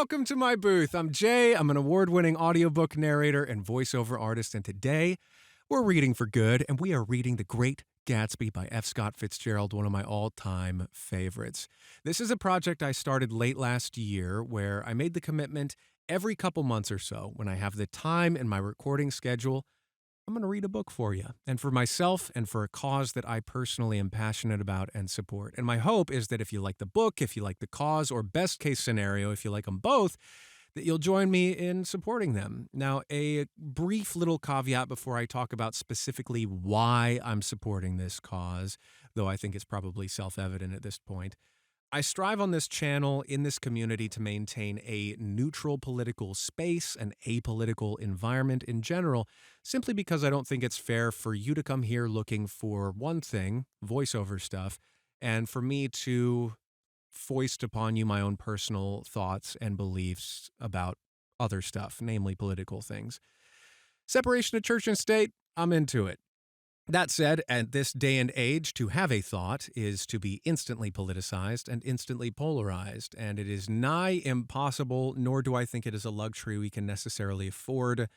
welcome to my booth. I'm Jay. I'm an award-winning audiobook narrator and voiceover artist, and today we're reading for good, and we are reading The Great Gatsby by F. Scott Fitzgerald, one of my all-time favorites. This is a project I started late last year where I made the commitment every couple months or so, when I have the time in my recording schedule, I'm going to read a book for you, and for myself and for a cause that I personally am passionate about and support. And my hope is that if you like the book, if you like the cause, or best case scenario, if you like them both, that you'll join me in supporting them. Now, a brief little caveat before I talk about specifically why I'm supporting this cause, though I think it's probably self-evident at this point. I strive on this channel, in this community, to maintain a neutral political space, an apolitical environment in general, simply because I don't think it's fair for you to come here looking for one thing, voiceover stuff, and for me to foist upon you my own personal thoughts and beliefs about other stuff, namely political things. Separation of church and state, I'm into it. That said, at this day and age, to have a thought is to be instantly politicized and instantly polarized, and it is nigh impossible, nor do I think it is a luxury we can necessarily afford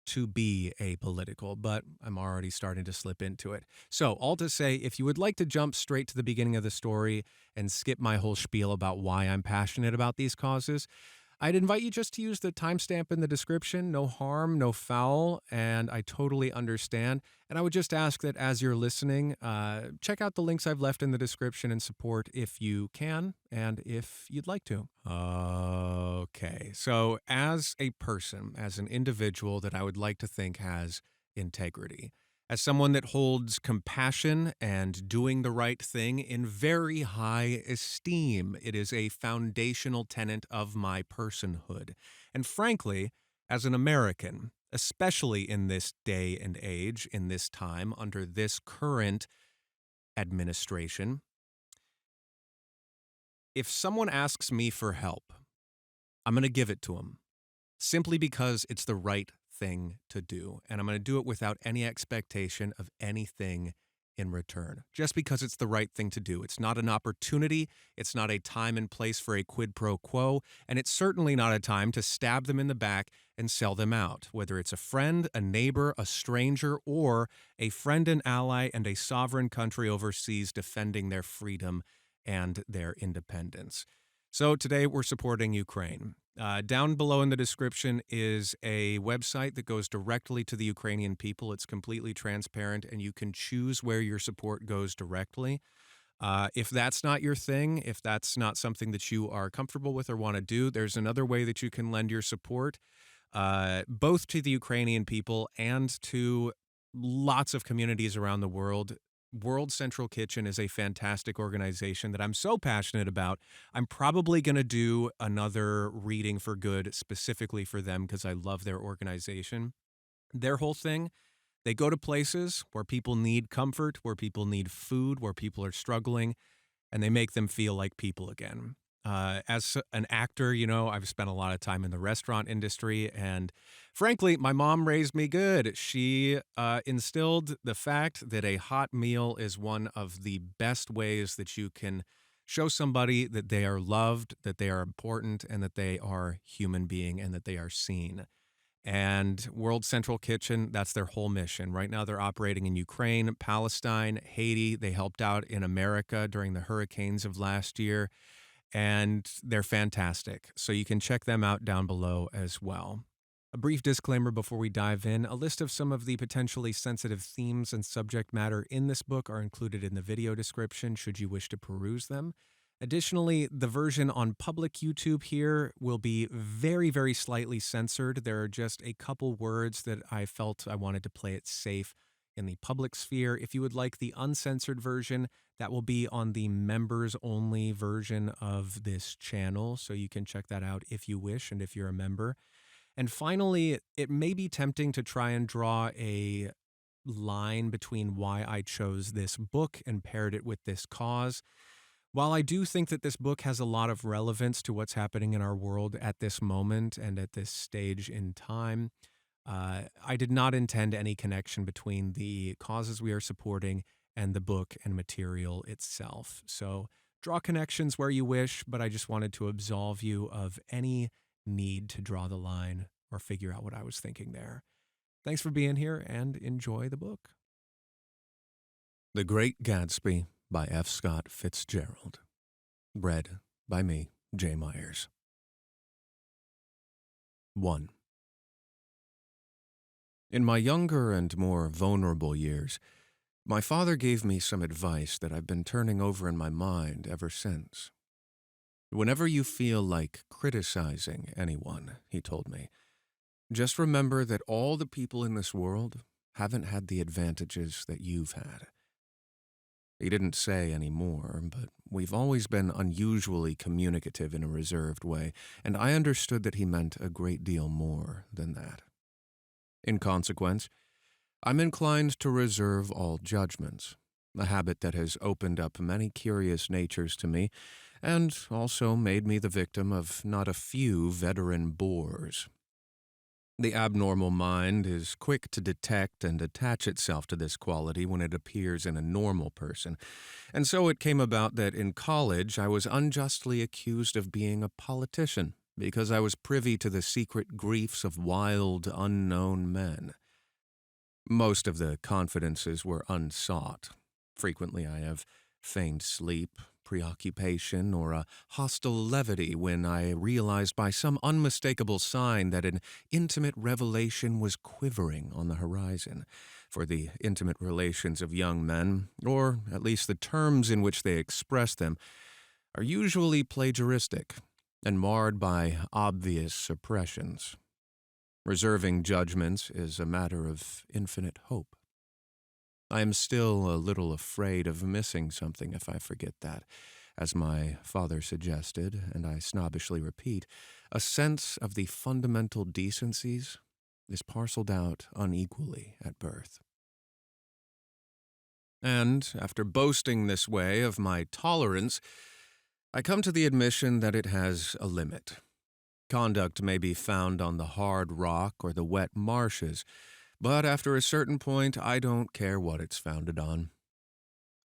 to be apolitical, but I'm already starting to slip into it. So, all to say, if you would like to jump straight to the beginning of the story and skip my whole spiel about why I'm passionate about these causes, I'd invite you just to use the timestamp in the description. No harm, no foul, and I totally understand. And I would just ask that as you're listening, check out the links I've left in the description and support if you can and if you'd like to. Okay, so as a person, as an individual that I would like to think has integrity, as someone that holds compassion and doing the right thing in very high esteem, it is a foundational tenet of my personhood. And frankly, as an American, especially in this day and age, in this time, under this current administration, if someone asks me for help, I'm going to give it to them, simply because it's the right thing to do. And I'm going to do it without any expectation of anything in return, just because it's the right thing to do. It's not an opportunity. It's not a time and place for a quid pro quo. And it's certainly not a time to stab them in the back and sell them out, whether it's a friend, a neighbor, a stranger, or a friend and ally and a sovereign country overseas defending their freedom and their independence. So today we're supporting Ukraine. Down below in the description is a website that goes directly to the Ukrainian people. It's completely transparent, and you can choose where your support goes directly. If that's not your thing, if that's not something that you are comfortable with or want to do, there's another way that you can lend your support, both to the Ukrainian people and to lots of communities around the world. World Central Kitchen is a fantastic organization that I'm so passionate about. I'm probably going to do another reading for good specifically for them because I love their organization. Their whole thing, they go to places where people need comfort, where people need food, where people are struggling, and they make them feel like people again. As an actor, you know, I've spent a lot of time in the restaurant industry, and frankly, my mom raised me good. She instilled the fact that a hot meal is one of the best ways that you can show somebody that they are loved, that they are important, and that they are human being, and that they are seen. And World Central Kitchen, that's their whole mission. Right now, they're operating in Ukraine, Palestine, Haiti. They helped out in America during the hurricanes of last year, and they're fantastic. So you can check them out down below as well. A brief disclaimer before we dive in. A list of some of the potentially sensitive themes and subject matter in this book are included in the video description should you wish to peruse them. Additionally, the version on public YouTube here will be very, very slightly censored. There are just a couple words that I felt I wanted to play it safe in the public sphere. If you would like the uncensored version, that will be on the members-only version of this channel, so you can check that out if you wish and if you're a member. And finally, it may be tempting to try and draw a line between why I chose this book and paired it with this cause. While I do think that this book has a lot of relevance to what's happening in our world at this moment and at this stage in time, I did not intend any connection between the causes we are supporting and the book and material itself. So draw connections where you wish, but I just wanted to absolve you of any need to draw the line or figure out what I was thinking there. Thanks for being here and enjoy the book. The Great Gatsby by F. Scott Fitzgerald. Read by me, Jaymyers. 1. In my younger and more vulnerable years, my father gave me some advice that I've been turning over in my mind ever since. Whenever you feel like criticizing anyone, he told me, just remember that all the people in this world haven't had the advantages that you've had. He didn't say any more, but we've always been unusually communicative in a reserved way, and I understood that he meant a great deal more than that. In consequence, I'm inclined to reserve all judgments, a habit that has opened up many curious natures to me and also made me the victim of not a few veteran bores. The abnormal mind is quick to detect and attach itself to this quality when it appears in a normal person, and so it came about that in college I was unjustly accused of being a politician because I was privy to the secret griefs of wild, unknown men. Most of the confidences were unsought. Frequently I have feigned sleep, preoccupation, or a hostile levity when I realized by some unmistakable sign that an intimate revelation was quivering on the horizon. For the intimate relations of young men, or at least the terms in which they express them, are usually plagiaristic and marred by obvious suppressions. Reserving judgments is a matter of infinite hope. I am still a little afraid of missing something if I forget that, as my father suggested, and I snobbishly repeat, a sense of the fundamental decencies is parceled out unequally at birth. And, after boasting this way of my tolerance, I come to the admission that it has a limit. Conduct may be found on the hard rock or the wet marshes, but after a certain point, I don't care what it's founded on.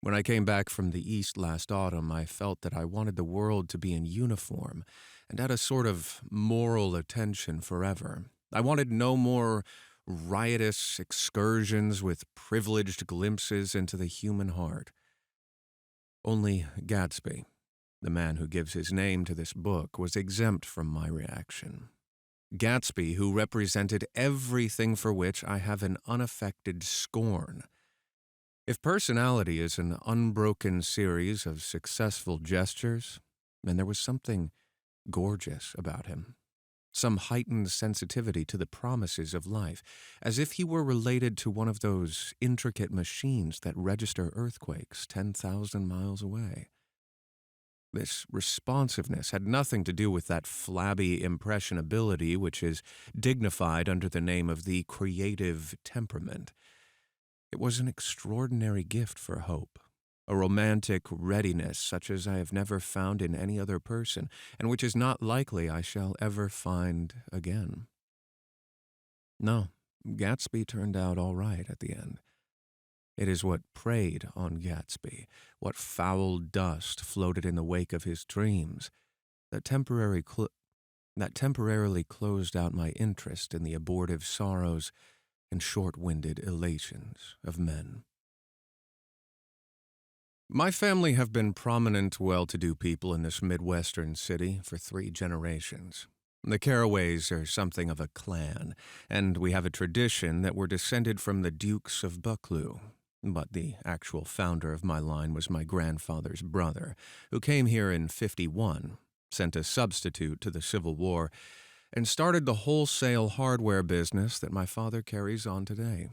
When I came back from the East last autumn, I felt that I wanted the world to be in uniform and at a sort of moral attention forever. I wanted no more riotous excursions with privileged glimpses into the human heart. Only Gatsby, the man who gives his name to this book, was exempt from my reaction. Gatsby, who represented everything for which I have an unaffected scorn. If personality is an unbroken series of successful gestures, then there was something gorgeous about him, some heightened sensitivity to the promises of life, as if he were related to one of those intricate machines that register earthquakes 10,000 miles away. This responsiveness had nothing to do with that flabby impressionability which is dignified under the name of the creative temperament. It was an extraordinary gift for hope, a romantic readiness such as I have never found in any other person, and which is not likely I shall ever find again. No, Gatsby turned out all right at the end. It is what preyed on Gatsby, what foul dust floated in the wake of his dreams, that temporarily closed out my interest in the abortive sorrows and short-winded elations of men. My family have been prominent, well-to-do people in this Midwestern city for 3 generations. The Carraways are something of a clan, and we have a tradition that we're descended from the Dukes of Buccleuch. But the actual founder of my line was my grandfather's brother, who came here in '51, sent a substitute to the Civil War, and started the wholesale hardware business that my father carries on today.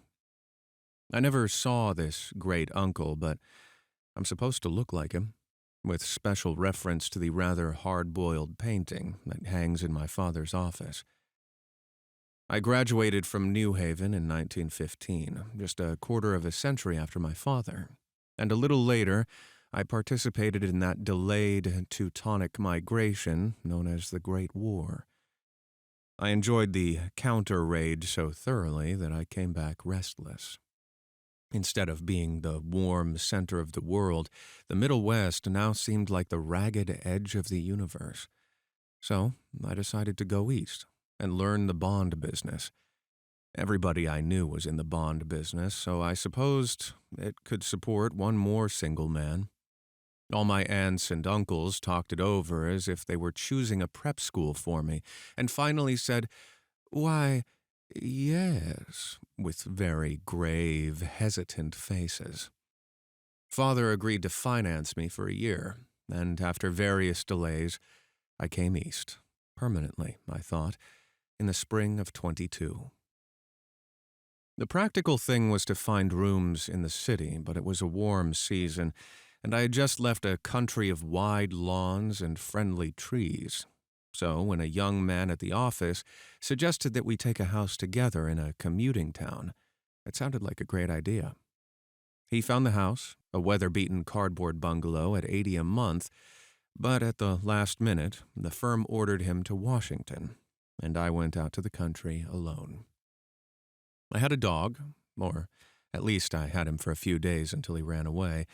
I never saw this great uncle, but I'm supposed to look like him, with special reference to the rather hard-boiled painting that hangs in my father's office. I graduated from New Haven in 1915, just a quarter of a century after my father, and a little later I participated in that delayed Teutonic migration known as the Great War. I enjoyed the counter-raid so thoroughly that I came back restless. Instead of being the warm center of the world, the Middle West now seemed like the ragged edge of the universe. So I decided to go east and learn the bond business. Everybody I knew was in the bond business, so I supposed it could support one more single man. All my aunts and uncles talked it over as if they were choosing a prep school for me, and finally said, "Why, yes," with very grave, hesitant faces. Father agreed to finance me for a year, and after various delays, I came east, permanently, I thought, in the spring of 22. The practical thing was to find rooms in the city, but it was a warm season, and I had just left a country of wide lawns and friendly trees. So when a young man at the office suggested that we take a house together in a commuting town, it sounded like a great idea. He found the house, a weather-beaten cardboard bungalow at $80 a month, but at the last minute, the firm ordered him to Washington, and I went out to the country alone. I had a dog, or at least I had him for a few days until he ran away,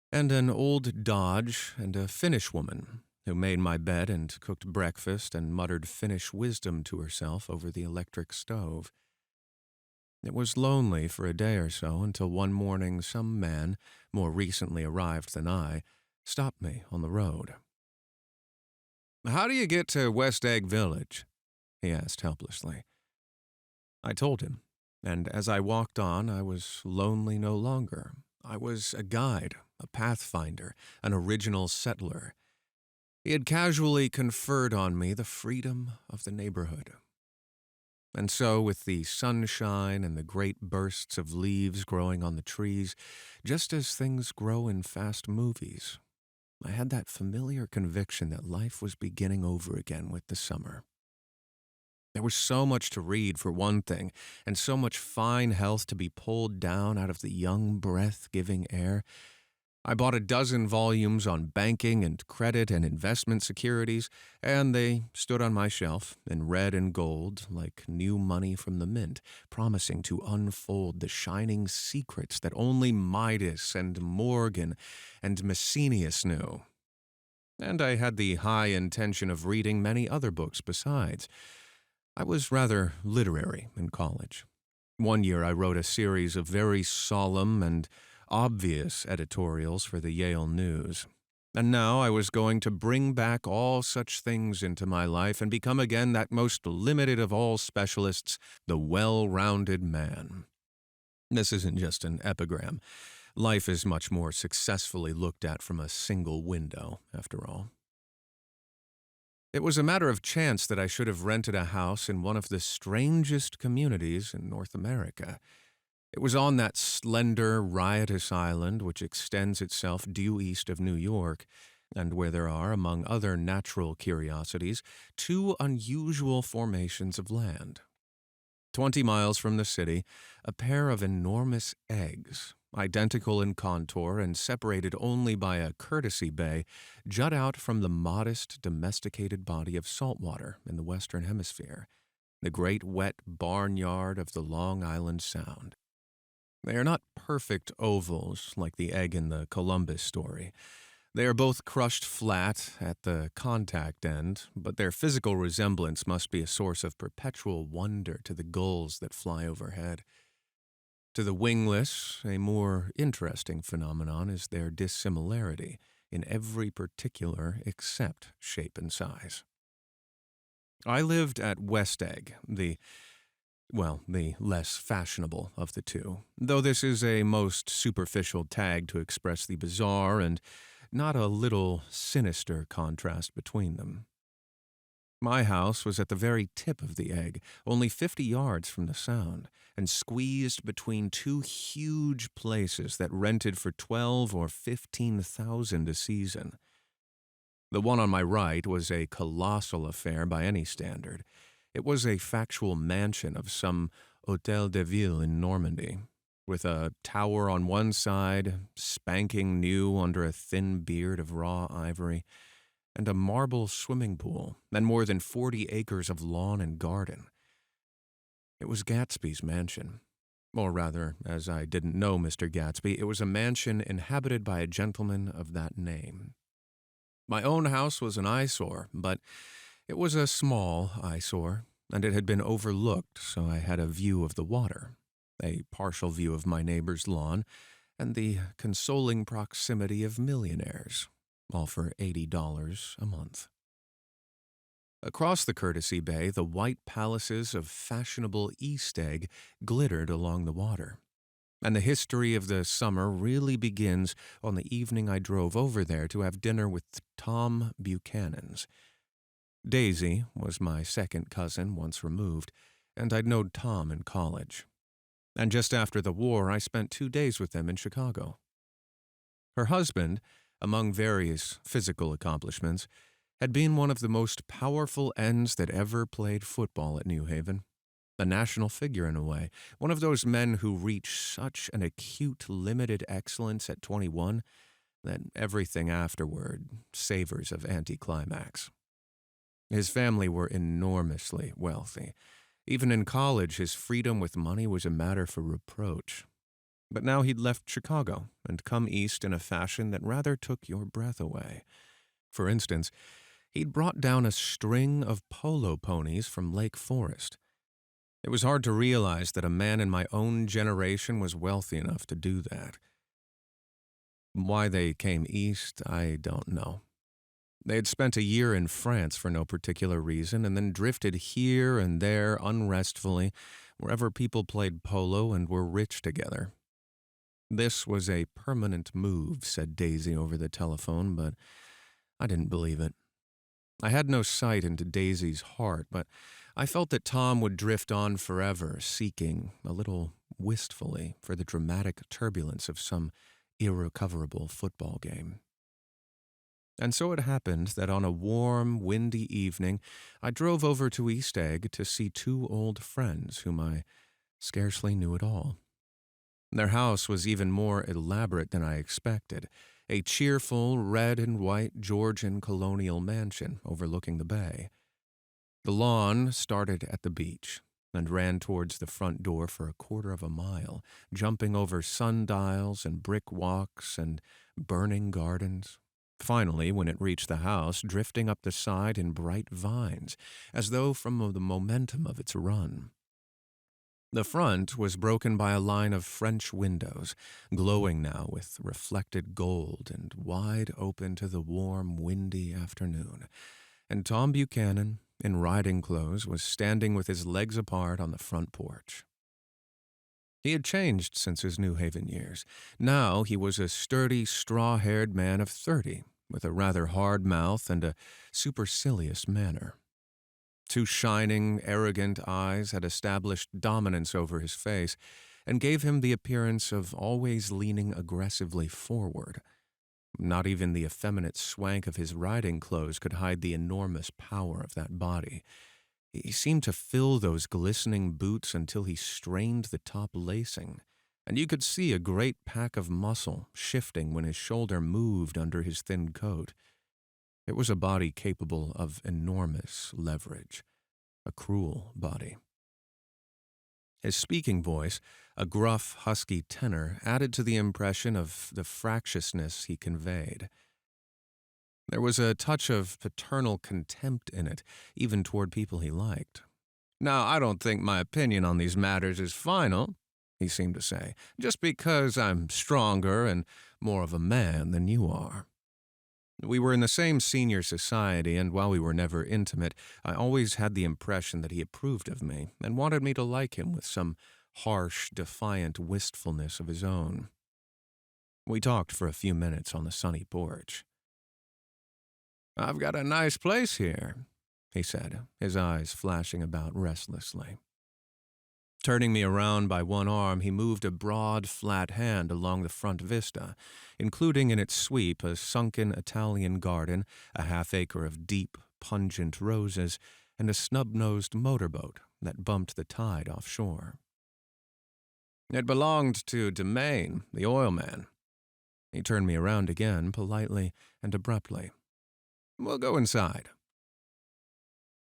and an old Dodge and a Finnish woman who made my bed and cooked breakfast and muttered Finnish wisdom to herself over the electric stove. It was lonely for a day or so until one morning some man, more recently arrived than I, stopped me on the road. "How do you get to West Egg Village?" he asked helplessly. I told him, and as I walked on, I was lonely no longer. I was a guide, a pathfinder, an original settler. He had casually conferred on me the freedom of the neighborhood. And so, with the sunshine and the great bursts of leaves growing on the trees, just as things grow in fast movies, I had that familiar conviction that life was beginning over again with the summer. There was so much to read, for one thing, and so much fine health to be pulled down out of the young, breath-giving air. I bought a dozen volumes on banking and credit and investment securities, and they stood on my shelf in red and gold like new money from the mint, promising to unfold the shining secrets that only Midas and Morgan and Messenius knew. And I had the high intention of reading many other books besides. I was rather literary in college. One year I wrote a series of very solemn and obvious editorials for the Yale News. And now I was going to bring back all such things into my life and become again that most limited of all specialists, the well-rounded man. This isn't just an epigram. Life is much more successfully looked at from a single window, after all. It was a matter of chance that I should have rented a house in one of the strangest communities in North America. It was on that slender, riotous island which extends itself due east of New York, and where there are, among other natural curiosities, two unusual formations of land. 20 miles from the city, a pair of enormous eggs, identical in contour and separated only by a courtesy bay, jut out from the modest, domesticated body of saltwater in the Western Hemisphere, the great wet barnyard of the Long Island Sound. They are not perfect ovals like the egg in the Columbus story. They are both crushed flat at the contact end, but their physical resemblance must be a source of perpetual wonder to the gulls that fly overhead. To the wingless, a more interesting phenomenon is their dissimilarity in every particular except shape and size. I lived at West Egg, the less fashionable of the two, though this is a most superficial tag to express the bizarre and not a little sinister contrast between them. My house was at the very tip of the egg, only 50 yards from the Sound, and squeezed between two huge places that rented for $12,000 or $15,000 a season. The one on my right was a colossal affair by any standard. It was a factual mansion of some Hôtel de Ville in Normandy, with a tower on one side, spanking new under a thin beard of raw ivory, and a marble swimming pool, and more than 40 acres of lawn and garden. It was Gatsby's mansion. Or rather, as I didn't know Mr. Gatsby, it was a mansion inhabited by a gentleman of that name. My own house was an eyesore, but It was a small eyesore, and it had been overlooked, so I had a view of the water, a partial view of my neighbor's lawn, and the consoling proximity of millionaires, all for $80 a month. Across the Courtesy Bay, the white palaces of fashionable East Egg glittered along the water. And the history of the summer really begins on the evening I drove over there to have dinner with Tom Buchanan's. Daisy was my second cousin once removed, and I'd known Tom in college. And just after the war, I spent 2 days with them in Chicago. Her husband, among various physical accomplishments, had been one of the most powerful ends that ever played football at New Haven. A national figure in a way, one of those men who reach such an acute, limited excellence at 21 that everything afterward savors of anticlimax. His family were enormously wealthy. Even in college, his freedom with money was a matter for reproach. But now he'd left Chicago and come east in a fashion that rather took your breath away. For instance, he'd brought down a string of polo ponies from Lake Forest. It was hard to realize that a man in my own generation was wealthy enough to do that. Why they came east, I don't know. They had spent a year in France for no particular reason and then drifted here and there unrestfully wherever people played polo and were rich together. This was a permanent move, said Daisy over the telephone, but I didn't believe it. I had no sight into Daisy's heart, but I felt that Tom would drift on forever, seeking, a little wistfully, for the dramatic turbulence of some irrecoverable football game. And so it happened that on a warm, windy evening, I drove over to East Egg to see 2 old friends whom I scarcely knew at all. Their house was even more elaborate than I expected, a cheerful red and white Georgian colonial mansion overlooking the bay. The lawn started at the beach and ran towards the front door for a quarter of a mile, jumping over sundials and brick walks and burning gardens. Finally, when it reached the house, drifting up the side in bright vines, as though from the momentum of its run. The front was broken by a line of French windows, glowing now with reflected gold and wide open to the warm, windy afternoon. And Tom Buchanan, in riding clothes, was standing with his legs apart on the front porch. He had changed since his New Haven years. Now he was a sturdy, straw-haired man of 30, with a rather hard mouth and a supercilious manner. 2 shining, arrogant eyes had established dominance over his face and gave him the appearance of always leaning aggressively forward. Not even the effeminate swank of his riding clothes could hide the enormous power of that body. He seemed to fill those glistening boots until he strained the top lacing, and you could see a great pack of muscle shifting when his shoulder moved under his thin coat. It was a body capable of enormous leverage, a cruel body. His speaking voice, a gruff, husky tenor, added to the impression of the fractiousness he conveyed. There was a touch of paternal contempt in it, even toward people he liked. "Now, I don't think my opinion on these matters is final," he seemed to say, "just because I'm stronger and more of a man than you are." We were in the same senior society, and while we were never intimate, I always had the impression that he approved of me and wanted me to like him with some harsh, defiant wistfulness of his own. We talked for a few minutes on the sunny porch. "I've got a nice place here," he said, his eyes flashing about restlessly. Turning me around by one arm, he moved a broad, flat hand along the front vista, including in its sweep a sunken Italian garden, a half-acre of deep, pungent roses, and a snub-nosed motorboat that bumped the tide offshore. "It belonged to Demain, the oil man." He turned me around again, politely and abruptly. "We'll go inside."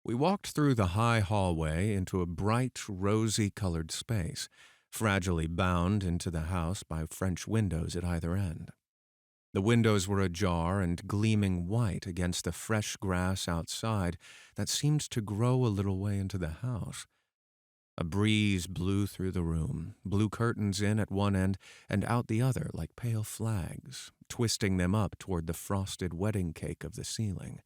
We walked through the high hallway into a bright, rosy-colored space, fragilely bound into the house by French windows at either end. The windows were ajar and gleaming white against the fresh grass outside that seemed to grow a little way into the house. A breeze blew through the room, blew curtains in at one end and out the other like pale flags, twisting them up toward the frosted wedding cake of the ceiling,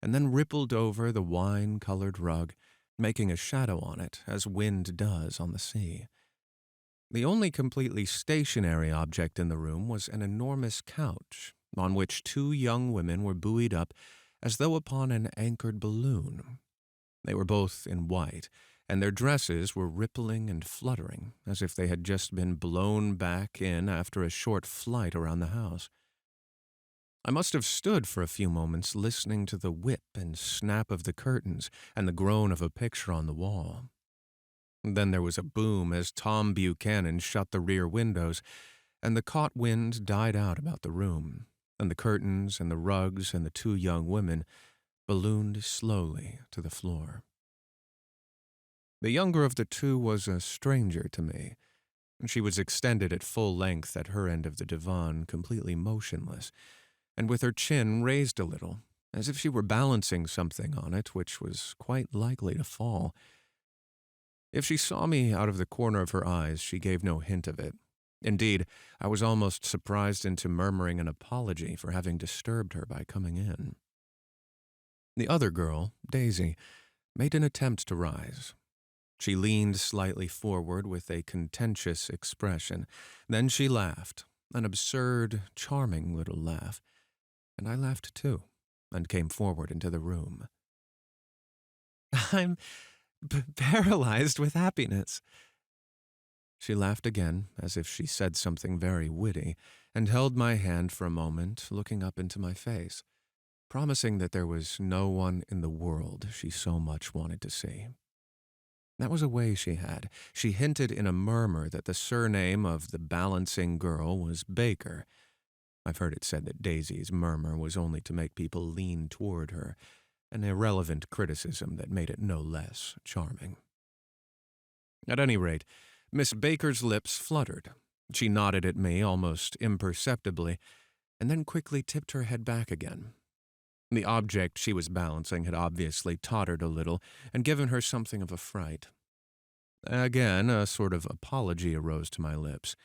and then rippled over the wine-colored rug, making a shadow on it as wind does on the sea. The only completely stationary object in the room was an enormous couch, on which two young women were buoyed up as though upon an anchored balloon. They were both in white, and their dresses were rippling and fluttering, as if they had just been blown back in after a short flight around the house. I must have stood for a few moments listening to the whip and snap of the curtains and the groan of a picture on the wall. Then there was a boom as Tom Buchanan shut the rear windows, and the caught wind died out about the room, and the curtains and the rugs and the two young women ballooned slowly to the floor. The younger of the two was a stranger to me. She was extended at full length at her end of the divan, completely motionless, and with her chin raised a little, as if she were balancing something on it which was quite likely to fall. If she saw me out of the corner of her eyes, she gave no hint of it. Indeed, I was almost surprised into murmuring an apology for having disturbed her by coming in. The other girl, Daisy, made an attempt to rise. She leaned slightly forward with a contentious expression. Then she laughed, an absurd, charming little laugh, and I laughed too, and came forward into the room. "I'm paralyzed with happiness." She laughed again, as if she said something very witty, and held my hand for a moment, looking up into my face, promising that there was no one in the world she so much wanted to see. That was a way she had. She hinted in a murmur that the surname of the balancing girl was Baker. I've heard it said that Daisy's murmur was only to make people lean toward her, an irrelevant criticism that made it no less charming. At any rate, Miss Baker's lips fluttered. She nodded at me almost imperceptibly, and then quickly tipped her head back again. The object she was balancing had obviously tottered a little and given her something of a fright. Again, a sort of apology arose to my lips.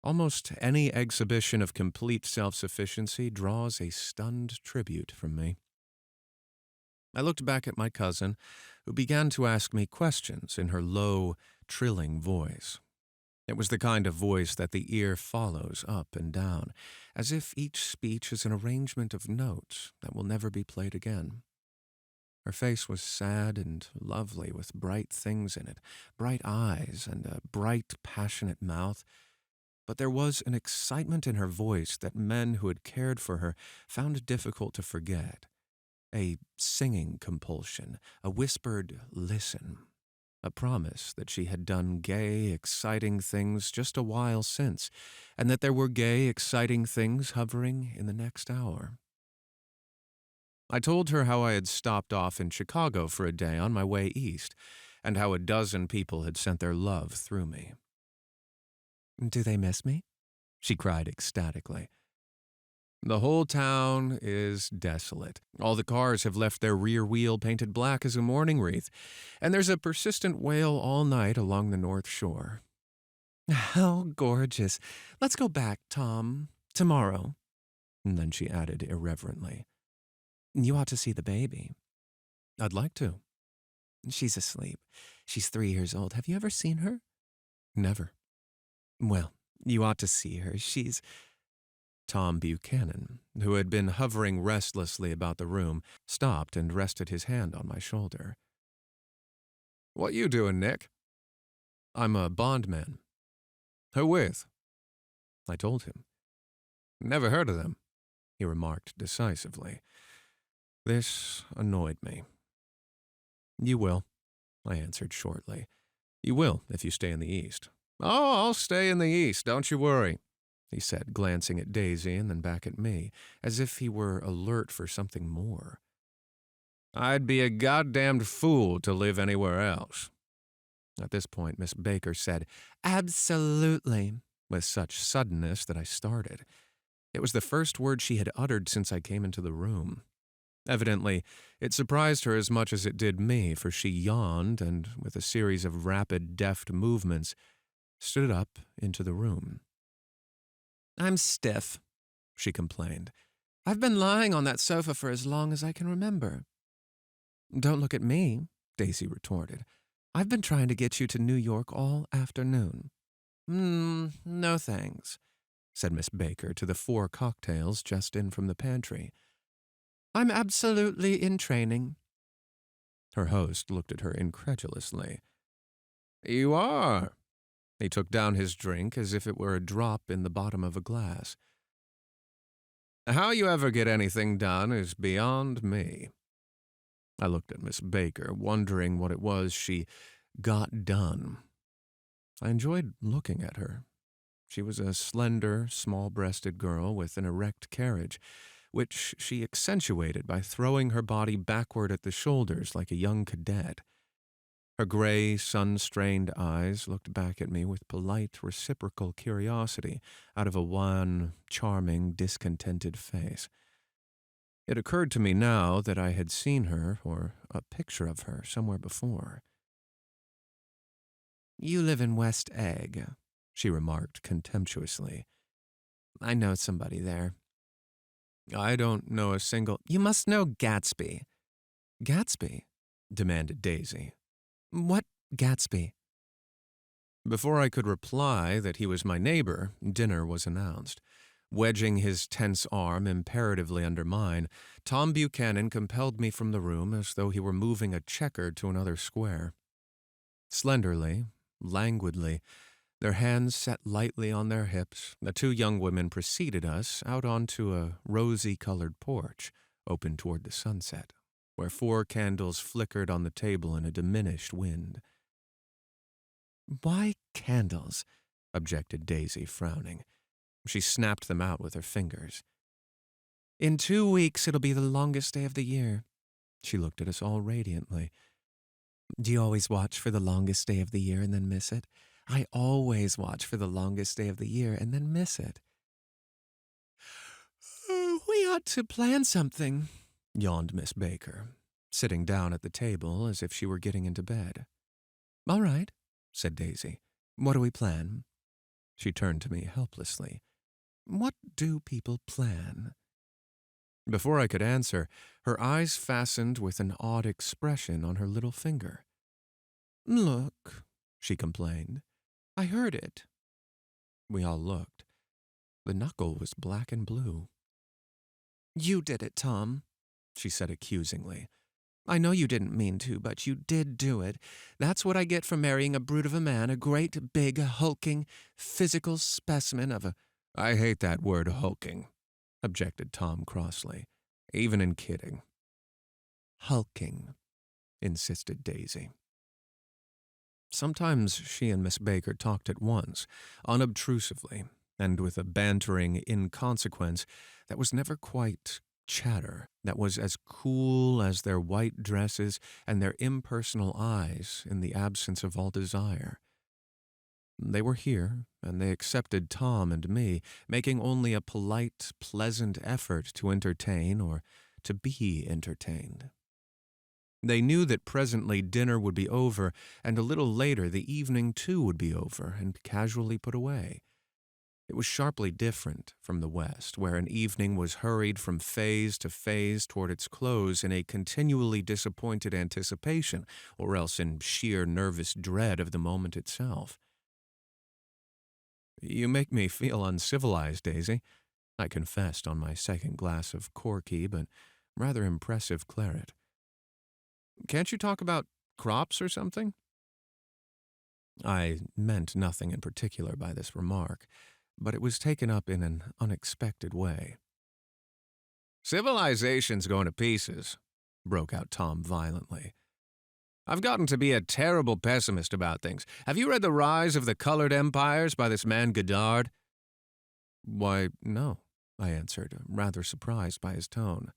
Almost any exhibition of complete self-sufficiency draws a stunned tribute from me. I looked back at my cousin, who began to ask me questions in her low, trilling voice. It was the kind of voice that the ear follows up and down, as if each speech is an arrangement of notes that will never be played again. Her face was sad and lovely, with bright things in it, bright eyes and a bright, passionate mouth, but there was an excitement in her voice that men who had cared for her found it difficult to forget. A singing compulsion, a whispered listen, a promise that she had done gay, exciting things just a while since, and that there were gay, exciting things hovering in the next hour. I told her how I had stopped off in Chicago for a day on my way east, and how a dozen people had sent their love through me. "Do they miss me?" she cried ecstatically. "The whole town is desolate. All the cars have left their rear wheel painted black as a mourning wreath, and there's a persistent wail all night along the North Shore." "How gorgeous. Let's go back, Tom, tomorrow." And then she added irreverently, "You ought to see the baby." "I'd like to." "She's asleep. She's 3 years old. Have you ever seen her?" "Never." "Well, you ought to see her. She's—" Tom Buchanan, who had been hovering restlessly about the room, stopped and rested his hand on my shoulder. "What you doing, Nick?" "I'm a bondman." "Who with?" I told him. "Never heard of them," he remarked decisively. This annoyed me. "You will," I answered shortly. "You will if you stay in the East." "Oh, I'll stay in the East, don't you worry," he said, glancing at Daisy and then back at me, as if he were alert for something more. "I'd be a goddamned fool to live anywhere else." At this point, Miss Baker said, "Absolutely," with such suddenness that I started. It was the first word she had uttered since I came into the room. Evidently, it surprised her as much as it did me, for she yawned and, with a series of rapid, deft movements, stood up into the room. "I'm stiff," she complained. "I've been lying on that sofa for as long as I can remember." "Don't look at me," Daisy retorted. "I've been trying to get you to New York all afternoon." No thanks," said Miss Baker to the 4 cocktails just in from the pantry. "I'm absolutely in training." Her host looked at her incredulously. "You are?" He took down his drink as if it were a drop in the bottom of a glass. "How you ever get anything done is beyond me." I looked at Miss Baker, wondering what it was she got done. I enjoyed looking at her. She was a slender, small-breasted girl with an erect carriage, which she accentuated by throwing her body backward at the shoulders like a young cadet. Her gray, sun-strained eyes looked back at me with polite, reciprocal curiosity out of a wan, charming, discontented face. It occurred to me now that I had seen her, or a picture of her, somewhere before. "You live in West Egg," she remarked contemptuously. "I know somebody there." "I don't know a single—" "You must know Gatsby." "Gatsby?" demanded Daisy. "What Gatsby?" Before I could reply that he was my neighbor, dinner was announced. Wedging his tense arm imperatively under mine, Tom Buchanan compelled me from the room as though he were moving a checker to another square. Slenderly, languidly, their hands set lightly on their hips, the 2 young women preceded us out onto a rosy-colored porch, open toward the sunset, where 4 candles flickered on the table in a diminished wind. "Why candles?" objected Daisy, frowning. She snapped them out with her fingers. "In 2 weeks it'll be the longest day of the year." She looked at us all radiantly. "Do you always watch for the longest day of the year and then miss it? I always watch for the longest day of the year and then miss it." "We ought to plan something," yawned Miss Baker, sitting down at the table as if she were getting into bed. "All right," said Daisy. "What do we plan?" She turned to me helplessly. "What do people plan?" Before I could answer, her eyes fastened with an odd expression on her little finger. "Look," she complained. "I heard it." We all looked. The knuckle was black and blue. "You did it, Tom," she said accusingly. "I know you didn't mean to, but you did do it. That's what I get for marrying a brute of a man, a great, big, hulking, physical specimen of a—" "I hate that word, hulking," objected Tom crossly, "even in kidding." "Hulking," insisted Daisy. Sometimes she and Miss Baker talked at once, unobtrusively, and with a bantering inconsequence that was never quite chatter, that was as cool as their white dresses and their impersonal eyes in the absence of all desire. They were here, and they accepted Tom and me, making only a polite, pleasant effort to entertain or to be entertained. They knew that presently dinner would be over, and a little later the evening too would be over and casually put away. It was sharply different from the West, where an evening was hurried from phase to phase toward its close in a continually disappointed anticipation, or else in sheer nervous dread of the moment itself. "You make me feel uncivilized, Daisy," I confessed on my second glass of corky but rather impressive claret. "Can't you talk about crops or something?" I meant nothing in particular by this remark, but it was taken up in an unexpected way. "Civilization's going to pieces," broke out Tom violently. "I've gotten to be a terrible pessimist about things. Have you read The Rise of the Colored Empires by this man Goddard?" "Why, no," I answered, rather surprised by his tone.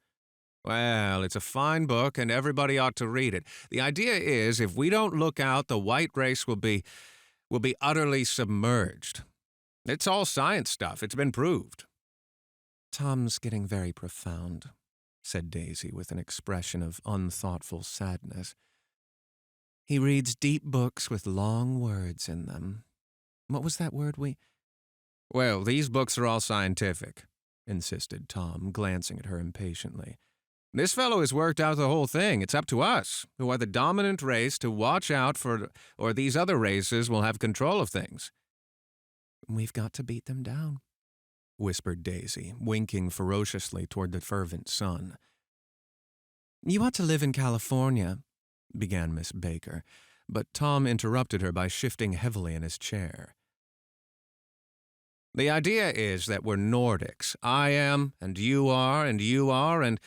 "Well, it's a fine book, and everybody ought to read it. The idea is, if we don't look out, the white race will be utterly submerged. It's all science stuff. It's been proved." Tom's getting very profound, said Daisy with an expression of unthoughtful sadness. He reads deep books with long words in them. What was that word we— Well, these books are all scientific, insisted Tom, glancing at her impatiently. This fellow has worked out the whole thing. It's up to us, who are the dominant race, to watch out for, or these other races will have control of things. We've got to beat them down, whispered Daisy, winking ferociously toward the fervent sun. You ought to live in California, began Miss Baker, but Tom interrupted her by shifting heavily in his chair. The idea is that we're Nordics. I am, and you are, and you are, and—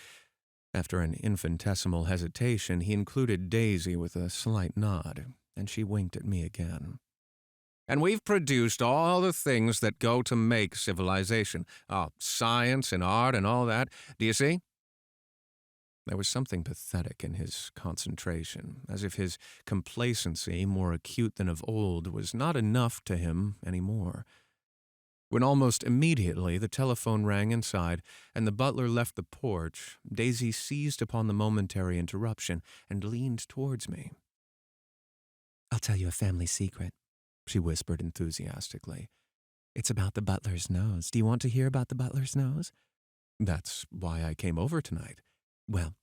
After an infinitesimal hesitation, he included Daisy with a slight nod, and she winked at me again. And we've produced all the things that go to make civilization. Science and art and all that. Do you see? There was something pathetic in his concentration, as if his complacency, more acute than of old, was not enough to him any more. When almost immediately the telephone rang inside and the butler left the porch, Daisy seized upon the momentary interruption and leaned towards me. I'll tell you a family secret, she whispered enthusiastically. It's about the butler's nose. Do you want to hear about the butler's nose? That's why I came over tonight. Well,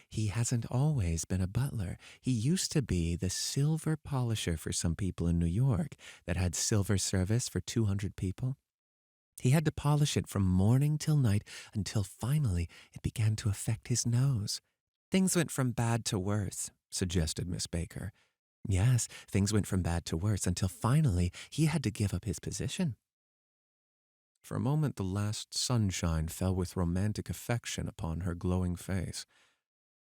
he hasn't always been a butler. He used to be the silver polisher for some people in New York that had silver service for 200 people. He had to polish it from morning till night until finally it began to affect his nose. Things went from bad to worse, suggested Miss Baker. Yes, things went from bad to worse until finally he had to give up his position. For a moment the last sunshine fell with romantic affection upon her glowing face.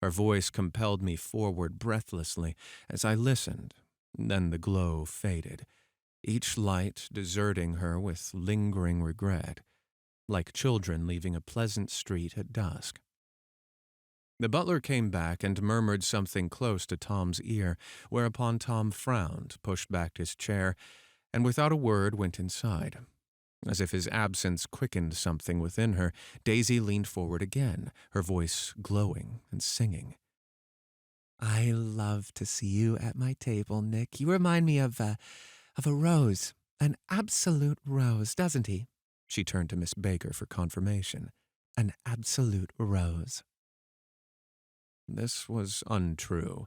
Her voice compelled me forward breathlessly as I listened. Then the glow faded, each light deserting her with lingering regret, like children leaving a pleasant street at dusk. The butler came back and murmured something close to Tom's ear, whereupon Tom frowned, pushed back his chair, and without a word went inside. As if his absence quickened something within her, Daisy leaned forward again, her voice glowing and singing. I love to see you at my table, Nick. You remind me of a rose, an absolute rose, doesn't he? She turned to Miss Baker for confirmation. An absolute rose. This was untrue.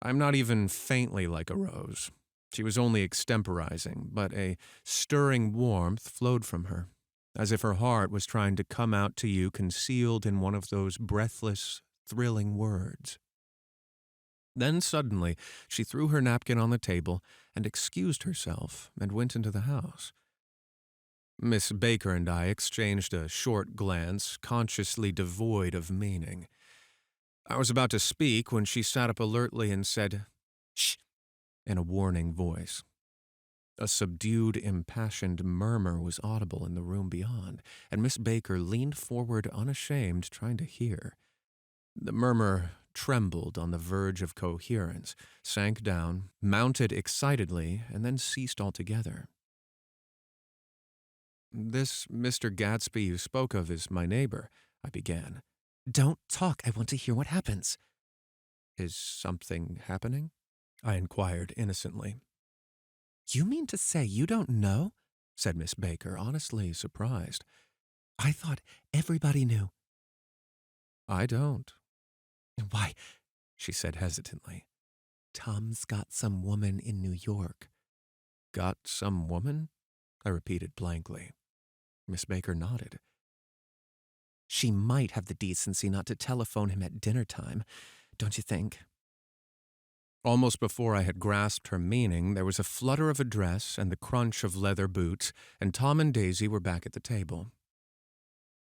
I'm not even faintly like a rose. She was only extemporizing, but a stirring warmth flowed from her, as if her heart was trying to come out to you concealed in one of those breathless, thrilling words. Then suddenly she threw her napkin on the table and excused herself and went into the house. Miss Baker and I exchanged a short glance, consciously devoid of meaning. I was about to speak when she sat up alertly and said, "Shh," in a warning voice. A subdued, impassioned murmur was audible in the room beyond, and Miss Baker leaned forward unashamed, trying to hear. The murmur trembled on the verge of coherence, sank down, mounted excitedly, and then ceased altogether. This Mr. Gatsby you spoke of is my neighbor, I began. Don't talk. I want to hear what happens. Is something happening? I inquired innocently. You mean to say you don't know? Said Miss Baker, honestly surprised. I thought everybody knew. I don't. Why, she said hesitantly, Tom's got some woman in New York. Got some woman? I repeated blankly. Miss Baker nodded. She might have the decency not to telephone him at dinner time, don't you think? Almost before I had grasped her meaning, there was a flutter of a dress and the crunch of leather boots, and Tom and Daisy were back at the table.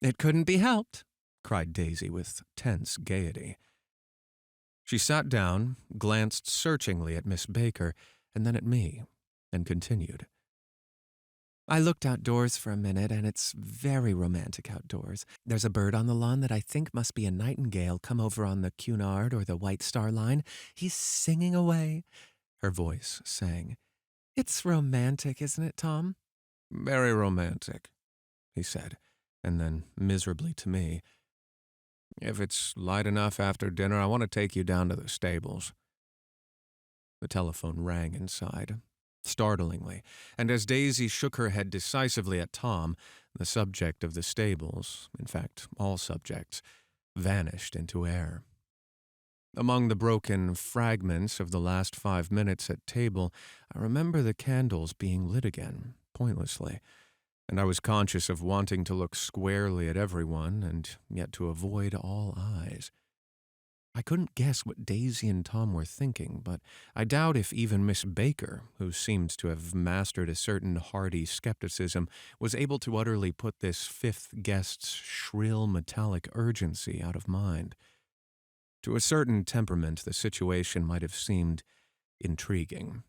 It couldn't be helped, cried Daisy with tense gaiety. She sat down, glanced searchingly at Miss Baker, and then at me, and continued. I looked outdoors for a minute, and it's very romantic outdoors. There's a bird on the lawn that I think must be a nightingale come over on the Cunard or the White Star Line. He's singing away. Her voice sang. It's romantic, isn't it, Tom? Very romantic, he said. and then miserably to me, "If it's light enough after dinner, I want to take you down to the stables." The telephone rang inside, startlingly, and as Daisy shook her head decisively at Tom, the subject of the stables, in fact, all subjects, vanished into air. Among the broken fragments of the last 5 minutes at table, I remember the candles being lit again, pointlessly, and I was conscious of wanting to look squarely at everyone and yet to avoid all eyes. I couldn't guess what Daisy and Tom were thinking, but I doubt if even Miss Baker, who seemed to have mastered a certain hearty skepticism, was able to utterly put this fifth guest's shrill metallic urgency out of mind. To a certain temperament, the situation might have seemed intriguing.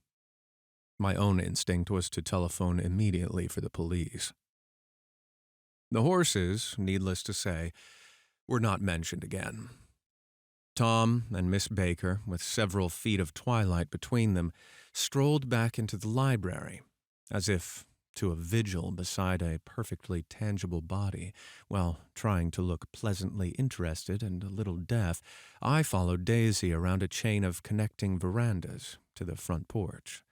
My own instinct was to telephone immediately for the police. The horses, needless to say, were not mentioned again. Tom and Miss Baker, with several feet of twilight between them, strolled back into the library, as if to a vigil beside a perfectly tangible body. While trying to look pleasantly interested and a little deaf, I followed Daisy around a chain of connecting verandas to the front porch.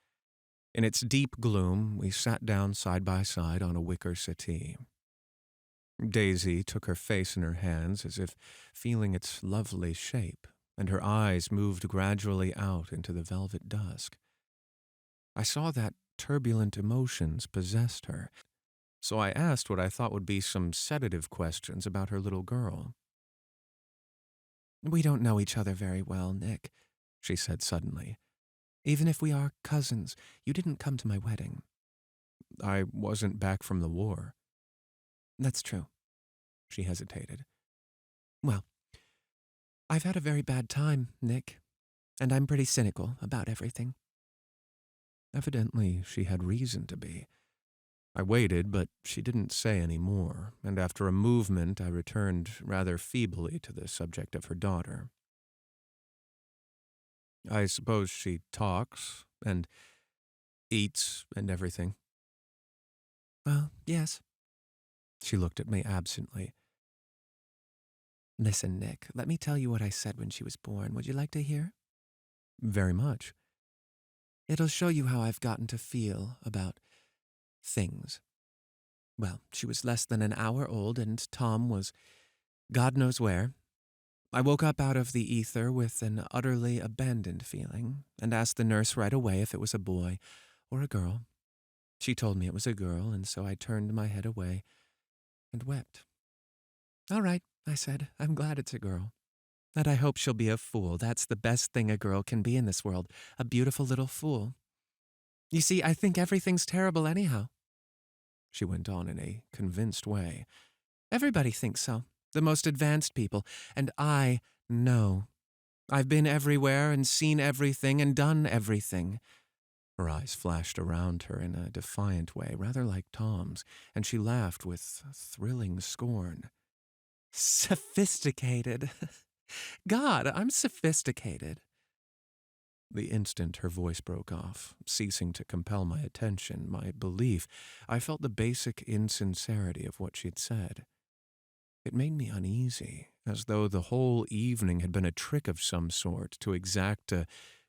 In its deep gloom, we sat down side by side on a wicker settee. Daisy took her face in her hands as if feeling its lovely shape, and her eyes moved gradually out into the velvet dusk. I saw that turbulent emotions possessed her, so I asked what I thought would be some sedative questions about her little girl. "We don't know each other very well, Nick," she said suddenly. "Even if we are cousins, you didn't come to my wedding." "I wasn't back from the war." "That's true." She hesitated. "Well, I've had a very bad time, Nick, and I'm pretty cynical about everything." Evidently, she had reason to be. I waited, but she didn't say any more, and after a movement, I returned rather feebly to the subject of her daughter. "I suppose she talks, and eats, and everything." "Well, yes." She looked at me absently. "Listen, Nick, let me tell you what I said when she was born. Would you like to hear?" "Very much." "It'll show you how I've gotten to feel about things. Well, she was less than an hour old, and Tom was God knows where. I woke up out of the ether with an utterly abandoned feeling, and asked the nurse right away if it was a boy or a girl. She told me it was a girl, and so I turned my head away and wept. 'All right,' I said, 'I'm glad it's a girl. And I hope she'll be a fool. That's the best thing a girl can be in this world, a beautiful little fool. You see, I think everything's terrible anyhow,' she went on in a convinced way. 'Everybody thinks so, the most advanced people, and I know. I've been everywhere and seen everything and done everything.' Her eyes flashed around her in a defiant way, rather like Tom's, and she laughed with thrilling scorn. 'Sophisticated. God, I'm sophisticated.' The instant her voice broke off, ceasing to compel my attention, my belief, I felt the basic insincerity of what she'd said. It made me uneasy, as though the whole evening had been a trick of some sort to exact a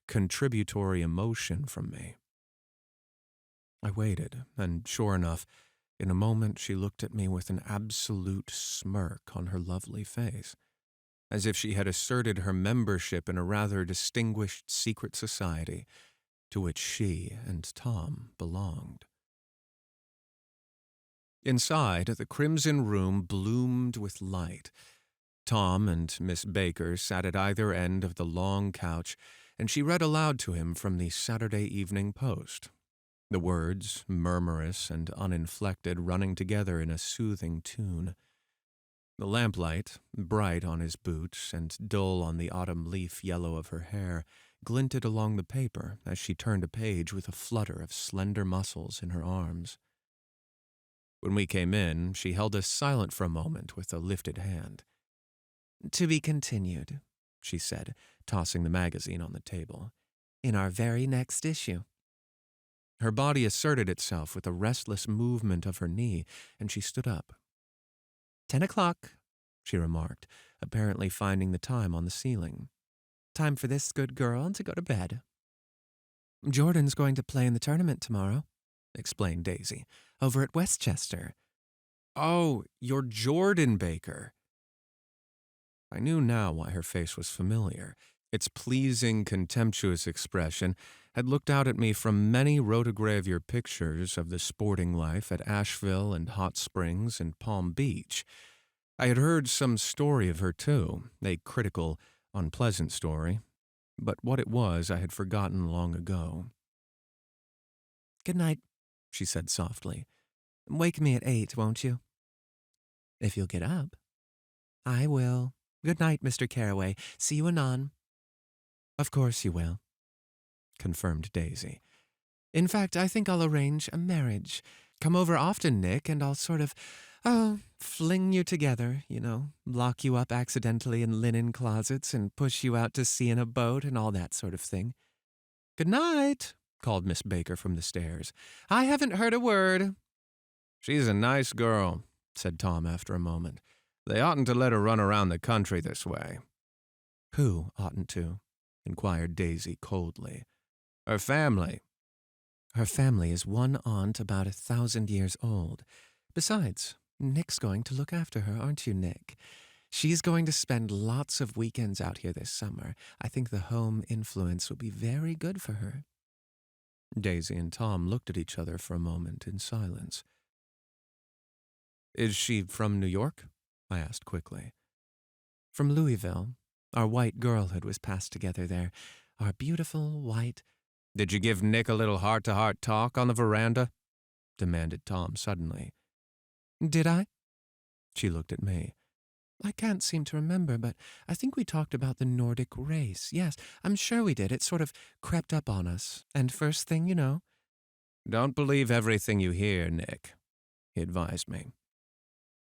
contributory emotion from me. I waited, and sure enough, in a moment she looked at me with an absolute smirk on her lovely face, as if she had asserted her membership in a rather distinguished secret society to which she and Tom belonged. Inside, the crimson room bloomed with light. Tom and Miss Baker sat at either end of the long couch, and she read aloud to him from the Saturday Evening Post, the words, murmurous and uninflected, running together in a soothing tune. The lamplight, bright on his boots and dull on the autumn leaf yellow of her hair, glinted along the paper as she turned a page with a flutter of slender muscles in her arms. When we came in, she held us silent for a moment with a lifted hand. "To be continued," she said, tossing the magazine on the table, "in our very next issue." Her body asserted itself with a restless movement of her knee, and she stood up. "10 o'clock," she remarked, apparently finding the time on the ceiling. "Time for this good girl to go to bed." "Jordan's going to play in the tournament tomorrow," explained Daisy, "over at Westchester." "Oh, you're Jordan Baker." I knew now why her face was familiar. Its pleasing, contemptuous expression had looked out at me from many rotogravure pictures of the sporting life at Asheville and Hot Springs and Palm Beach. I had heard some story of her, too, a critical, unpleasant story, but what it was I had forgotten long ago. "Good night," she said softly. "Wake me at 8, won't you?" "If you'll get up." "I will. Good night, Mr. Carraway. See you anon." "Of course you will," confirmed Daisy. "In fact, I think I'll arrange a marriage. Come over often, Nick, and I'll sort of, fling you together, lock you up accidentally in linen closets and push you out to sea in a boat and all that sort of thing." "Good night," called Miss Baker from the stairs. "I haven't heard a word." "She's a nice girl," said Tom after a moment. "They oughtn't to let her run around the country this way." "Who oughtn't to?" inquired Daisy coldly. "Her family." "Her family is one aunt about 1,000 years old. Besides, Nick's going to look after her, aren't you, Nick? She's going to spend lots of weekends out here this summer. I think the home influence will be very good for her." Daisy and Tom looked at each other for a moment in silence. "Is she from New York?" I asked quickly. "From Louisville. Our white girlhood was passed together there. Our beautiful white—" "Did you give Nick a little heart-to-heart talk on the veranda?" demanded Tom suddenly. "Did I?" She looked at me. "I can't seem to remember, but I think we talked about the Nordic race. Yes, I'm sure we did. It sort of crept up on us. And first thing you know—" "Don't believe everything you hear, Nick," he advised me.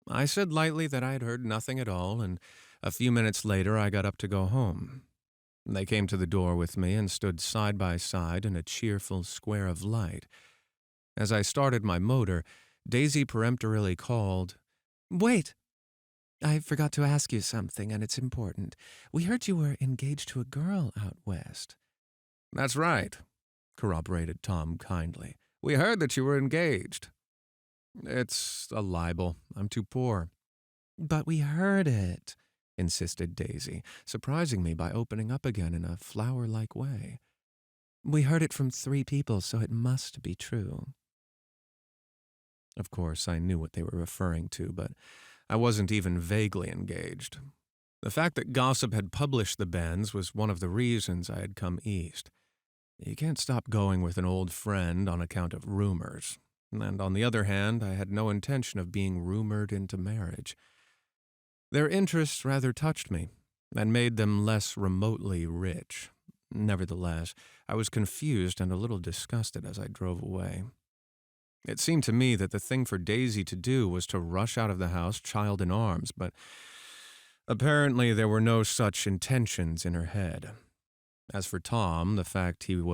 I said lightly that I had heard nothing at all, and a few minutes later I got up to go home. They came to the door with me and stood side by side in a cheerful square of light. As I started my motor, Daisy peremptorily called, "Wait! I forgot to ask you something, and it's important. We heard you were engaged to a girl out west." "That's right," corroborated Tom kindly. "We heard that you were engaged." "It's a libel. I'm too poor." "But we heard it," insisted Daisy, surprising me by opening up again in a flower-like way. "We heard it from 3 people, so it must be true." Of course, I knew what they were referring to, but I wasn't even vaguely engaged. The fact that gossip had published the bends was one of the reasons I had come east. You can't stop going with an old friend on account of rumors. And on the other hand, I had no intention of being rumored into marriage. Their interests rather touched me, and made them less remotely rich. Nevertheless, I was confused and a little disgusted as I drove away. It seemed to me that the thing for Daisy to do was to rush out of the house, child in arms, but apparently there were no such intentions in her head. As for Tom, the fact he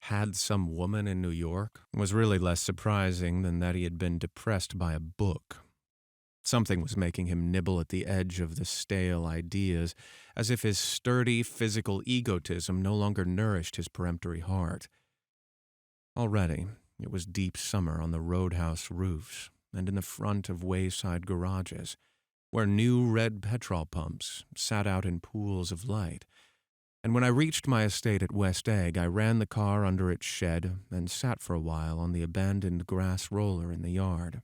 had some woman in New York was really less surprising than that he had been depressed by a book. Something was making him nibble at the edge of the stale ideas, as if his sturdy physical egotism no longer nourished his peremptory heart. Already, it was deep summer on the roadhouse roofs and in the front of wayside garages, where new red petrol pumps sat out in pools of light. And when I reached my estate at West Egg, I ran the car under its shed and sat for a while on the abandoned grass roller in the yard.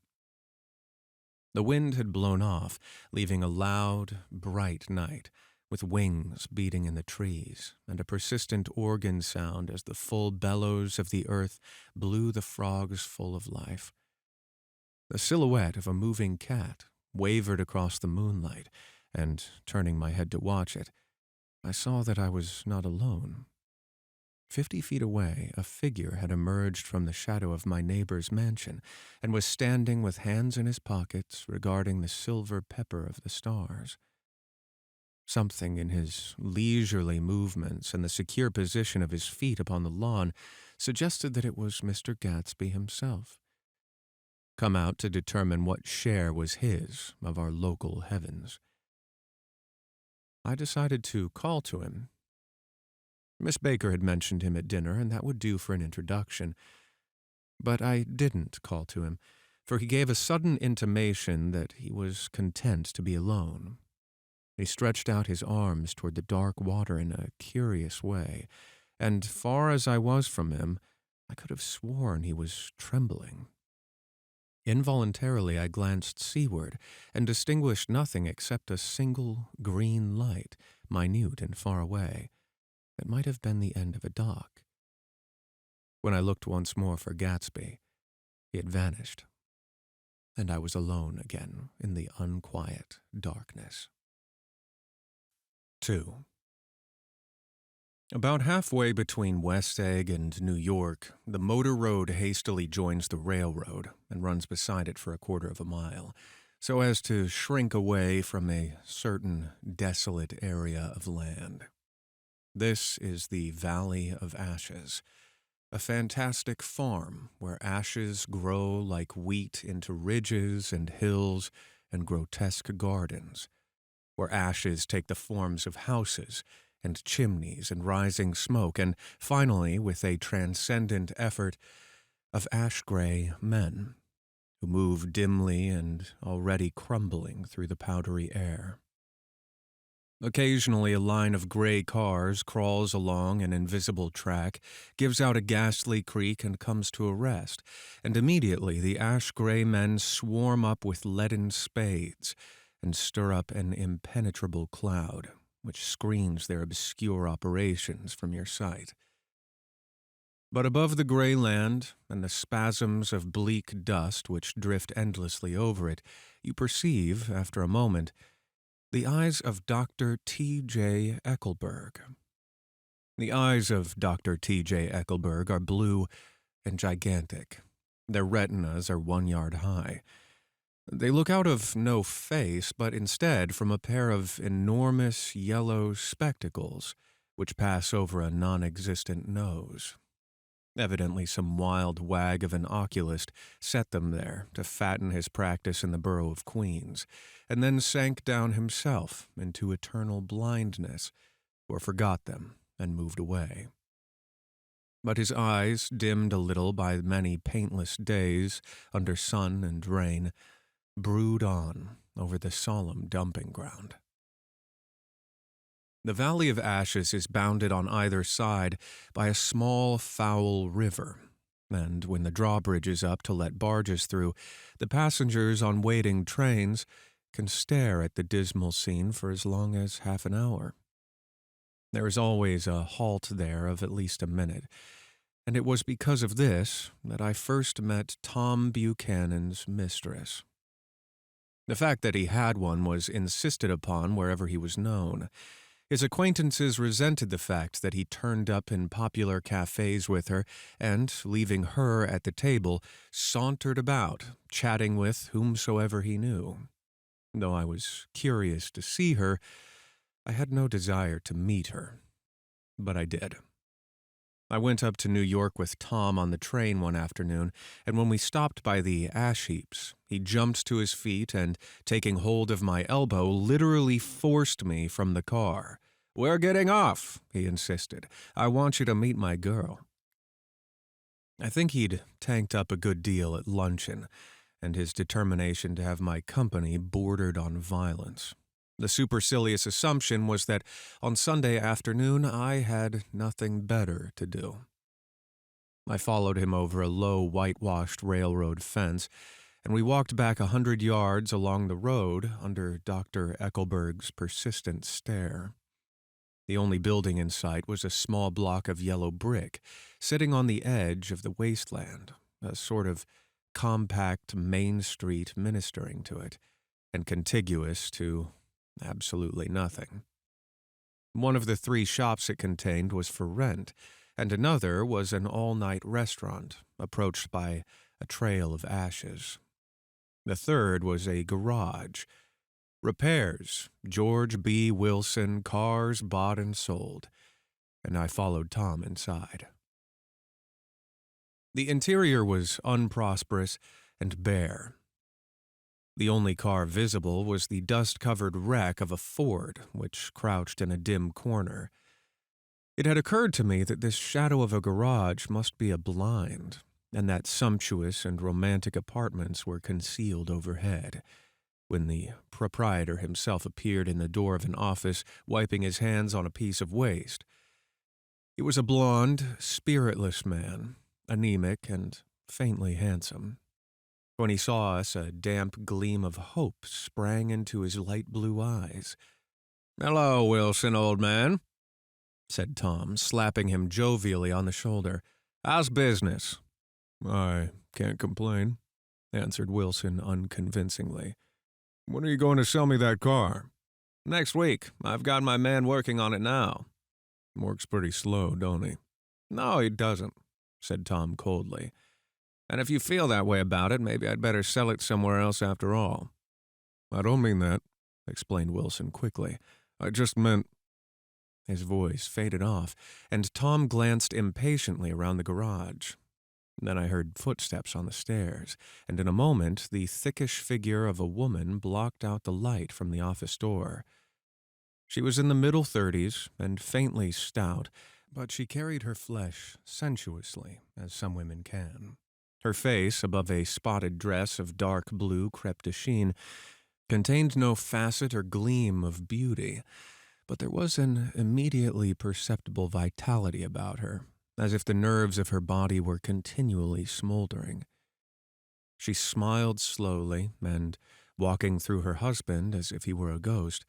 The wind had blown off, leaving a loud, bright night, with wings beating in the trees, and a persistent organ sound as the full bellows of the earth blew the frogs full of life. The silhouette of a moving cat wavered across the moonlight, and, turning my head to watch it, I saw that I was not alone. 50 feet away, a figure had emerged from the shadow of my neighbor's mansion and was standing with hands in his pockets regarding the silver pepper of the stars. Something in his leisurely movements and the secure position of his feet upon the lawn suggested that it was Mr. Gatsby himself. come out to determine what share was his of our local heavens. I decided to call to him. Miss Baker had mentioned him at dinner, and that would do for an introduction. But I didn't call to him, for he gave a sudden intimation that he was content to be alone. He stretched out his arms toward the dark water in a curious way, and far as I was from him, I could have sworn he was trembling. Involuntarily I glanced seaward and distinguished nothing except a single green light, minute and far away, that might have been the end of a dock. When I looked once more for Gatsby, he had vanished, and I was alone again in the unquiet darkness. 2. About halfway between West Egg and New York, the motor road hastily joins the railroad and runs beside it for a quarter of a mile, so as to shrink away from a certain desolate area of land. This is the Valley of Ashes, a fantastic farm where ashes grow like wheat into ridges and hills and grotesque gardens, where ashes take the forms of houses and chimneys and rising smoke, and finally, with a transcendent effort, of ash-gray men who move dimly and already crumbling through the powdery air. Occasionally a line of gray cars crawls along an invisible track, gives out a ghastly creak, and comes to a rest, and immediately the ash-gray men swarm up with leaden spades and stir up an impenetrable cloud, which screens their obscure operations from your sight. But above the gray land and the spasms of bleak dust which drift endlessly over it, you perceive, after a moment, the eyes of Dr. T.J. Eckelberg. The eyes of Dr. T.J. Eckelberg are blue and gigantic. Their retinas are 1 yard high. They look out of no face, but instead from a pair of enormous yellow spectacles which pass over a non-existent nose. Evidently some wild wag of an oculist set them there to fatten his practice in the borough of Queens, and then sank down himself into eternal blindness, or forgot them and moved away. But his eyes, dimmed a little by many paintless days under sun and rain, brood on over the solemn dumping ground. The Valley of Ashes is bounded on either side by a small, foul river, and when the drawbridge is up to let barges through, the passengers on waiting trains can stare at the dismal scene for as long as half an hour. There is always a halt there of at least a minute, and it was because of this that I first met Tom Buchanan's mistress. The fact that he had one was insisted upon wherever he was known. His acquaintances resented the fact that he turned up in popular cafes with her and, leaving her at the table, sauntered about, chatting with whomsoever he knew. Though I was curious to see her, I had no desire to meet her. But I did. I went up to New York with Tom on the train one afternoon, and when we stopped by the ash heaps, he jumped to his feet and, taking hold of my elbow, literally forced me from the car. "We're getting off," he insisted. "I want you to meet my girl." I think he'd tanked up a good deal at luncheon, and his determination to have my company bordered on violence. The supercilious assumption was that on Sunday afternoon I had nothing better to do. I followed him over a low, whitewashed railroad fence, and we walked back 100 yards along the road under Dr. Eckelberg's persistent stare. The only building in sight was a small block of yellow brick, sitting on the edge of the wasteland, a sort of compact main street ministering to it, and contiguous to absolutely nothing. One of the 3 shops it contained was for rent, and another was an all-night restaurant, approached by a trail of ashes. The third was a garage. Repairs, George B. Wilson, cars bought and sold, and I followed Tom inside. The interior was unprosperous and bare. The only car visible was the dust-covered wreck of a Ford, which crouched in a dim corner. It had occurred to me that this shadow of a garage must be a blind, and that sumptuous and romantic apartments were concealed overhead, when the proprietor himself appeared in the door of an office, wiping his hands on a piece of waste. He was a blond, spiritless man, anemic and faintly handsome. When he saw us, a damp gleam of hope sprang into his light blue eyes. "Hello, Wilson, old man," said Tom, slapping him jovially on the shoulder. "How's business?" "I can't complain," answered Wilson unconvincingly. "When are you going to sell me that car?" "Next week. I've got my man working on it now." "Works pretty slow, don't he?" "No, he doesn't," said Tom coldly. "And if you feel that way about it, maybe I'd better sell it somewhere else after all." "I don't mean that," explained Wilson quickly. "I just meant—" His voice faded off, and Tom glanced impatiently around the garage. Then I heard footsteps on the stairs, and in a moment the thickish figure of a woman blocked out the light from the office door. She was in the middle 30s and faintly stout, but she carried her flesh sensuously, as some women can. Her face, above a spotted dress of dark blue crepe de chine, contained no facet or gleam of beauty, but there was an immediately perceptible vitality about her, as if the nerves of her body were continually smoldering. She smiled slowly and, walking through her husband as if he were a ghost,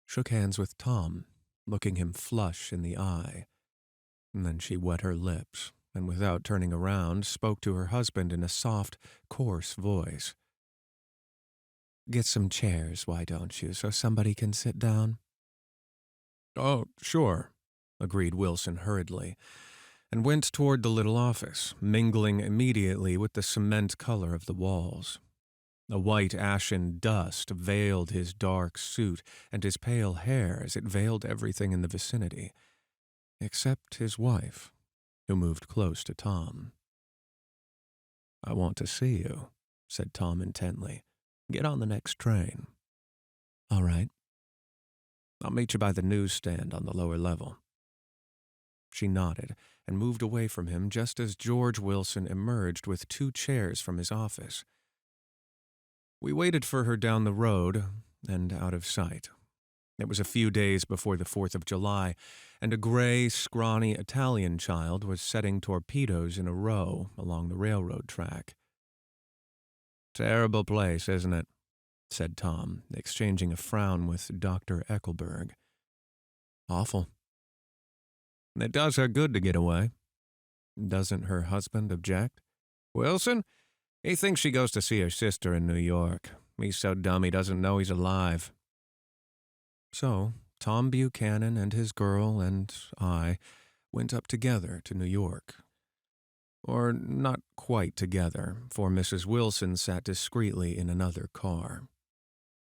shook hands with Tom, looking him flush in the eye. And then she wet her lips, and without turning around, spoke to her husband in a soft, coarse voice. "Get some chairs, why don't you, so somebody can sit down?" "Oh, sure," agreed Wilson hurriedly, and went toward the little office, mingling immediately with the cement color of the walls. A white ashen dust veiled his dark suit and his pale hair as it veiled everything in the vicinity, except his wife, who moved close to Tom. "I want to see you," said Tom intently. "Get on the next train." "All right." "I'll meet you by the newsstand on the lower level." She nodded and moved away from him just as George Wilson emerged with 2 chairs from his office. We waited for her down the road and out of sight. It was a few days before the 4th of July, and a gray, scrawny Italian child was setting torpedoes in a row along the railroad track. "Terrible place, isn't it?" said Tom, exchanging a frown with Dr. Eckelberg. "Awful." "It does her good to get away." "Doesn't her husband object?" "Wilson? He thinks she goes to see her sister in New York. He's so dumb he doesn't know he's alive." So, Tom Buchanan and his girl and I went up together to New York. Or not quite together, for Mrs. Wilson sat discreetly in another car.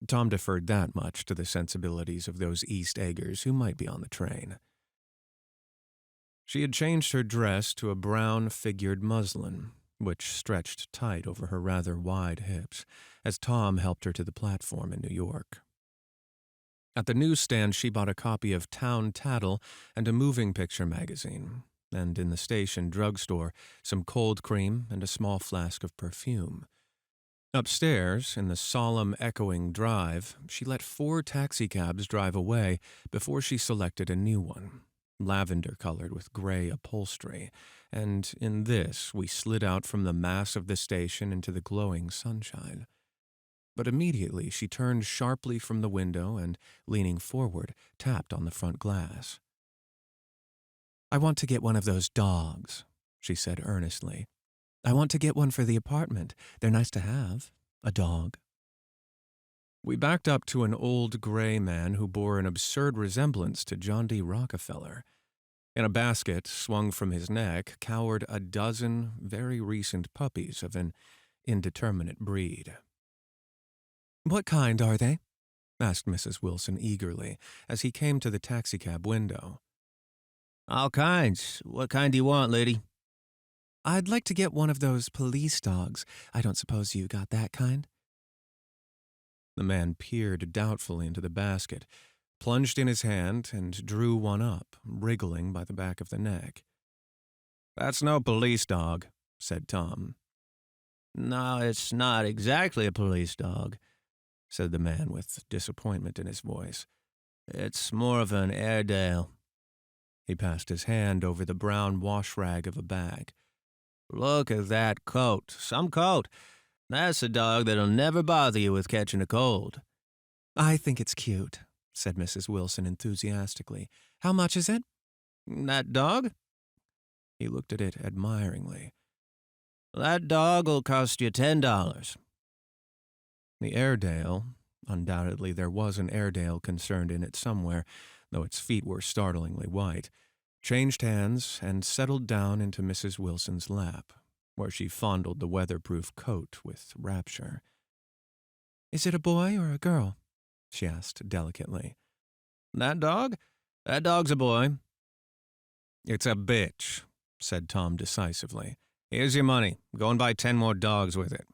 Tom deferred that much to the sensibilities of those East Eggers who might be on the train. She had changed her dress to a brown figured muslin, which stretched tight over her rather wide hips, as Tom helped her to the platform in New York. At the newsstand, she bought a copy of Town Tattle and a moving picture magazine, and in the station drugstore, some cold cream and a small flask of perfume. Upstairs, in the solemn, echoing drive, she let 4 taxicabs drive away before she selected a new one, lavender-colored with gray upholstery, and in this we slid out from the mass of the station into the glowing sunshine. But immediately she turned sharply from the window and, leaning forward, tapped on the front glass. "I want to get one of those dogs," she said earnestly. "I want to get one for the apartment. They're nice to have, a dog." We backed up to an old gray man who bore an absurd resemblance to John D. Rockefeller. In a basket, swung from his neck, cowered a dozen very recent puppies of an indeterminate breed. "What kind are they?" asked Mrs. Wilson eagerly, as he came to the taxicab window. "All kinds. What kind do you want, lady?" I'd like to get one of those police dogs. I don't suppose you got that kind? The man peered doubtfully into the basket, plunged in his hand, and drew one up, wriggling by the back of the neck. That's no police dog, said Tom. No, it's not exactly a police dog, said the man with disappointment in his voice. It's more of an Airedale. He passed his hand over the brown wash rag of a bag. Look at that coat. Some coat. That's a dog that'll never bother you with catching a cold. I think it's cute, said Mrs. Wilson enthusiastically. How much is it? That dog? He looked at it admiringly. That dog will cost you $10. The Airedale, undoubtedly there was an Airedale concerned in it somewhere, though its feet were startlingly white, changed hands and settled down into Mrs. Wilson's lap, where she fondled the weatherproof coat with rapture. Is it a boy or a girl? She asked delicately. That dog? That dog's a boy. It's a bitch, said Tom decisively. Here's your money. Go and buy 10 more dogs with it.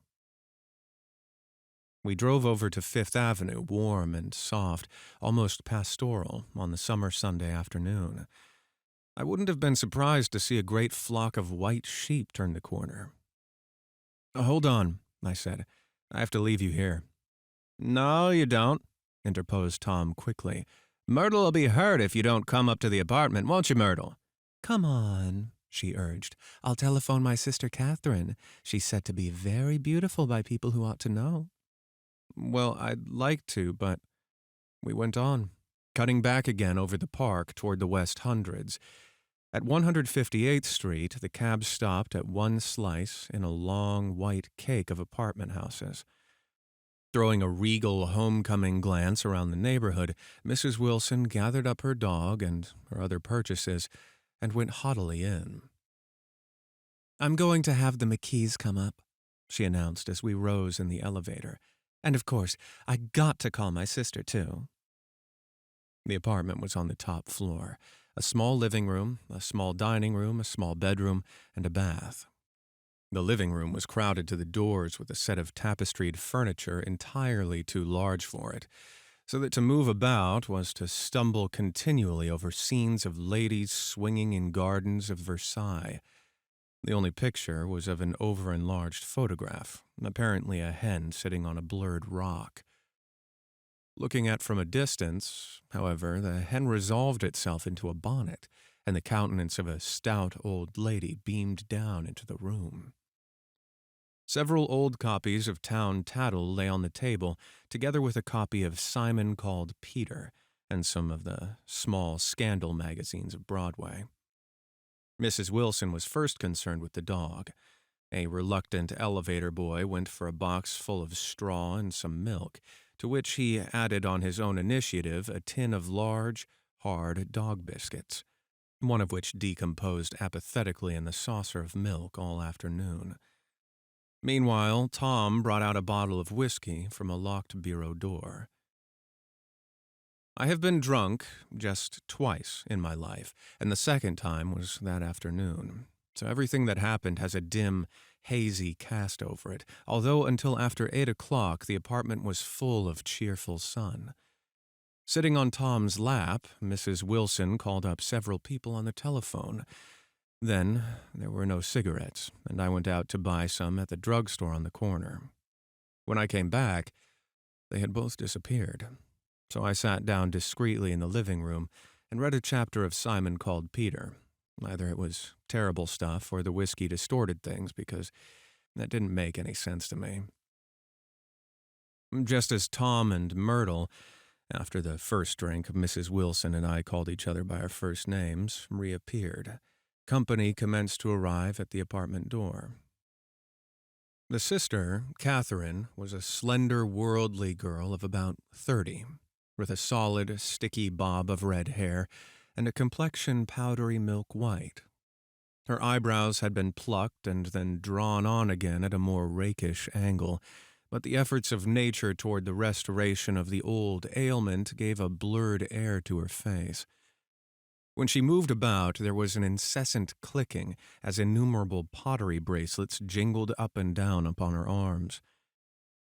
We drove over to Fifth Avenue, warm and soft, almost pastoral, on the summer Sunday afternoon. I wouldn't have been surprised to see a great flock of white sheep turn the corner. Hold on, I said. I have to leave you here. No, you don't, interposed Tom quickly. Myrtle'll be hurt if you don't come up to the apartment, won't you, Myrtle? Come on, she urged. I'll telephone my sister Catherine. She's said to be very beautiful by people who ought to know. Well, I'd like to, but we went on, cutting back again over the park toward the West Hundreds. At 158th Street, the cab stopped at one slice in a long white cake of apartment houses. Throwing a regal homecoming glance around the neighborhood, Mrs. Wilson gathered up her dog and her other purchases and went haughtily in. I'm going to have the McKees come up, she announced as we rose in the elevator. And of course, I got to call my sister, too. The apartment was on the top floor. A small living room, a small dining room, a small bedroom, and a bath. The living room was crowded to the doors with a set of tapestried furniture entirely too large for it, so that to move about was to stumble continually over scenes of ladies swinging in gardens of Versailles. The only picture was of an over-enlarged photograph, apparently a hen sitting on a blurred rock. Looking at from a distance, however, the hen resolved itself into a bonnet, and the countenance of a stout old lady beamed down into the room. Several old copies of Town Tattle lay on the table, together with a copy of Simon Called Peter, and some of the small scandal magazines of Broadway. Mrs. Wilson was first concerned with the dog. A reluctant elevator boy went for a box full of straw and some milk, to which he added on his own initiative a tin of large, hard dog biscuits, one of which decomposed apathetically in the saucer of milk all afternoon. Meanwhile, Tom brought out a bottle of whiskey from a locked bureau door. I have been drunk just twice in my life, and the second time was that afternoon, so everything that happened has a dim, hazy cast over it, although until after 8 o'clock the apartment was full of cheerful sun. Sitting on Tom's lap, Mrs. Wilson called up several people on the telephone. Then there were no cigarettes, and I went out to buy some at the drugstore on the corner. When I came back, they had both disappeared, so I sat down discreetly in the living room and read a chapter of Simon Called Peter. Either it was terrible stuff or the whiskey distorted things, because that didn't make any sense to me. Just as Tom and Myrtle, after the first drink, Mrs. Wilson and I called each other by our first names, reappeared, company commenced to arrive at the apartment door. The sister, Catherine, was a slender, worldly girl of about 30, with a solid, sticky bob of red hair and a complexion powdery milk white. Her eyebrows had been plucked and then drawn on again at a more rakish angle, but the efforts of nature toward the restoration of the old ailment gave a blurred air to her face. When she moved about, there was an incessant clicking as innumerable pottery bracelets jingled up and down upon her arms.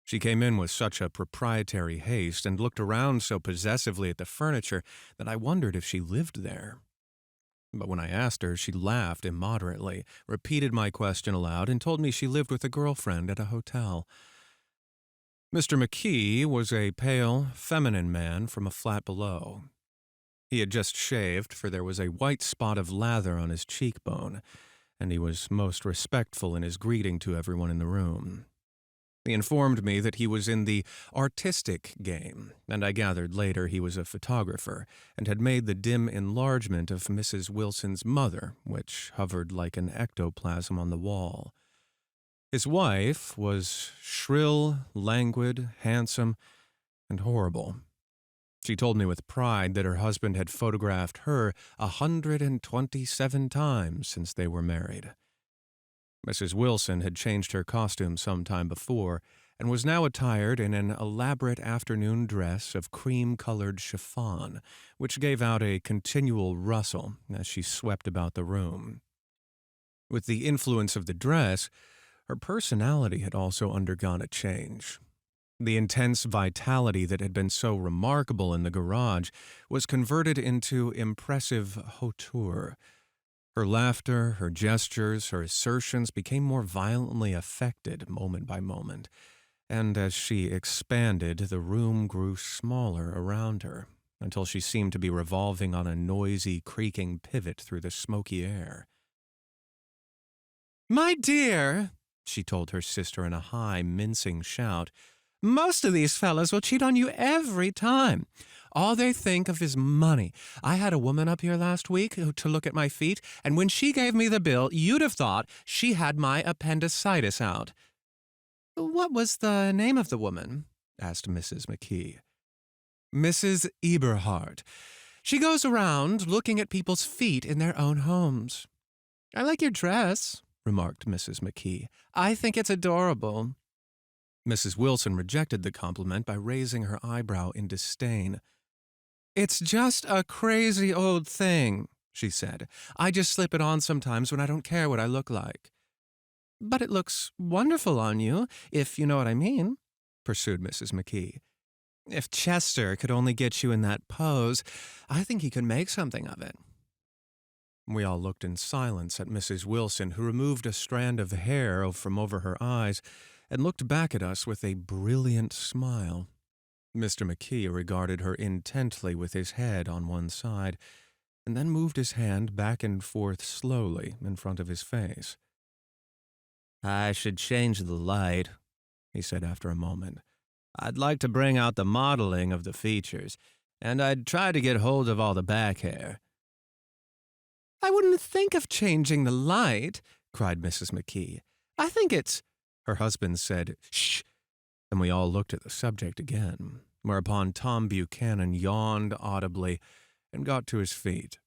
She came in with such a proprietary haste and looked around so possessively at the furniture that I wondered if she lived there. But when I asked her, she laughed immoderately, repeated my question aloud, and told me she lived with a girlfriend at a hotel. Mr. McKee was a pale, feminine man from a flat below. He had just shaved, for there was a white spot of lather on his cheekbone, and he was most respectful in his greeting to everyone in the room. He informed me that he was in the artistic game, and I gathered later he was a photographer, and had made the dim enlargement of Mrs. Wilson's mother, which hovered like an ectoplasm on the wall. His wife was shrill, languid, handsome, and horrible. She told me with pride that her husband had photographed her 127 times since they were married. Mrs. Wilson had changed her costume some time before, and was now attired in an elaborate afternoon dress of cream-colored chiffon, which gave out a continual rustle as she swept about the room. With the influence of the dress, her personality had also undergone a change. The intense vitality that had been so remarkable in the garage was converted into impressive hauteur. Her laughter, her gestures, her assertions became more violently affected moment by moment, and as she expanded, the room grew smaller around her, until she seemed to be revolving on a noisy, creaking pivot through the smoky air. "My dear," she told her sister in a high, mincing shout, "most of these fellows will cheat on you every time. All they think of is money. I had a woman up here last week to look at my feet, and when she gave me the bill, you'd have thought she had my appendicitis out." "What was the name of the woman?" asked Mrs. McKee. "Mrs. Eberhardt. She goes around looking at people's feet in their own homes." "I like your dress," remarked Mrs. McKee. "I think it's adorable." Mrs. Wilson rejected the compliment by raising her eyebrow in disdain. "It's just a crazy old thing," she said. "I just slip it on sometimes when I don't care what I look like." "But it looks wonderful on you, if you know what I mean," pursued Mrs. McKee. "If Chester could only get you in that pose, I think he could make something of it." We all looked in silence at Mrs. Wilson, who removed a strand of hair from over her eyes and looked back at us with a brilliant smile. Mr. McKee regarded her intently with his head on one side, and then moved his hand back and forth slowly in front of his face. "I should change the light," he said after a moment. "I'd like to bring out the modeling of the features, and I'd try to get hold of all the back hair." "I wouldn't think of changing the light," cried Mrs. McKee. "I think it's—" Her husband said, "Shh," and we all looked at the subject again, whereupon Tom Buchanan yawned audibly and got to his feet.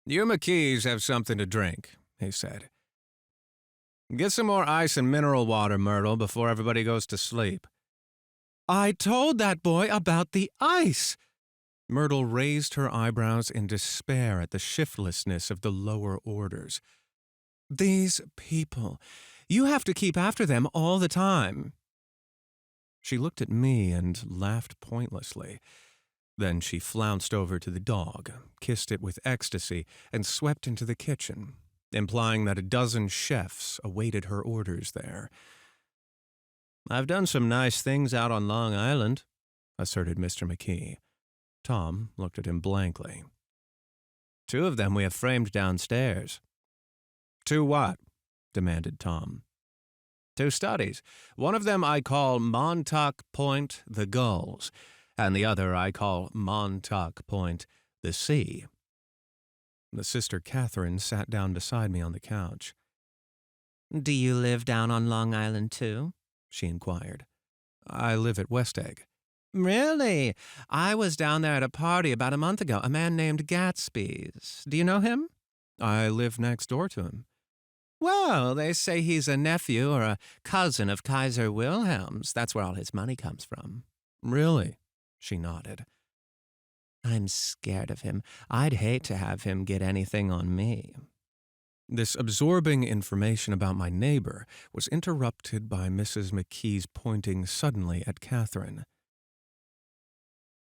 "You McKees have something to drink," he said. "Get some more ice and mineral water, Myrtle, before everybody goes to sleep." "I told that boy about the ice." Myrtle raised her eyebrows in despair at the shiftlessness of the lower orders. "These people, you have to keep after them all the time." She looked at me and laughed pointlessly. Then she flounced over to the dog, kissed it with ecstasy, and swept into the kitchen, implying that a dozen chefs awaited her orders there. "I've done some nice things out on Long Island," asserted Mr. McKee. Tom looked at him blankly. "2 of them we have framed downstairs." "2 what?" demanded Tom. "2 studies. One of them I call Montauk Point, the Gulls, and the other I call Montauk Point, the Sea." The sister Catherine sat down beside me on the couch. "Do you live down on Long Island, too?" she inquired. "I live at West Egg." "Really? I was down there at a party about a month ago, a man named Gatsby's. Do you know him?" "I live next door to him." "Well, they say he's a nephew or a cousin of Kaiser Wilhelm's. That's where all his money comes from." "Really?" She nodded. I'm scared of him. I'd hate to have him get anything on me. This absorbing information about my neighbor was interrupted by Mrs. McKee's pointing suddenly at Catherine.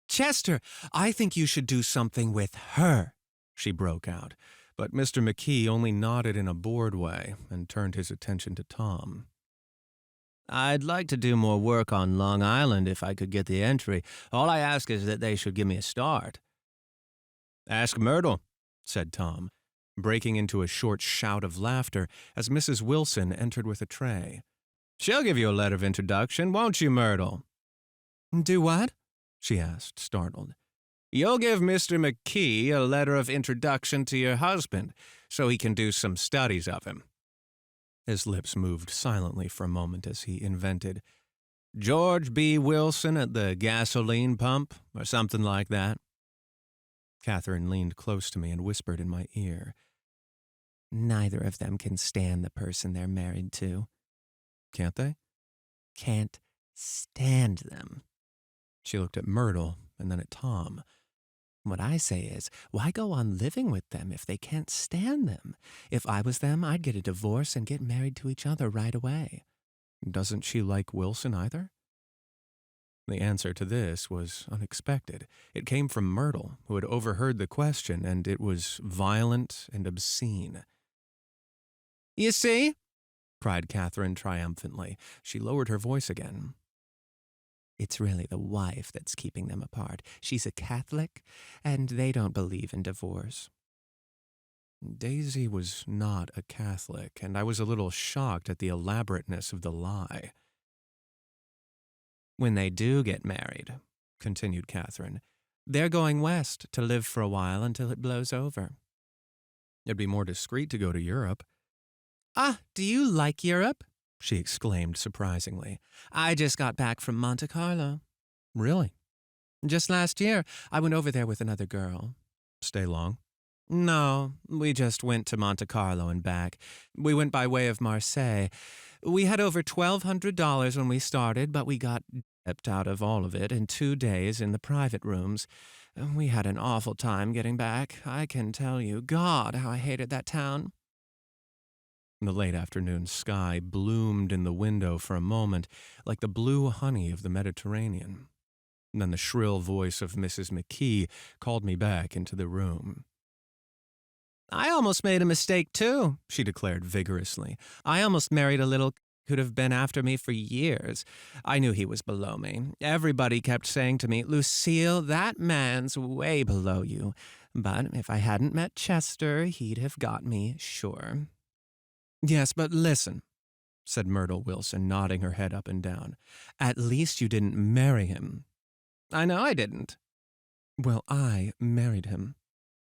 Chester, I think you should do something with her, she broke out, but Mr. McKee only nodded in a bored way and turned his attention to Tom. I'd like to do more work on Long Island if I could get the entry. All I ask is that they should give me a start. Ask Myrtle, said Tom, breaking into a short shout of laughter as Mrs. Wilson entered with a tray. She'll give you a letter of introduction, won't you, Myrtle? Do what? She asked, startled. You'll give Mr. McKee a letter of introduction to your husband so he can do some studies of him. His lips moved silently for a moment as he invented, George B. Wilson at the gasoline pump, or something like that. Catherine leaned close to me and whispered in my ear, Neither of them can stand the person they're married to. Can't they? Can't stand them. She looked at Myrtle and then at Tom. What I say is, why go on living with them if they can't stand them? If I was them, I'd get a divorce and get married to each other right away. Doesn't she like Wilson either? The answer to this was unexpected. It came from Myrtle, who had overheard the question, and it was violent and obscene. You see? Cried Catherine triumphantly. She lowered her voice again. It's really the wife that's keeping them apart. She's a Catholic, and they don't believe in divorce. Daisy was not a Catholic, and I was a little shocked at the elaborateness of the lie. When they do get married, continued Catherine, they're going west to live for a while until it blows over. It'd be more discreet to go to Europe. Ah, do you like Europe? She exclaimed surprisingly. I just got back from Monte Carlo. Really? Just last year, I went over there with another girl. Stay long? No, we just went to Monte Carlo and back. We went by way of Marseille. We had over $1,200 when we started, but we got dipped out of all of it in 2 days in the private rooms. We had an awful time getting back, I can tell you. God, how I hated that town. The late afternoon sky bloomed in the window for a moment like the blue honey of the Mediterranean. Then the shrill voice of Mrs. McKee called me back into the room. I almost made a mistake, too, she declared vigorously. I almost married a little who'd have been after me for years. I knew he was below me. Everybody kept saying to me, Lucille, that man's way below you. But if I hadn't met Chester, he'd have got me, sure. Yes, but listen, said Myrtle Wilson, nodding her head up and down. At least you didn't marry him. I know I didn't. Well, I married him,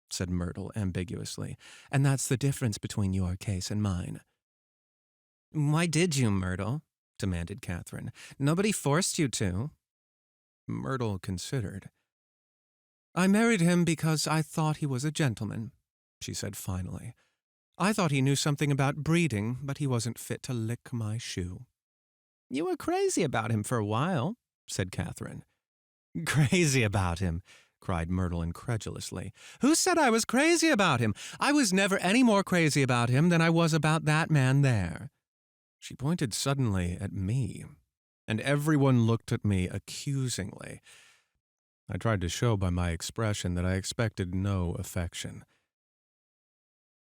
said Myrtle ambiguously, and that's the difference between your case and mine. Why did you, Myrtle? Demanded Catherine. Nobody forced you to. Myrtle considered. I married him because I thought he was a gentleman, she said finally. I thought he knew something about breeding, but he wasn't fit to lick my shoe. You were crazy about him for a while, said Catherine. Crazy about him, cried Myrtle incredulously. Who said I was crazy about him? I was never any more crazy about him than I was about that man there. She pointed suddenly at me, and everyone looked at me accusingly. I tried to show by my expression that I expected no affection.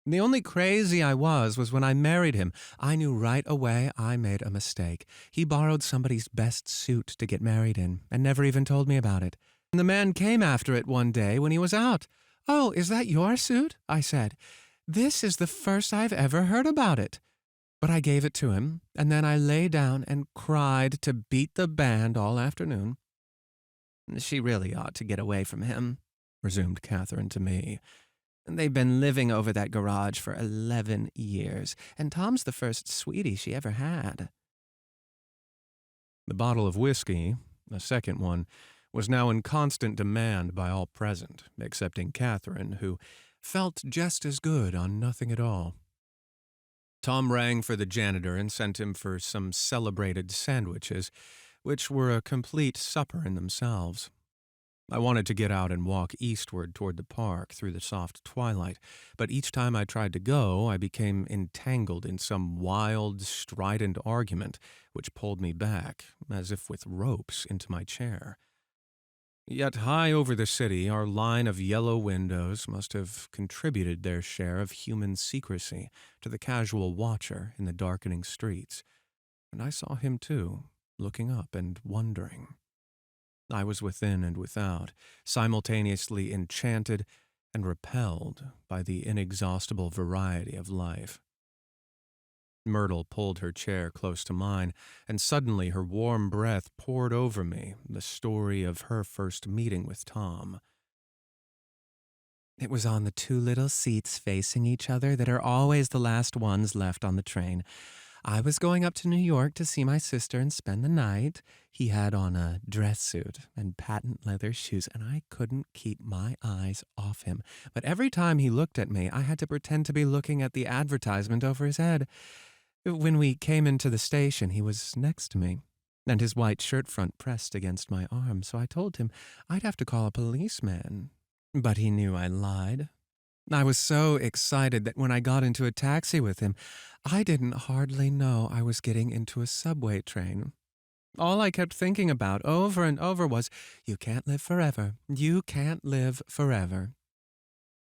The only crazy I was when I married him. I knew right away I made a mistake. He borrowed somebody's best suit to get married in and never even told me about it. And the man came after it one day when he was out. Oh, is that your suit? I said. This is the first I've ever heard about it. But I gave it to him, and then I lay down and cried to beat the band all afternoon. She really ought to get away from him, resumed Catherine to me. They've been living over that garage for 11 years, and Tom's the first sweetie she ever had. The bottle of whiskey, a second one, was now in constant demand by all present, excepting Catherine, who felt just as good on nothing at all. Tom rang for the janitor and sent him for some celebrated sandwiches, which were a complete supper in themselves. I wanted to get out and walk eastward toward the park through the soft twilight, but each time I tried to go, I became entangled in some wild, strident argument which pulled me back, as if with ropes, into my chair. Yet high over the city, our line of yellow windows must have contributed their share of human secrecy to the casual watcher in the darkening streets, and I saw him too, looking up and wondering. I was within and without, simultaneously enchanted and repelled by the inexhaustible variety of life. Myrtle pulled her chair close to mine, and suddenly her warm breath poured over me the story of her first meeting with Tom. It was on the two little seats facing each other that are always the last ones left on the train. I was going up to New York to see my sister and spend the night. He had on a dress suit and patent leather shoes, and I couldn't keep my eyes off him. But every time he looked at me, I had to pretend to be looking at the advertisement over his head. When we came into the station, he was next to me, and his white shirt front pressed against my arm, so I told him I'd have to call a policeman. But he knew I lied. I was so excited that when I got into a taxi with him, I didn't hardly know I was getting into a subway train. All I kept thinking about over and over was, "You can't live forever. You can't live forever."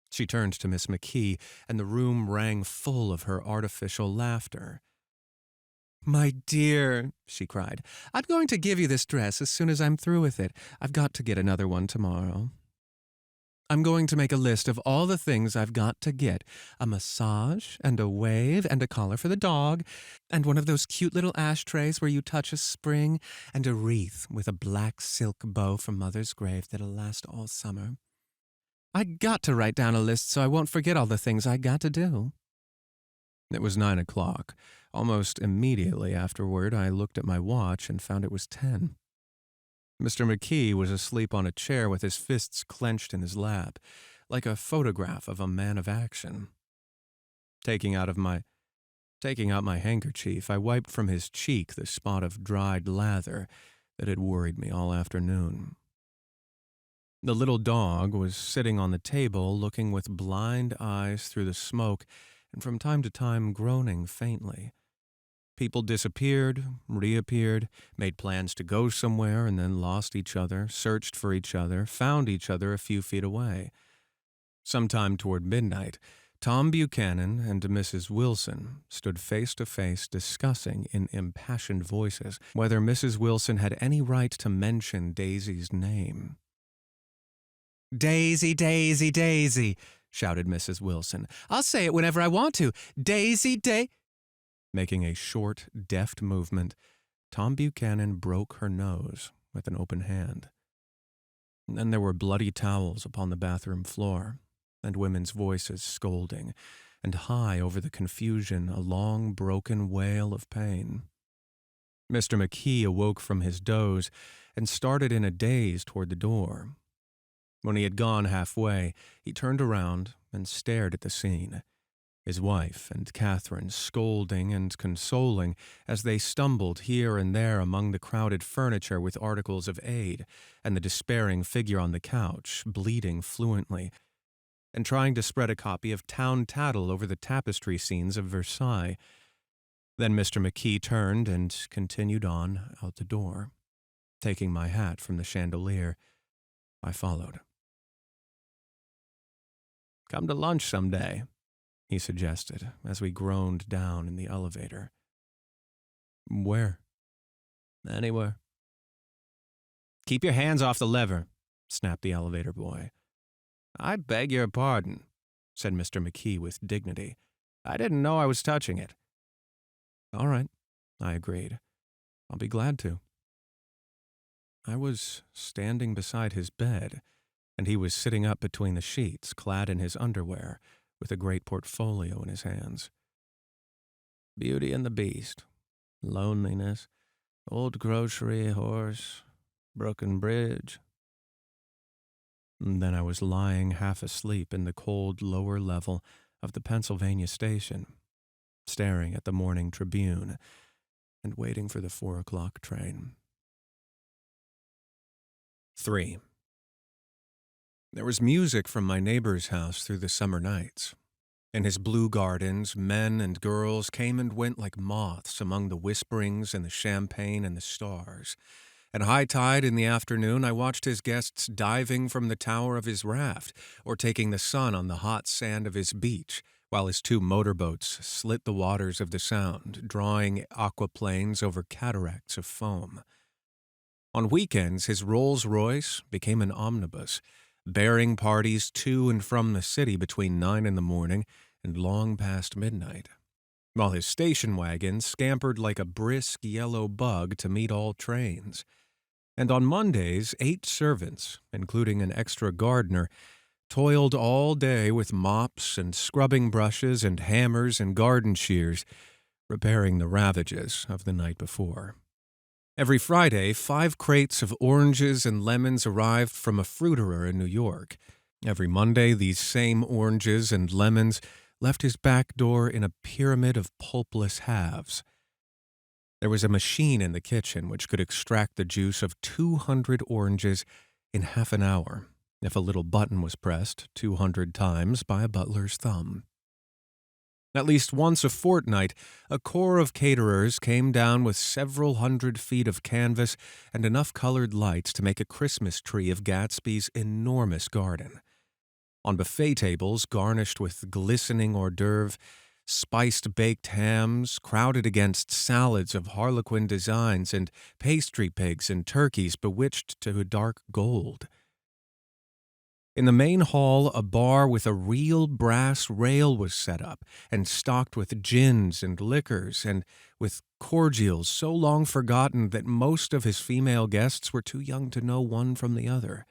She turned to Miss McKee, and the room rang full of her artificial laughter. "My dear," she cried, "I'm going to give you this dress as soon as I'm through with it. I've got to get another one tomorrow. I'm going to make a list of all the things I've got to get. A massage, and a wave, and a collar for the dog, and one of those cute little ashtrays where you touch a spring, and a wreath with a black silk bow from Mother's grave that'll last all summer. I got to write down a list so I won't forget all the things I got to do." It was 9 o'clock. Almost immediately afterward, I looked at my watch and found it was 10. Mr. McKee was asleep on a chair with his fists clenched in his lap, like a photograph of a man of action. Taking out my handkerchief, I wiped from his cheek the spot of dried lather that had worried me all afternoon. The little dog was sitting on the table, looking with blind eyes through the smoke, and from time to time groaning faintly. People disappeared, reappeared, made plans to go somewhere, and then lost each other, searched for each other, found each other a few feet away. Sometime toward midnight, Tom Buchanan and Mrs. Wilson stood face to face discussing in impassioned voices whether Mrs. Wilson had any right to mention Daisy's name. "Daisy, Daisy, Daisy," shouted Mrs. Wilson. "I'll say it whenever I want to. Daisy, Making a short, deft movement, Tom Buchanan broke her nose with an open hand. Then there were bloody towels upon the bathroom floor, and women's voices scolding, and high over the confusion a long, broken wail of pain. Mr. McKee awoke from his doze and started in a daze toward the door. When he had gone halfway, he turned around and stared at the scene. His wife and Catherine scolding and consoling as they stumbled here and there among the crowded furniture with articles of aid, and the despairing figure on the couch, bleeding fluently, and trying to spread a copy of Town Tattle over the tapestry scenes of Versailles. Then Mr. McKee turned and continued on out the door. Taking my hat from the chandelier, I followed. "Come to lunch someday," he suggested as we groaned down in the elevator. "Where?" "Anywhere." "Keep your hands off the lever," snapped the elevator boy. "I beg your pardon," said Mr. McKee with dignity. "I didn't know I was touching it." "All right," I agreed. "I'll be glad to." I was standing beside his bed, and he was sitting up between the sheets, clad in his underwear, with a great portfolio in his hands. "Beauty and the Beast, Loneliness, Old Grocery Horse, Broken Bridge." And then I was lying half asleep in the cold lower level of the Pennsylvania station, staring at the Morning Tribune and waiting for the 4 o'clock train. 3. There was music from my neighbor's house through the summer nights. In his blue gardens, men and girls came and went like moths among the whisperings and the champagne and the stars. At high tide in the afternoon, I watched his guests diving from the tower of his raft or taking the sun on the hot sand of his beach, while his two motorboats slit the waters of the Sound, drawing aquaplanes over cataracts of foam. On weekends, his Rolls-Royce became an omnibus, bearing parties to and from the city between 9 in the morning and long past midnight, while his station wagon scampered like a brisk yellow bug to meet all trains. And on Mondays, 8 servants, including an extra gardener, toiled all day with mops and scrubbing brushes and hammers and garden shears, repairing the ravages of the night before. Every Friday, 5 crates of oranges and lemons arrived from a fruiterer in New York. Every Monday, these same oranges and lemons left his back door in a pyramid of pulpless halves. There was a machine in the kitchen which could extract the juice of 200 oranges in half an hour, if a little button was pressed 200 times by a butler's thumb. At least once a fortnight, a corps of caterers came down with several hundred feet of canvas and enough colored lights to make a Christmas tree of Gatsby's enormous garden. On buffet tables garnished with glistening hors d'oeuvre, spiced baked hams crowded against salads of harlequin designs and pastry pigs and turkeys bewitched to a dark gold. In the main hall, a bar with a real brass rail was set up and stocked with gins and liquors and with cordials so long forgotten that most of his female guests were too young to know one from the other.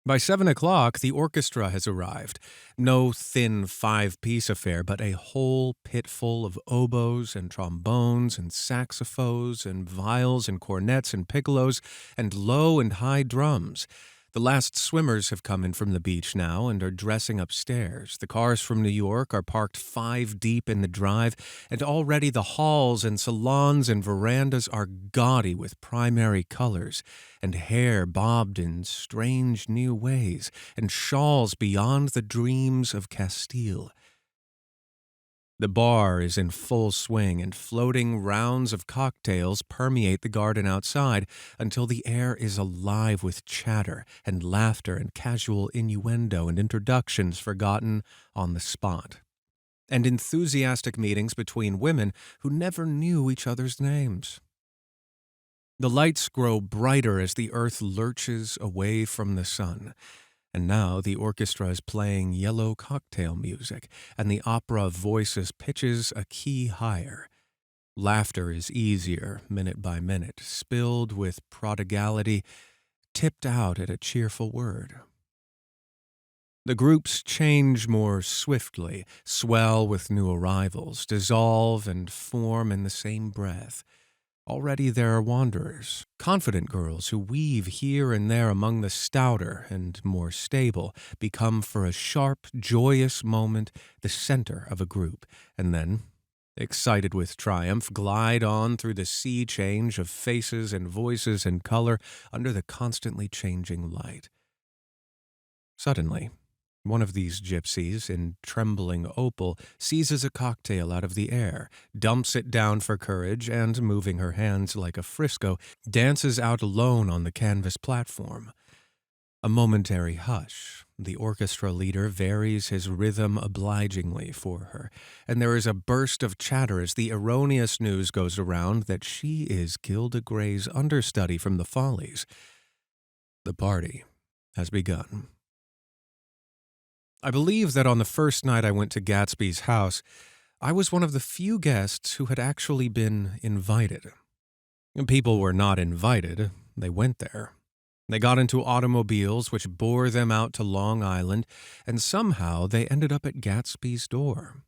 By 7 o'clock, the orchestra has arrived. No thin 5-piece affair, but a whole pitful of oboes and trombones and saxophones and viols and cornets and piccolos and low and high drums. The last swimmers have come in from the beach now and are dressing upstairs. The cars from New York are parked 5 deep in the drive, and already the halls and salons and verandas are gaudy with primary colors, and hair bobbed in strange new ways, and shawls beyond the dreams of Castile. The bar is in full swing, and floating rounds of cocktails permeate the garden outside until the air is alive with chatter and laughter and casual innuendo and introductions forgotten on the spot, and enthusiastic meetings between women who never knew each other's names. The lights grow brighter as the earth lurches away from the sun. And now the orchestra is playing yellow cocktail music, and the opera of voices pitches a key higher. Laughter is easier, minute by minute, spilled with prodigality, tipped out at a cheerful word. The groups change more swiftly, swell with new arrivals, dissolve and form in the same breath. Already there are wanderers, confident girls who weave here and there among the stouter and more stable, become for a sharp, joyous moment the center of a group, and then, excited with triumph, glide on through the sea change of faces and voices and color under the constantly changing light. Suddenly, one of these gypsies, in trembling opal, seizes a cocktail out of the air, dumps it down for courage, and, moving her hands like a frisco, dances out alone on the canvas platform. A momentary hush. The orchestra leader varies his rhythm obligingly for her, and there is a burst of chatter as the erroneous news goes around that she is Gilda Gray's understudy from the Follies. The party has begun. I believe that on the first night I went to Gatsby's house, I was one of the few guests who had actually been invited. People were not invited, they went there. They got into automobiles which bore them out to Long Island, and somehow they ended up at Gatsby's door.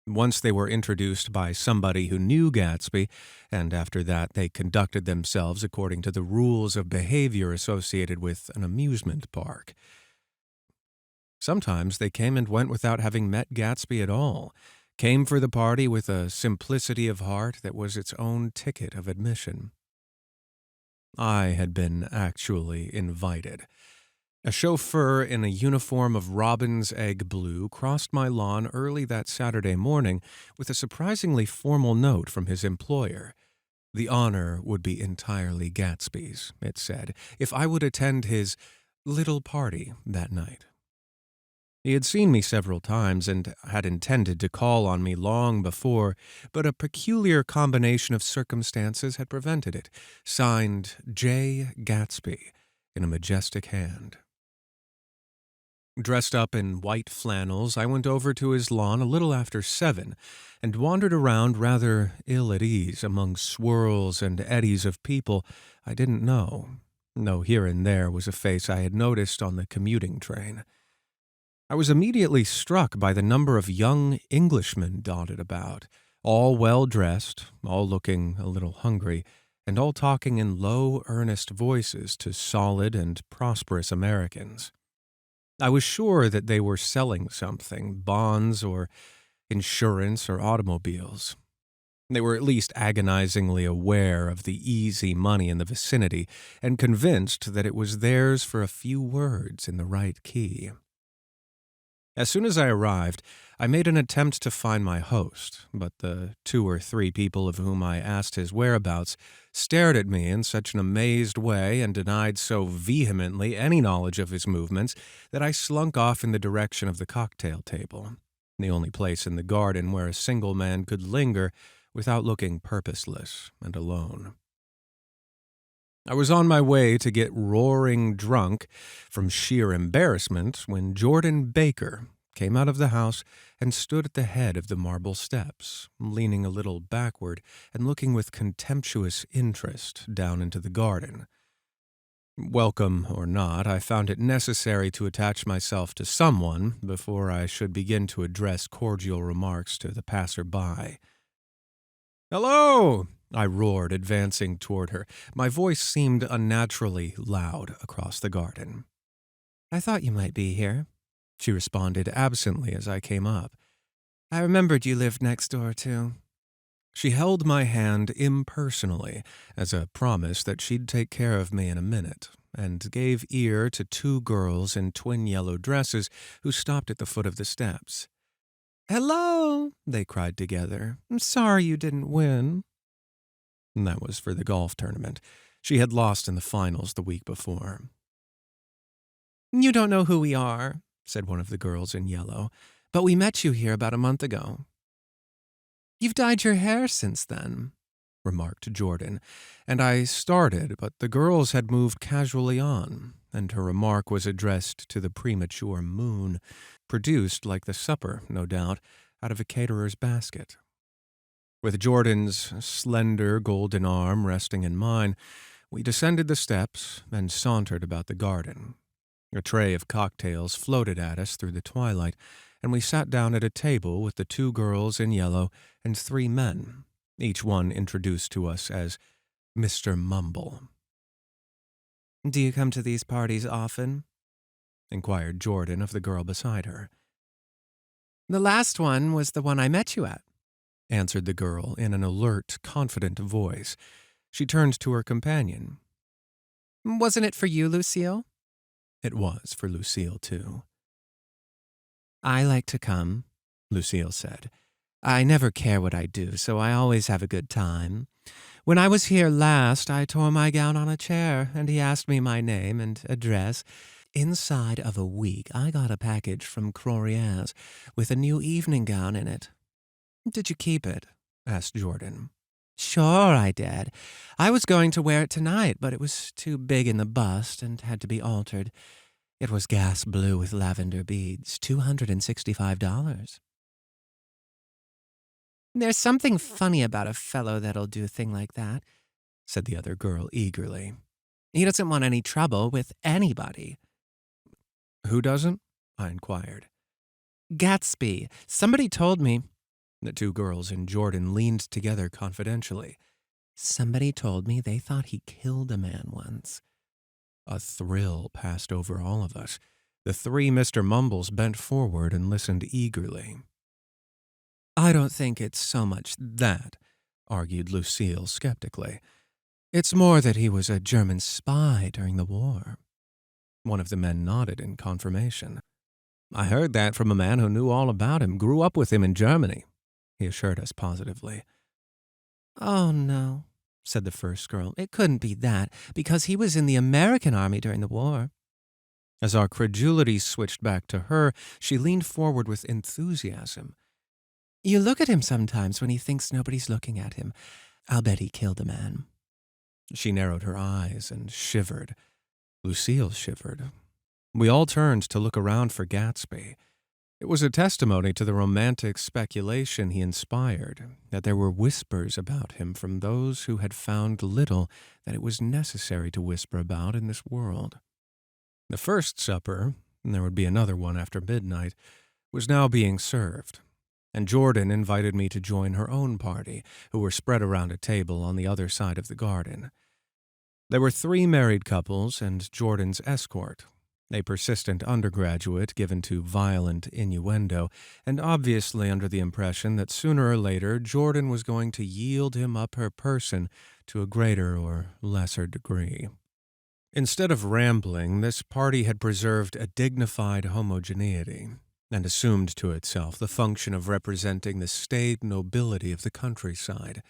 Once they were introduced by somebody who knew Gatsby, and after that they conducted themselves according to the rules of behavior associated with an amusement park. Sometimes they came and went without having met Gatsby at all, came for the party with a simplicity of heart that was its own ticket of admission. I had been actually invited. A chauffeur in a uniform of robin's egg blue crossed my lawn early that Saturday morning with a surprisingly formal note from his employer. The honor would be entirely Gatsby's, it said, if I would attend his little party that night. He had seen me several times and had intended to call on me long before, but a peculiar combination of circumstances had prevented it. Signed J. Gatsby in a majestic hand. Dressed up in white flannels, I went over to his lawn a little after 7 and wandered around rather ill at ease among swirls and eddies of people I didn't know, though here and there was a face I had noticed on the commuting train. I was immediately struck by the number of young Englishmen dotted about, all well-dressed, all looking a little hungry, and all talking in low, earnest voices to solid and prosperous Americans. I was sure that they were selling something, bonds or insurance or automobiles. They were at least agonizingly aware of the easy money in the vicinity and convinced that it was theirs for a few words in the right key. As soon as I arrived, I made an attempt to find my host, but the 2 or 3 people of whom I asked his whereabouts stared at me in such an amazed way and denied so vehemently any knowledge of his movements that I slunk off in the direction of the cocktail table, the only place in the garden where a single man could linger without looking purposeless and alone. I was on my way to get roaring drunk from sheer embarrassment when Jordan Baker came out of the house and stood at the head of the marble steps, leaning a little backward and looking with contemptuous interest down into the garden. Welcome or not, I found it necessary to attach myself to someone before I should begin to address cordial remarks to the passer-by. "Hello!" I roared, advancing toward her. My voice seemed unnaturally loud across the garden. "I thought you might be here," she responded absently as I came up. "I remembered you lived next door, too." She held my hand impersonally as a promise that she'd take care of me in a minute, and gave ear to 2 girls in twin yellow dresses who stopped at the foot of the steps. "Hello," they cried together. "I'm sorry you didn't win." That was for the golf tournament. She had lost in the finals the week before. "You don't know who we are," said one of the girls in yellow, "but we met you here about a month ago." "You've dyed your hair since then," remarked Jordan, and I started, but the girls had moved casually on, and her remark was addressed to the premature moon, produced like the supper, no doubt, out of a caterer's basket. With Jordan's slender golden arm resting in mine, we descended the steps and sauntered about the garden. A tray of cocktails floated at us through the twilight, and we sat down at a table with the 2 girls in yellow and 3 men, each one introduced to us as Mr. Mumble. "Do you come to these parties often?" inquired Jordan of the girl beside her. "The last one was the one I met you at," answered the girl in an alert, confident voice. She turned to her companion. "Wasn't it for you, Lucille?" It was for Lucille, too. "I like to come," Lucille said. "I never care what I do, so I always have a good time. When I was here last, I tore my gown on a chair, and he asked me my name and address. Inside of a week, I got a package from Crorier's with a new evening gown in it." "Did you keep it?" asked Jordan. "Sure I did. I was going to wear it tonight, but it was too big in the bust and had to be altered. It was gas blue with lavender beads, $265. "There's something funny about a fellow that'll do a thing like that," said the other girl eagerly. "He doesn't want any trouble with anybody." "Who doesn't?" I inquired. "Gatsby. Somebody told me—" The 2 girls and Jordan leaned together confidentially. "Somebody told me they thought he killed a man once." A thrill passed over all of us. The 3 Mr. Mumbles bent forward and listened eagerly. "I don't think it's so much "That," argued Lucille skeptically. It's more that he was a German spy during the war." One of the men nodded in confirmation. I heard that from a man who knew all about him, grew up with him in Germany, he assured us positively. Oh, no, said the first girl. It couldn't be that, because he was in the American army during the war. As our credulity switched back to her, she leaned forward with enthusiasm. You look at him sometimes when he thinks nobody's looking at him. I'll bet he killed a man. She narrowed her eyes and shivered. Lucille shivered. We all turned to look around for Gatsby. It was a testimony to the romantic speculation he inspired, that there were whispers about him from those who had found little that it was necessary to whisper about in this world. The first supper, and there would be another one after midnight, was now being served, and Jordan invited me to join her own party, who were spread around a table on the other side of the garden. There were 3 married couples and Jordan's escort, a persistent undergraduate given to violent innuendo, and obviously under the impression that sooner or later Jordan was going to yield him up her person to a greater or lesser degree. Instead of rambling, this party had preserved a dignified homogeneity and assumed to itself the function of representing the staid nobility of the countryside.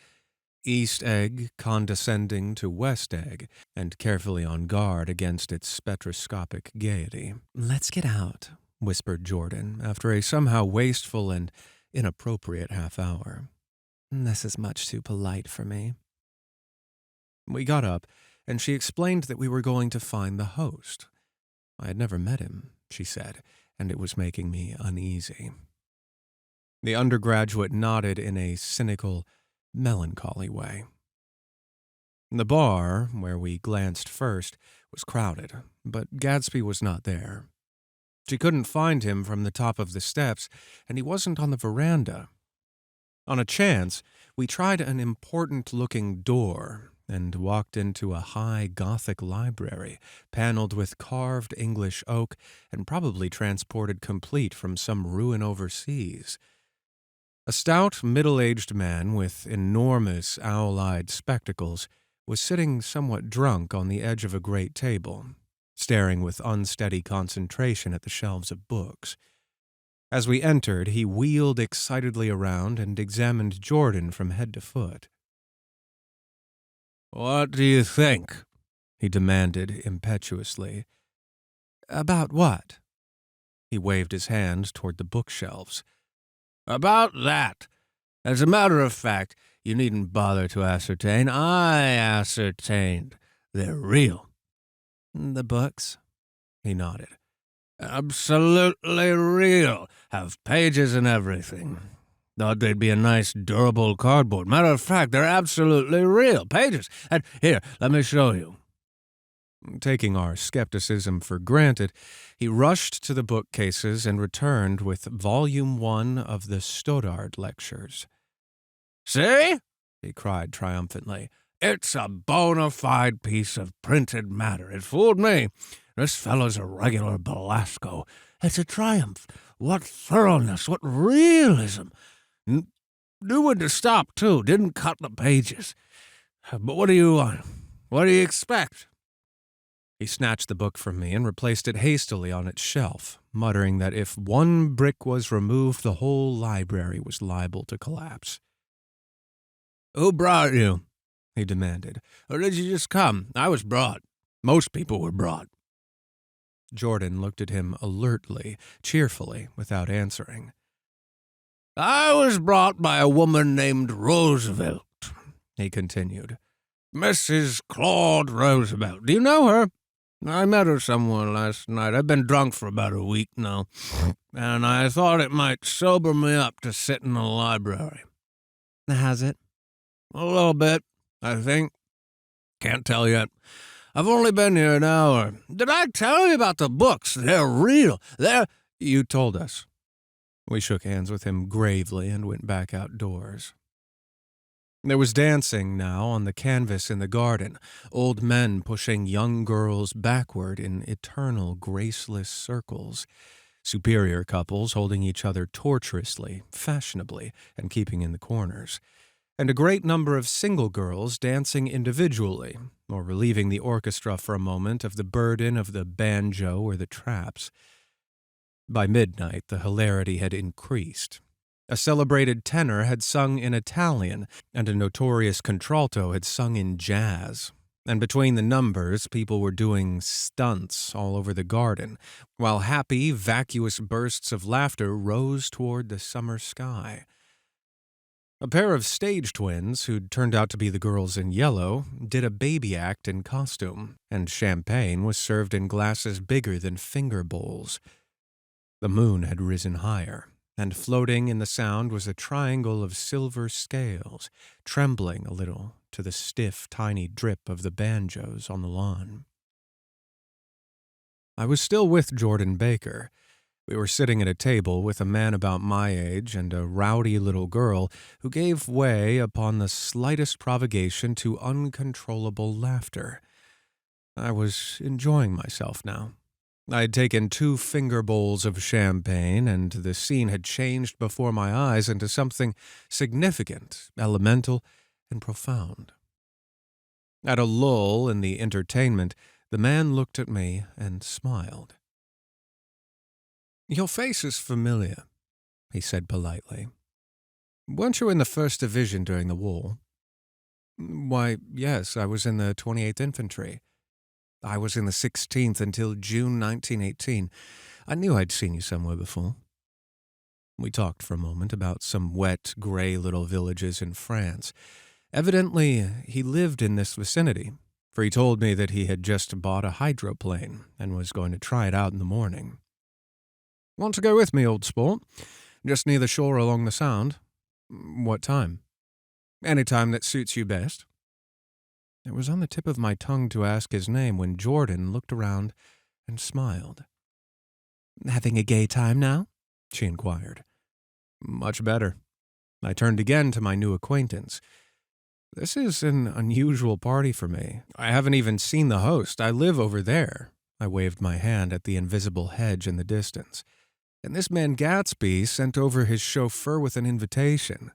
East Egg condescending to West Egg, and carefully on guard against its spectroscopic gaiety. Let's get out, whispered Jordan, after a somehow wasteful and inappropriate half-hour. This is much too polite for me. We got up, and she explained that we were going to find the host. I had never met him, she said, and it was making me uneasy. The undergraduate nodded in a cynical, melancholy way. The bar, where we glanced first, was crowded, but Gatsby was not there. She couldn't find him from the top of the steps, and he wasn't on the veranda. On a chance, we tried an important-looking door and walked into a high Gothic library, paneled with carved English oak and probably transported complete from some ruin overseas. A stout, middle-aged man with enormous owl-eyed spectacles was sitting somewhat drunk on the edge of a great table, staring with unsteady concentration at the shelves of books. As we entered, he wheeled excitedly around and examined Jordan from head to foot. "What do you think?" he demanded impetuously. "About what?" He waved his hand toward the bookshelves. "About that. As a matter of fact, you needn't bother to ascertain. I ascertained. They're real." "The books?" He nodded. "Absolutely real. Have pages and everything. Thought they'd be a nice, durable cardboard. Matter of fact, they're absolutely real. Pages. And here, let me show you." Taking our skepticism for granted, he rushed to the bookcases and returned with Volume 1 of the Stoddard Lectures. "See?" he cried triumphantly. "It's a bona fide piece of printed matter. It fooled me. This fellow's a regular Belasco. It's a triumph. What thoroughness, what realism. Knew when to stop, too. Didn't cut the pages. But what do you want? What do you expect?" He snatched the book from me and replaced it hastily on its shelf, muttering that if one brick was removed, the whole library was liable to collapse. "Who brought you?" he demanded. "Or did you just come? I was brought. Most people were brought." Jordan looked at him alertly, cheerfully, without answering. "I was brought by a woman named Roosevelt," he continued. "Mrs. Claude Roosevelt. Do you know her? I met her somewhere last night. I've been drunk for about a week now, and I thought it might sober me up to sit in the library." "Has it?" "A little bit, I think. Can't tell yet. I've only been here an hour. Did I tell you about the books? They're real. You told us." We shook hands with him gravely and went back outdoors. There was dancing now on the canvas in the garden, old men pushing young girls backward in eternal, graceless circles, superior couples holding each other tortuously, fashionably, and keeping in the corners, and a great number of single girls dancing individually, or relieving the orchestra for a moment of the burden of the banjo or the traps. By midnight, the hilarity had increased. A celebrated tenor had sung in Italian, and a notorious contralto had sung in jazz. And between the numbers, people were doing stunts all over the garden, while happy, vacuous bursts of laughter rose toward the summer sky. A pair of stage twins, who'd turned out to be the girls in yellow, did a baby act in costume, and champagne was served in glasses bigger than finger bowls. The moon had risen higher, and floating in the sound was a triangle of silver scales, trembling a little to the stiff, tiny drip of the banjos on the lawn. I was still with Jordan Baker. We were sitting at a table with a man about my age and a rowdy little girl who gave way upon the slightest provocation to uncontrollable laughter. I was enjoying myself now. I had taken 2 finger bowls of champagne, and the scene had changed before my eyes into something significant, elemental, and profound. At a lull in the entertainment, the man looked at me and smiled. "Your face is familiar," he said politely. "Weren't you in the 1st Division during the war?" "Why, yes, I was in the 28th Infantry. I was in the 16th until June 1918. I knew I'd seen you somewhere before." We talked for a moment about some wet, gray little villages in France. Evidently, he lived in this vicinity, for he told me that he had just bought a hydroplane and was going to try it out in the morning. "Want to go with me, old sport? Just near the shore along the Sound." "What time?" "Any time that suits you best." It was on the tip of my tongue to ask his name when Jordan looked around and smiled. "Having a gay time now?" she inquired. "Much better." I turned again to my new acquaintance. "This is an unusual party for me. I haven't even seen the host. I live over there." I waved my hand at the invisible hedge in the distance. "And this man Gatsby sent over his chauffeur with an invitation."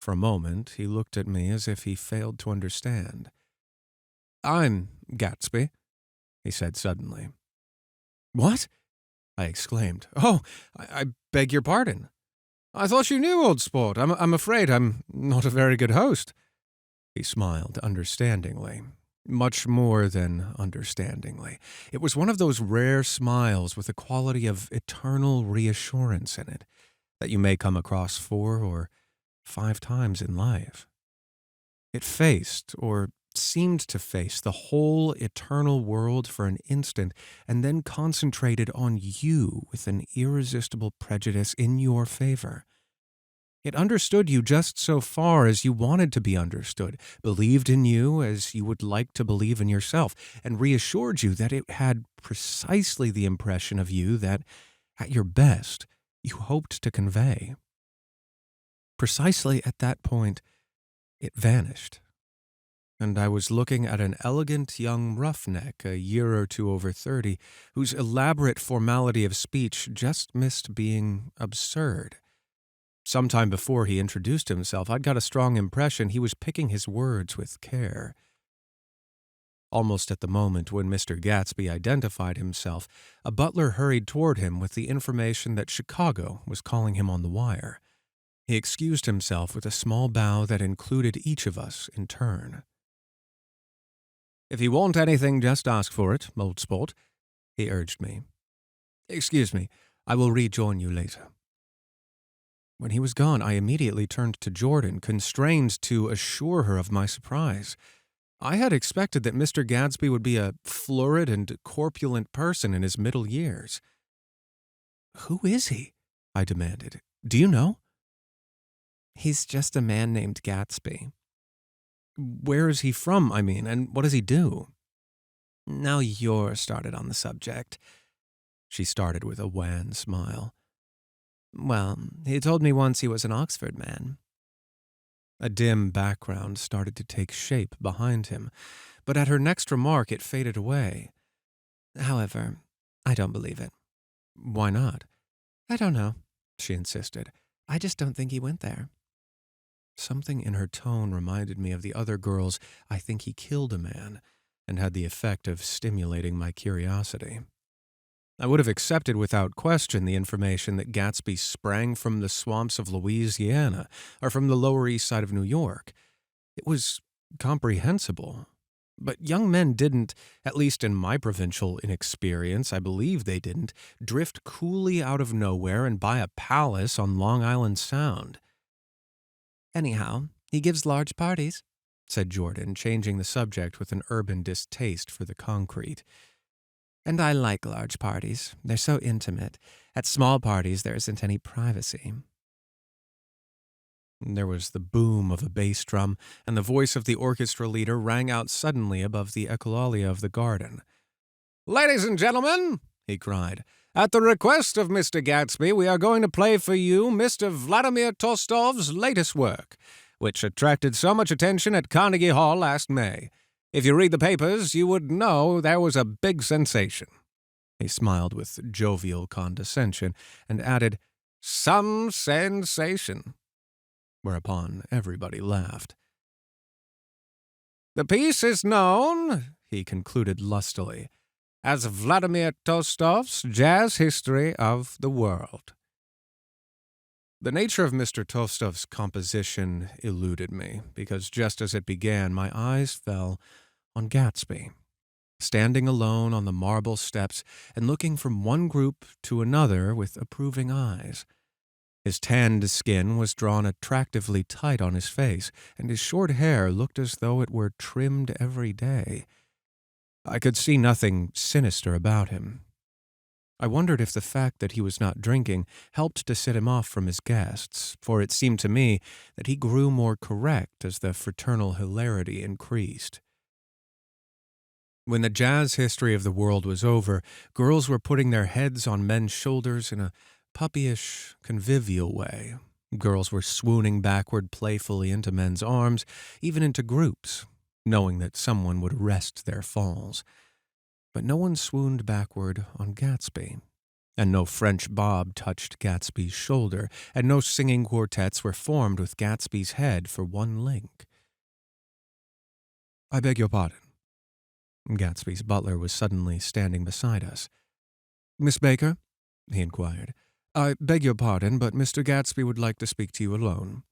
For a moment, he looked at me as if he failed to understand. "I'm Gatsby," he said suddenly. "What?" I exclaimed. "Oh, I beg your pardon. I thought you knew, old sport. I'm afraid I'm not a very good host." He smiled understandingly. Much more than understandingly. It was one of those rare smiles with a quality of eternal reassurance in it that you may come across 4 or 5 times in life. It faced, or seemed to face, the whole eternal world for an instant and then concentrated on you with an irresistible prejudice in your favor. It understood you just so far as you wanted to be understood, believed in you as you would like to believe in yourself, and reassured you that it had precisely the impression of you that, at your best, you hoped to convey. Precisely at that point, it vanished, and I was looking at an elegant young roughneck, a year or 2 over 30, whose elaborate formality of speech just missed being absurd. Sometime before he introduced himself, I'd got a strong impression he was picking his words with care. Almost at the moment when Mr. Gatsby identified himself, a butler hurried toward him with the information that Chicago was calling him on the wire. He excused himself with a small bow that included each of us in turn. "If you want anything, just ask for it, old sport," he urged me. "Excuse me, I will rejoin you later." When he was gone, I immediately turned to Jordan, constrained to assure her of my surprise. I had expected that Mr. Gatsby would be a florid and corpulent person in his middle years. "Who is he?" I demanded. "Do you know?" "He's just a man named Gatsby." "Where is he from, I mean, and what does he do?" "Now you're started on the subject." She started with a wan smile. "Well, he told me once he was an Oxford man." A dim background started to take shape behind him, but at her next remark it faded away. "However, I don't believe it." "Why not?" "I don't know," she insisted. "I just don't think he went there." Something in her tone reminded me of the other girl's "I think he killed a man," and had the effect of stimulating my curiosity. I would have accepted without question the information that Gatsby sprang from the swamps of Louisiana or from the Lower East Side of New York. It was comprehensible. But young men didn't, at least in my provincial inexperience, I believe they didn't, drift coolly out of nowhere and buy a palace on Long Island Sound. "Anyhow, he gives large parties," said Jordan, changing the subject with an urban distaste for the concrete. "And I like large parties. They're so intimate. At small parties, there isn't any privacy." There was the boom of a bass drum, and the voice of the orchestra leader rang out suddenly above the echolalia of the garden. "Ladies and gentlemen," he cried, "at the request of Mr. Gatsby, we are going to play for you Mr. Vladimir Tolstoy's latest work, which attracted so much attention at Carnegie Hall last May. If you read the papers, you would know there was a big sensation." He smiled with jovial condescension and added, "Some sensation," whereupon everybody laughed. "The piece is known," he concluded lustily, "as Vladimir Tolstoy's Jazz History of the World." The nature of Mr. Tolstoy's composition eluded me, because just as it began, my eyes fell on Gatsby, standing alone on the marble steps and looking from one group to another with approving eyes. His tanned skin was drawn attractively tight on his face, and his short hair looked as though it were trimmed every day. I could see nothing sinister about him. I wondered if the fact that he was not drinking helped to set him off from his guests, for it seemed to me that he grew more correct as the fraternal hilarity increased. When the jazz history of the world was over, girls were putting their heads on men's shoulders in a puppyish, convivial way. Girls were swooning backward playfully into men's arms, even into groups, knowing that someone would arrest their falls. But no one swooned backward on Gatsby, and no French bob touched Gatsby's shoulder, and no singing quartets were formed with Gatsby's head for one link. "I beg your pardon." Gatsby's butler was suddenly standing beside us. "Miss Baker?" he inquired. "I beg your pardon, but Mr. Gatsby would like to speak to you alone."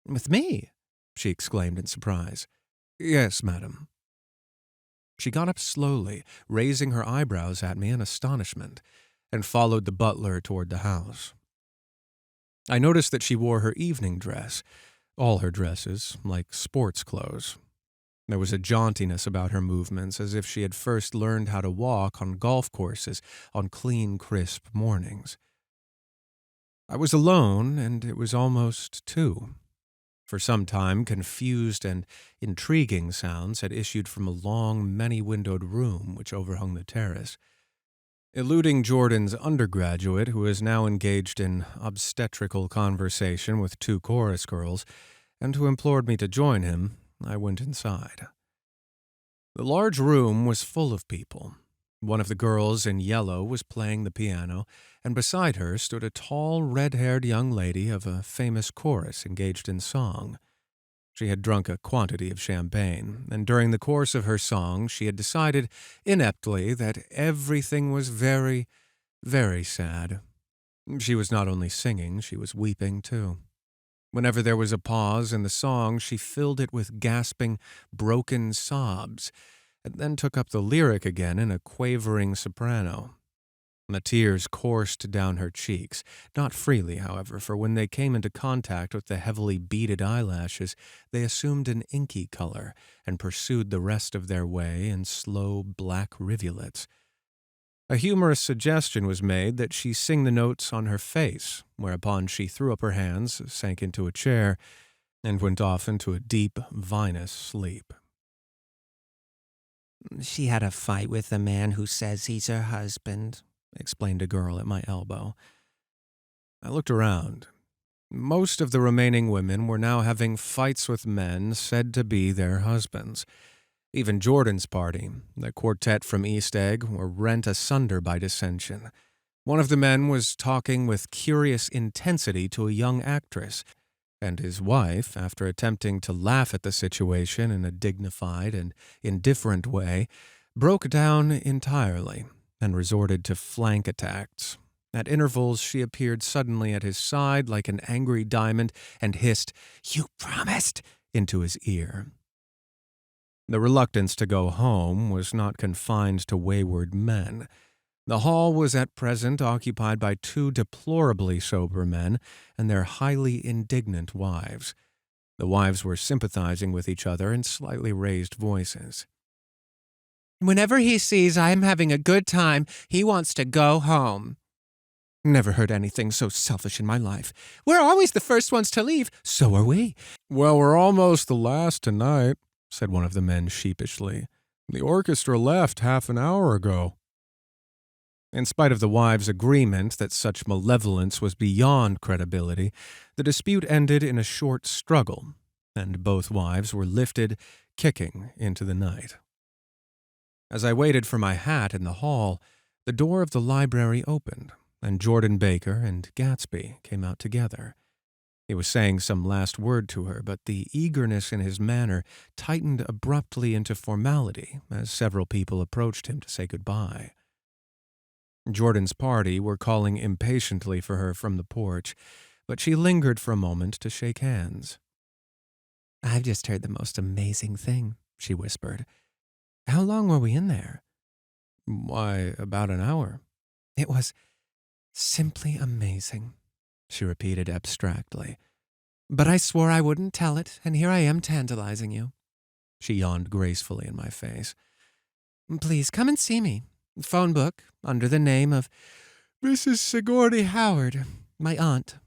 "With me?" she exclaimed in surprise. "Yes, madam." She got up slowly, raising her eyebrows at me in astonishment, and followed the butler toward the house. I noticed that she wore her evening dress, all her dresses, like sports clothes. There was a jauntiness about her movements, as if she had first learned how to walk on golf courses on clean, crisp mornings. I was alone, and it was almost 2. For some time, confused and intriguing sounds had issued from a long, many-windowed room which overhung the terrace. Eluding Jordan's undergraduate, who is now engaged in obstetrical conversation with 2 chorus girls, and who implored me to join him, I went inside. The large room was full of people. One of the girls in yellow was playing the piano, and beside her stood a tall, red-haired young lady of a famous chorus engaged in song. She had drunk a quantity of champagne, and during the course of her song she had decided, ineptly, that everything was very, very sad. She was not only singing, she was weeping too. Whenever there was a pause in the song, she filled it with gasping, broken sobs, and then took up the lyric again in a quavering soprano. The tears coursed down her cheeks, not freely, however, for when they came into contact with the heavily beaded eyelashes, they assumed an inky color and pursued the rest of their way in slow black rivulets. A humorous suggestion was made that she sing the notes on her face, whereupon she threw up her hands, sank into a chair, and went off into a deep, vinous sleep. "She had a fight with a man who says he's her husband," explained a girl at my elbow. I looked around. Most of the remaining women were now having fights with men said to be their husbands. Even Jordan's party, the quartet from East Egg, were rent asunder by dissension. One of the men was talking with curious intensity to a young actress, And his wife, after attempting to laugh at the situation in a dignified and indifferent way, broke down entirely and resorted to flank attacks. At intervals, she appeared suddenly at his side like an angry diamond and hissed, "You promised!" into his ear. The reluctance to go home was not confined to wayward men. The hall was at present occupied by two deplorably sober men and their highly indignant wives. The wives were sympathizing with each other in slightly raised voices. "Whenever he sees I am having a good time, he wants to go home." "Never heard anything so selfish in my life." "We're always the first ones to leave." "So are we." "Well, we're almost the last tonight," said one of the men sheepishly. "The orchestra left half an hour ago." In spite of the wives' agreement that such malevolence was beyond credibility, the dispute ended in a short struggle, and both wives were lifted, kicking, into the night. As I waited for my hat in the hall, the door of the library opened, and Jordan Baker and Gatsby came out together. He was saying some last word to her, but the eagerness in his manner tightened abruptly into formality as several people approached him to say goodbye. Jordan's party were calling impatiently for her from the porch, but she lingered for a moment to shake hands. "I've just heard the most amazing thing," she whispered. "How long were we in there?" "Why, about an hour." "It was simply amazing," she repeated abstractly. "But I swore I wouldn't tell it, and here I am tantalizing you." She yawned gracefully in my face. "Please come and see me. Phone book, under the name of Mrs. Sigourney Howard, my aunt."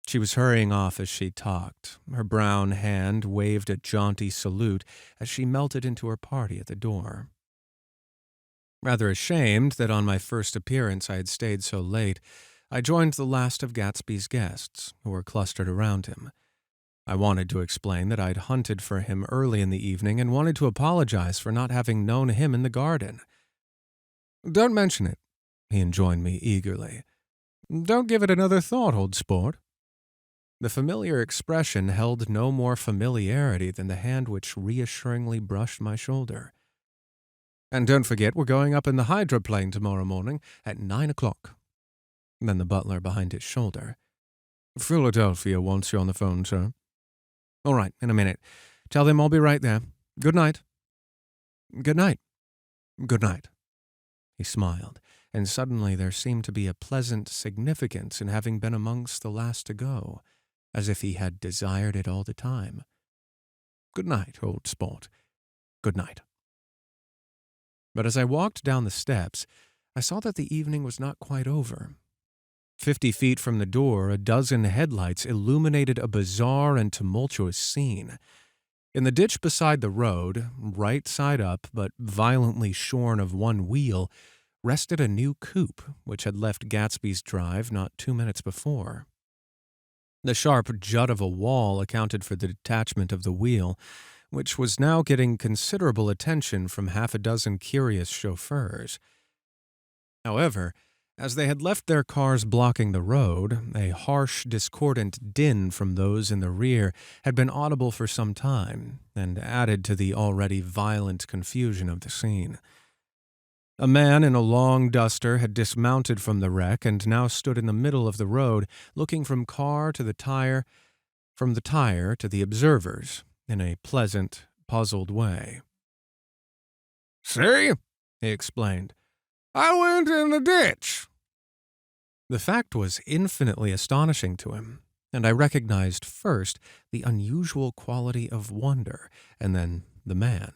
She was hurrying off as she talked. Her brown hand waved a jaunty salute as she melted into her party at the door. Rather ashamed that on my first appearance I had stayed so late, I joined the last of Gatsby's guests, who were clustered around him. I wanted to explain that I'd hunted for him early in the evening and wanted to apologize for not having known him in the garden. "Don't mention it," he enjoined me eagerly. "Don't give it another thought, old sport." The familiar expression held no more familiarity than the hand which reassuringly brushed my shoulder. "And don't forget we're going up in the hydroplane tomorrow morning at 9 o'clock. Then the butler behind his shoulder. "Philadelphia wants you on the phone, sir." "All right, in a minute. Tell them I'll be right there. Good night." "Good night." "Good night." He smiled, and suddenly there seemed to be a pleasant significance in having been amongst the last to go, as if he had desired it all the time. "Good night, old sport. Good night." But as I walked down the steps, I saw that the evening was not quite over. 50 feet from the door, a dozen headlights illuminated a bizarre and tumultuous scene. In the ditch beside the road, right side up but violently shorn of one wheel, rested a new coupe which had left Gatsby's drive not 2 minutes before. The sharp jut of a wall accounted for the detachment of the wheel, which was now getting considerable attention from half a dozen curious chauffeurs. However, as they had left their cars blocking the road, a harsh, discordant din from those in the rear had been audible for some time, and added to the already violent confusion of the scene. A man in a long duster had dismounted from the wreck and now stood in the middle of the road, looking from car to the tire, from the tire to the observers, in a pleasant, puzzled way. "See?" he explained. "I went in the ditch." The fact was infinitely astonishing to him, and I recognized first the unusual quality of wonder, and then the man.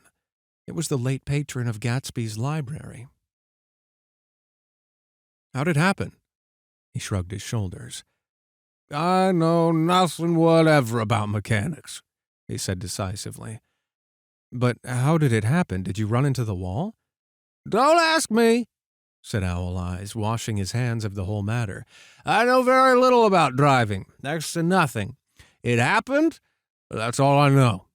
It was the late patron of Gatsby's library. "How'd it happen?" He shrugged his shoulders. "I know nothing whatever about mechanics," he said decisively. "But how did it happen? Did you run into the wall?" "Don't ask me," said Owl Eyes, washing his hands of the whole matter. "I know very little about driving, next to nothing. It happened, but that's all I know."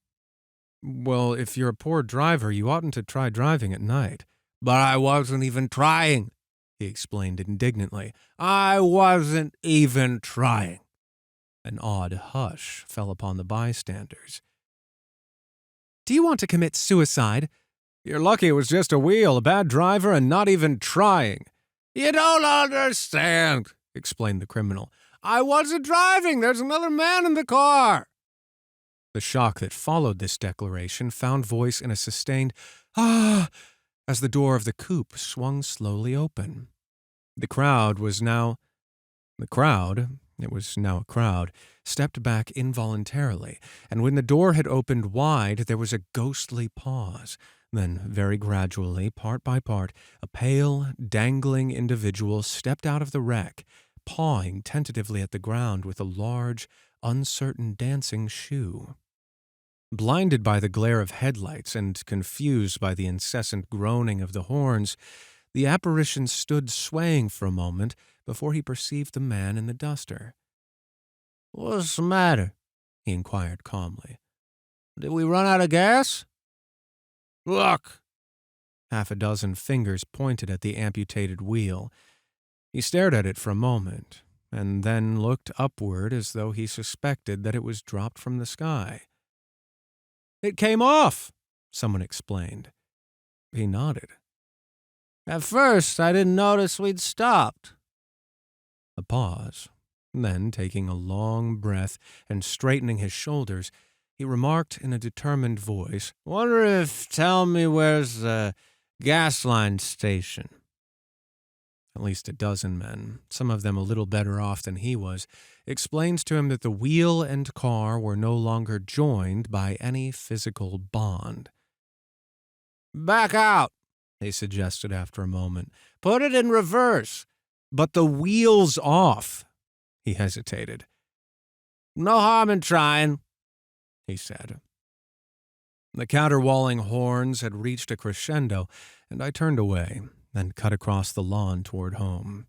"Well, if you're a poor driver, you oughtn't to try driving at night." "But I wasn't even trying," he explained indignantly. "I wasn't even trying." An odd hush fell upon the bystanders. "Do you want to commit suicide?" "You're lucky it was just a wheel, a bad driver, and not even trying." "You don't understand," explained the criminal. "I wasn't driving. There's another man in the car." The shock that followed this declaration found voice in a sustained "ah" as the door of the coupe swung slowly open. The crowd, it was now a crowd, stepped back involuntarily, and when the door had opened wide, there was a ghostly pause. Then, very gradually, part by part, a pale, dangling individual stepped out of the wreck, pawing tentatively at the ground with a large, uncertain dancing shoe. Blinded by the glare of headlights and confused by the incessant groaning of the horns, the apparition stood swaying for a moment before he perceived the man in the duster. "What's the matter?" he inquired calmly. "Did we run out of gas?" "Look!" Half a dozen fingers pointed at the amputated wheel. He stared at it for a moment, and then looked upward as though he suspected that it was dropped from the sky. "It came off," someone explained. He nodded. "At first, I didn't notice we'd stopped." A pause. Then, taking a long breath and straightening his shoulders, he remarked in a determined voice, "Wonder if tell me where's the gas line station." At least a dozen men, some of them a little better off than he was, explained to him that the wheel and car were no longer joined by any physical bond. "Back out," they suggested after a moment. "Put it in reverse." "But the wheel's off." He hesitated. "No harm in trying," he said. The caterwauling horns had reached a crescendo, and I turned away and cut across the lawn toward home.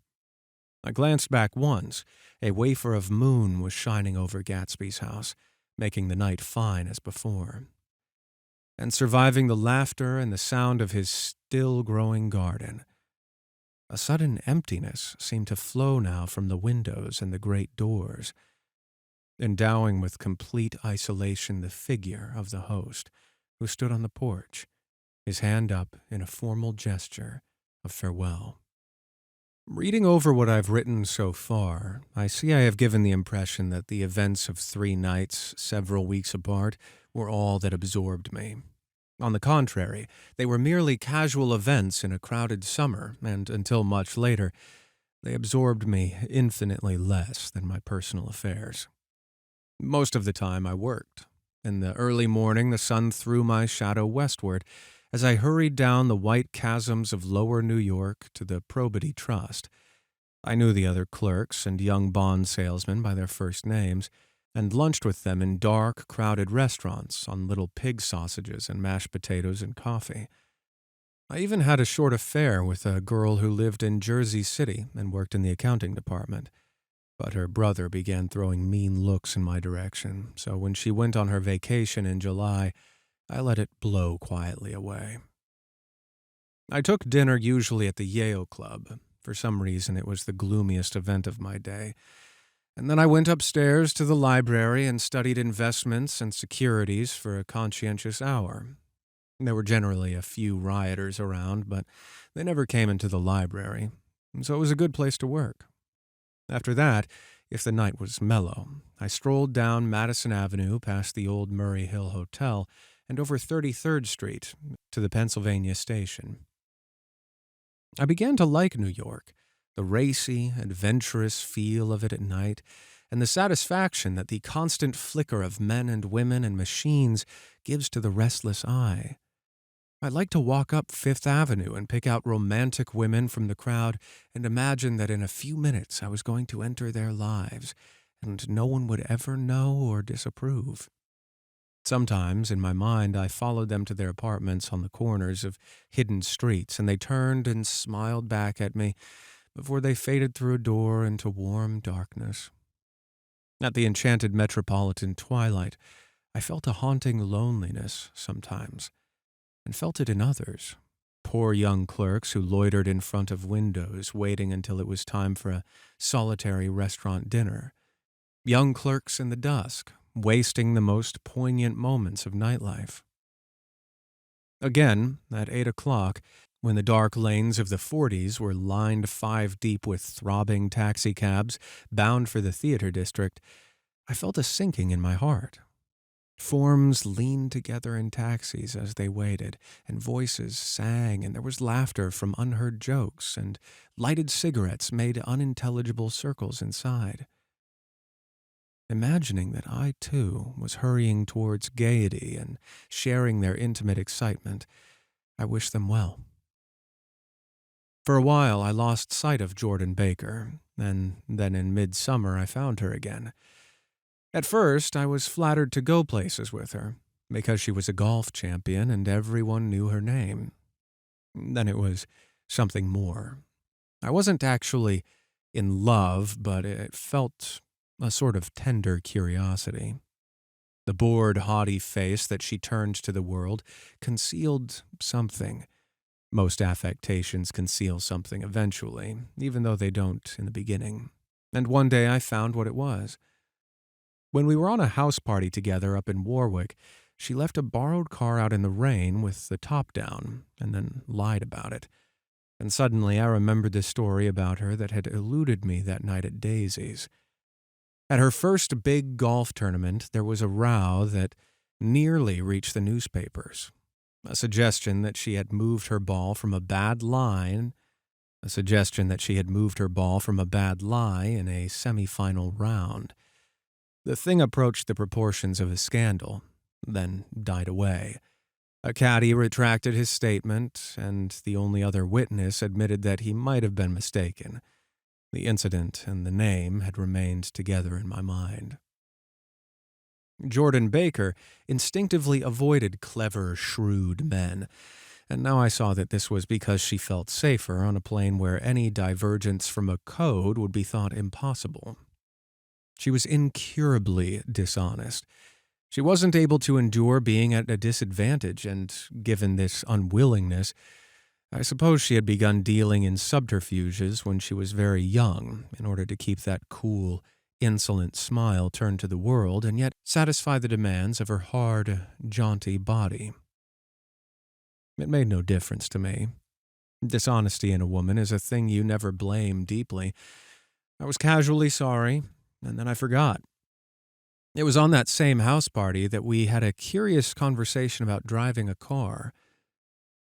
I glanced back once. A wafer of moon was shining over Gatsby's house, making the night fine as before. And surviving the laughter and the sound of his still-growing garden, a sudden emptiness seemed to flow now from the windows and the great doors, endowing with complete isolation the figure of the host, who stood on the porch, his hand up in a formal gesture of farewell. Reading over what I've written so far, I see I have given the impression that the events of 3 nights, several weeks apart, were all that absorbed me. On the contrary, they were merely casual events in a crowded summer, and until much later, they absorbed me infinitely less than my personal affairs. Most of the time I worked. In the early morning, the sun threw my shadow westward as I hurried down the white chasms of lower New York to the Probity Trust. I knew the other clerks and young bond salesmen by their first names, and lunched with them in dark, crowded restaurants on little pig sausages and mashed potatoes and coffee. I even had a short affair with a girl who lived in Jersey City and worked in the accounting department. But her brother began throwing mean looks in my direction, so when she went on her vacation in July, I let it blow quietly away. I took dinner usually at the Yale Club. For some reason, it was the gloomiest event of my day. And then I went upstairs to the library and studied investments and securities for a conscientious hour. There were generally a few rioters around, but they never came into the library, and so it was a good place to work. After that, if the night was mellow, I strolled down Madison Avenue past the old Murray Hill Hotel and over 33rd Street to the Pennsylvania Station. I began to like New York, the racy, adventurous feel of it at night, and the satisfaction that the constant flicker of men and women and machines gives to the restless eye. I liked to walk up Fifth Avenue and pick out romantic women from the crowd and imagine that in a few minutes I was going to enter their lives, and no one would ever know or disapprove. Sometimes, in my mind, I followed them to their apartments on the corners of hidden streets, and they turned and smiled back at me before they faded through a door into warm darkness. At the enchanted metropolitan twilight, I felt a haunting loneliness sometimes, and felt it in others. Poor young clerks who loitered in front of windows, waiting until it was time for a solitary restaurant dinner. Young clerks in the dusk, wasting the most poignant moments of nightlife. Again, at 8 o'clock, when the dark lanes of the 40s were lined 5 deep with throbbing taxicabs bound for the theater district, I felt a sinking in my heart. Forms leaned together in taxis as they waited, and voices sang, and there was laughter from unheard jokes, and lighted cigarettes made unintelligible circles inside. Imagining that I, too, was hurrying towards gaiety and sharing their intimate excitement, I wished them well. For a while, I lost sight of Jordan Baker, and then in midsummer I found her again. At first, I was flattered to go places with her, because she was a golf champion and everyone knew her name. Then it was something more. I wasn't actually in love, but it felt a sort of tender curiosity. The bored, haughty face that she turned to the world concealed something. Most affectations conceal something eventually, even though they don't in the beginning. And one day I found what it was. When we were on a house party together up in Warwick, she left a borrowed car out in the rain with the top down, and then lied about it. And suddenly I remembered the story about her that had eluded me that night at Daisy's. At her first big golf tournament, there was a row that nearly reached the newspapers. A suggestion that she had moved her ball from a bad lie in a semi-final round. The thing approached the proportions of a scandal, then died away. A caddy retracted his statement, and the only other witness admitted that he might have been mistaken. The incident and the name had remained together in my mind. Jordan Baker instinctively avoided clever, shrewd men, and now I saw that this was because she felt safer on a plane where any divergence from a code would be thought impossible. She was incurably dishonest. She wasn't able to endure being at a disadvantage, and given this unwillingness, I suppose she had begun dealing in subterfuges when she was very young in order to keep that cool, insolent smile turned to the world and yet satisfy the demands of her hard, jaunty body. It made no difference to me. Dishonesty in a woman is a thing you never blame deeply. I was casually sorry, and then I forgot. It was on that same house party that we had a curious conversation about driving a car.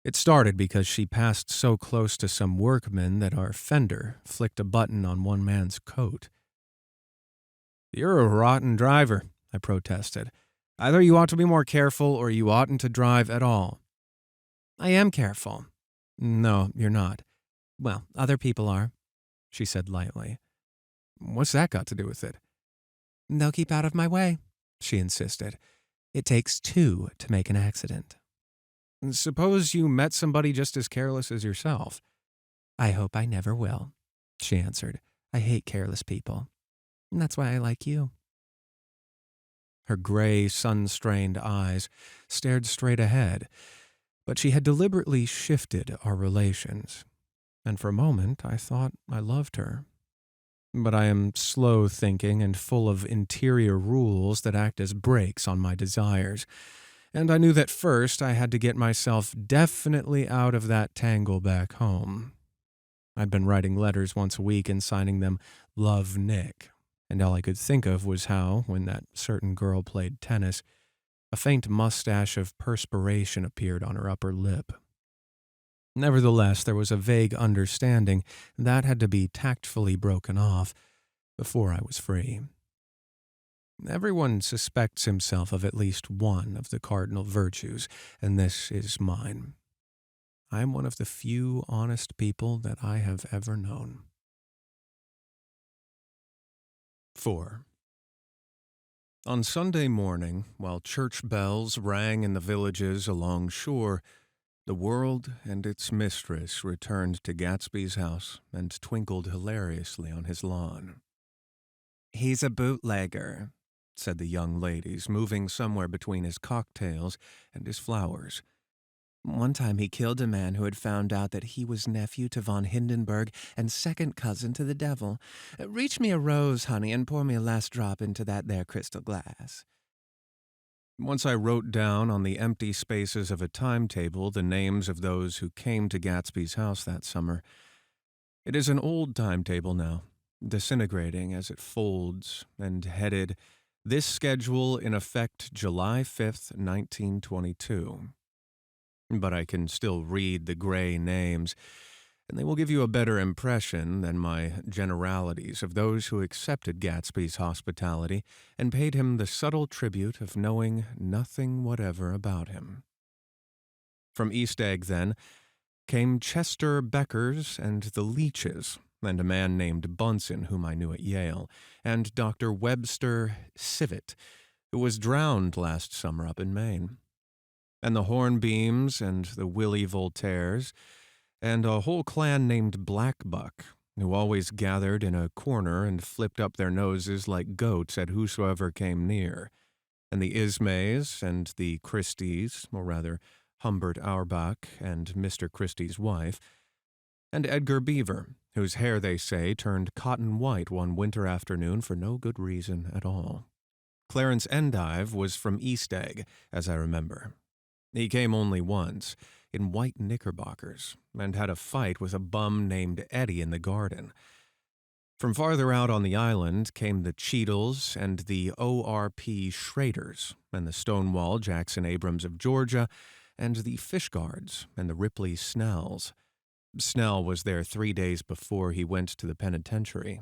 It started because she passed so close to some workmen that our fender flicked a button on one man's coat. "You're a rotten driver," I protested. "Either you ought to be more careful or you oughtn't to drive at all." "I am careful." "No, you're not." "Well, other people are," she said lightly. "What's that got to do with it?" "They'll keep out of my way," she insisted. "It takes 2 to make an accident." "Suppose you met somebody just as careless as yourself." "I hope I never will," she answered. "I hate careless people. And that's why I like you." Her gray, sun-strained eyes stared straight ahead, but she had deliberately shifted our relations, and for a moment I thought I loved her. But I am slow thinking and full of interior rules that act as brakes on my desires, and I knew that first I had to get myself definitely out of that tangle back home. I'd been writing letters once a week and signing them "Love Nick," and all I could think of was how, when that certain girl played tennis, a faint mustache of perspiration appeared on her upper lip. Nevertheless, there was a vague understanding that had to be tactfully broken off before I was free. Everyone suspects himself of at least one of the cardinal virtues, and this is mine. I am one of the few honest people that I have ever known. 4. On Sunday morning, while church bells rang in the villages along shore, the world and its mistress returned to Gatsby's house and twinkled hilariously on his lawn. "He's a bootlegger," said the young ladies, moving somewhere between his cocktails and his flowers. One time he killed a man who had found out that he was nephew to von Hindenburg and second cousin to the devil. Reach me a rose, honey, and pour me a last drop into that there crystal glass. Once I wrote down on the empty spaces of a timetable the names of those who came to Gatsby's house that summer. It is an old timetable now, disintegrating as it folds, and headed, "This schedule in effect July 5th, 1922. But I can still read the gray names, and they will give you a better impression than my generalities of those who accepted Gatsby's hospitality and paid him the subtle tribute of knowing nothing whatever about him. From East Egg, then, came Chester Beckers and the Leaches, and a man named Bunsen, whom I knew at Yale, and Dr. Webster Civet, who was drowned last summer up in Maine, and the Hornbeams and the Willie Voltaires, and a whole clan named Blackbuck, who always gathered in a corner and flipped up their noses like goats at whosoever came near, and the Ismays and the Christies, or rather Humbert Auerbach and Mr. Christie's wife, and Edgar Beaver, whose hair, they say, turned cotton white one winter afternoon for no good reason at all. Clarence Endive was from East Egg, as I remember. He came only once, in white knickerbockers, and had a fight with a bum named Eddie in the garden. From farther out on the island came the Cheadles and the O.R.P. Schraders, and the Stonewall Jackson Abrams of Georgia, and the Fishguards and the Ripley Snells. Snell was there 3 days before he went to the penitentiary.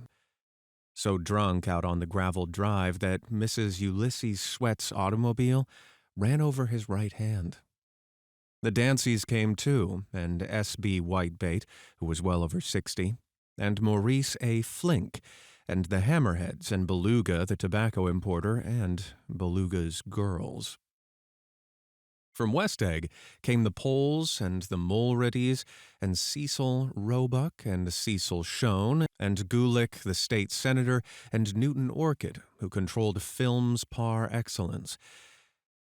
So drunk out on the gravel drive that Mrs. Ulysses Sweat's automobile ran over his right hand. The Danceys came too, and S.B. Whitebait, who was well over 60, and Maurice A. Flink, and the Hammerheads, and Beluga, the tobacco importer, and Beluga's girls. From West Egg came the Poles and the Mulreadys, and Cecil Roebuck and Cecil Schoen, and Gulick, the state senator, and Newton Orchid, who controlled films par excellence,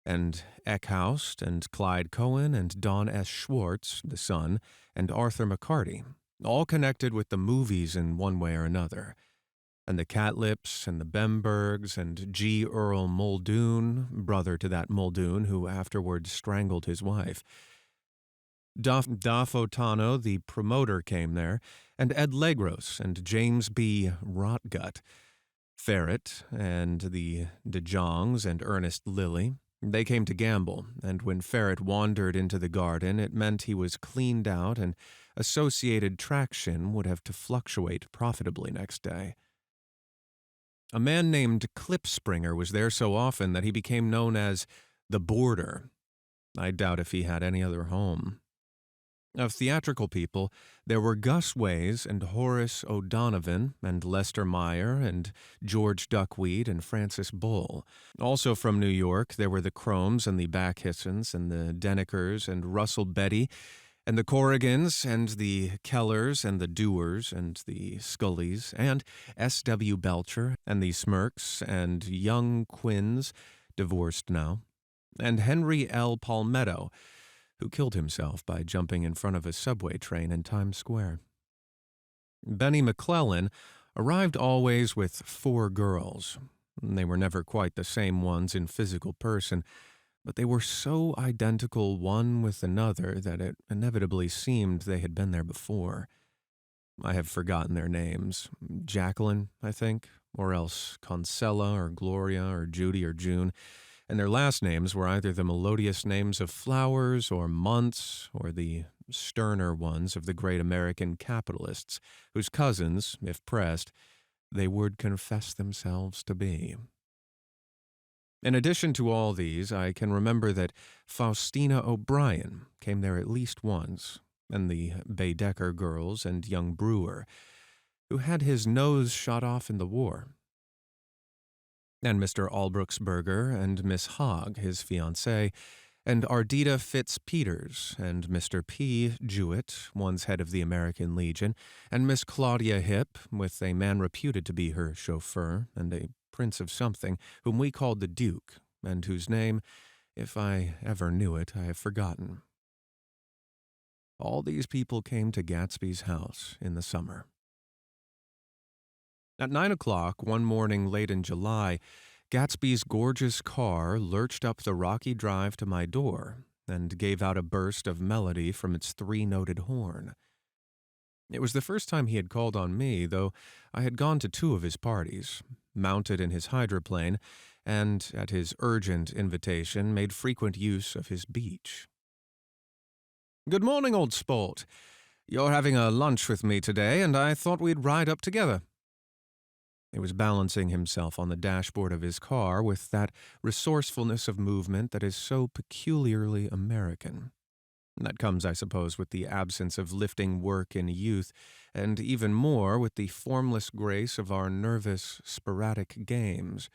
and Eckhoust, and Clyde Cohen, and Don S. Schwartz, the son, and Arthur McCarty, all connected with the movies in one way or another, and the Catlips, and the Bembergs, and G. Earl Muldoon, brother to that Muldoon who afterwards strangled his wife. Duff Otano, the promoter, came there, and Ed Legros, and James B. Rotgut, Ferret, and the De Jongs, and Ernest Lilly. They came to gamble, and when Ferret wandered into the garden, it meant he was cleaned out, and associated traction would have to fluctuate profitably next day. A man named Klipspringer was there so often that he became known as the Boarder. I doubt if he had any other home. Of theatrical people, there were Gus Ways and Horace O'Donovan and Lester Meyer and George Duckweed and Francis Bull. Also from New York, there were the Cromes and the Backhissens and the Denekers and Russell Betty and the Corrigans and the Kellers and the Dewars and the Scullys and S.W. Belcher and the Smirks and young Quinns, divorced now, and Henry L. Palmetto, who killed himself by jumping in front of a subway train in Times Square. Benny McClellan arrived always with 4 girls. They were never quite the same ones in physical person, but they were so identical one with another that it inevitably seemed they had been there before. I have forgotten their names. Jacqueline, I think, or else Concella or Gloria or Judy or June, and their last names were either the melodious names of flowers or months or the sterner ones of the great American capitalists, whose cousins, if pressed, they would confess themselves to be. In addition to all these, I can remember that Faustina O'Brien came there at least once, and the Baedeker girls and young Brewer, who had his nose shot off in the war, and Mr. Albrucksberger and Miss Hogg, his fiancée, and Ardita Fitz-Peters, and Mr. P. Jewett, once head of the American Legion, and Miss Claudia Hipp, with a man reputed to be her chauffeur, and a prince of something, whom we called the Duke, and whose name, if I ever knew it, I have forgotten. All these people came to Gatsby's house in the summer. At 9 o'clock one morning late in July, Gatsby's gorgeous car lurched up the rocky drive to my door and gave out a burst of melody from its three-noted horn. It was the first time he had called on me, though I had gone to 2 of his parties, mounted in his hydroplane, and, at his urgent invitation, made frequent use of his beach. "Good morning, old sport. You're having a lunch with me today, and I thought we'd ride up together." He was balancing himself on the dashboard of his car with that resourcefulness of movement that is so peculiarly American. That comes, I suppose, with the absence of lifting work in youth, and even more with the formless grace of our nervous, sporadic games.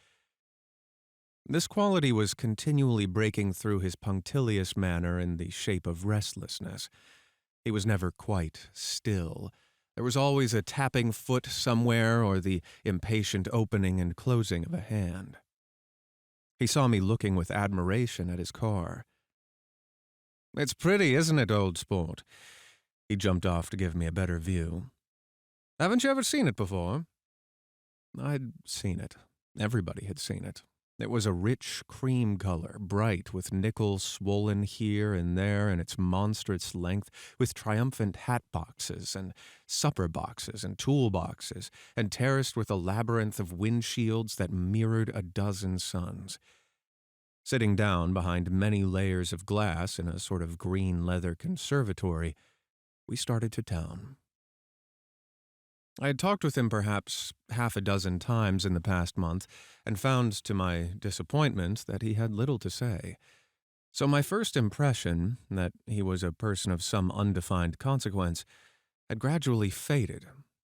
This quality was continually breaking through his punctilious manner in the shape of restlessness. He was never quite still. There was always a tapping foot somewhere or the impatient opening and closing of a hand. He saw me looking with admiration at his car. "It's pretty, isn't it, old sport?" He jumped off to give me a better view. "Haven't you ever seen it before?" I'd seen it. Everybody had seen it. It was a rich cream color, bright, with nickels swollen here and there in its monstrous length, with triumphant hat boxes and supper boxes and tool boxes, and terraced with a labyrinth of windshields that mirrored a dozen suns. Sitting down behind many layers of glass in a sort of green leather conservatory, we started to town. I had talked with him perhaps half a dozen times in the past month, and found to my disappointment that he had little to say. So my first impression, that he was a person of some undefined consequence, had gradually faded,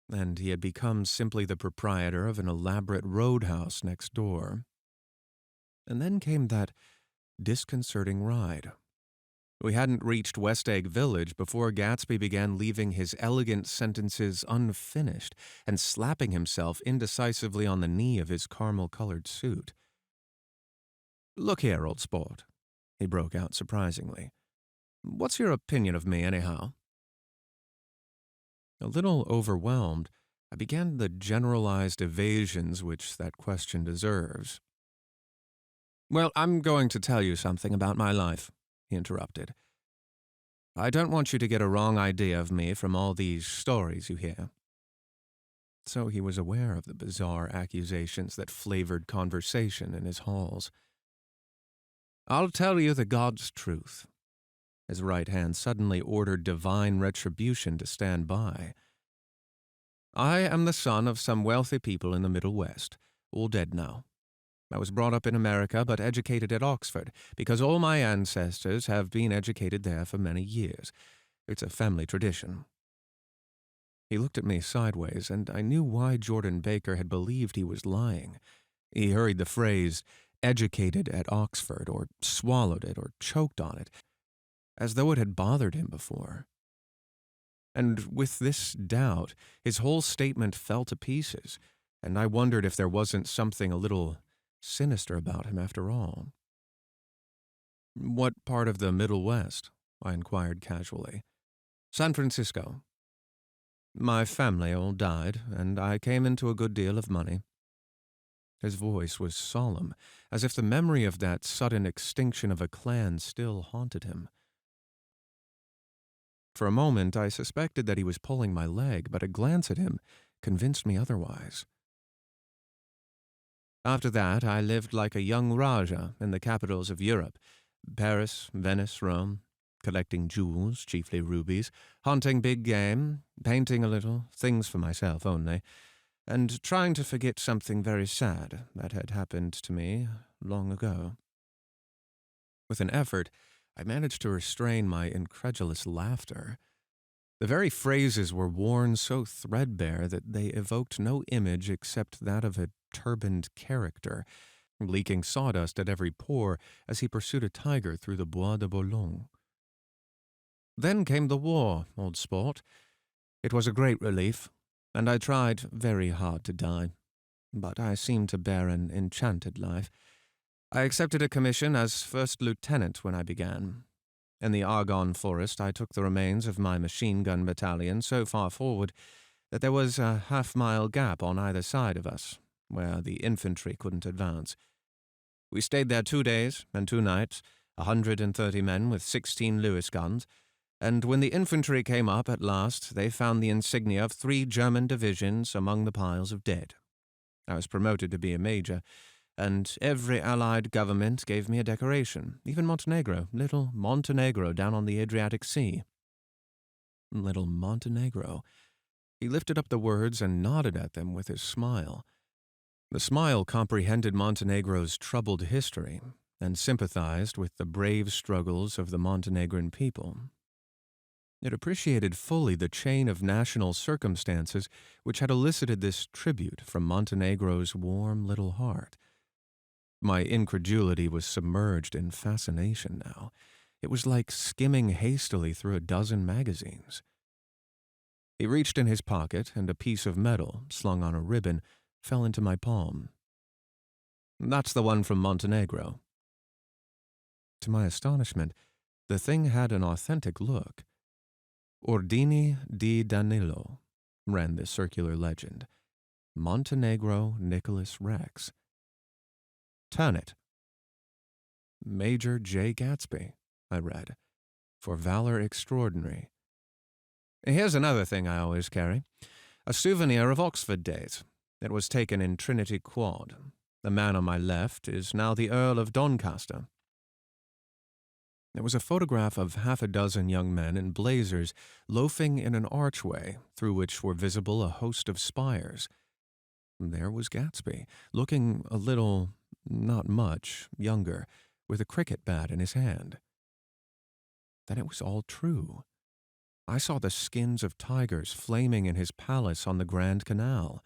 and he had become simply the proprietor of an elaborate roadhouse next door. And then came that disconcerting ride. We hadn't reached West Egg Village before Gatsby began leaving his elegant sentences unfinished and slapping himself indecisively on the knee of his caramel-colored suit. "Look here, old sport," he broke out surprisingly. "What's your opinion of me, anyhow?" A little overwhelmed, I began the generalized evasions which that question deserves. "Well, I'm going to tell you something about my life," he interrupted. "I don't want you to get a wrong idea of me from all these stories you hear." So he was aware of the bizarre accusations that flavored conversation in his halls. "I'll tell you the God's truth." His right hand suddenly ordered divine retribution to stand by. "I am the son of some wealthy people in the Middle West, all dead now. I was brought up in America, but educated at Oxford, because all my ancestors have been educated there for many years. It's a family tradition." He looked at me sideways, and I knew why Jordan Baker had believed he was lying. He hurried the phrase, "educated at Oxford," or swallowed it, or choked on it, as though it had bothered him before. And with this doubt, his whole statement fell to pieces, and I wondered if there wasn't something a little sinister about him after all. "What part of the Middle West?" I inquired casually. "San Francisco. My family all died, and I came into a good deal of money." His voice was solemn, as if the memory of that sudden extinction of a clan still haunted him. For a moment I suspected that he was pulling my leg, but a glance at him convinced me otherwise. "After that, I lived like a young Raja in the capitals of Europe, Paris, Venice, Rome, collecting jewels, chiefly rubies, hunting big game, painting a little, things for myself only, and trying to forget something very sad that had happened to me long ago." With an effort, I managed to restrain my incredulous laughter. The very phrases were worn so threadbare that they evoked no image except that of a turbaned character, leaking sawdust at every pore as he pursued a tiger through the Bois de Boulogne. "Then came the war, old sport. It was a great relief, and I tried very hard to die, but I seemed to bear an enchanted life. I accepted a commission as first lieutenant when I began, In the Argonne forest, I took the remains of my machine gun battalion so far forward that there was a half-mile gap on either side of us, where the infantry couldn't advance. We stayed there 2 days and 2 nights, 130 men with 16 Lewis guns, and when the infantry came up at last, they found the insignia of 3 German divisions among the piles of dead. I was promoted to be a major, and every Allied government gave me a decoration, even Montenegro, little Montenegro down on the Adriatic Sea. Little Montenegro. He lifted up the words and nodded at them with his smile. The smile comprehended Montenegro's troubled history and sympathized with the brave struggles of the Montenegrin people. It appreciated fully the chain of national circumstances which had elicited this tribute from Montenegro's warm little heart. My incredulity was submerged in fascination now. It was like skimming hastily through a dozen magazines. He reached in his pocket, and a piece of metal, slung on a ribbon, fell into my palm. "That's the one from Montenegro." To my astonishment, the thing had an authentic look. Ordini di Danilo, ran the circular legend. Montenegro Nicholas Rex. "Turn it." "Major J. Gatsby," I read, "for valor extraordinary. Here's another thing I always carry, a souvenir of Oxford days. It was taken in Trinity Quad. The man on my left is now the Earl of Doncaster." There was a photograph of half a dozen young men in blazers loafing in an archway through which were visible a host of spires. There was Gatsby, looking a little, not much, younger, with a cricket bat in his hand. Then it was all true. I saw the skins of tigers flaming in his palace on the Grand Canal.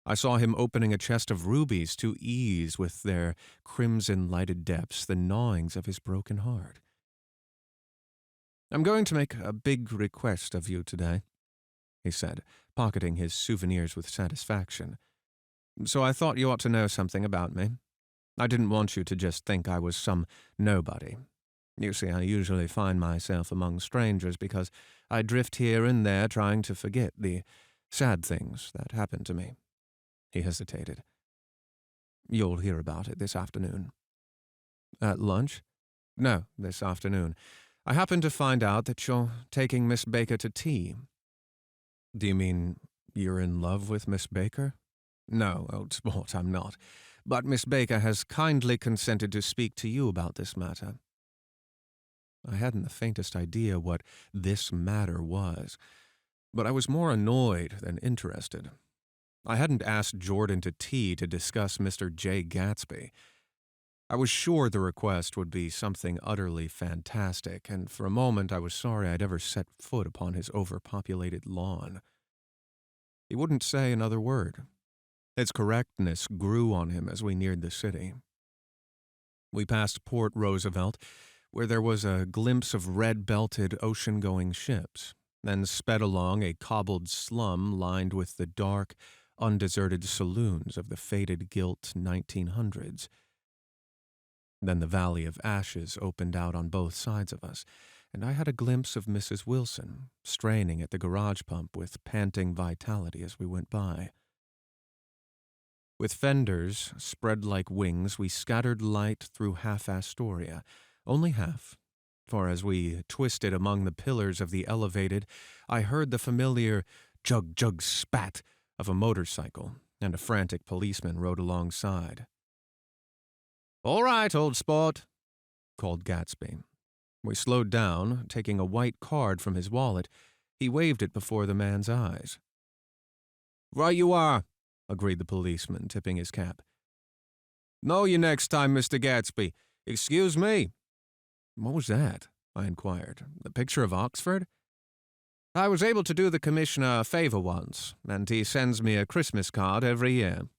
I saw him opening a chest of rubies to ease with their crimson-lighted depths the gnawings of his broken heart. "I'm going to make a big request of you today," he said, pocketing his souvenirs with satisfaction. "So I thought you ought to know something about me. I didn't want you to just think I was some nobody. You see, I usually find myself among strangers because I drift here and there trying to forget the sad things that happened to me." He hesitated. "You'll hear about it this afternoon." "At lunch?" "No, this afternoon. I happened to find out that you're taking Miss Baker to tea." "Do you mean you're in love with Miss Baker?" "No, old sport, I'm not. But Miss Baker has kindly consented to speak to you about this matter." I hadn't the faintest idea what this matter was, but I was more annoyed than interested. I hadn't asked Jordan to tea to discuss Mr. J. Gatsby. I was sure the request would be something utterly fantastic, and for a moment I was sorry I'd ever set foot upon his overpopulated lawn. He wouldn't say another word. Its correctness grew on him as we neared the city. We passed Port Roosevelt, where there was a glimpse of red-belted ocean-going ships, then sped along a cobbled slum lined with the dark, undeserted saloons of the faded gilt 1900s. Then the Valley of Ashes opened out on both sides of us, and I had a glimpse of Mrs. Wilson, straining at the garage pump with panting vitality as we went by. With fenders spread like wings, we scattered light through half Astoria, only half, for as we twisted among the pillars of the elevated, I heard the familiar jug-jug spat of a motorcycle, and a frantic policeman rode alongside. "All right, old sport," called Gatsby. We slowed down, taking a white card from his wallet. He waved it before the man's eyes. "Right you are," agreed the policeman, tipping his cap. "Know you next time, Mr. Gatsby. Excuse me." "What was that?" I inquired. "The picture of Oxford?" "I was able to do the commissioner a favor once, and he sends me a Christmas card every year."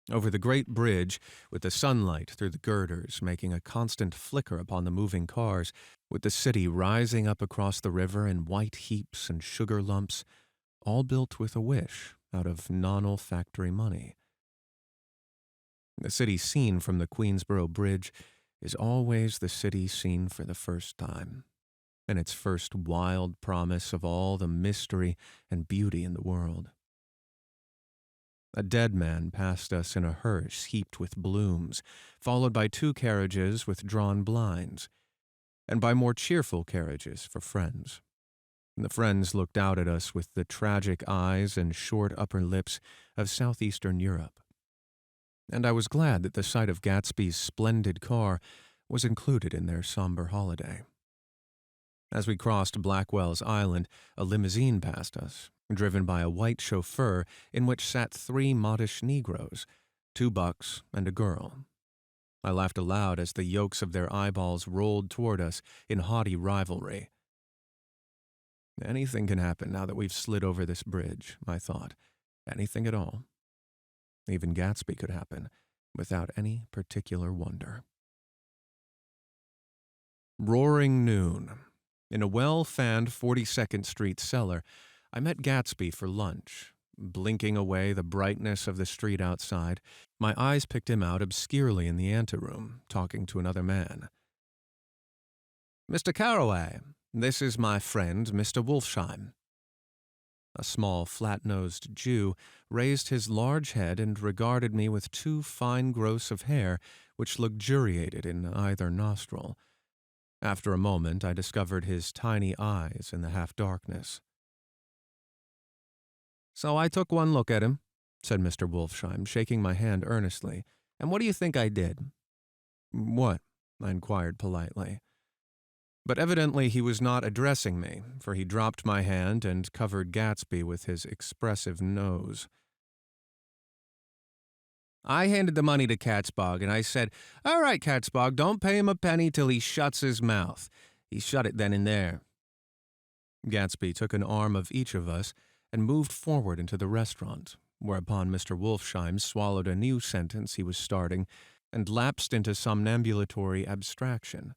Over the great bridge, with the sunlight through the girders making a constant flicker upon the moving cars, with the city rising up across the river in white heaps and sugar lumps, all built with a wish out of non-olfactory money. The city seen from the Queensboro Bridge is always the city seen for the first time, and its first wild promise of all the mystery and beauty in the world. A dead man passed us in a hearse heaped with blooms, followed by 2 carriages with drawn blinds, and by more cheerful carriages for friends. The friends looked out at us with the tragic eyes and short upper lips of southeastern Europe. And I was glad that the sight of Gatsby's splendid car was included in their somber holiday. As we crossed Blackwell's Island, a limousine passed us, driven by a white chauffeur in which sat 3 modish Negroes, 2 bucks and a girl. I laughed aloud as the yolks of their eyeballs rolled toward us in haughty rivalry. Anything can happen now that we've slid over this bridge, I thought. Anything at all. Even Gatsby could happen, without any particular wonder. Roaring noon. In a well-fanned 42nd Street cellar, I met Gatsby for lunch. Blinking away the brightness of the street outside, my eyes picked him out obscurely in the anteroom, talking to another man. "Mr. Carroway, this is my friend, Mr. Wolfsheim." A small, flat-nosed Jew raised his large head and regarded me with 2 fine growths of hair which luxuriated in either nostril. After a moment, I discovered his tiny eyes in the half-darkness. "So I took one look at him," said Mr. Wolfsheim, shaking my hand earnestly. "And what do you think I did?" "What?" I inquired politely. But evidently he was not addressing me, for he dropped my hand and covered Gatsby with his expressive nose. "I handed the money to Katzbog, and I said, 'All right, Katzbog, don't pay him a penny till he shuts his mouth.' He shut it then and there." Gatsby took an arm of each of us and moved forward into the restaurant, whereupon Mr. Wolfsheim swallowed a new sentence he was starting and lapsed into somnambulatory abstraction.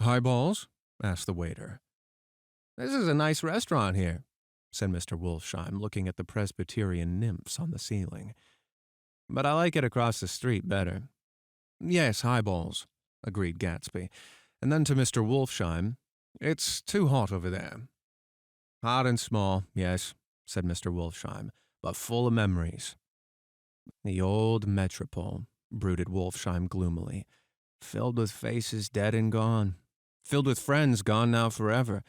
"Highballs?" asked the waiter. "This is a nice restaurant here," said Mr. Wolfsheim, looking at the Presbyterian nymphs on the ceiling. "But I like it across the street better." "Yes, highballs," agreed Gatsby. And then to Mr. Wolfsheim, "It's too hot over there." "Hot and small, yes," said Mr. Wolfsheim, "but full of memories." "The old metropole," brooded Wolfsheim gloomily, "filled with faces dead and gone. Filled with friends gone now forever.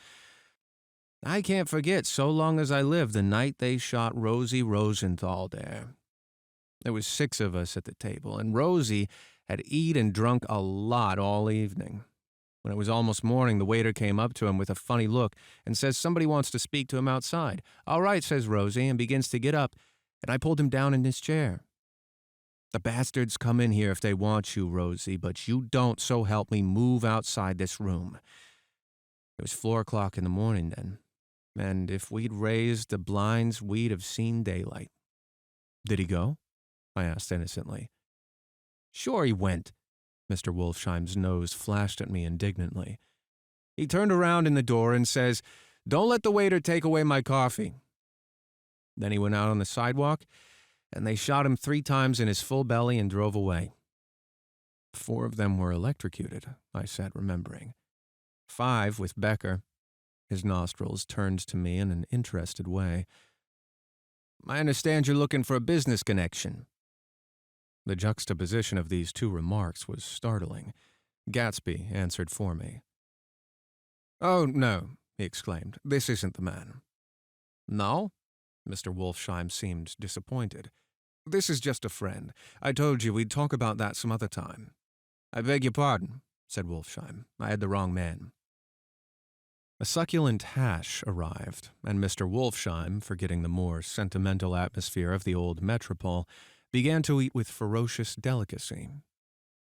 I can't forget, so long as I live, the night they shot Rosie Rosenthal there. There was 6 of us at the table, and Rosie had eat and drunk a lot all evening. When it was almost morning, the waiter came up to him with a funny look and says somebody wants to speak to him outside. 'All right,' says Rosie, and begins to get up, and I pulled him down in his chair. 'The bastards come in here if they want you, Rosie, but you don't, so help me, move outside this room.' It was 4:00 in the morning then, and if we'd raised the blinds, we'd have seen daylight." "Did he go?" I asked innocently. "Sure he went." Mr. Wolfsheim's nose flashed at me indignantly. "He turned around in the door and says, 'Don't let the waiter take away my coffee.' Then he went out on the sidewalk, and they shot him 3 times in his full belly and drove away." "4 of them were electrocuted," I said, remembering. 5 with Becker." His nostrils turned to me in an interested way. "I understand you're looking for a business connection." The juxtaposition of these 2 remarks was startling. Gatsby answered for me. "Oh, no," he exclaimed. "This isn't the man." "No?" Mr. Wolfsheim seemed disappointed. "This is just a friend. I told you we'd talk about that some other time." "I beg your pardon," said Wolfsheim. "I had the wrong man." A succulent hash arrived, and Mr. Wolfsheim, forgetting the more sentimental atmosphere of the old metropole, began to eat with ferocious delicacy.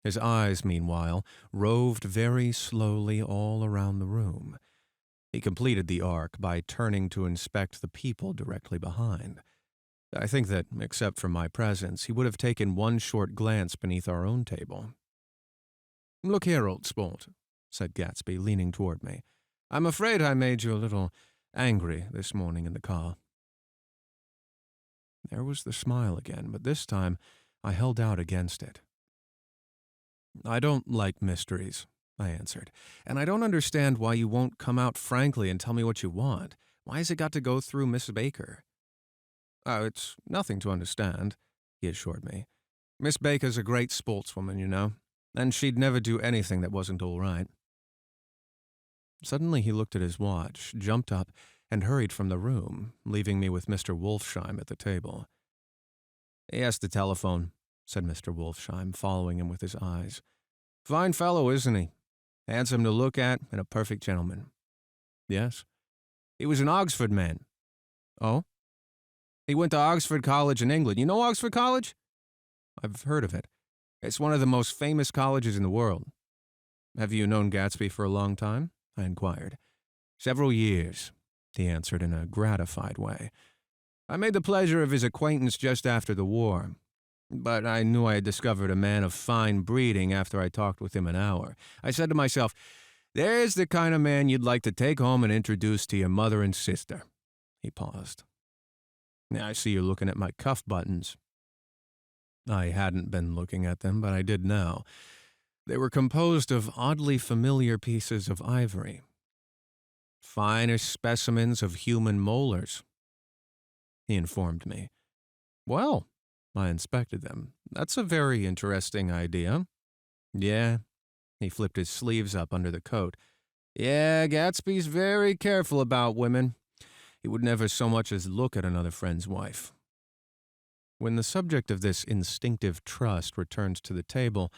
His eyes, meanwhile, roved very slowly all around the room. He completed the arc by turning to inspect the people directly behind. I think that, except for my presence, he would have taken one short glance beneath our own table. "Look here, old sport," said Gatsby, leaning toward me. "I'm afraid I made you a little angry this morning in the car." There was the smile again, but this time I held out against it. I don't like mysteries, I answered, and I don't understand why you won't come out frankly and tell me what you want. Why has it got to go through Miss Baker? Oh, it's nothing to understand, he assured me. Miss Baker's a great sportswoman, you know, and she'd never do anything that wasn't all right. Suddenly he looked at his watch, jumped up, and hurried from the room, leaving me with Mr. Wolfsheim at the table. He has the telephone, said Mr. Wolfsheim, following him with his eyes. Fine fellow, isn't he? Handsome to look at and a perfect gentleman. Yes. He was an Oxford man. Oh? He went to Oxford College in England. You know Oxford College? I've heard of it. It's one of the most famous colleges in the world. Have you known Gatsby for a long time? I inquired. Several years, he answered in a gratified way. I made the pleasure of his acquaintance just after the war, but I knew I had discovered a man of fine breeding after I talked with him an hour. I said to myself, there's the kind of man you'd like to take home and introduce to your mother and sister. He paused. Now I see you're looking at my cuff buttons. I hadn't been looking at them, but I did now. They were composed of oddly familiar pieces of ivory. Finest specimens of human molars, he informed me. Well, I inspected them. That's a very interesting idea. Yeah, he flipped his sleeves up under the coat. Yeah, Gatsby's very careful about women. He would never so much as look at another friend's wife. When the subject of this instinctive trust returned to the table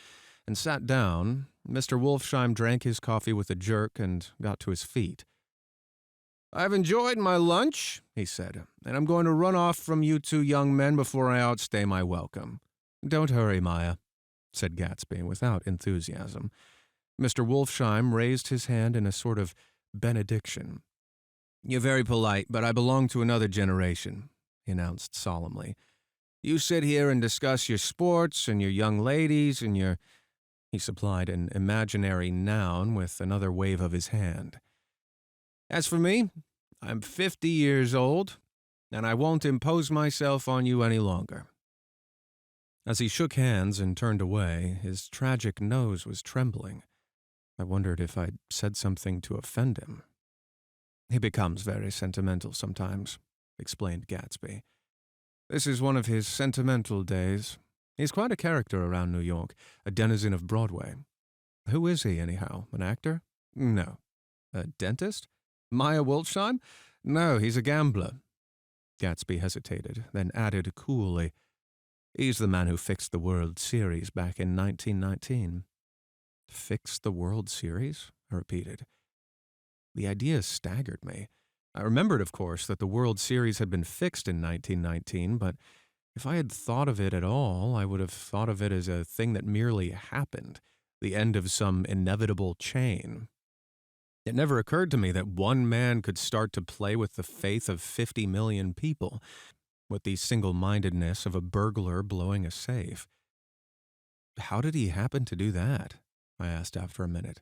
and sat down, Mr. Wolfsheim drank his coffee with a jerk and got to his feet. I've enjoyed my lunch, he said, and I'm going to run off from you two young men before I outstay my welcome. Don't hurry, Maya, said Gatsby without enthusiasm. Mr. Wolfsheim raised his hand in a sort of benediction. You're very polite, but I belong to another generation, he announced solemnly. You sit here and discuss your sports and your young ladies and your... He supplied an imaginary noun with another wave of his hand. As for me, I'm 50 years old, and I won't impose myself on you any longer. As he shook hands and turned away, his tragic nose was trembling. I wondered if I'd said something to offend him. He becomes very sentimental sometimes, explained Gatsby. This is one of his sentimental days. He's quite a character around New York, a denizen of Broadway. Who is he, anyhow? An actor? No. A dentist? Maya Wolfsheim? No, he's a gambler. Gatsby hesitated, then added coolly, He's the man who fixed the World Series back in 1919. Fixed the World Series? I repeated. The idea staggered me. I remembered, of course, that the World Series had been fixed in 1919, but if I had thought of it at all, I would have thought of it as a thing that merely happened, the end of some inevitable chain. It never occurred to me that one man could start to play with the faith of 50 million people, with the single-mindedness of a burglar blowing a safe. How did he happen to do that? I asked after a minute.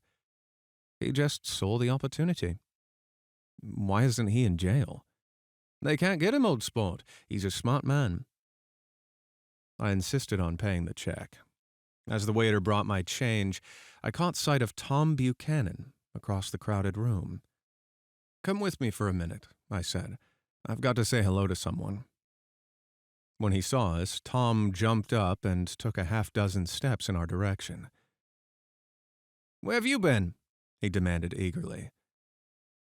He just saw the opportunity. Why isn't he in jail? They can't get him, old sport. He's a smart man. I insisted on paying the check. As the waiter brought my change, I caught sight of Tom Buchanan across the crowded room. Come with me for a minute, I said. I've got to say hello to someone. When he saw us, Tom jumped up and took a half-dozen steps in our direction. Where have you been? He demanded eagerly.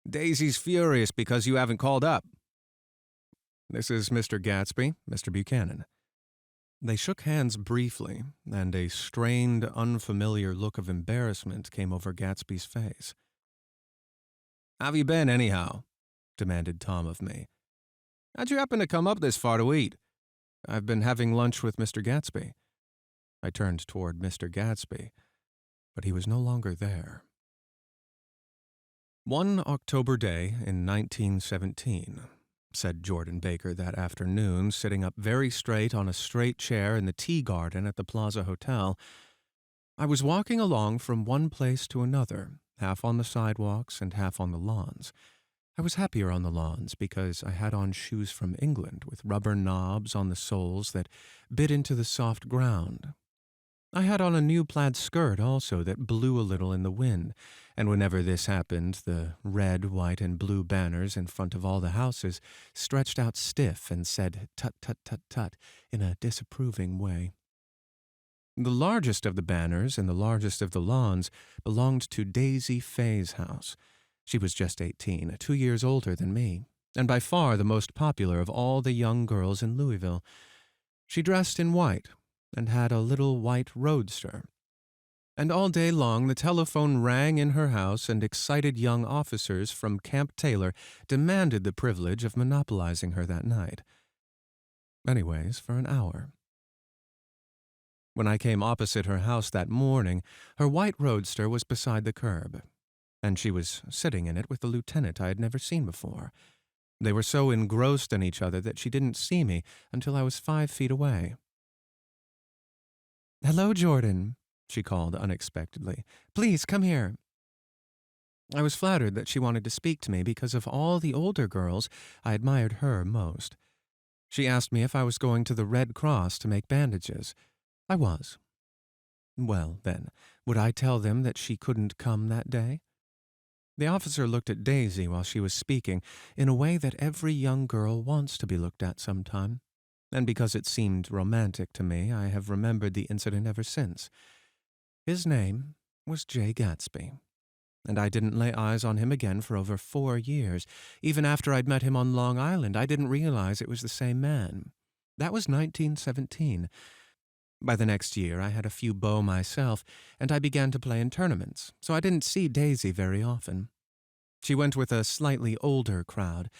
Daisy's furious because you haven't called up. This is Mr. Gatsby, Mr. Buchanan. They shook hands briefly, and a strained, unfamiliar look of embarrassment came over Gatsby's face. How've you been, anyhow? Demanded Tom of me. How'd you happen to come up this far to eat? I've been having lunch with Mr. Gatsby. I turned toward Mr. Gatsby, but he was no longer there. One October day in 1917, said Jordan Baker that afternoon, sitting up very straight on a straight chair in the tea garden at the Plaza Hotel, I was walking along from one place to another, half on the sidewalks and half on the lawns. I was happier on the lawns because I had on shoes from England with rubber knobs on the soles that bit into the soft ground. I had on a new plaid skirt also that blew a little in the wind, and whenever this happened, the red, white, and blue banners in front of all the houses stretched out stiff and said tut tut tut tut in a disapproving way. The largest of the banners and the largest of the lawns belonged to Daisy Fay's house. She was just 18, 2 years older than me, and by far the most popular of all the young girls in Louisville. She dressed in white and had a little white roadster. And all day long the telephone rang in her house, and excited young officers from Camp Taylor demanded the privilege of monopolizing her that night. Anyways, for an hour. When I came opposite her house that morning, her white roadster was beside the curb, and she was sitting in it with a lieutenant I had never seen before. They were so engrossed in each other that she didn't see me until I was 5 feet away. "Hello, Jordan," she called unexpectedly. "Please, come here." I was flattered that she wanted to speak to me because of all the older girls, I admired her most. She asked me if I was going to the Red Cross to make bandages. I was. Well, then, would I tell them that she couldn't come that day? The officer looked at Daisy while she was speaking in a way that every young girl wants to be looked at sometime. And because it seemed romantic to me, I have remembered the incident ever since. His name was Jay Gatsby, and I didn't lay eyes on him again for over 4 years. Even after I'd met him on Long Island, I didn't realize it was the same man. That was 1917. By the next year, I had a few beaux myself, and I began to play in tournaments, so I didn't see Daisy very often. She went with a slightly older crowd,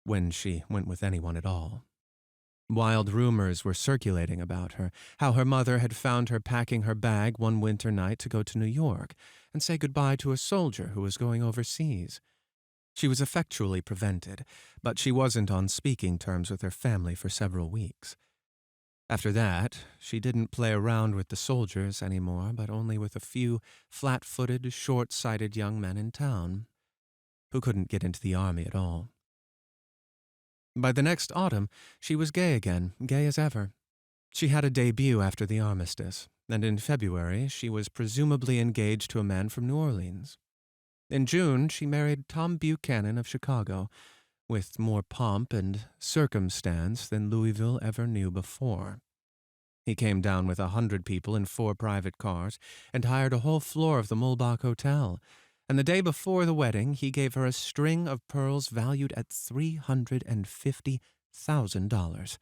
when she went with anyone at all. Wild rumors were circulating about her, how her mother had found her packing her bag one winter night to go to New York and say goodbye to a soldier who was going overseas. She was effectually prevented, but she wasn't on speaking terms with her family for several weeks. After that, she didn't play around with the soldiers anymore, but only with a few flat-footed, short-sighted young men in town who couldn't get into the army at all. By the next autumn, she was gay again, gay as ever. She had a debut after the armistice, and in February she was presumably engaged to a man from New Orleans. In June, she married Tom Buchanan of Chicago, with more pomp and circumstance than Louisville ever knew before. He came down with 100 people in 4 private cars and hired a whole floor of the Mulbach Hotel, and the day before the wedding he gave her a string of pearls valued at $350,000.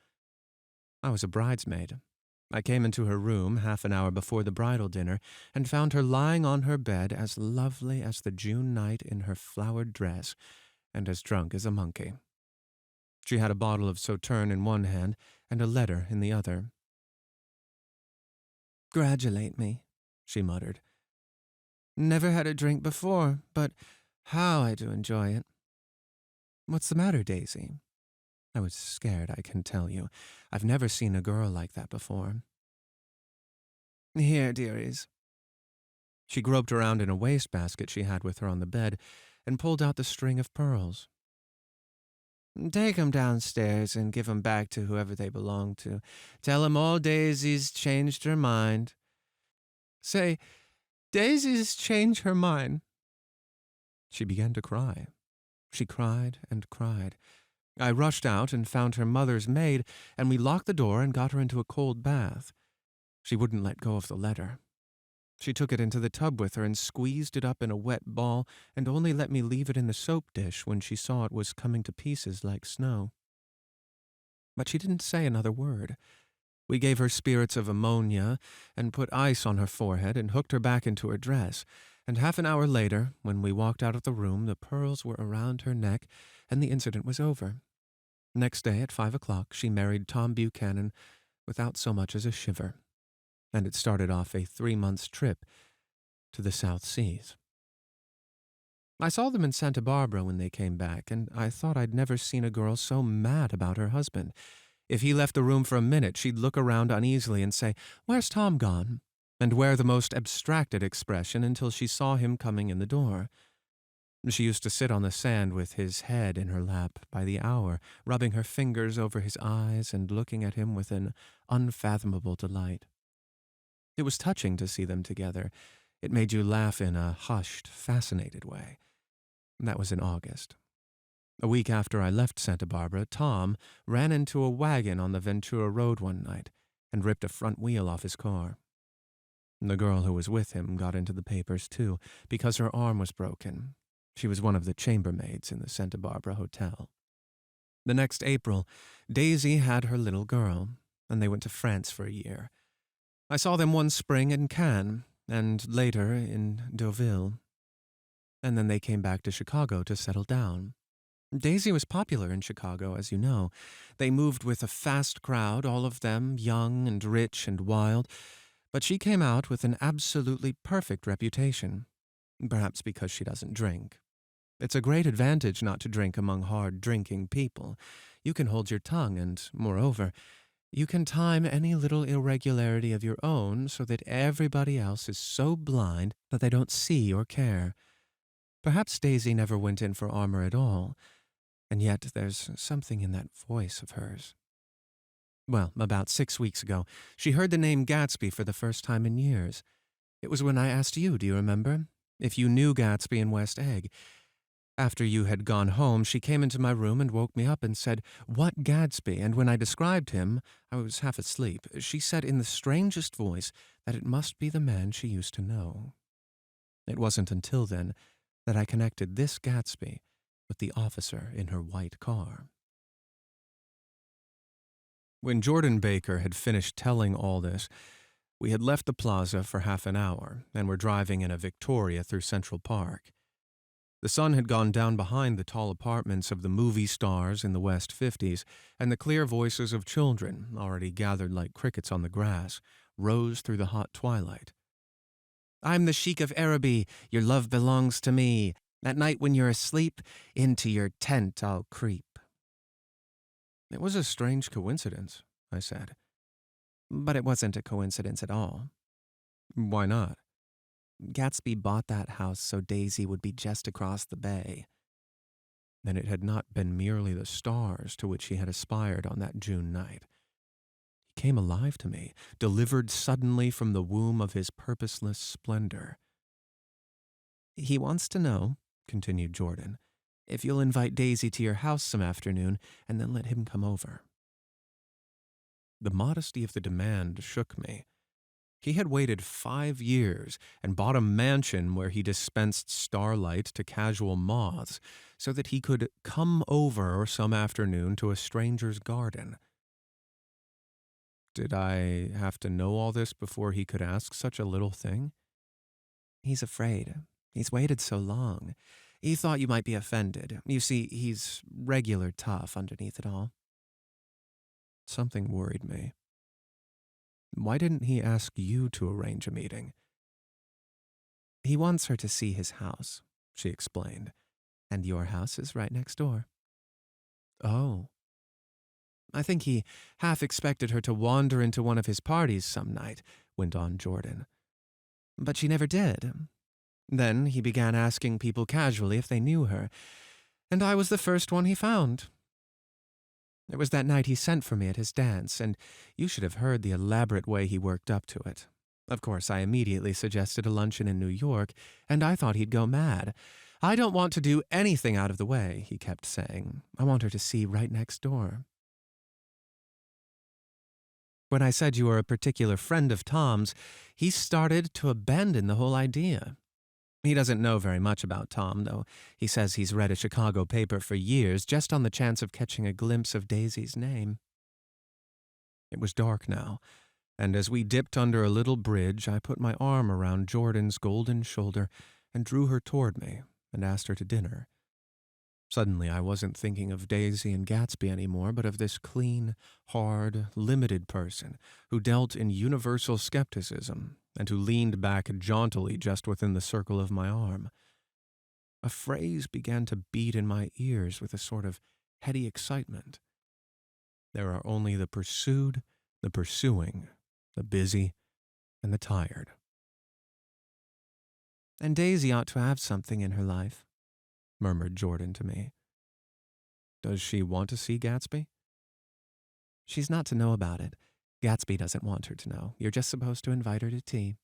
I was a bridesmaid. I came into her room half an hour before the bridal dinner and found her lying on her bed as lovely as the June night in her flowered dress, and as drunk as a monkey. She had a bottle of Sauterne in one hand and a letter in the other. "Congratulate me," she muttered. "Never had a drink before, but how I do enjoy it." "What's the matter, Daisy?" I was scared, I can tell you. I've never seen a girl like that before. "Here, dearies." She groped around in a wastebasket she had with her on the bed and pulled out the string of pearls. "Take 'em downstairs and give 'em back to whoever they belong to. Tell 'em old Daisy's changed her mind. Say, Daisy's changed her mind." She began to cry. She cried and cried. I rushed out and found her mother's maid, and we locked the door and got her into a cold bath. She wouldn't let go of the letter. She took it into the tub with her and squeezed it up in a wet ball and only let me leave it in the soap dish when she saw it was coming to pieces like snow. But she didn't say another word. We gave her spirits of ammonia and put ice on her forehead and hooked her back into her dress, and half an hour later, when we walked out of the room, the pearls were around her neck and the incident was over. Next day at 5 o'clock, she married Tom Buchanan without so much as a shiver, and it started off a 3-month trip to the South Seas. I saw them in Santa Barbara when they came back, and I thought I'd never seen a girl so mad about her husband. If he left the room for a minute, she'd look around uneasily and say, "Where's Tom gone?" and wear the most abstracted expression until she saw him coming in the door. She used to sit on the sand with his head in her lap by the hour, rubbing her fingers over his eyes and looking at him with an unfathomable delight. It was touching to see them together. It made you laugh in a hushed, fascinated way. That was in August. A week after I left Santa Barbara, Tom ran into a wagon on the Ventura Road one night and ripped a front wheel off his car. The girl who was with him got into the papers, too, because her arm was broken. She was one of the chambermaids in the Santa Barbara hotel. The next April, Daisy had her little girl, and they went to France for a year. I saw them one spring in Cannes, and later in Deauville. And then they came back to Chicago to settle down. Daisy was popular in Chicago, as you know. They moved with a fast crowd, all of them young and rich and wild, but she came out with an absolutely perfect reputation, perhaps because she doesn't drink. It's a great advantage not to drink among hard-drinking people. You can hold your tongue and, moreover, you can time any little irregularity of your own so that everybody else is so blind that they don't see or care. Perhaps Daisy never went in for armor at all, and yet there's something in that voice of hers. Well, about 6 weeks ago, she heard the name Gatsby for the first time in years. It was when I asked you, do you remember, if you knew Gatsby in West Egg. After you had gone home, she came into my room and woke me up and said, "What Gatsby?" And when I described him, I was half asleep. She said in the strangest voice that it must be the man she used to know. It wasn't until then that I connected this Gatsby with the officer in her white car. When Jordan Baker had finished telling all this, we had left the plaza for half an hour and were driving in a Victoria through Central Park. The sun had gone down behind the tall apartments of the movie stars in the West 50s, and the clear voices of children, already gathered like crickets on the grass, rose through the hot twilight. "I'm the Sheik of Araby, your love belongs to me. At night when you're asleep, into your tent I'll creep." It was a strange coincidence, I said. But it wasn't a coincidence at all. Why not? Gatsby bought that house so Daisy would be just across the bay. Then it had not been merely the stars to which he had aspired on that June night. He came alive to me, delivered suddenly from the womb of his purposeless splendor. "He wants to know," continued Jordan, "if you'll invite Daisy to your house some afternoon and then let him come over." The modesty of the demand shook me. He had waited 5 years and bought a mansion where he dispensed starlight to casual moths so that he could come over some afternoon to a stranger's garden. Did I have to know all this before he could ask such a little thing? "He's afraid. He's waited so long. He thought you might be offended. You see, he's regular tough underneath it all." Something worried me. Why didn't he ask you to arrange a meeting? "He wants her to see his house," she explained, "and your house is right next door." "Oh." "I think he half expected her to wander into one of his parties some night," went on Jordan. "But she never did. Then he began asking people casually if they knew her, and I was the first one he found. It was that night he sent for me at his dance, and you should have heard the elaborate way he worked up to it. Of course, I immediately suggested a luncheon in New York, and I thought he'd go mad. 'I don't want to do anything out of the way,' he kept saying. 'I want her to see right next door.' When I said you were a particular friend of Tom's, he started to abandon the whole idea. He doesn't know very much about Tom, though. He says he's read a Chicago paper for years just on the chance of catching a glimpse of Daisy's name." It was dark now, and as we dipped under a little bridge, I put my arm around Jordan's golden shoulder and drew her toward me and asked her to dinner. Suddenly, I wasn't thinking of Daisy and Gatsby anymore, but of this clean, hard, limited person who dealt in universal skepticism and who leaned back jauntily just within the circle of my arm. A phrase began to beat in my ears with a sort of heady excitement. There are only the pursued, the pursuing, the busy, and the tired. "And Daisy ought to have something in her life," murmured Jordan to me. "Does she want to see Gatsby?" "She's not to know about it. Gatsby doesn't want her to know. You're just supposed to invite her to tea.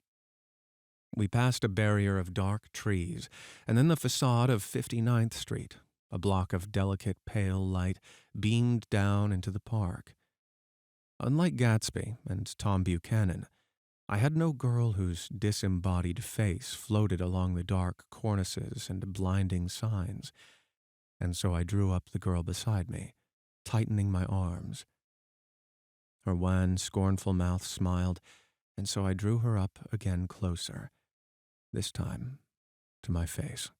We passed a barrier of dark trees, and then the facade of 59th Street. A block of delicate, pale light beamed down into the park. Unlike Gatsby and Tom Buchanan, I had no girl whose disembodied face floated along the dark cornices and blinding signs, and so I drew up the girl beside me, tightening my arms. Her wan, scornful mouth smiled, and so I drew her up again closer, this time to my face.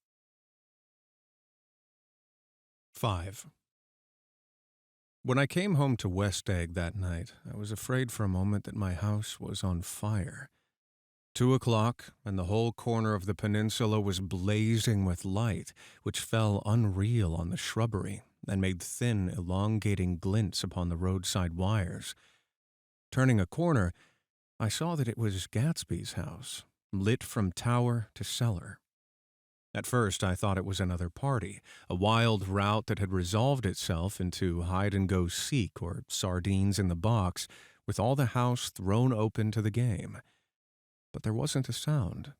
5. When I came home to West Egg that night, I was afraid for a moment that my house was on fire. 2:00, and the whole corner of the peninsula was blazing with light, which fell unreal on the shrubbery and made thin, elongating glints upon the roadside wires. Turning a corner, I saw that it was Gatsby's house, lit from tower to cellar. At first, I thought it was another party, a wild rout that had resolved itself into hide-and-go-seek or sardines in the box, with all the house thrown open to the game. But there wasn't a sound,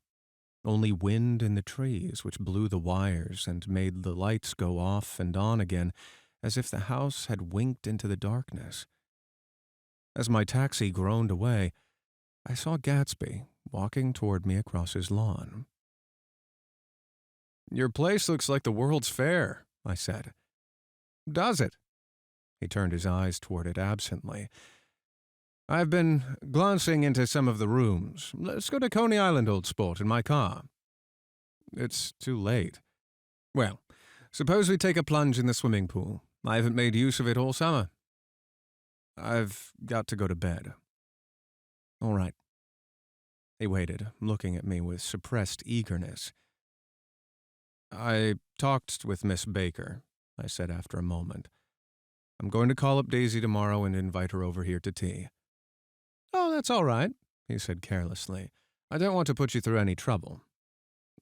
only wind in the trees, which blew the wires and made the lights go off and on again, as if the house had winked into the darkness. As my taxi groaned away, I saw Gatsby walking toward me across his lawn. "Your place looks like the World's Fair," I said. "Does it?" He turned his eyes toward it absently. "I've been glancing into some of the rooms. Let's go to Coney Island, old sport, in my car." "It's too late." "Well, suppose we take a plunge in the swimming pool. I haven't made use of it all summer." "I've got to go to bed." "All right." He waited, looking at me with suppressed eagerness. "I talked with Miss Baker," I said after a moment. "I'm going to call up Daisy tomorrow and invite her over here to tea." "Oh, that's all right," he said carelessly. "I don't want to put you through any trouble."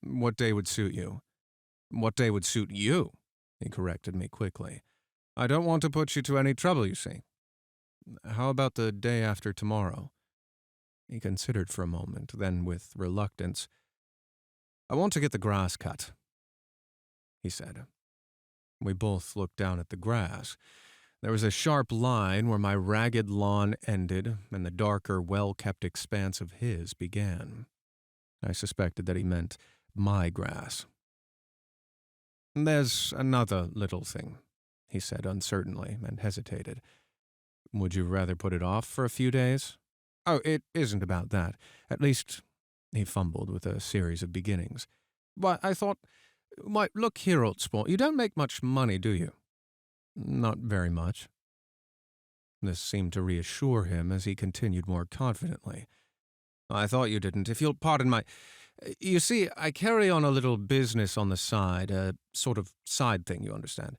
"What day would suit you?" "What day would suit you?" he corrected me quickly. "I don't want to put you to any trouble, you see." "How about the day after tomorrow?" He considered for a moment, then with reluctance, "I want to get the grass cut," he said. We both looked down at the grass. There was a sharp line where my ragged lawn ended and the darker, well-kept expanse of his began. I suspected that he meant my grass. "There's another little thing," he said uncertainly, and hesitated. "Would you rather put it off for a few days?" "Oh, it isn't about that. At least," he fumbled with a series of beginnings. "Why, I thought... Why, look here, old sport, you don't make much money, do you?" "Not very much." This seemed to reassure him as he continued more confidently. "I thought you didn't. If you'll pardon my... You see, I carry on a little business on the side, a sort of side thing, you understand.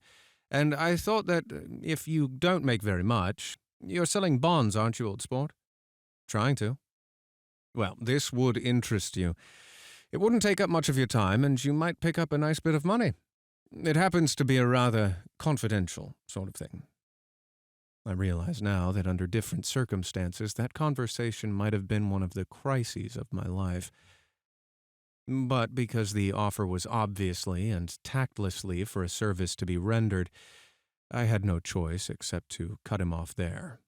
And I thought that if you don't make very much... You're selling bonds, aren't you, old sport?" "Trying to." "Well, this would interest you. It wouldn't take up much of your time, and you might pick up a nice bit of money. It happens to be a rather confidential sort of thing." I realize now that under different circumstances, that conversation might have been one of the crises of my life. But because the offer was obviously and tactlessly for a service to be rendered, I had no choice except to cut him off there.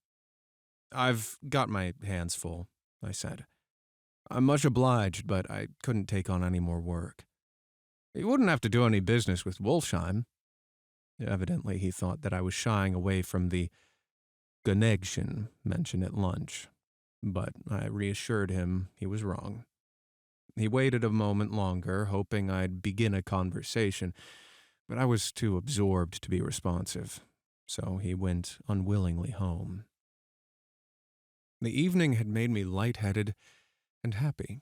"I've got my hands full," I said. "I'm much obliged, but I couldn't take on any more work." "You wouldn't have to do any business with Wolfsheim." Evidently, he thought that I was shying away from the connection mentioned at lunch, but I reassured him he was wrong. He waited a moment longer, hoping I'd begin a conversation, but I was too absorbed to be responsive, so he went unwillingly home. The evening had made me lightheaded and happy.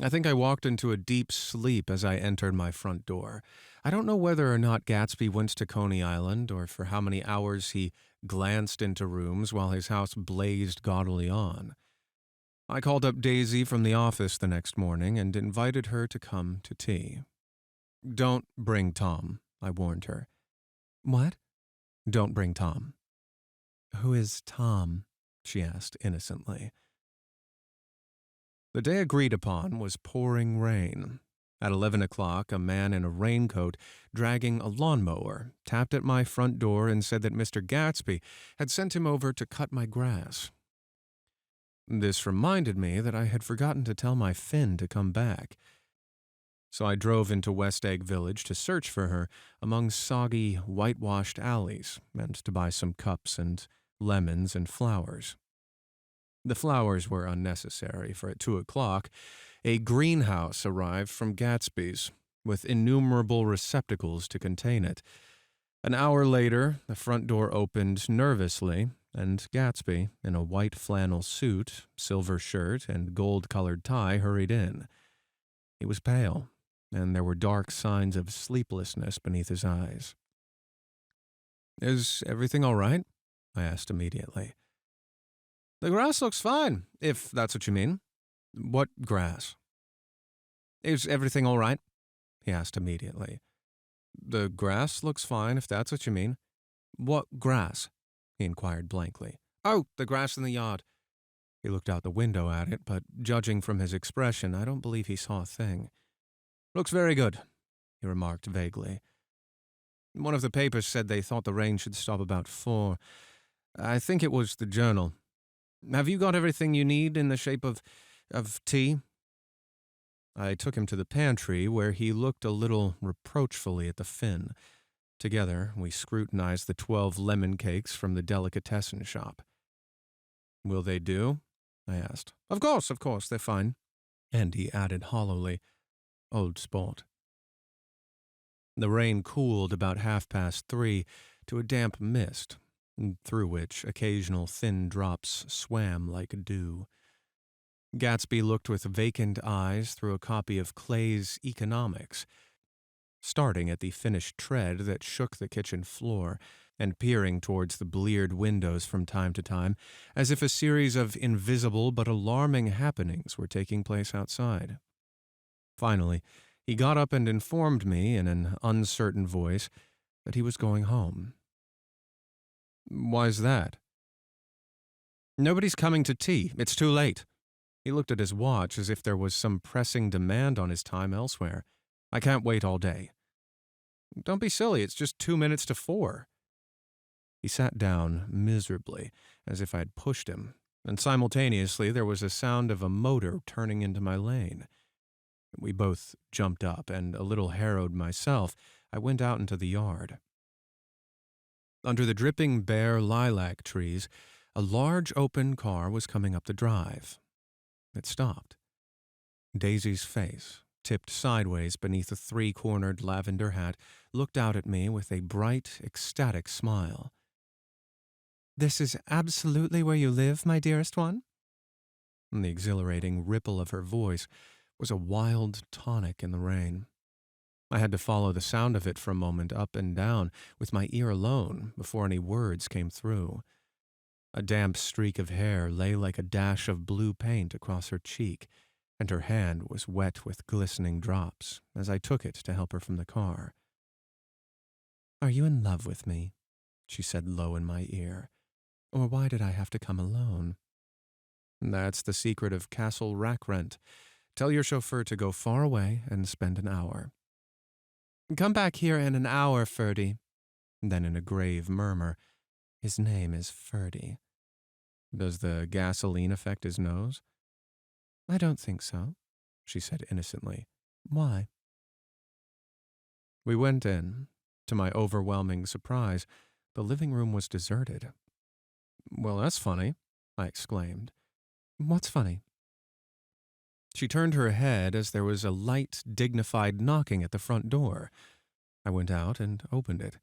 I think I walked into a deep sleep as I entered my front door. I don't know whether or not Gatsby went to Coney Island, or for how many hours he glanced into rooms while his house blazed gaudily on. I called up Daisy from the office the next morning and invited her to come to tea. "Don't bring Tom," I warned her. "What?" "Don't bring Tom." "Who is Tom?" she asked innocently. The day agreed upon was pouring rain. At 11 o'clock, a man in a raincoat, dragging a lawnmower, tapped at my front door and said that Mr. Gatsby had sent him over to cut my grass. This reminded me that I had forgotten to tell my Finn to come back. So I drove into West Egg Village to search for her among soggy, whitewashed alleys and to buy some cups and lemons and flowers. The flowers were unnecessary, for at 2 o'clock, a greenhouse arrived from Gatsby's, with innumerable receptacles to contain it. An hour later, the front door opened nervously, and Gatsby, in a white flannel suit, silver shirt, and gold-colored tie, hurried in. He was pale, and there were dark signs of sleeplessness beneath his eyes. "Is everything all right?" I asked immediately. "The grass looks fine, if that's what you mean." "What grass?" "Is everything all right?" he asked immediately. "The grass looks fine, if that's what you mean." "What grass?" he inquired blankly. "Oh, the grass in the yard." He looked out the window at it, but judging from his expression, I don't believe he saw a thing. "Looks very good," he remarked vaguely. "One of the papers said they thought the rain should stop about 4. I think it was the Journal. Have you got everything you need in the shape of tea?" I took him to the pantry, where he looked a little reproachfully at the Finn. Together, we scrutinized the 12 lemon cakes from the delicatessen shop. "Will they do?" I asked. Of course, they're fine." And he added hollowly, "Old sport." The rain cooled about 3:30 to a damp mist, through which occasional thin drops swam like dew. Gatsby looked with vacant eyes through a copy of Clay's Economics, starting at the finished tread that shook the kitchen floor, and peering towards the bleared windows from time to time, as if a series of invisible but alarming happenings were taking place outside. Finally, he got up and informed me in an uncertain voice that he was going home. "Why's that?" "Nobody's coming to tea. It's too late." He looked at his watch as if there was some pressing demand on his time elsewhere. "I can't wait all day." "Don't be silly. It's just 2 minutes to 4. He sat down miserably, as if I had pushed him, and simultaneously there was a sound of a motor turning into my lane. We both jumped up, and, a little harrowed myself, I went out into the yard. Under the dripping bare lilac trees, a large open car was coming up the drive. It stopped. Daisy's face, tipped sideways beneath a 3-cornered lavender hat, looked out at me with a bright, ecstatic smile. "This is absolutely where you live, my dearest one?" And the exhilarating ripple of her voice was a wild tonic in the rain. I had to follow the sound of it for a moment up and down with my ear alone before any words came through. A damp streak of hair lay like a dash of blue paint across her cheek, and her hand was wet with glistening drops as I took it to help her from the car. "Are you in love with me?" she said low in my ear. "Or why did I have to come alone?" "That's the secret of Castle Rack Rent. Tell your chauffeur to go far away and spend an hour." "Come back here in an hour, Ferdy." Then in a grave murmur, "His name is Ferdy." "Does the gasoline affect his nose?" "I don't think so," she said innocently. "Why?" We went in. To my overwhelming surprise, the living room was deserted. "Well, that's funny," I exclaimed. "What's funny?" She turned her head as there was a light, dignified knocking at the front door. I went out and opened it.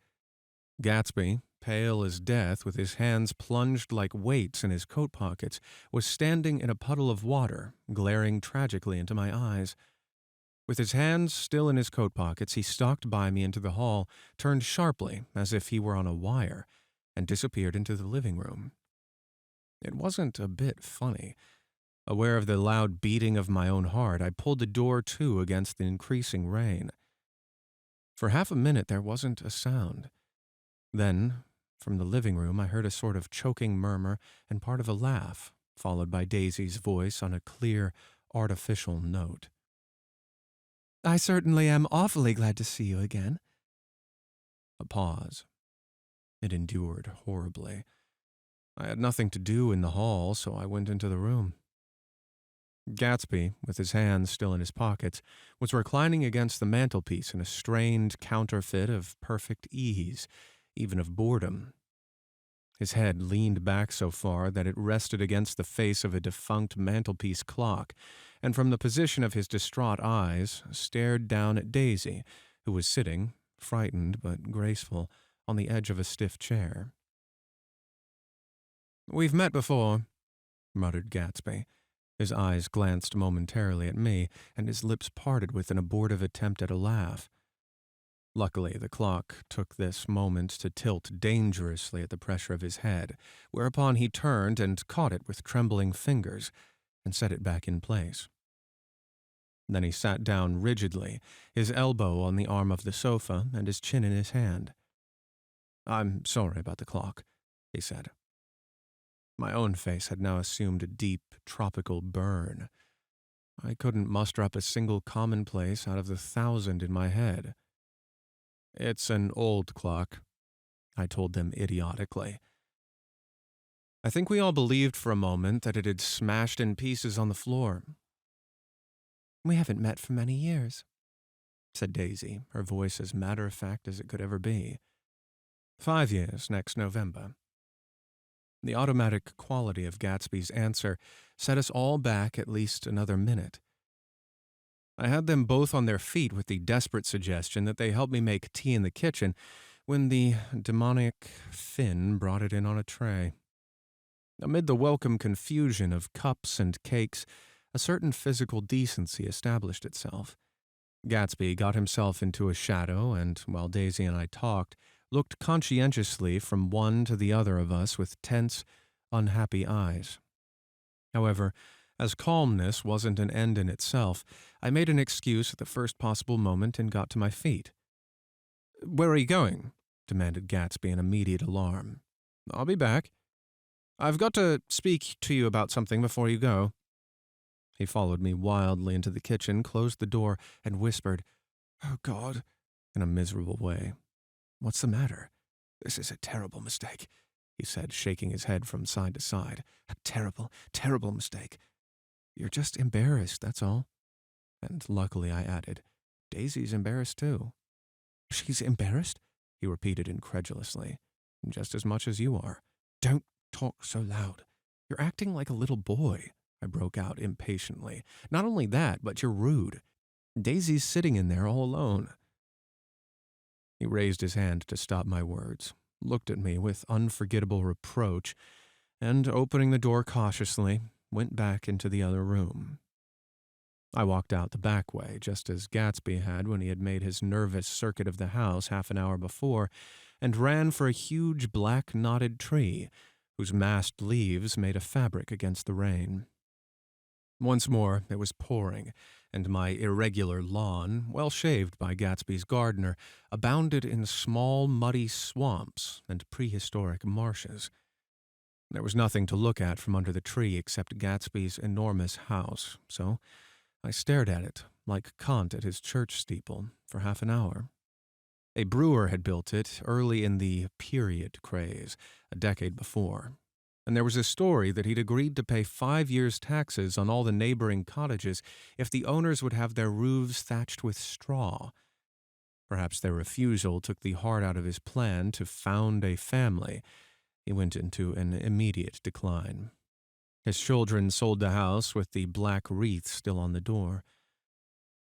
Gatsby, pale as death, with his hands plunged like weights in his coat pockets, was standing in a puddle of water, glaring tragically into my eyes. With his hands still in his coat pockets, he stalked by me into the hall, turned sharply, as if he were on a wire, and disappeared into the living room. It wasn't a bit funny. Aware of the loud beating of my own heart, I pulled the door to against the increasing rain. For half a minute there wasn't a sound. Then, From the living room, I heard a sort of choking murmur and part of a laugh, followed by Daisy's voice on a clear, artificial note. "I certainly am awfully glad to see you again." A pause. It endured horribly. I had nothing to do in the hall, so I went into the room. Gatsby, with his hands still in his pockets, was reclining against the mantelpiece in a strained counterfeit of perfect ease, even of boredom. His head leaned back so far that it rested against the face of a defunct mantelpiece clock, and from the position of his distraught eyes, stared down at Daisy, who was sitting, frightened but graceful, on the edge of a stiff chair. "We've met before," muttered Gatsby. His eyes glanced momentarily at me, and his lips parted with an abortive attempt at a laugh. Luckily, the clock took this moment to tilt dangerously at the pressure of his head, whereupon he turned and caught it with trembling fingers and set it back in place. Then he sat down rigidly, his elbow on the arm of the sofa and his chin in his hand. "I'm sorry about the clock," he said. My own face had now assumed a deep, tropical burn. I couldn't muster up a single commonplace out of the 1,000 in my head. "It's an old clock," I told them idiotically. I think we all believed for a moment that it had smashed in pieces on the floor. "We haven't met for many years," said Daisy, her voice as matter-of-fact as it could ever be. 5 years next November." The automatic quality of Gatsby's answer set us all back at least another minute. I had them both on their feet with the desperate suggestion that they help me make tea in the kitchen when the demonic Finn brought it in on a tray. Amid the welcome confusion of cups and cakes, a certain physical decency established itself. Gatsby got himself into a shadow and, while Daisy and I talked, looked conscientiously from one to the other of us with tense, unhappy eyes. However, as calmness wasn't an end in itself, I made an excuse at the first possible moment and got to my feet. "Where are you going?" demanded Gatsby in immediate alarm. "I'll be back. I've got to speak to you about something before you go." He followed me wildly into the kitchen, closed the door, and whispered, "Oh, God," in a miserable way. "What's the matter?" "This is a terrible mistake," he said, shaking his head from side to side. "A terrible, terrible mistake. You're just embarrassed, that's all." And luckily I added, "Daisy's embarrassed too." "She's embarrassed?" he repeated incredulously. "Just as much as you are." "Don't talk so loud. You're acting like a little boy," I broke out impatiently. "Not only that, but you're rude. Daisy's sitting in there all alone." He raised his hand to stop my words, looked at me with unforgettable reproach, and, opening the door cautiously, went back into the other room. I walked out the back way, just as Gatsby had when he had made his nervous circuit of the house half an hour before, and ran for a huge black knotted tree, whose massed leaves made a fabric against the rain. Once more it was pouring, and my irregular lawn, well shaved by Gatsby's gardener, abounded in small muddy swamps and prehistoric marshes. There was nothing to look at from under the tree except Gatsby's enormous house, so I stared at it, like Kant at his church steeple, for half an hour. A brewer had built it early in the period craze, a decade before, and there was a story that he'd agreed to pay 5 years' taxes on all the neighboring cottages if the owners would have their roofs thatched with straw. Perhaps their refusal took the heart out of his plan to found a family. He went into an immediate decline. His children sold the house with the black wreath still on the door.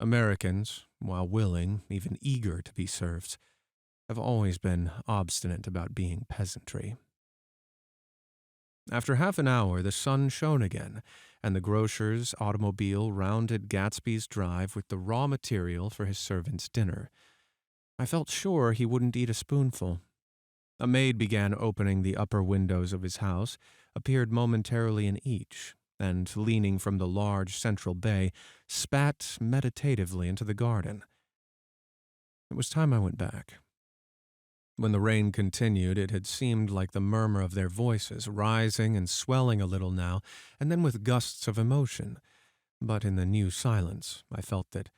Americans, while willing, even eager to be serfs, have always been obstinate about being peasantry. After half an hour, the sun shone again, and the grocer's automobile rounded Gatsby's drive with the raw material for his servant's dinner. I felt sure he wouldn't eat a spoonful. A maid began opening the upper windows of his house, appeared momentarily in each, and, leaning from the large central bay, spat meditatively into the garden. It was time I went back. When the rain continued, it had seemed like the murmur of their voices, rising and swelling a little now, and then with gusts of emotion. But in the new silence, I felt that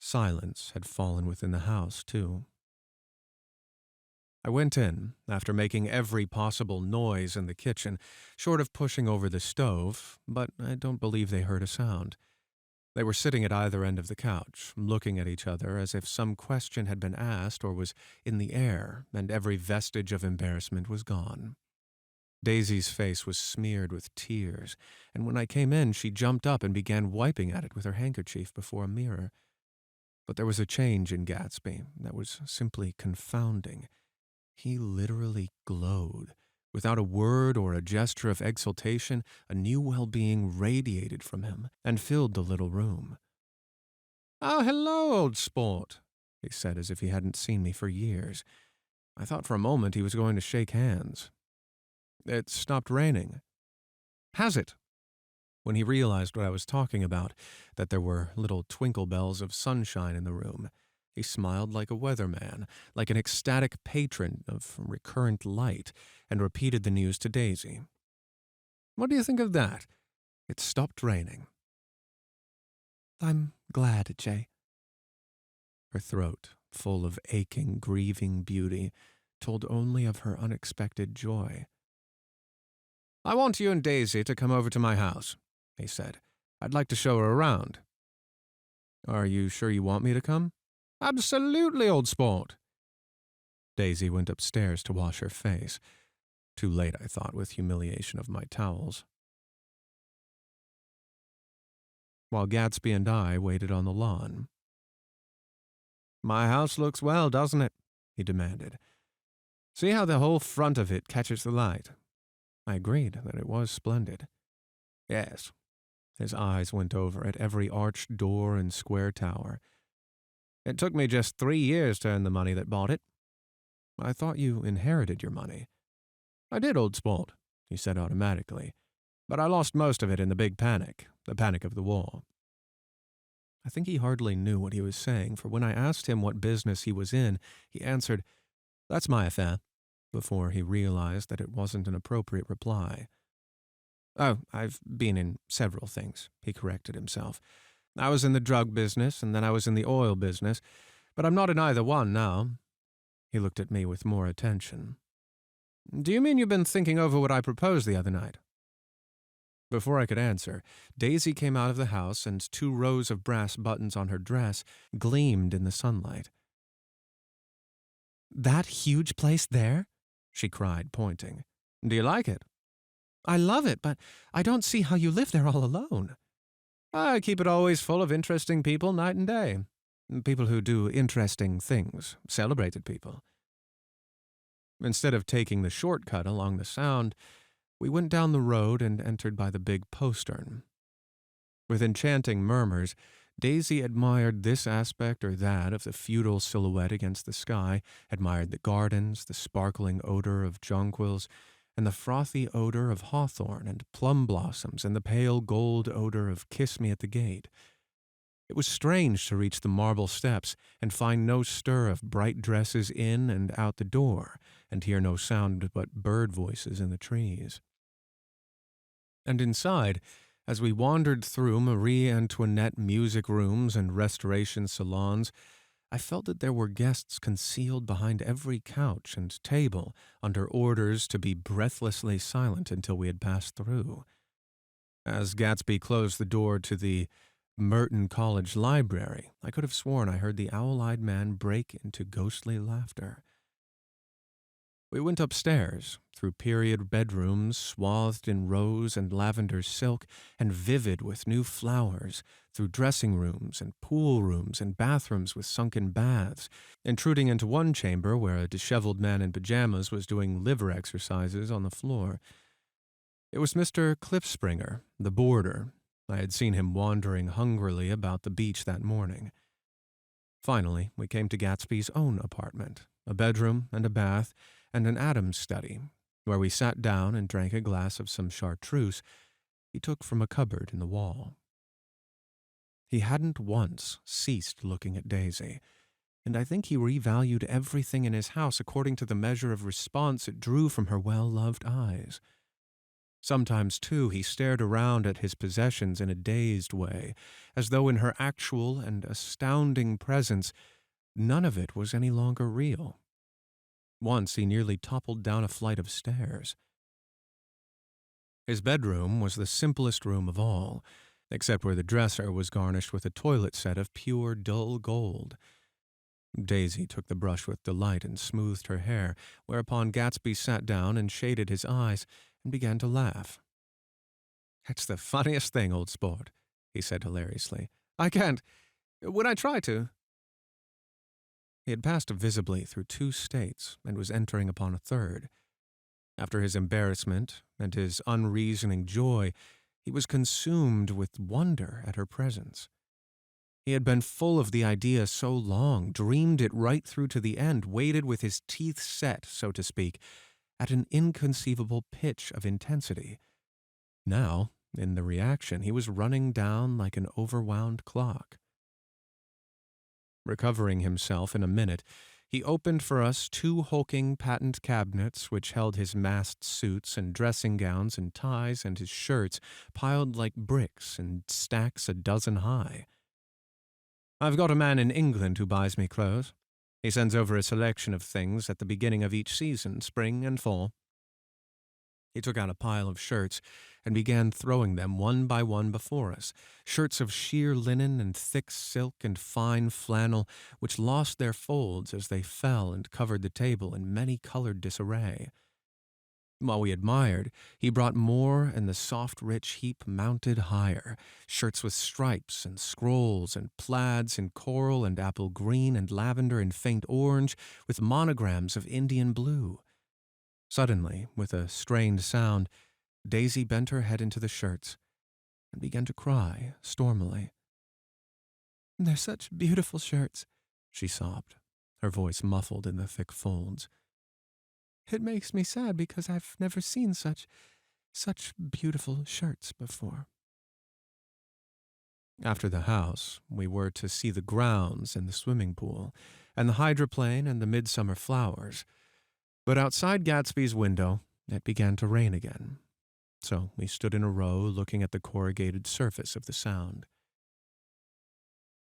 silence had fallen within the house, too. I went in, after making every possible noise in the kitchen, short of pushing over the stove, but I don't believe they heard a sound. They were sitting at either end of the couch, looking at each other as if some question had been asked or was in the air, and every vestige of embarrassment was gone. Daisy's face was smeared with tears, and when I came in, she jumped up and began wiping at it with her handkerchief before a mirror. But there was a change in Gatsby that was simply confounding. He literally glowed. Without a word or a gesture of exultation, a new well-being radiated from him and filled the little room. "Oh, hello, old sport," he said as if he hadn't seen me for years. I thought for a moment he was going to shake hands. "It stopped raining." "Has it?" When he realized what I was talking about, that there were little twinkle bells of sunshine in the room, he smiled like a weatherman, like an ecstatic patron of recurrent light, and repeated the news to Daisy. "What do you think of that? It stopped raining." "I'm glad, Jay." Her throat, full of aching, grieving beauty, told only of her unexpected joy. "I want you and Daisy to come over to my house," he said. "I'd like to show her around." "Are you sure you want me to come?" "Absolutely, old sport." Daisy went upstairs to wash her face. Too late, I thought, with humiliation of my towels. While Gatsby and I waited on the lawn. "My house looks well, doesn't it?" he demanded. "See how the whole front of it catches the light?" I agreed that it was splendid. "Yes." His eyes went over at every arched door and square tower. "It took me just 3 years to earn the money that bought it." "I thought you inherited your money." "I did, old sport," he said automatically, "but I lost most of it in the big panic, the panic of the war." I think he hardly knew what he was saying, for when I asked him what business he was in, he answered, "That's my affair," before he realized that it wasn't an appropriate reply. "Oh, I've been in several things," he corrected himself. "I was in the drug business, and then I was in the oil business, but I'm not in either one now." He looked at me with more attention. "Do you mean you've been thinking over what I proposed the other night?" Before I could answer, Daisy came out of the house, and 2 rows of brass buttons on her dress gleamed in the sunlight. "That huge place there?" she cried, pointing. "Do you like it?" "I love it, but I don't see how you live there all alone." "I keep it always full of interesting people night and day. People who do interesting things, celebrated people." Instead of taking the shortcut along the Sound, we went down the road and entered by the big postern. With enchanting murmurs, Daisy admired this aspect or that of the feudal silhouette against the sky, admired the gardens, the sparkling odor of jonquils, and the frothy odor of hawthorn and plum blossoms, and the pale gold odor of kiss me at the gate. It was strange to reach the marble steps and find no stir of bright dresses in and out the door, and hear no sound but bird voices in the trees. And inside, as we wandered through Marie Antoinette music rooms and restoration salons, I felt that there were guests concealed behind every couch and table under orders to be breathlessly silent until we had passed through. As Gatsby closed the door to the Merton College library, I could have sworn I heard the owl-eyed man break into ghostly laughter. We went upstairs, through period bedrooms swathed in rose and lavender silk and vivid with new flowers, through dressing rooms and pool rooms and bathrooms with sunken baths, intruding into one chamber where a disheveled man in pajamas was doing liver exercises on the floor. It was Mr. Cliffspringer, the boarder. I had seen him wandering hungrily about the beach that morning. Finally, we came to Gatsby's own apartment, a bedroom and a bath, and an Adams study, where we sat down and drank a glass of some chartreuse he took from a cupboard in the wall. He hadn't once ceased looking at Daisy, and I think he revalued everything in his house according to the measure of response it drew from her well-loved eyes. Sometimes, too, he stared around at his possessions in a dazed way, as though in her actual and astounding presence none of it was any longer real. Once he nearly toppled down a flight of stairs. His bedroom was the simplest room of all, except where the dresser was garnished with a toilet set of pure, dull gold. Daisy took the brush with delight and smoothed her hair, whereupon Gatsby sat down and shaded his eyes and began to laugh. "It's the funniest thing, old sport," he said hilariously. "I can't. When I try to." He had passed visibly through 2 states and was entering upon a third. After his embarrassment and his unreasoning joy, he was consumed with wonder at her presence. He had been full of the idea so long, dreamed it right through to the end, waited with his teeth set, so to speak, at an inconceivable pitch of intensity. Now, in the reaction, he was running down like an overwound clock. Recovering himself in a minute, he opened for us 2 hulking patent cabinets which held his massed suits and dressing gowns and ties and his shirts piled like bricks in stacks a dozen high. "I've got a man in England who buys me clothes. He sends over a selection of things at the beginning of each season, spring and fall." He took out a pile of shirts and began throwing them one by one before us, shirts of sheer linen and thick silk and fine flannel, which lost their folds as they fell and covered the table in many-colored disarray. While we admired, he brought more, and the soft, rich heap mounted higher, shirts with stripes and scrolls and plaids in coral and apple green and lavender and faint orange, with monograms of Indian blue. Suddenly, with a strained sound, Daisy bent her head into the shirts and began to cry stormily. "They're such beautiful shirts," she sobbed, her voice muffled in the thick folds. "It makes me sad because I've never seen such beautiful shirts before." After the house, we were to see the grounds and the swimming pool, and the hydroplane and the midsummer flowers. But outside Gatsby's window, it began to rain again. So we stood in a row looking at the corrugated surface of the Sound.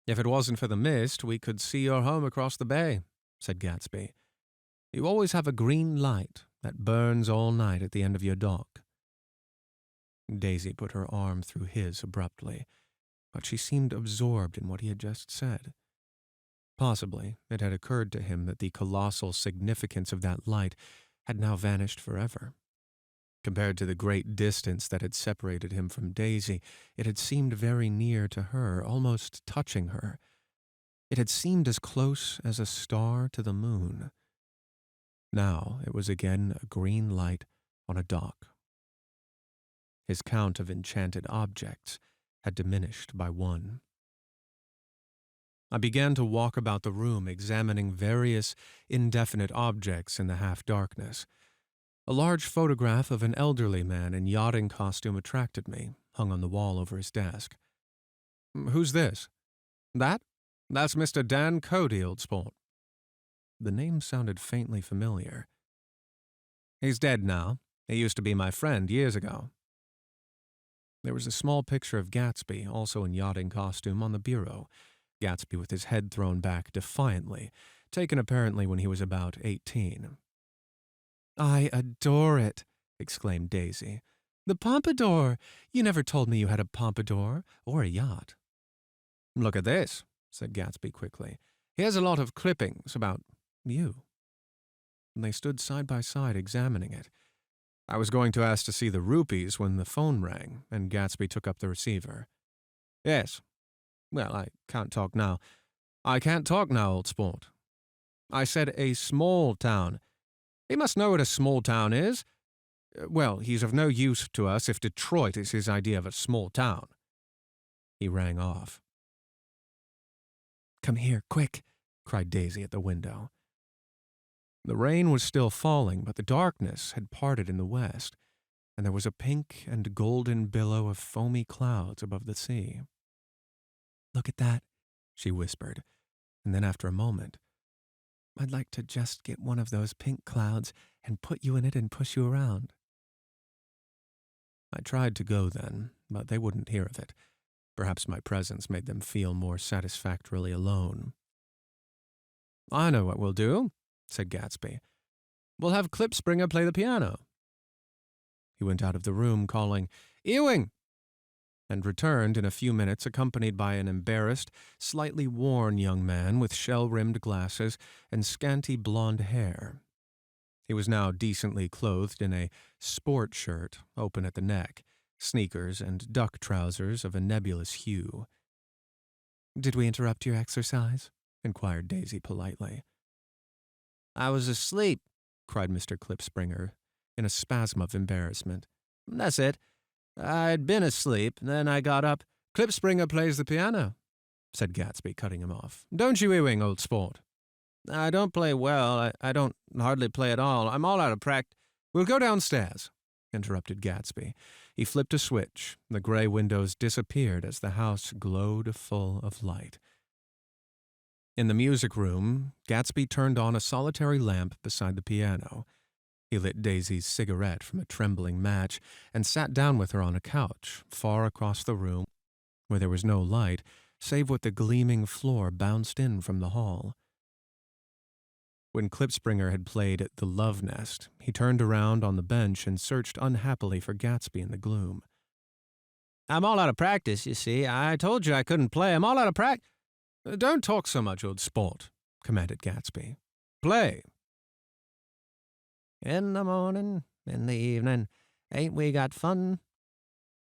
"If it wasn't for the mist, we could see your home across the bay," said Gatsby. "You always have a green light that burns all night at the end of your dock." Daisy put her arm through his abruptly, but she seemed absorbed in what he had just said. Possibly it had occurred to him that the colossal significance of that light had now vanished forever. Compared to the great distance that had separated him from Daisy, it had seemed very near to her, almost touching her. It had seemed as close as a star to the moon. Now it was again a green light on a dock. His count of enchanted objects had diminished by 1. I began to walk about the room, examining various indefinite objects in the half-darkness. A large photograph of an elderly man in yachting costume attracted me, hung on the wall over his desk. "Who's this?" That's Mr. Dan Cody, old sport." The name sounded faintly familiar. "He's dead now. He used to be my friend years ago." There was a small picture of Gatsby, also in yachting costume, on the bureau. Gatsby with his head thrown back defiantly, taken apparently when he was about 18. "I adore it," exclaimed Daisy. "The pompadour! You never told me you had a pompadour or a yacht." "Look at this," said Gatsby quickly. "Here's a lot of clippings about you." And they stood side by side examining it. I was going to ask to see the rupees when the phone rang, and Gatsby took up the receiver. "Yes. Well, I can't talk now. I can't talk now, old sport. I said a small town. He must know what a small town is. Well, he's of no use to us if Detroit is his idea of a small town." He rang off. "Come here, quick," cried Daisy at the window. The rain was still falling, but the darkness had parted in the west, and there was a pink and golden billow of foamy clouds above the sea. "Look at that," she whispered, and then after a moment, I'd like to just get one of those pink clouds and put you in it and push you around. I tried to go then, but they wouldn't hear of it. Perhaps my presence made them feel more satisfactorily alone. I know what we'll do, said Gatsby. We'll have Klipspringer play the piano. He went out of the room calling, Ewing! And returned in a few minutes accompanied by an embarrassed, slightly worn young man with shell-rimmed glasses and scanty blonde hair. He was now decently clothed in a sport shirt, open at the neck, sneakers, and duck trousers of a nebulous hue. Did we interrupt your exercise? Inquired Daisy politely. I was asleep, cried Mr. Klipspringer in a spasm of embarrassment. That's it. I'd been asleep, then I got up. Klipspringer plays the piano, said Gatsby, cutting him off. Don't you, Ewing, old sport? I don't play well. I don't hardly play at all. I'm all out of practice. We'll go downstairs, interrupted Gatsby. He flipped a switch. The gray windows disappeared as the house glowed full of light. In the music room, Gatsby turned on a solitary lamp beside the piano. He lit Daisy's cigarette from a trembling match and sat down with her on a couch far across the room where there was no light save what the gleaming floor bounced in from the hall. When Klipspringer had played The Love Nest, he turned around on the bench and searched unhappily for Gatsby in the gloom. I'm all out of practice, you see. I told you I couldn't play. I'm all out of practice. Don't talk so much, old sport, commanded Gatsby. Play. In the morning, in the evening, ain't we got fun?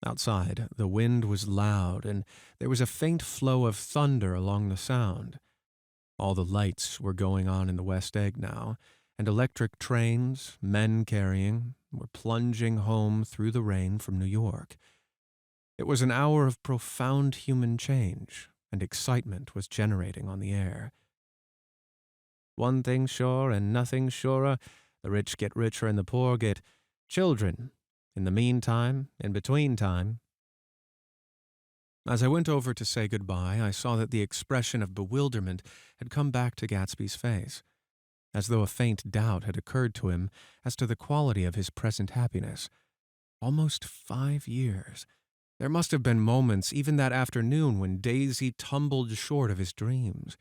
Outside, the wind was loud, and there was a faint flow of thunder along the sound. All the lights were going on in the West Egg now, and electric trains, men carrying, were plunging home through the rain from New York. It was an hour of profound human change, and excitement was generating on the air. One thing sure and nothing surer, the rich get richer and the poor get children. In the meantime, in between time. As I went over to say goodbye, I saw that the expression of bewilderment had come back to Gatsby's face, as though a faint doubt had occurred to him as to the quality of his present happiness. Almost 5 years. There must have been moments, even that afternoon, when Daisy tumbled short of his dreams,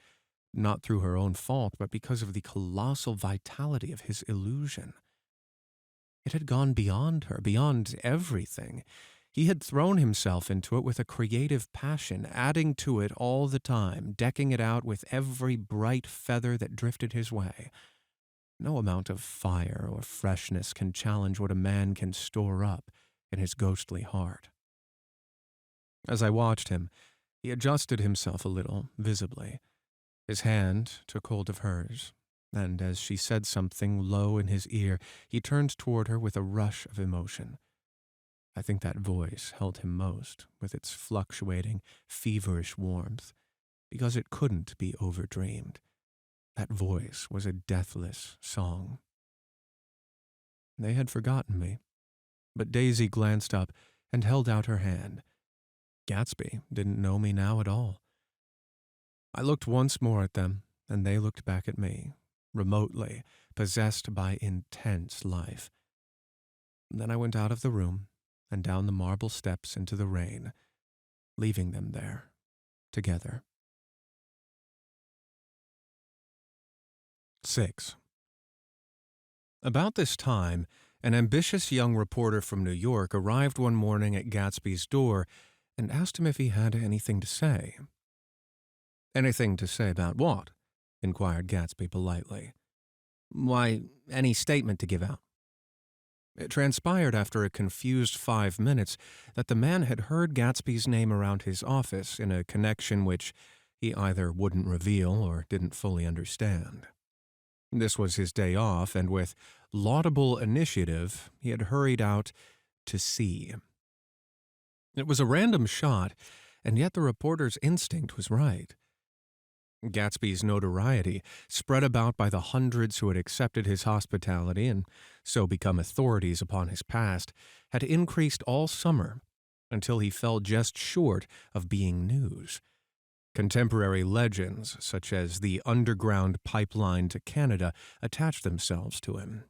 not through her own fault, but because of the colossal vitality of his illusion. It had gone beyond her, beyond everything. He had thrown himself into it with a creative passion, adding to it all the time, decking it out with every bright feather that drifted his way. No amount of fire or freshness can challenge what a man can store up in his ghostly heart. As I watched him, he adjusted himself a little, visibly. His hand took hold of hers, and as she said something low in his ear, he turned toward her with a rush of emotion. I think that voice held him most, with its fluctuating, feverish warmth, because it couldn't be overdreamed. That voice was a deathless song. They had forgotten me, but Daisy glanced up and held out her hand. Gatsby didn't know me now at all. I looked once more at them, and they looked back at me, remotely, possessed by intense life. Then I went out of the room and down the marble steps into the rain, leaving them there, together. 6. About this time, an ambitious young reporter from New York arrived one morning at Gatsby's door and asked him if he had anything to say. "Anything to say about what?" inquired Gatsby politely. "Why, any statement to give out." It transpired after a confused 5 minutes that the man had heard Gatsby's name around his office in a connection which he either wouldn't reveal or didn't fully understand. This was his day off, and with laudable initiative, he had hurried out to see. It was a random shot, and yet the reporter's instinct was right. Gatsby's notoriety, spread about by the hundreds who had accepted his hospitality and so become authorities upon his past, had increased all summer until he fell just short of being news. Contemporary legends, such as the underground pipeline to Canada, attached themselves to him.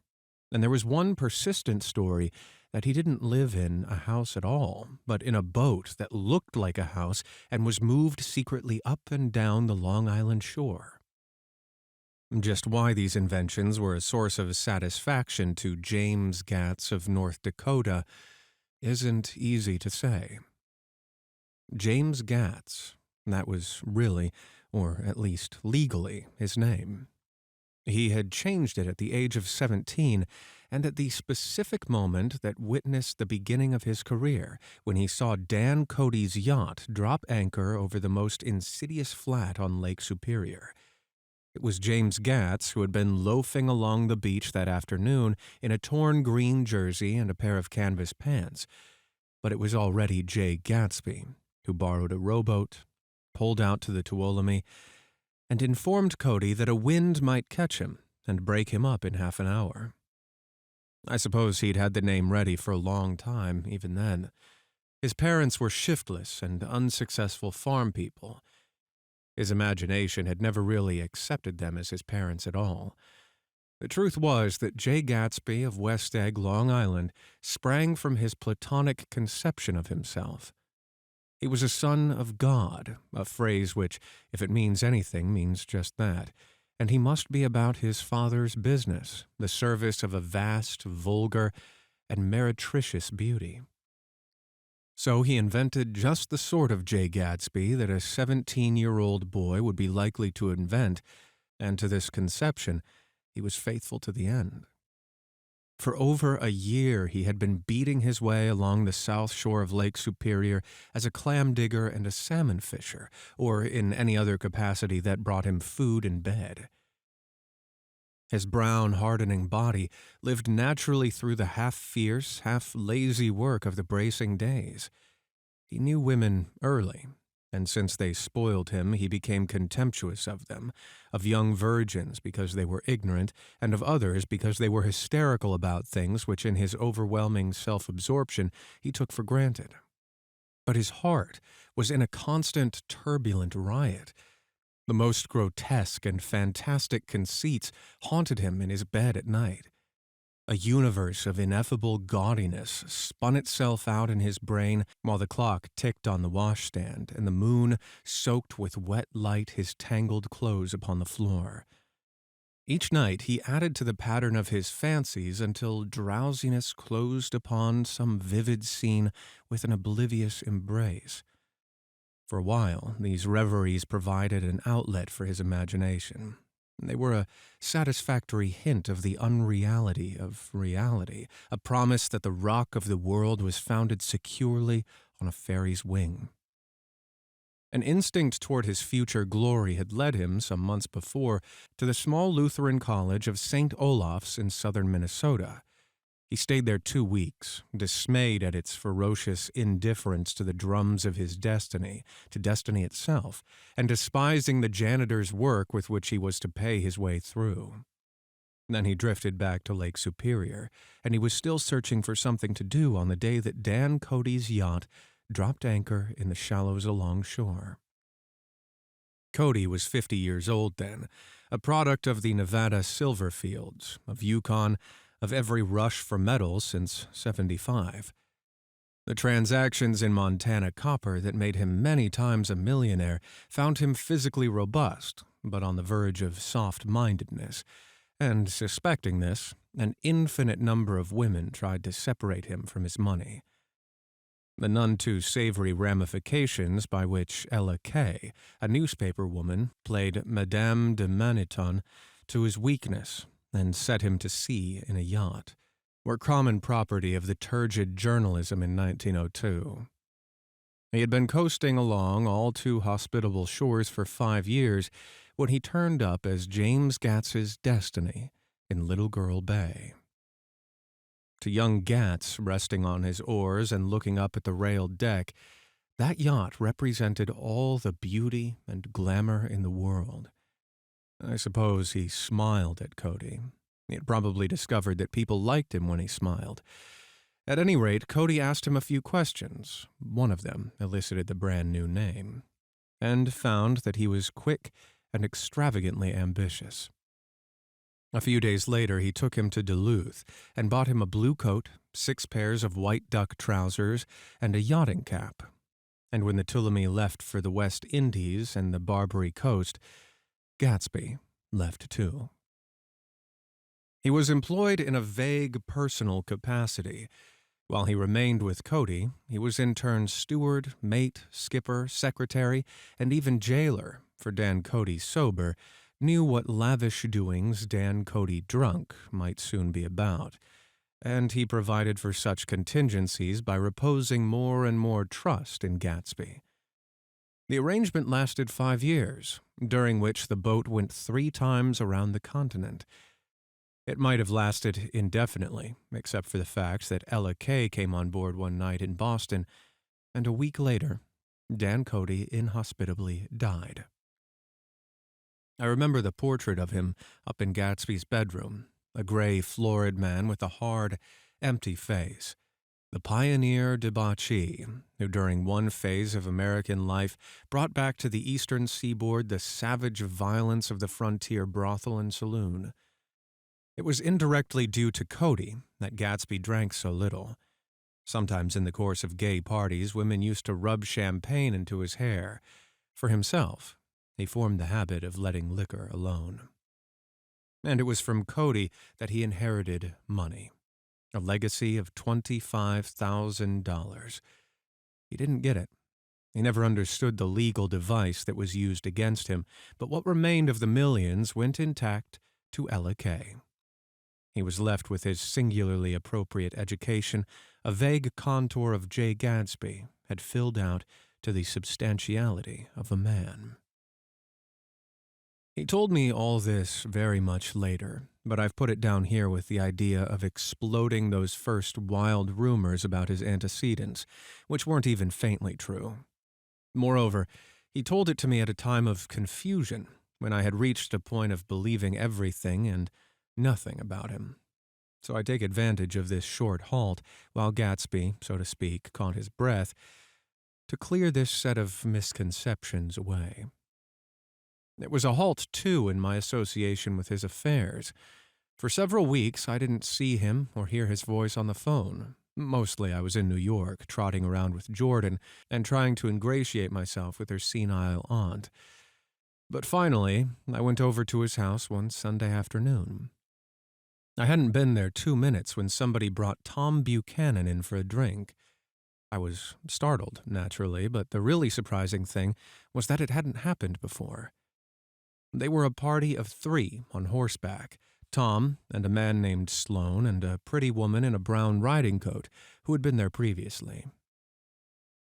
And there was one persistent story that he didn't live in a house at all, but in a boat that looked like a house and was moved secretly up and down the Long Island shore. Just why these inventions were a source of satisfaction to James Gatz of North Dakota isn't easy to say. James Gatz, that was really, or at least legally, his name. He had changed it at the age of 17, and at the specific moment that witnessed the beginning of his career, when he saw Dan Cody's yacht drop anchor over the most insidious flat on Lake Superior. It was James Gatz who had been loafing along the beach that afternoon in a torn green jersey and a pair of canvas pants, but it was already Jay Gatsby, who borrowed a rowboat, pulled out to the Tuolumne, and informed Cody that a wind might catch him and break him up in half an hour. I suppose he'd had the name ready for a long time, even then. His parents were shiftless and unsuccessful farm people. His imagination had never really accepted them as his parents at all. The truth was that Jay Gatsby of West Egg, Long Island, sprang from his platonic conception of himself. He was a son of God, a phrase which, if it means anything, means just that, and he must be about his father's business, the service of a vast, vulgar, and meretricious beauty. So he invented just the sort of Jay Gatsby that a 17-year-old boy would be likely to invent, and to this conception he was faithful to the end. For over a year he had been beating his way along the south shore of Lake Superior as a clam digger and a salmon fisher, or in any other capacity that brought him food and bed. His brown, hardening body lived naturally through the half-fierce, half-lazy work of the bracing days. He knew women early, and since they spoiled him, he became contemptuous of them, of young virgins because they were ignorant, and of others because they were hysterical about things which in his overwhelming self-absorption he took for granted. But his heart was in a constant turbulent riot. The most grotesque and fantastic conceits haunted him in his bed at night. A universe of ineffable gaudiness spun itself out in his brain while the clock ticked on the washstand and the moon soaked with wet light his tangled clothes upon the floor. Each night he added to the pattern of his fancies until drowsiness closed upon some vivid scene with an oblivious embrace. For a while, these reveries provided an outlet for his imagination. They were a satisfactory hint of the unreality of reality, a promise that the rock of the world was founded securely on a fairy's wing. An instinct toward his future glory had led him, some months before, to the small Lutheran college of St. Olaf's in southern Minnesota. He stayed there 2 weeks, dismayed at its ferocious indifference to the drums of his destiny, to destiny itself, and despising the janitor's work with which he was to pay his way through. Then he drifted back to Lake Superior, and he was still searching for something to do on the day that Dan Cody's yacht dropped anchor in the shallows alongshore. Cody was 50 years old then, a product of the Nevada silver fields, of Yukon, of every rush for metals since '75. The transactions in Montana copper that made him many times a millionaire found him physically robust, but on the verge of soft-mindedness, and suspecting this, an infinite number of women tried to separate him from his money. The none-too-savory ramifications by which Ella Kay, a newspaper woman, played Madame de Maniton to his weakness and set him to sea in a yacht, were common property of the turgid journalism in 1902. He had been coasting along all too hospitable shores for 5 years when he turned up as James Gatz's destiny in Little Girl Bay. To young Gatz, resting on his oars and looking up at the railed deck, that yacht represented all the beauty and glamour in the world. I suppose he smiled at Cody. He had probably discovered that people liked him when he smiled. At any rate, Cody asked him a few questions. One of them elicited the brand-new name. and found that he was quick and extravagantly ambitious. A few days later, he took him to Duluth and bought him a blue coat, 6 pairs of white duck trousers, and a yachting cap. And when the Ptolemy left for the West Indies and the Barbary Coast, Gatsby left too. He was employed in a vague personal capacity. While he remained with Cody, he was in turn steward, mate, skipper, secretary, and even jailer, for Dan Cody sober knew what lavish doings Dan Cody drunk might soon be about, and he provided for such contingencies by reposing more and more trust in Gatsby. The arrangement lasted 5 years, during which the boat went 3 times around the continent. It might have lasted indefinitely, except for the fact that Ella Kay came on board one night in Boston, and a week later, Dan Cody inhospitably died. I remember the portrait of him up in Gatsby's bedroom, a gray, florid man with a hard, empty face, the pioneer debauchee who during one phase of American life brought back to the eastern seaboard the savage violence of the frontier brothel and saloon. It was indirectly due to Cody that Gatsby drank so little. Sometimes in the course of gay parties, women used to rub champagne into his hair. For himself, he formed the habit of letting liquor alone. And it was from Cody that he inherited money, a legacy of $25,000. He didn't get it. He never understood the legal device that was used against him, but what remained of the millions went intact to Ella Kay. He was left with his singularly appropriate education, a vague contour of J. Gatsby had filled out to the substantiality of a man. He told me all this very much later, but I've put it down here with the idea of exploding those first wild rumors about his antecedents, which weren't even faintly true. Moreover, he told it to me at a time of confusion, when I had reached a point of believing everything and nothing about him. So I take advantage of this short halt, while Gatsby, so to speak, caught his breath, to clear this set of misconceptions away. It was a halt, too, in my association with his affairs. For several weeks, I didn't see him or hear his voice on the phone. Mostly I was in New York, trotting around with Jordan and trying to ingratiate myself with her senile aunt. But finally, I went over to his house one Sunday afternoon. I hadn't been there 2 minutes when somebody brought Tom Buchanan in for a drink. I was startled, naturally, but the really surprising thing was that it hadn't happened before. They were a party of 3 on horseback, Tom and a man named Sloane and a pretty woman in a brown riding coat who had been there previously.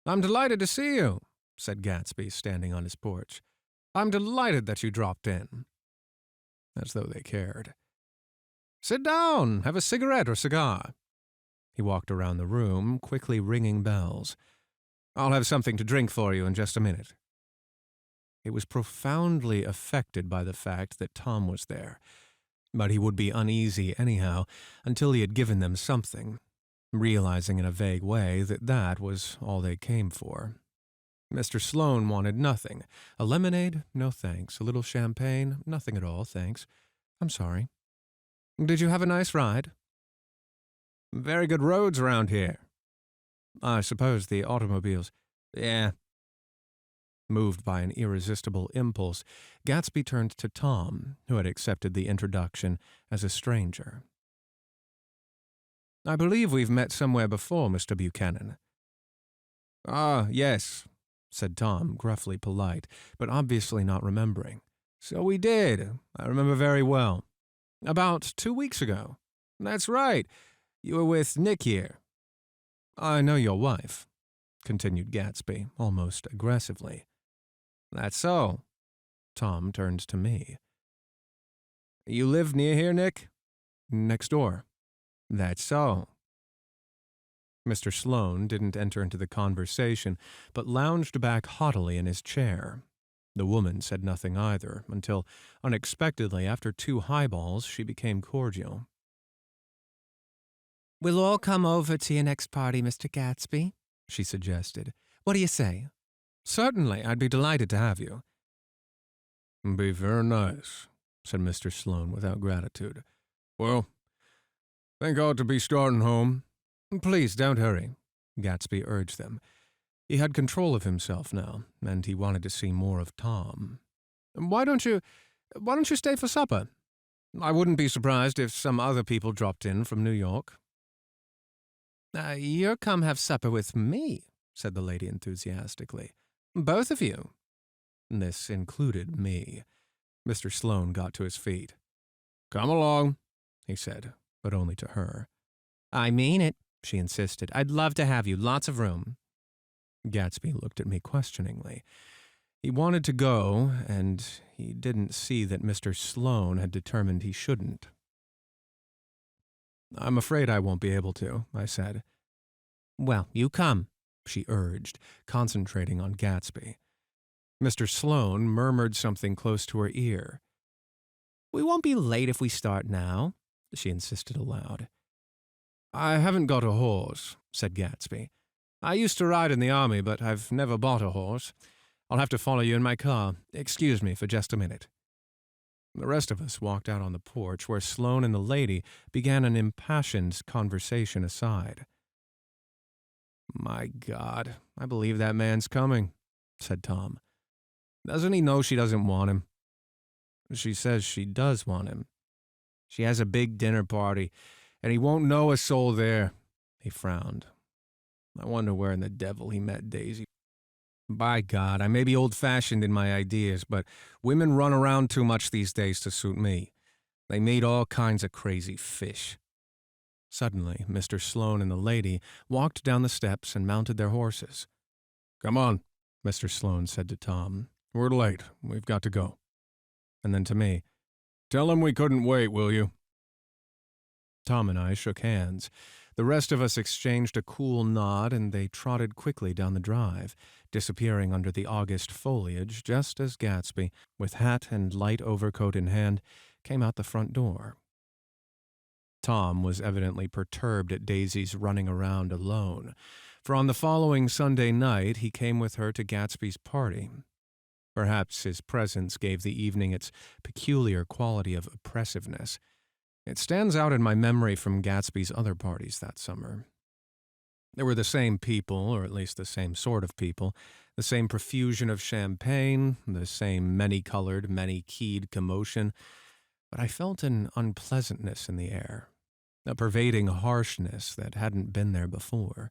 "I'm delighted to see you," said Gatsby, standing on his porch. "I'm delighted that you dropped in." As though they cared. "Sit down, have a cigarette or cigar." He walked around the room, quickly ringing bells. "I'll have something to drink for you in just a minute." It was profoundly affected by the fact that Tom was there, but he would be uneasy anyhow until he had given them something, realizing in a vague way that that was all they came for. Mr. Sloane wanted nothing. A lemonade? No thanks. A little champagne? Nothing at all, thanks. I'm sorry. Did you have a nice ride? Very good roads around here. I suppose the automobiles. Yeah. Moved by an irresistible impulse, Gatsby turned to Tom, who had accepted the introduction as a stranger. "I believe we've met somewhere before, Mr. Buchanan." "Ah, yes," said Tom, gruffly polite, but obviously not remembering. "So we did. I remember very well. About 2 weeks ago." "That's right. You were with Nick here." "I know your wife," continued Gatsby, almost aggressively. "That's so." Tom turned to me. "You live near here, Nick?" "Next door." "That's so." Mr. Sloane didn't enter into the conversation, but lounged back haughtily in his chair. The woman said nothing either, until, unexpectedly, after 2 highballs, she became cordial. "We'll all come over to your next party, Mr. Gatsby," she suggested. "What do you say?" Certainly, I'd be delighted to have you. Be very nice, said Mr. Sloane without gratitude. Well, think I ought to be starting home. Please don't hurry, Gatsby urged them. He had control of himself now, and he wanted to see more of Tom. Why don't you stay for supper? I wouldn't be surprised if some other people dropped in from New York. You're come have supper with me, said the lady enthusiastically. Both of you. This included me. Mr. Sloane got to his feet. Come along, he said, but only to her. I mean it, she insisted. I'd love to have you, lots of room. Gatsby looked at me questioningly. He wanted to go, and he didn't see that Mr. Sloane had determined he shouldn't. I'm afraid I won't be able to, I said. Well, you come, she urged, concentrating on Gatsby. Mr. Sloane murmured something close to her ear. We won't be late if we start now, she insisted aloud. I haven't got a horse, said Gatsby. I used to ride in the army, but I've never bought a horse. I'll have to follow you in my car. Excuse me for just a minute. The rest of us walked out on the porch where Sloane and the lady began an impassioned conversation aside. My God, I believe that man's coming, said Tom. Doesn't he know she doesn't want him? She says she does want him. She has a big dinner party, and he won't know a soul there. He frowned. I wonder where in the devil he met Daisy. By God, I may be old-fashioned in my ideas, but women run around too much these days to suit me. They meet all kinds of crazy fish. Suddenly, Mr. Sloane and the lady walked down the steps and mounted their horses. Come on, Mr. Sloane said to Tom. We're late. We've got to go. And then to me, tell him we couldn't wait, will you? Tom and I shook hands. The rest of us exchanged a cool nod, and they trotted quickly down the drive, disappearing under the August foliage just as Gatsby, with hat and light overcoat in hand, came out the front door. Tom was evidently perturbed at Daisy's running around alone, for on the following Sunday night he came with her to Gatsby's party. Perhaps his presence gave the evening its peculiar quality of oppressiveness. It stands out in my memory from Gatsby's other parties that summer. There were the same people, or at least the same sort of people, the same profusion of champagne, the same many-colored, many-keyed commotion, but I felt an unpleasantness in the air, a pervading harshness that hadn't been there before.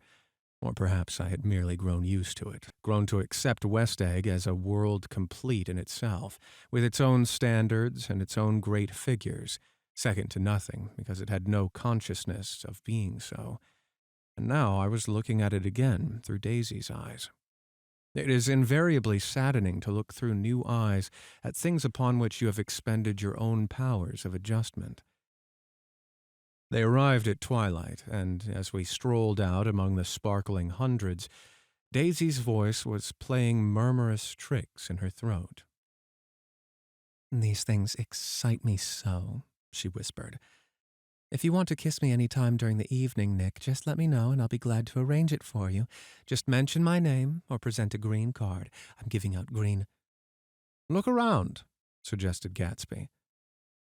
Or perhaps I had merely grown used to it, grown to accept West Egg as a world complete in itself, with its own standards and its own great figures, second to nothing because it had no consciousness of being so. And now I was looking at it again through Daisy's eyes. It is invariably saddening to look through new eyes at things upon which you have expended your own powers of adjustment. They arrived at twilight, and as we strolled out among the sparkling hundreds, Daisy's voice was playing murmurous tricks in her throat. These things excite me so, she whispered. If you want to kiss me any time during the evening, Nick, just let me know and I'll be glad to arrange it for you. Just mention my name or present a green card. I'm giving out green. Look around, suggested Gatsby.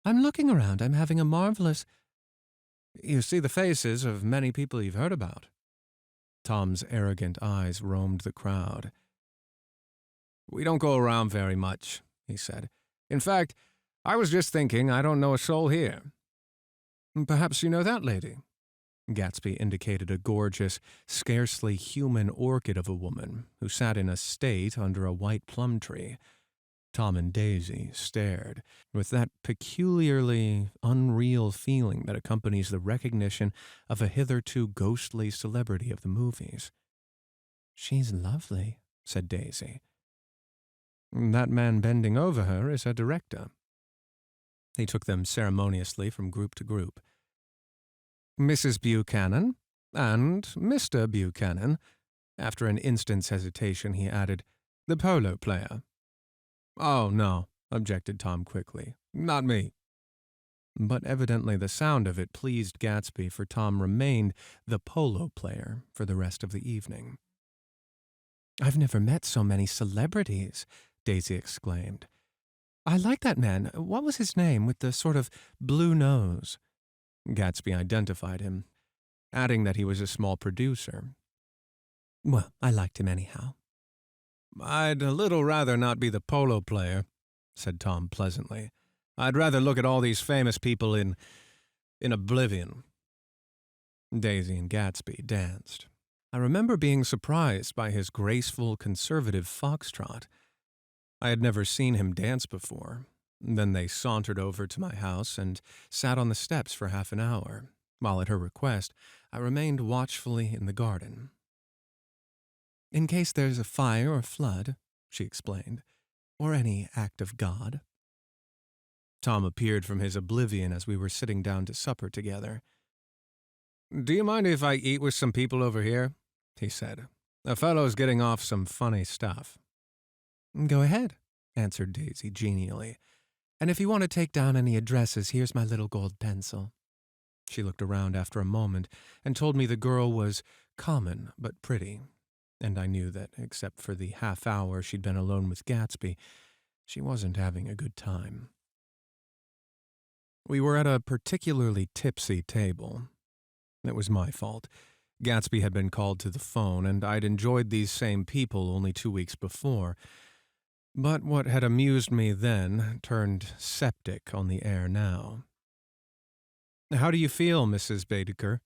I'm looking around. I'm having a marvelous... You see the faces of many people you've heard about. Tom's arrogant eyes roamed the crowd. We don't go around very much, he said. In fact, I was just thinking I don't know a soul here. Perhaps you know that lady. Gatsby indicated a gorgeous, scarcely human orchid of a woman who sat in a state under a white plum tree. Tom and Daisy stared, with that peculiarly unreal feeling that accompanies the recognition of a hitherto ghostly celebrity of the movies. She's lovely, said Daisy. That man bending over her is her director. He took them ceremoniously from group to group. Mrs. Buchanan and Mr. Buchanan. After an instant's hesitation, he added, the polo player. Oh, no, objected Tom quickly. Not me. But evidently the sound of it pleased Gatsby, for Tom remained the polo player for the rest of the evening. I've never met so many celebrities, Daisy exclaimed. I like that man. What was his name with the sort of blue nose? Gatsby identified him, adding that he was a small producer. Well, I liked him anyhow. I'd a little rather not be the polo player, said Tom pleasantly. I'd rather look at all these famous people in oblivion. Daisy and Gatsby danced. I remember being surprised by his graceful, conservative foxtrot. I had never seen him dance before. Then they sauntered over to my house and sat on the steps for half an hour, while at her request I remained watchfully in the garden. In case there's a fire or flood, she explained, or any act of God. Tom appeared from his oblivion as we were sitting down to supper together. Do you mind if I eat with some people over here? He said. A fellow's getting off some funny stuff. Go ahead, answered Daisy genially. And if you want to take down any addresses, here's my little gold pencil. She looked around after a moment and told me the girl was common but pretty, and I knew that, except for the half hour she'd been alone with Gatsby, she wasn't having a good time. We were at a particularly tipsy table. It was my fault. Gatsby had been called to the phone, and I'd enjoyed these same people only 2 weeks before. But what had amused me then turned septic on the air now. How do you feel, Mrs. Baedeker?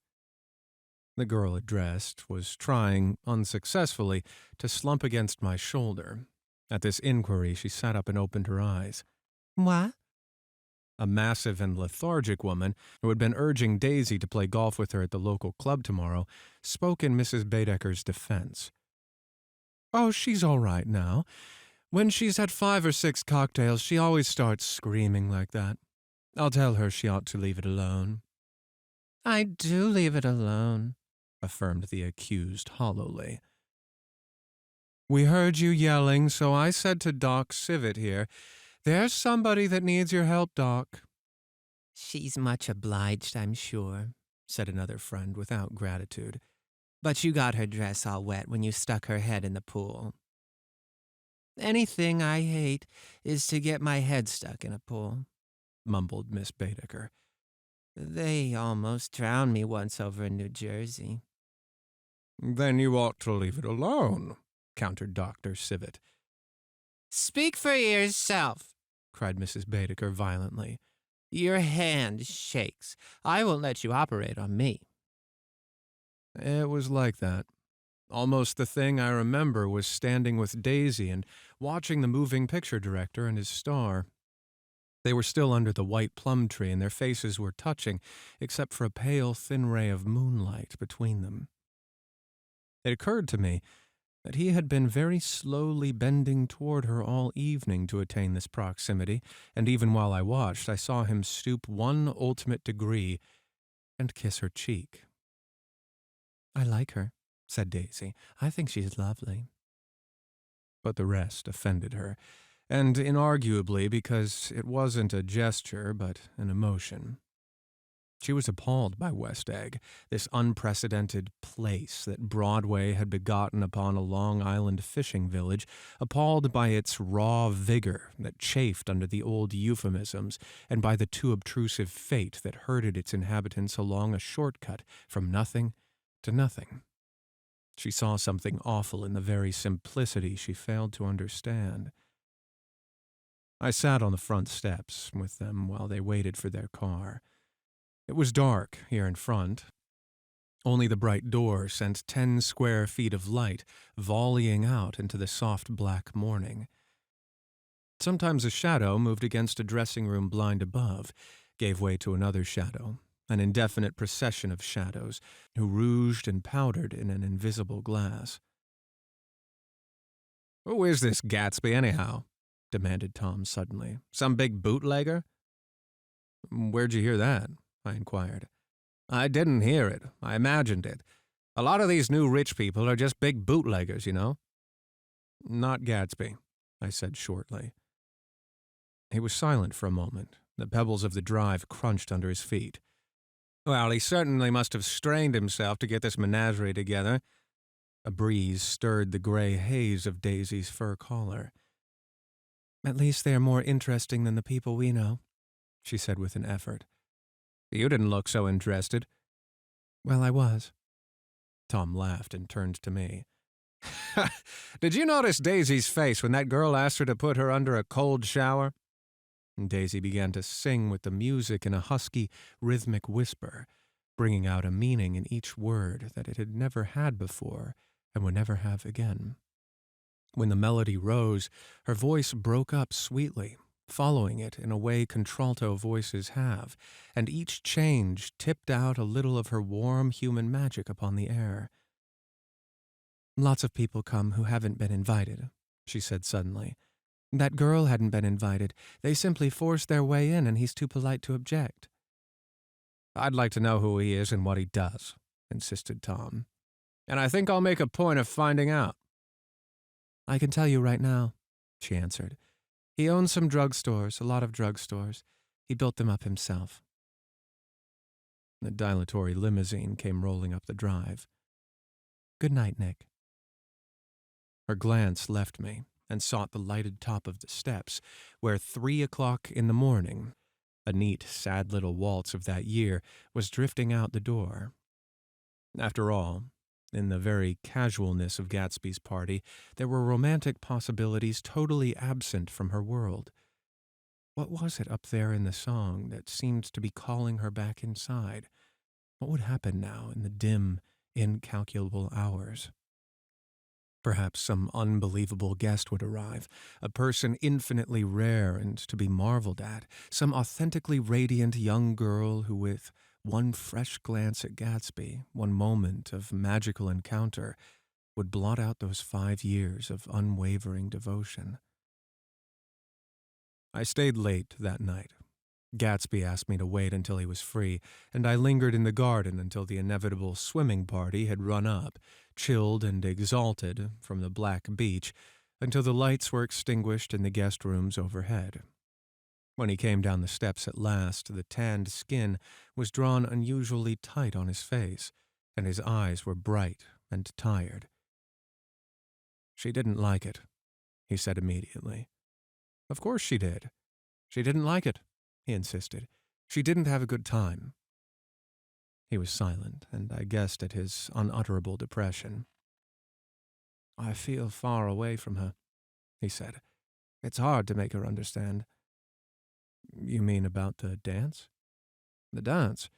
The girl addressed was trying, unsuccessfully, to slump against my shoulder. At this inquiry, she sat up and opened her eyes. What? A massive and lethargic woman, who had been urging Daisy to play golf with her at the local club tomorrow, spoke in Mrs. Baedeker's defense. Oh, she's all right now. When she's had 5 or 6 cocktails, she always starts screaming like that. I'll tell her she ought to leave it alone. I do leave it alone, affirmed the accused hollowly. We heard you yelling, so I said to Doc Civet here, there's somebody that needs your help, Doc. She's much obliged, I'm sure, said another friend without gratitude. But you got her dress all wet when you stuck her head in the pool. Anything I hate is to get my head stuck in a pool, mumbled Miss Baedeker. They almost drowned me once over in New Jersey. Then you ought to leave it alone, countered Dr. Civet. Speak for yourself, cried Mrs. Baedeker violently. Your hand shakes. I won't let you operate on me. It was like that. Almost the thing I remember was standing with Daisy and watching the moving picture director and his star. They were still under the white plum tree, and their faces were touching, except for a pale, thin ray of moonlight between them. It occurred to me that he had been very slowly bending toward her all evening to attain this proximity, and even while I watched, I saw him stoop 1 ultimate degree and kiss her cheek. I like her, said Daisy. I think she's lovely. But the rest offended her, and inarguably because it wasn't a gesture but an emotion. She was appalled by West Egg, this unprecedented place that Broadway had begotten upon a Long Island fishing village, appalled by its raw vigor that chafed under the old euphemisms, and by the too obtrusive fate that herded its inhabitants along a shortcut from nothing to nothing. She saw something awful in the very simplicity she failed to understand. I sat on the front steps with them while they waited for their car. It was dark here in front. Only the bright door sent 10 square feet of light volleying out into the soft black morning. Sometimes a shadow moved against a dressing room blind above, gave way to another shadow, an indefinite procession of shadows, who rouged and powdered in an invisible glass. Who is this Gatsby, anyhow? Demanded Tom suddenly. Some big bootlegger? Where'd you hear that? I inquired. I didn't hear it. I imagined it. A lot of these new rich people are just big bootleggers, you know. Not Gatsby, I said shortly. He was silent for a moment. The pebbles of the drive crunched under his feet. Well, he certainly must have strained himself to get this menagerie together. A breeze stirred the gray haze of Daisy's fur collar. "At least they are more interesting than the people we know," she said with an effort. "You didn't look so interested." "Well, I was." Tom laughed and turned to me. "Did you notice Daisy's face when that girl asked her to put her under a cold shower?" And Daisy began to sing with the music in a husky, rhythmic whisper, bringing out a meaning in each word that it had never had before and would never have again. When the melody rose, her voice broke up sweetly, following it in a way contralto voices have, and each change tipped out a little of her warm human magic upon the air. "Lots of people come who haven't been invited," she said suddenly. "That girl hadn't been invited. They simply forced their way in, and he's too polite to object." "I'd like to know who he is and what he does," insisted Tom. "And I think I'll make a point of finding out." "I can tell you right now," she answered. "He owns some drugstores, a lot of drugstores. He built them up himself." The dilatory limousine came rolling up the drive. "Good night, Nick." Her glance left me and sought the lighted top of the steps, where 3 o'clock in the morning, a neat, sad little waltz of that year, was drifting out the door. After all, in the very casualness of Gatsby's party, there were romantic possibilities totally absent from her world. What was it up there in the song that seemed to be calling her back inside? What would happen now in the dim, incalculable hours? Perhaps some unbelievable guest would arrive, a person infinitely rare and to be marveled at, some authentically radiant young girl who, with one fresh glance at Gatsby, one moment of magical encounter, would blot out those 5 years of unwavering devotion. I stayed late that night. Gatsby asked me to wait until he was free, and I lingered in the garden until the inevitable swimming party had run up, chilled and exalted from the black beach, until the lights were extinguished in the guest rooms overhead. When he came down the steps at last, the tanned skin was drawn unusually tight on his face, and his eyes were bright and tired. "She didn't like it," he said immediately. "Of course she did. She didn't like it," he insisted. "She didn't have a good time." He was silent, and I guessed at his unutterable depression. "I feel far away from her," he said. "It's hard to make her understand." "You mean about the dance?" "The dance?"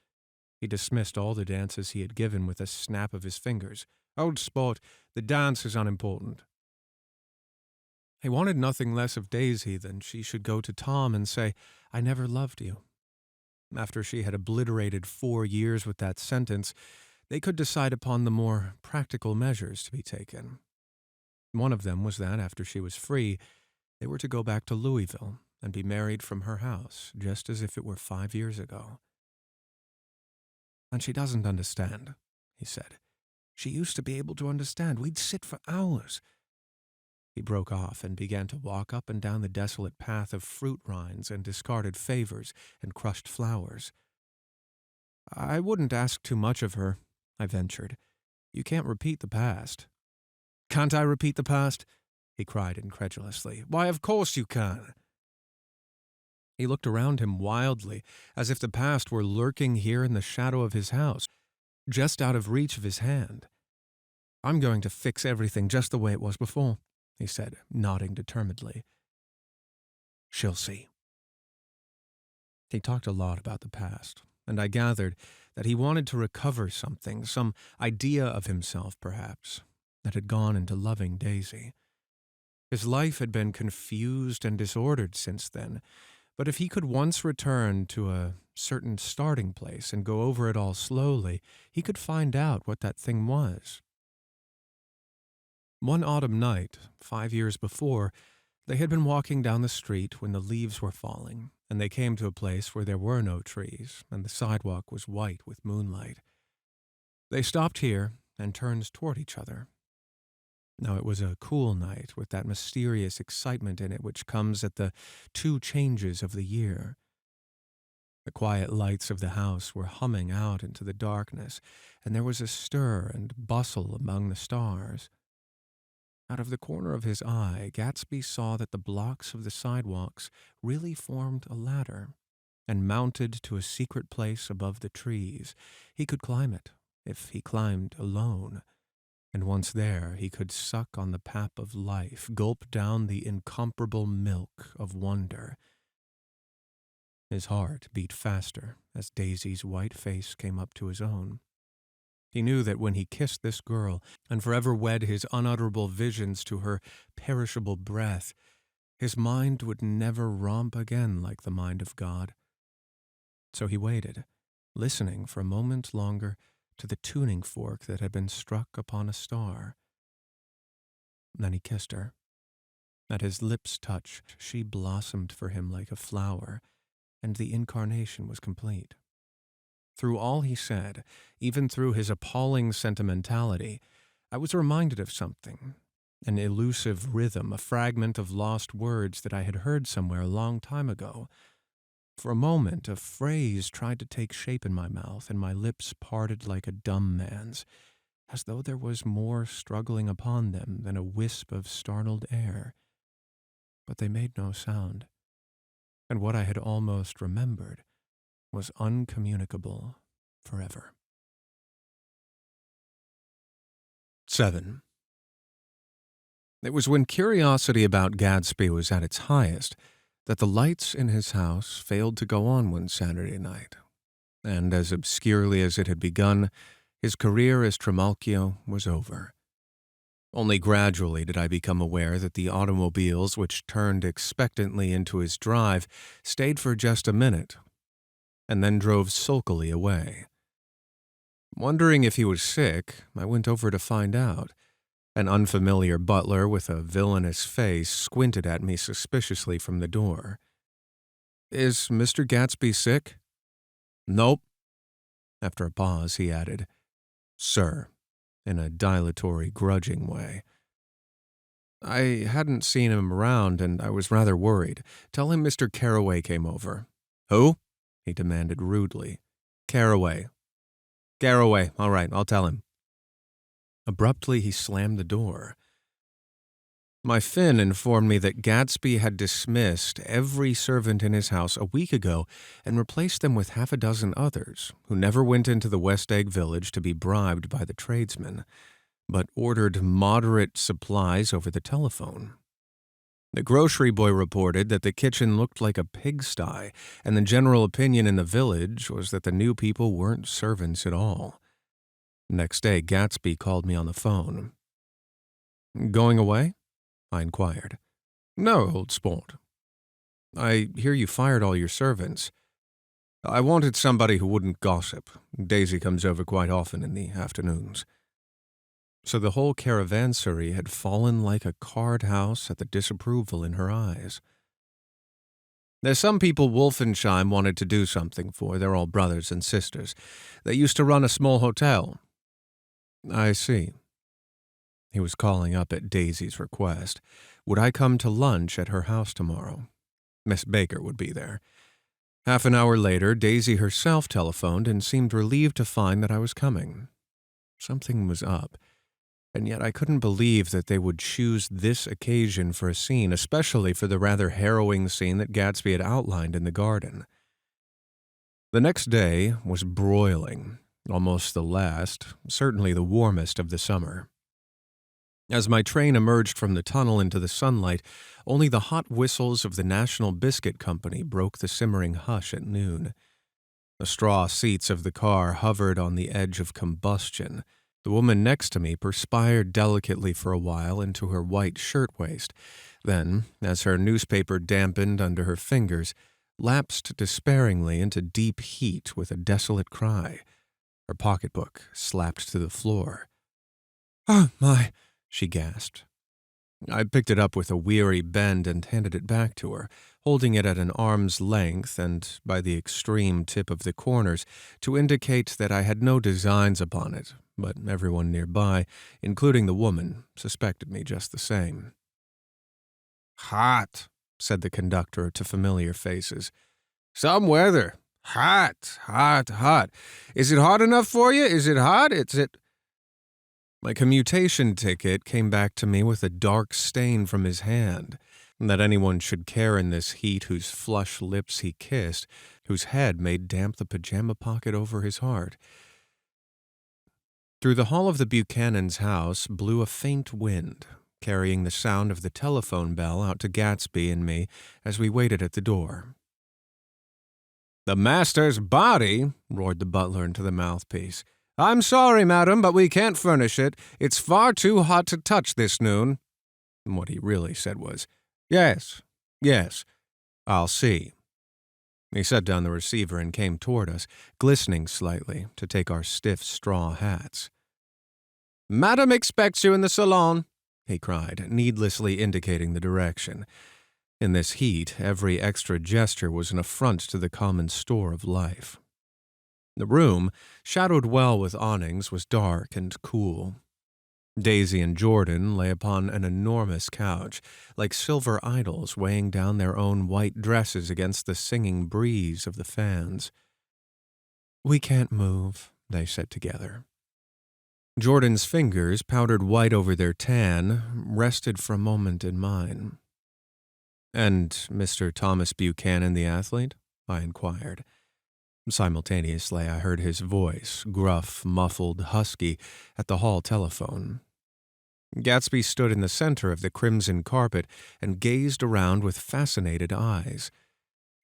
He dismissed all the dances he had given with a snap of his fingers. "Old sport, the dance is unimportant." He wanted nothing less of Daisy than she should go to Tom and say, "I never loved you." After she had obliterated 4 years with that sentence, they could decide upon the more practical measures to be taken. One of them was that, after she was free, they were to go back to Louisville and be married from her house, just as if it were 5 years ago. "And she doesn't understand," he said. "She used to be able to understand. We'd sit for hours." He broke off and began to walk up and down the desolate path of fruit rinds and discarded favors and crushed flowers. "I wouldn't ask too much of her," I ventured. "You can't repeat the past." "Can't I repeat the past?" he cried incredulously. "Why, of course you can." He looked around him wildly, as if the past were lurking here in the shadow of his house, just out of reach of his hand. "I'm going to fix everything just the way it was before," he said, nodding determinedly. "She'll see." He talked a lot about the past, and I gathered that he wanted to recover something, some idea of himself, perhaps, that had gone into loving Daisy. His life had been confused and disordered since then, but if he could once return to a certain starting place and go over it all slowly, he could find out what that thing was. One autumn night, 5 years before, they had been walking down the street when the leaves were falling, and they came to a place where there were no trees, and the sidewalk was white with moonlight. They stopped here and turned toward each other. Now it was a cool night with that mysterious excitement in it which comes at the 2 changes of the year. The quiet lights of the house were humming out into the darkness, and there was a stir and bustle among the stars. Out of the corner of his eye, Gatsby saw that the blocks of the sidewalks really formed a ladder, and mounted to a secret place above the trees. He could climb it, if he climbed alone, and once there he could suck on the pap of life, gulp down the incomparable milk of wonder. His heart beat faster as Daisy's white face came up to his own. He knew that when he kissed this girl and forever wed his unutterable visions to her perishable breath, his mind would never romp again like the mind of God. So he waited, listening for a moment longer to the tuning fork that had been struck upon a star. Then he kissed her. At his lips' touch, she blossomed for him like a flower, and the incarnation was complete. Through all he said, even through his appalling sentimentality, I was reminded of something, an elusive rhythm, a fragment of lost words that I had heard somewhere a long time ago. For a moment, a phrase tried to take shape in my mouth, and my lips parted like a dumb man's, as though there was more struggling upon them than a wisp of startled air. But they made no sound, and what I had almost remembered was uncommunicable forever. 7. It was when curiosity about Gatsby was at its highest that the lights in his house failed to go on one Saturday night, and as obscurely as it had begun, his career as Trimalchio was over. Only gradually did I become aware that the automobiles which turned expectantly into his drive stayed for just a minute, and then drove sulkily away. Wondering if he was sick, I went over to find out. An unfamiliar butler with a villainous face squinted at me suspiciously from the door. "Is Mr. Gatsby sick?" "Nope." After a pause, he added, "Sir," in a dilatory, grudging way. "I hadn't seen him around, and I was rather worried. Tell him Mr. Carroway came over." "Who?" he demanded rudely. "Carroway." "Carroway, all right, I'll tell him." Abruptly, he slammed the door. My Finn informed me that Gatsby had dismissed every servant in his house a week ago and replaced them with half a dozen others who never went into the West Egg Village to be bribed by the tradesmen, but ordered moderate supplies over the telephone. The grocery boy reported that the kitchen looked like a pigsty, and the general opinion in the village was that the new people weren't servants at all. Next day, Gatsby called me on the phone. "Going away?" I inquired. "No, old sport. I hear you fired all your servants. I wanted somebody who wouldn't gossip. Daisy comes over quite often in the afternoons." So the whole caravansary had fallen like a card house at the disapproval in her eyes. "There's some people Wolfenheim wanted to do something for. They're all brothers and sisters. They used to run a small hotel." "I see." He was calling up at Daisy's request. Would I come to lunch at her house tomorrow? Miss Baker would be there. Half an hour later, Daisy herself telephoned and seemed relieved to find that I was coming. Something was up, and yet I couldn't believe that they would choose this occasion for a scene, especially for the rather harrowing scene that Gatsby had outlined in the garden. The next day was broiling, almost the last, certainly the warmest of the summer. As my train emerged from the tunnel into the sunlight, only the hot whistles of the National Biscuit Company broke the simmering hush at noon. The straw seats of the car hovered on the edge of combustion. The woman next to me perspired delicately for a while into her white shirtwaist, then, as her newspaper dampened under her fingers, lapsed despairingly into deep heat with a desolate cry. Her pocketbook slapped to the floor. "Oh, my," she gasped. I picked it up with a weary bend and handed it back to her, holding it at an arm's length and by the extreme tip of the corners to indicate that I had no designs upon it, but everyone nearby, including the woman, suspected me just the same. "Hot," said the conductor to familiar faces. "Some weather. Hot, hot, hot. Is it hot enough for you? Is it hot? My commutation ticket came back to me with a dark stain from his hand. That anyone should care in this heat whose flush lips he kissed, whose head made damp the pajama pocket over his heart. Through the hall of the Buchanan's house blew a faint wind, carrying the sound of the telephone bell out to Gatsby and me as we waited at the door. "The master's body," roared the butler into the mouthpiece. "I'm sorry, madam, but we can't furnish it. It's far too hot to touch this noon." And what he really said was, Yes, I'll see." He set down the receiver and came toward us, glistening slightly, to take our stiff straw hats. "Madam expects you in the salon," he cried, needlessly indicating the direction. In this heat, every extra gesture was an affront to the common store of life. The room, shadowed well with awnings, was dark and cool. Daisy and Jordan lay upon an enormous couch, like silver idols weighing down their own white dresses against the singing breeze of the fans. "We can't move," they said together. Jordan's fingers, powdered white over their tan, rested for a moment in mine. "And Mr. Thomas Buchanan, the athlete?" I inquired. Simultaneously, I heard his voice, gruff, muffled, husky, at the hall telephone. Gatsby stood in the center of the crimson carpet and gazed around with fascinated eyes.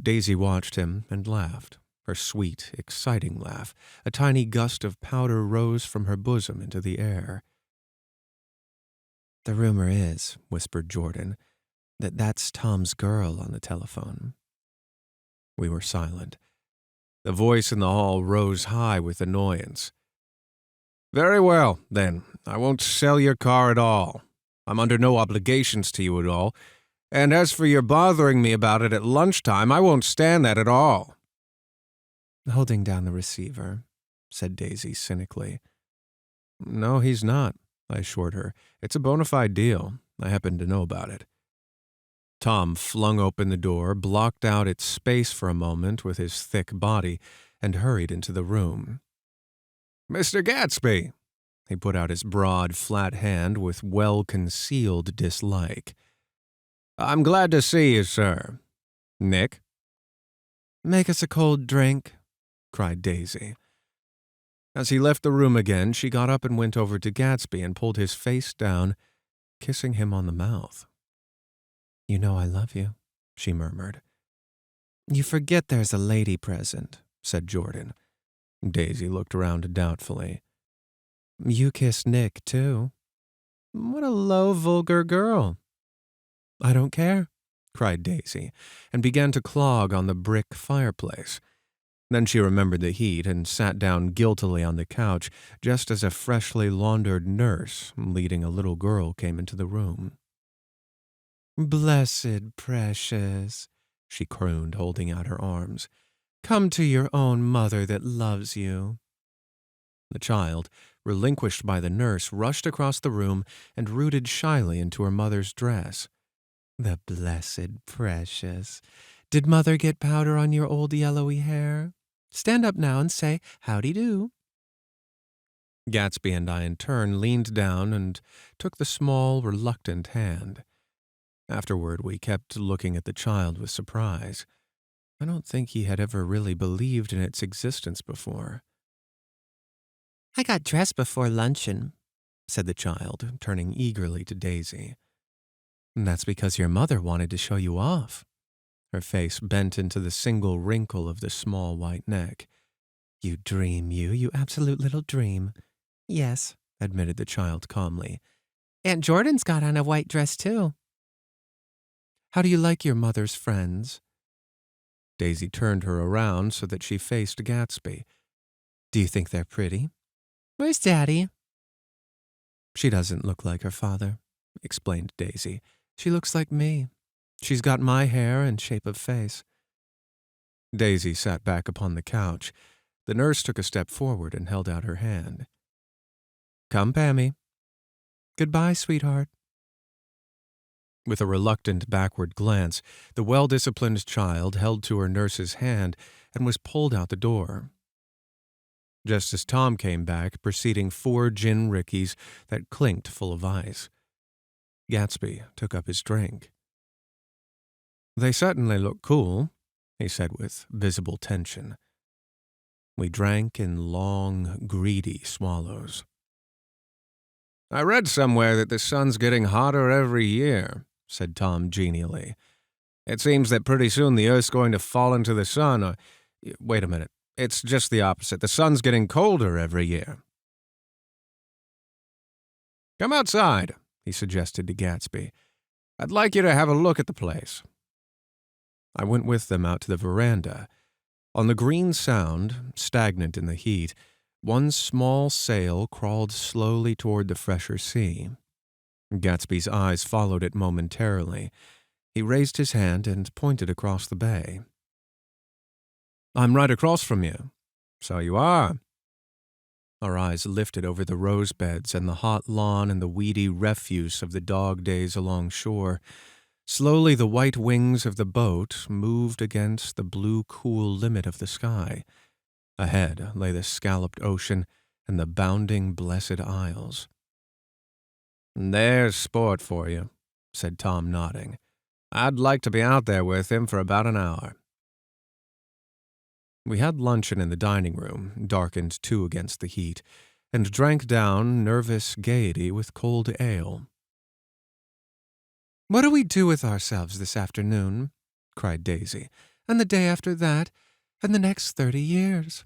Daisy watched him and laughed, her sweet, exciting laugh. A tiny gust of powder rose from her bosom into the air. "The rumor is," whispered Jordan, "that that's Tom's girl on the telephone." We were silent. The voice in the hall rose high with annoyance. "Very well, then. I won't sell your car at all. I'm under no obligations to you at all. And as for your bothering me about it at lunchtime, I won't stand that at all." "Holding down the receiver," said Daisy cynically. "No, he's not," I assured her. "It's a bona fide deal. I happen to know about it." Tom flung open the door, blocked out its space for a moment with his thick body, and hurried into the room. "Mr. Gatsby!" He put out his broad, flat hand with well-concealed dislike. "I'm glad to see you, sir. Nick?" "Make us a cold drink," cried Daisy. As he left the room again, she got up and went over to Gatsby and pulled his face down, kissing him on the mouth. "You know I love you," she murmured. "You forget there's a lady present," said Jordan. Daisy looked around doubtfully. "You kissed Nick, too." "What a low, vulgar girl." "I don't care," cried Daisy, and began to clog on the brick fireplace. Then she remembered the heat and sat down guiltily on the couch just as a freshly laundered nurse leading a little girl came into the room. "Blessed precious," she crooned, holding out her arms. "Come to your own mother that loves you." The child, relinquished by the nurse, rushed across the room and rooted shyly into her mother's dress. "The blessed precious. Did mother get powder on your old yellowy hair? Stand up now and say, howdy-do." Gatsby and I in turn leaned down and took the small, reluctant hand. Afterward, we kept looking at the child with surprise. I don't think he had ever really believed in its existence before. "I got dressed before luncheon," said the child, turning eagerly to Daisy. "That's because your mother wanted to show you off." Her face bent into the single wrinkle of the small white neck. "You dream, you absolute little dream." "Yes," admitted the child calmly. "Aunt Jordan's got on a white dress, too." "How do you like your mother's friends?" Daisy turned her around so that she faced Gatsby. "Do you think they're pretty?" "Where's Daddy?" "She doesn't look like her father," explained Daisy. "She looks like me. She's got my hair and shape of face." Daisy sat back upon the couch. The nurse took a step forward and held out her hand. "Come, Pammy." "Goodbye, sweetheart." With a reluctant backward glance, the well-disciplined child held to her nurse's hand and was pulled out the door. Just as Tom came back, preceding 4 gin rickeys that clinked full of ice, Gatsby took up his drink. "They certainly look cool," he said with visible tension. We drank in long, greedy swallows. "I read somewhere that the sun's getting hotter every year," said Tom genially. "It seems that pretty soon the Earth's going to fall into the sun, or... Wait a minute. It's just the opposite. The sun's getting colder every year." "Come outside," he suggested to Gatsby. "I'd like you to have a look at the place." I went with them out to the veranda. On the green sound, stagnant in the heat, one small sail crawled slowly toward the fresher sea. Gatsby's eyes followed it momentarily. He raised his hand and pointed across the bay. "I'm right across from you." "So you are." Our eyes lifted over the rose beds and the hot lawn and the weedy refuse of the dog days along shore. Slowly the white wings of the boat moved against the blue cool limit of the sky. Ahead lay the scalloped ocean and the bounding blessed isles. "There's sport for you," said Tom, nodding. "I'd like to be out there with him for about an hour." We had luncheon in the dining room, darkened too against the heat, and drank down nervous gaiety with cold ale. "What do we do with ourselves this afternoon?" cried Daisy. "And the day after that, and the next 30 years?"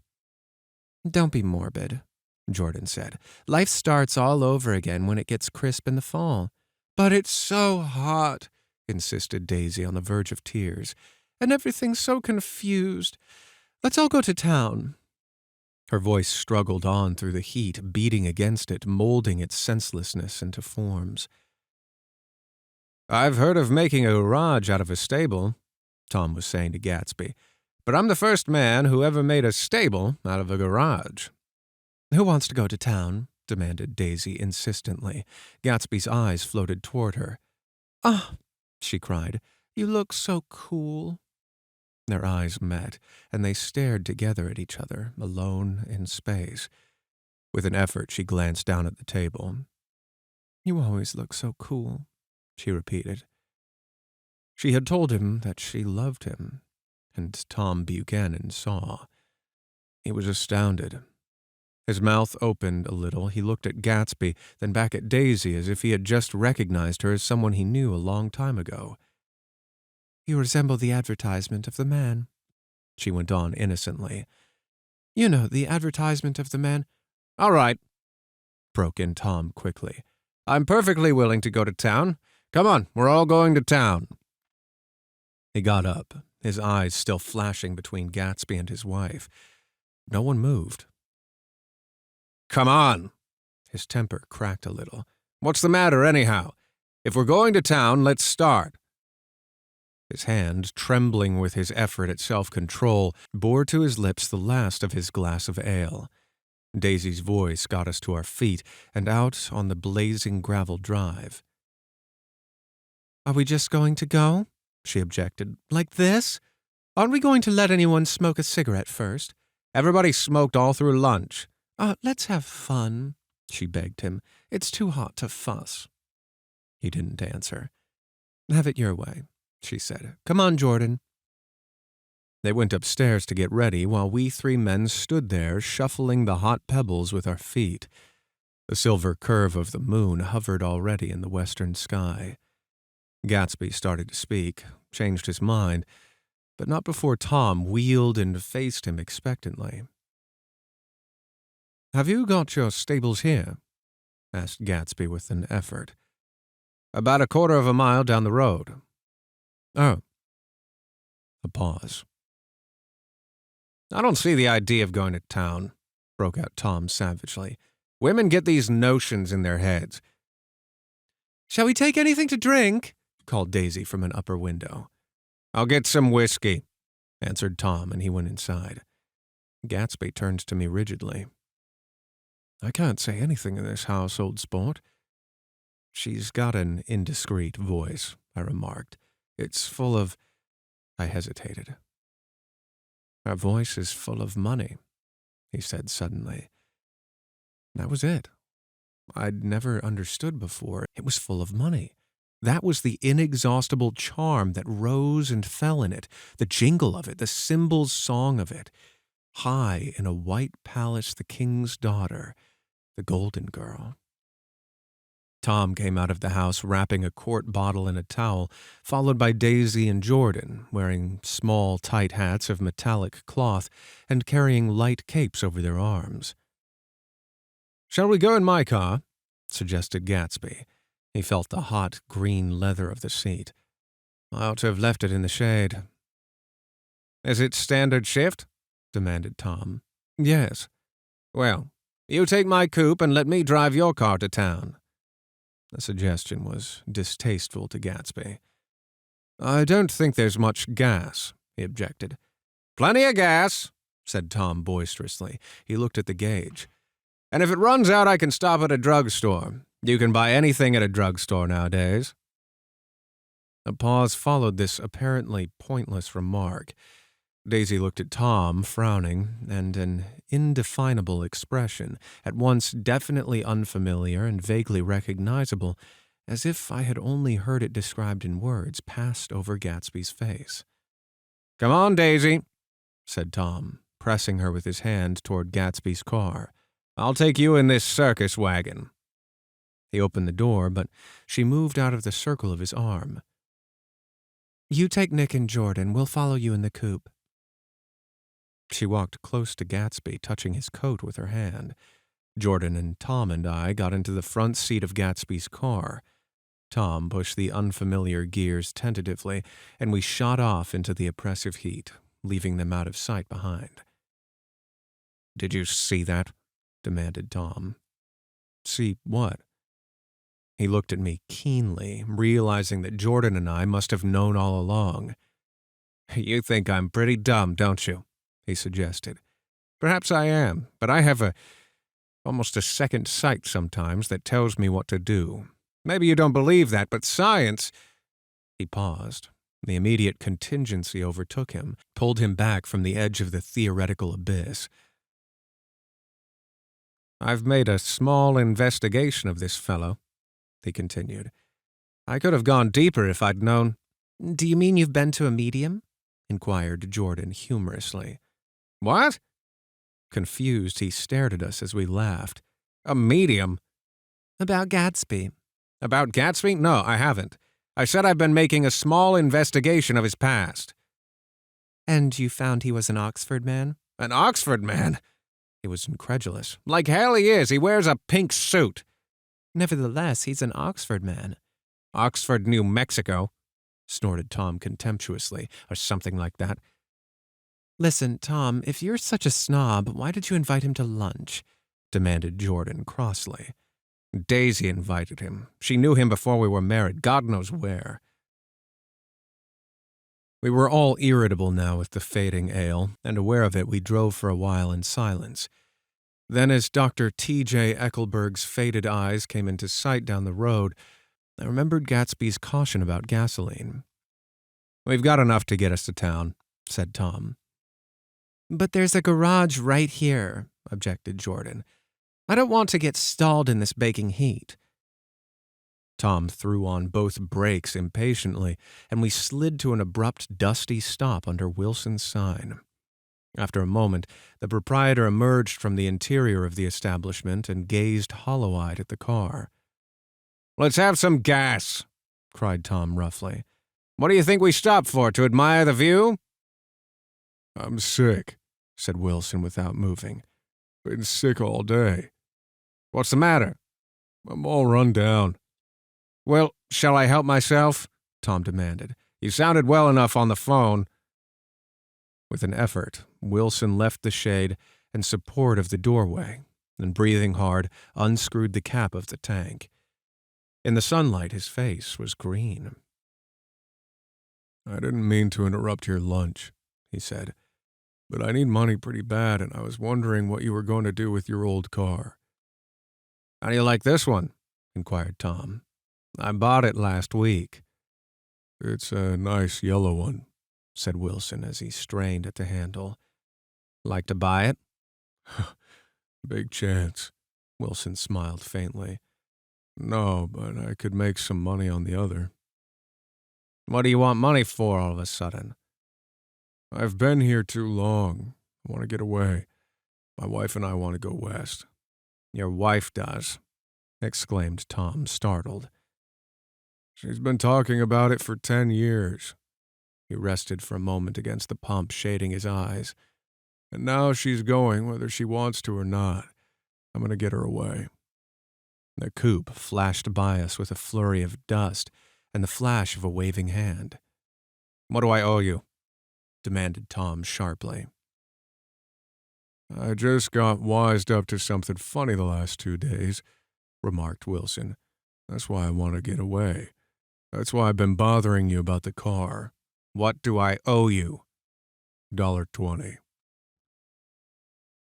"Don't be morbid," Jordan said. "Life starts all over again when it gets crisp in the fall." "But it's so hot," insisted Daisy on the verge of tears. "And everything's so confused. Let's all go to town." Her voice struggled on through the heat, beating against it, molding its senselessness into forms. "I've heard of making a garage out of a stable," Tom was saying to Gatsby, "but I'm the first man who ever made a stable out of a garage." "Who wants to go to town?" demanded Daisy insistently. Gatsby's eyes floated toward her. "Ah," she cried, "you look so cool." Their eyes met, and they stared together at each other, alone in space. With an effort, she glanced down at the table. "You always look so cool," she repeated. She had told him that she loved him, and Tom Buchanan saw. He was astounded. His mouth opened a little. He looked at Gatsby, then back at Daisy as if he had just recognized her as someone he knew a long time ago. "You resemble the advertisement of the man," she went on innocently. "You know, the advertisement of the man—" "All right," broke in Tom quickly. "I'm perfectly willing to go to town. Come on, we're all going to town." He got up, his eyes still flashing between Gatsby and his wife. No one moved. "Come on." His temper cracked a little. "What's the matter, anyhow? If we're going to town, let's start." His hand, trembling with his effort at self-control, bore to his lips the last of his glass of ale. Daisy's voice got us to our feet and out on the blazing gravel drive. "Are we just going to go?" she objected. "Like this? Aren't we going to let anyone smoke a cigarette first?" "Everybody smoked all through lunch." Let's have fun," she begged him. "It's too hot to fuss." He didn't answer. "Have it your way," she said. "Come on, Jordan." They went upstairs to get ready while we 3 men stood there shuffling the hot pebbles with our feet. The silver curve of the moon hovered already in the western sky. Gatsby started to speak, changed his mind, but not before Tom wheeled and faced him expectantly. "Have you got your stables here?" asked Gatsby with an effort. "About a quarter of a mile down the road." "Oh." A pause. "I don't see the idea of going to town," broke out Tom savagely. "Women get these notions in their heads." "Shall we take anything to drink?" called Daisy from an upper window. "I'll get some whiskey," answered Tom, and he went inside. Gatsby turned to me rigidly. "I can't say anything in this house, old sport." "She's got an indiscreet voice," I remarked. "It's full of—" I hesitated. Her voice is full of money, he said suddenly. That was it. I'd never understood before. It was full of money. That was the inexhaustible charm that rose and fell in it, the jingle of it, the cymbals' song of it. High in a white palace, the king's daughter, the golden girl. Tom came out of the house wrapping a quart bottle in a towel, followed by Daisy and Jordan, wearing small, tight hats of metallic cloth and carrying light capes over their arms. "Shall we go in my car?" suggested Gatsby. He felt the hot, green leather of the seat. "I ought to have left it in the shade." "Is it standard shift?" demanded Tom. "Yes." "Well, you take my coupe and let me drive your car to town." The suggestion was distasteful to Gatsby. "I don't think there's much gas," he objected. "Plenty of gas," said Tom boisterously. He looked at the gauge. "And if it runs out, I can stop at a drugstore. You can buy anything at a drugstore nowadays." A pause followed this apparently pointless remark. Daisy looked at Tom, frowning, and an indefinable expression, at once definitely unfamiliar and vaguely recognizable, as if I had only heard it described in words, passed over Gatsby's face. "Come on, Daisy," said Tom, pressing her with his hand toward Gatsby's car. "I'll take you in this circus wagon." He opened the door, but she moved out of the circle of his arm. "You take Nick and Jordan. We'll follow you in the coupe." She walked close to Gatsby, touching his coat with her hand. Jordan and Tom and I got into the front seat of Gatsby's car. Tom pushed the unfamiliar gears tentatively, and we shot off into the oppressive heat, leaving them out of sight behind. "Did you see that?" demanded Tom. "See what?" He looked at me keenly, realizing that Jordan and I must have known all along. "You think I'm pretty dumb, don't you?" he suggested. "Perhaps I am, but I have almost a second sight sometimes that tells me what to do. Maybe you don't believe that, but science—" He paused. The immediate contingency overtook him, pulled him back from the edge of the theoretical abyss. "I've made a small investigation of this fellow," he continued. "I could have gone deeper if I'd known." "Do you mean you've been to a medium?" inquired Jordan humorously. "What?" Confused, he stared at us as we laughed. "A medium?" "About Gatsby." "About Gatsby? No, I haven't. I said I've been making a small investigation of his past." "And you found he was an Oxford man?" "An Oxford man?" He was incredulous. "Like hell he is. He wears a pink suit." "Nevertheless, he's an Oxford man." "Oxford, New Mexico," snorted Tom contemptuously, or something like that. "Listen, Tom, if you're such a snob, why did you invite him to lunch?" demanded Jordan crossly. "Daisy invited him. She knew him before we were married, God knows where." We were all irritable now with the fading ale, and aware of it we drove for a while in silence. Then as Dr. T.J. Eckelberg's faded eyes came into sight down the road, I remembered Gatsby's caution about gasoline. "We've got enough to get us to town," said Tom. "But there's a garage right here," objected Jordan. "I don't want to get stalled in this baking heat." Tom threw on both brakes impatiently, and we slid to an abrupt, dusty stop under Wilson's sign. After a moment, the proprietor emerged from the interior of the establishment and gazed hollow-eyed at the car. "Let's have some gas," cried Tom roughly. "What do you think we stopped for, to admire the view?" "I'm sick," said Wilson without moving. "Been sick all day." "What's the matter?" "I'm all run down." "Well, shall I help myself?" Tom demanded. "You sounded well enough on the phone." With an effort, Wilson left the shade and support of the doorway, and breathing hard, unscrewed the cap of the tank. In the sunlight, his face was green. "I didn't mean to interrupt your lunch," he said, "but I need money pretty bad, and I was wondering what you were going to do with your old car." "How do you like this one?" inquired Tom. "I bought it last week." "It's a nice yellow one," said Wilson as he strained at the handle. Like to buy it? Big chance. Wilson smiled faintly. No, but I could make some money on the other. What do you want money for all of a sudden? I've been here too long. I want to get away. My wife and I want to go west. Your wife does, exclaimed Tom, startled. She's been talking about it for 10 years. He rested for a moment against the pump, shading his eyes. And now she's going, whether she wants to or not. I'm going to get her away. The coupe flashed by us with a flurry of dust and the flash of a waving hand. What do I owe you? Demanded Tom sharply. I just got wised up to something funny the last 2 days, remarked Wilson. That's why I want to get away. That's why I've been bothering you about the car. What do I owe you? $1.20.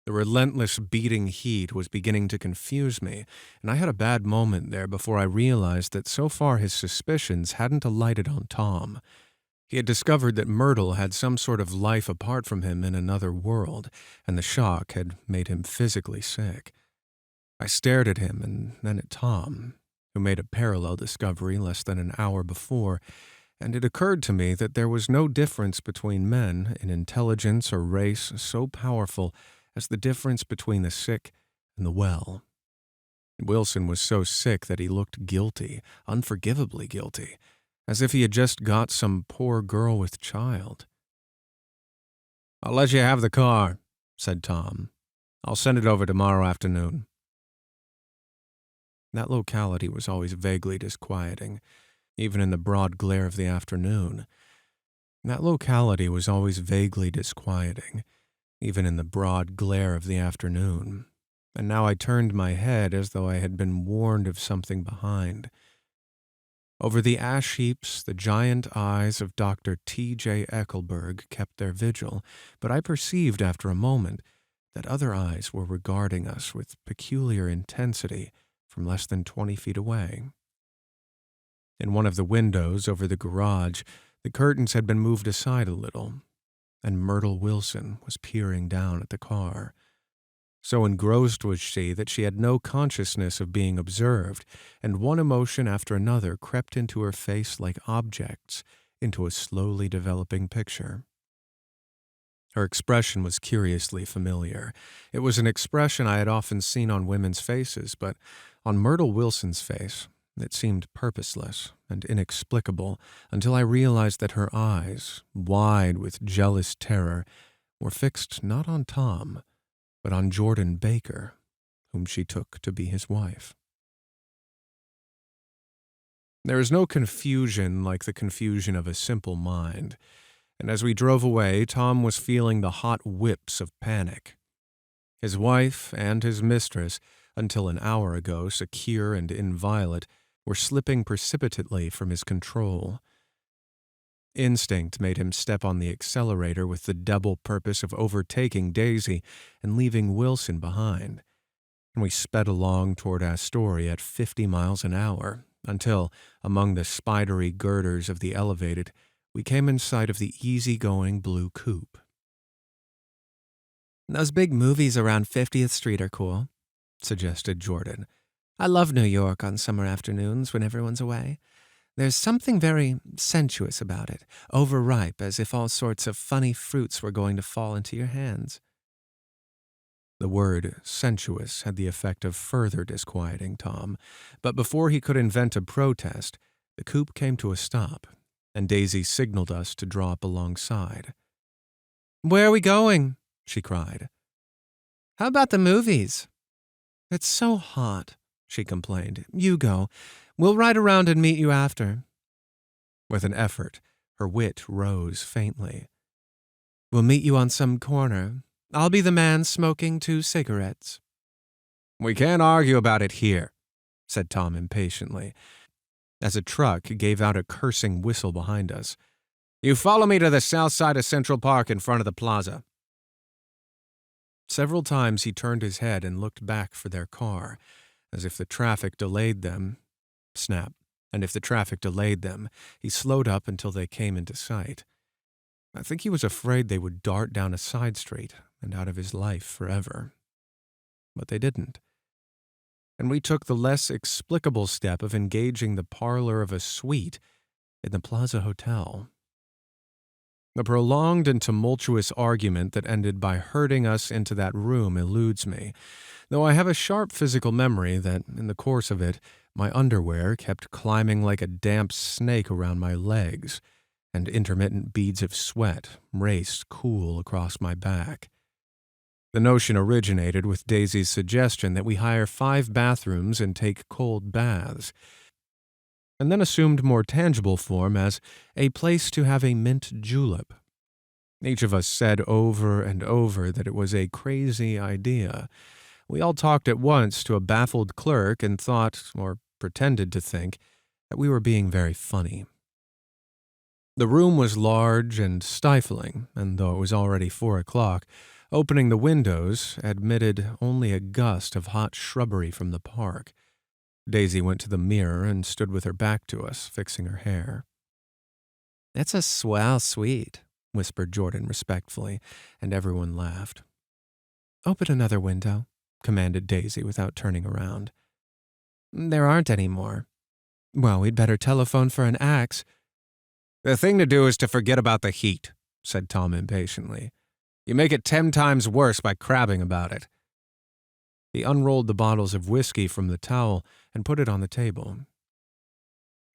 The relentless beating heat was beginning to confuse me, and I had a bad moment there before I realized that so far his suspicions hadn't alighted on Tom. He had discovered that Myrtle had some sort of life apart from him in another world, and the shock had made him physically sick. I stared at him and then at Tom, who made a parallel discovery less than an hour before, and it occurred to me that there was no difference between men in intelligence or race so powerful as the difference between the sick and the well. Wilson was so sick that he looked guilty, unforgivably guilty, as if he had just got some poor girl with child. I'll let you have the car, said Tom. I'll send it over tomorrow afternoon. That locality was always vaguely disquieting, even in the broad glare of the afternoon. That locality was always vaguely disquieting, even in the broad glare of the afternoon. And now I turned my head as though I had been warned of something behind. Over the ash heaps, the giant eyes of Dr. T.J. Eckelberg kept their vigil, but I perceived after a moment that other eyes were regarding us with peculiar intensity from less than 20 feet away. In one of the windows over the garage, the curtains had been moved aside a little, and Myrtle Wilson was peering down at the car. So engrossed was she that she had no consciousness of being observed, and one emotion after another crept into her face like objects into a slowly developing picture. Her expression was curiously familiar. It was an expression I had often seen on women's faces, but on Myrtle Wilson's face it seemed purposeless and inexplicable until I realized that her eyes, wide with jealous terror, were fixed not on Tom, but on Jordan Baker, whom she took to be his wife. There is no confusion like the confusion of a simple mind, and as we drove away, Tom was feeling the hot whips of panic. His wife and his mistress, until an hour ago secure and inviolate, were slipping precipitately from his control. Instinct made him step on the accelerator with the double purpose of overtaking Daisy and leaving Wilson behind, and we sped along toward Astoria at 50 miles an hour until, among the spidery girders of the elevated, we came in sight of the easy-going blue coupe. Those big movies around 50th Street are cool, suggested Jordan. I love New York on summer afternoons when everyone's away. There's something very sensuous about it, overripe, as if all sorts of funny fruits were going to fall into your hands. The word sensuous had the effect of further disquieting Tom, but before he could invent a protest, the coupe came to a stop, and Daisy signaled us to draw up alongside. "Where are we going?" she cried. "How about the movies?" "It's so hot," she complained. "You go. We'll ride around and meet you after." With an effort, her wit rose faintly. "We'll meet you on some corner. I'll be the man smoking 2 cigarettes. "We can't argue about it here," said Tom impatiently, as a truck gave out a cursing whistle behind us. "You follow me to the south side of Central Park in front of the plaza." Several times he turned his head and looked back for their car, as if the traffic delayed them. Snap, and if the traffic delayed them, he slowed up until they came into sight. I think he was afraid they would dart down a side street and out of his life forever. But they didn't. And we took the less explicable step of engaging the parlor of a suite in the Plaza Hotel. The prolonged and tumultuous argument that ended by herding us into that room eludes me, though I have a sharp physical memory that, in the course of it, my underwear kept climbing like a damp snake around my legs, and intermittent beads of sweat raced cool across my back. The notion originated with Daisy's suggestion that we hire 5 bathrooms and take cold baths, and then assumed more tangible form as a place to have a mint julep. Each of us said over and over that it was a crazy idea. We all talked at once to a baffled clerk and thought, or pretended to think, that we were being very funny. The room was large and stifling, and though it was already 4 o'clock, opening the windows admitted only a gust of hot shrubbery from the park. Daisy went to the mirror and stood with her back to us, fixing her hair. "It's a swell suite," whispered Jordan respectfully, and everyone laughed. "Open another window," commanded Daisy without turning around. "There aren't any more." "Well, we'd better telephone for an axe." "The thing to do is to forget about the heat," said Tom impatiently. "You make it 10 times worse by crabbing about it." He unrolled the bottles of whiskey from the towel and put it on the table.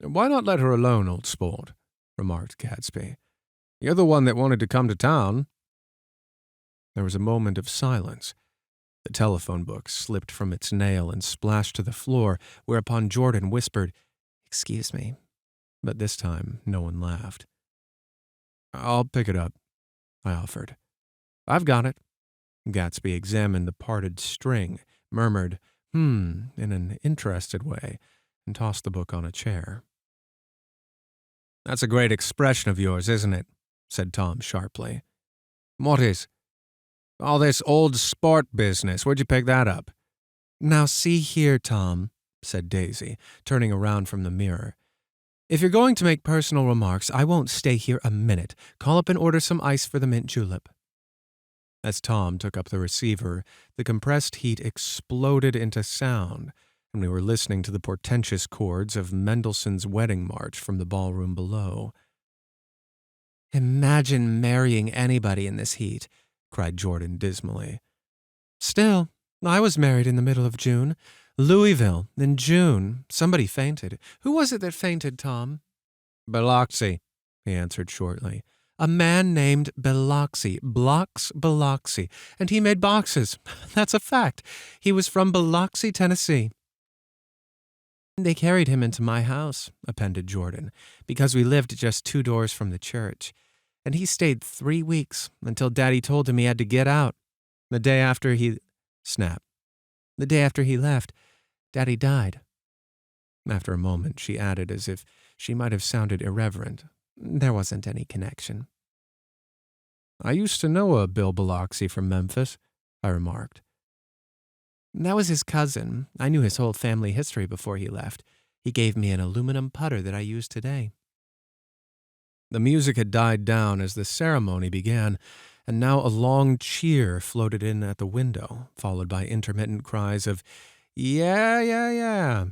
"Why not let her alone, old sport?" remarked Gatsby. "You're the one that wanted to come to town." There was a moment of silence. The telephone book slipped from its nail and splashed to the floor, whereupon Jordan whispered, "Excuse me." But this time no one laughed. "I'll pick it up," I offered. "I've got it." Gatsby examined the parted string, murmured, in an interested way, and tossed the book on a chair. "That's a great expression of yours, isn't it?" said Tom sharply. "What is?" "All this old sport business. Where'd you pick that up?" "Now see here, Tom," said Daisy, turning around from the mirror. "If you're going to make personal remarks, I won't stay here a minute. Call up and order some ice for the mint julep." As Tom took up the receiver, the compressed heat exploded into sound, and we were listening to the portentous chords of Mendelssohn's Wedding March from the ballroom below. "Imagine marrying anybody in this heat," cried Jordan dismally. "Still, I was married in the middle of June. Louisville, in June. Somebody fainted. Who was it that fainted, Tom?" "Biloxi," he answered shortly. "A man named Biloxi, Blocks Biloxi, and he made boxes. That's a fact. He was from Biloxi, Tennessee." "They carried him into my house," appended Jordan, "because we lived just 2 doors from the church. And he stayed 3 weeks, until Daddy told him he had to get out. The day after he left, Daddy died." After a moment, she added, as if she might have sounded irreverent, "There wasn't any connection." "I used to know a Bill Biloxi from Memphis," I remarked. "That was his cousin. I knew his whole family history before he left. He gave me an aluminum putter that I use today." The music had died down as the ceremony began, and now a long cheer floated in at the window, followed by intermittent cries of, "Yeah, yeah, yeah,"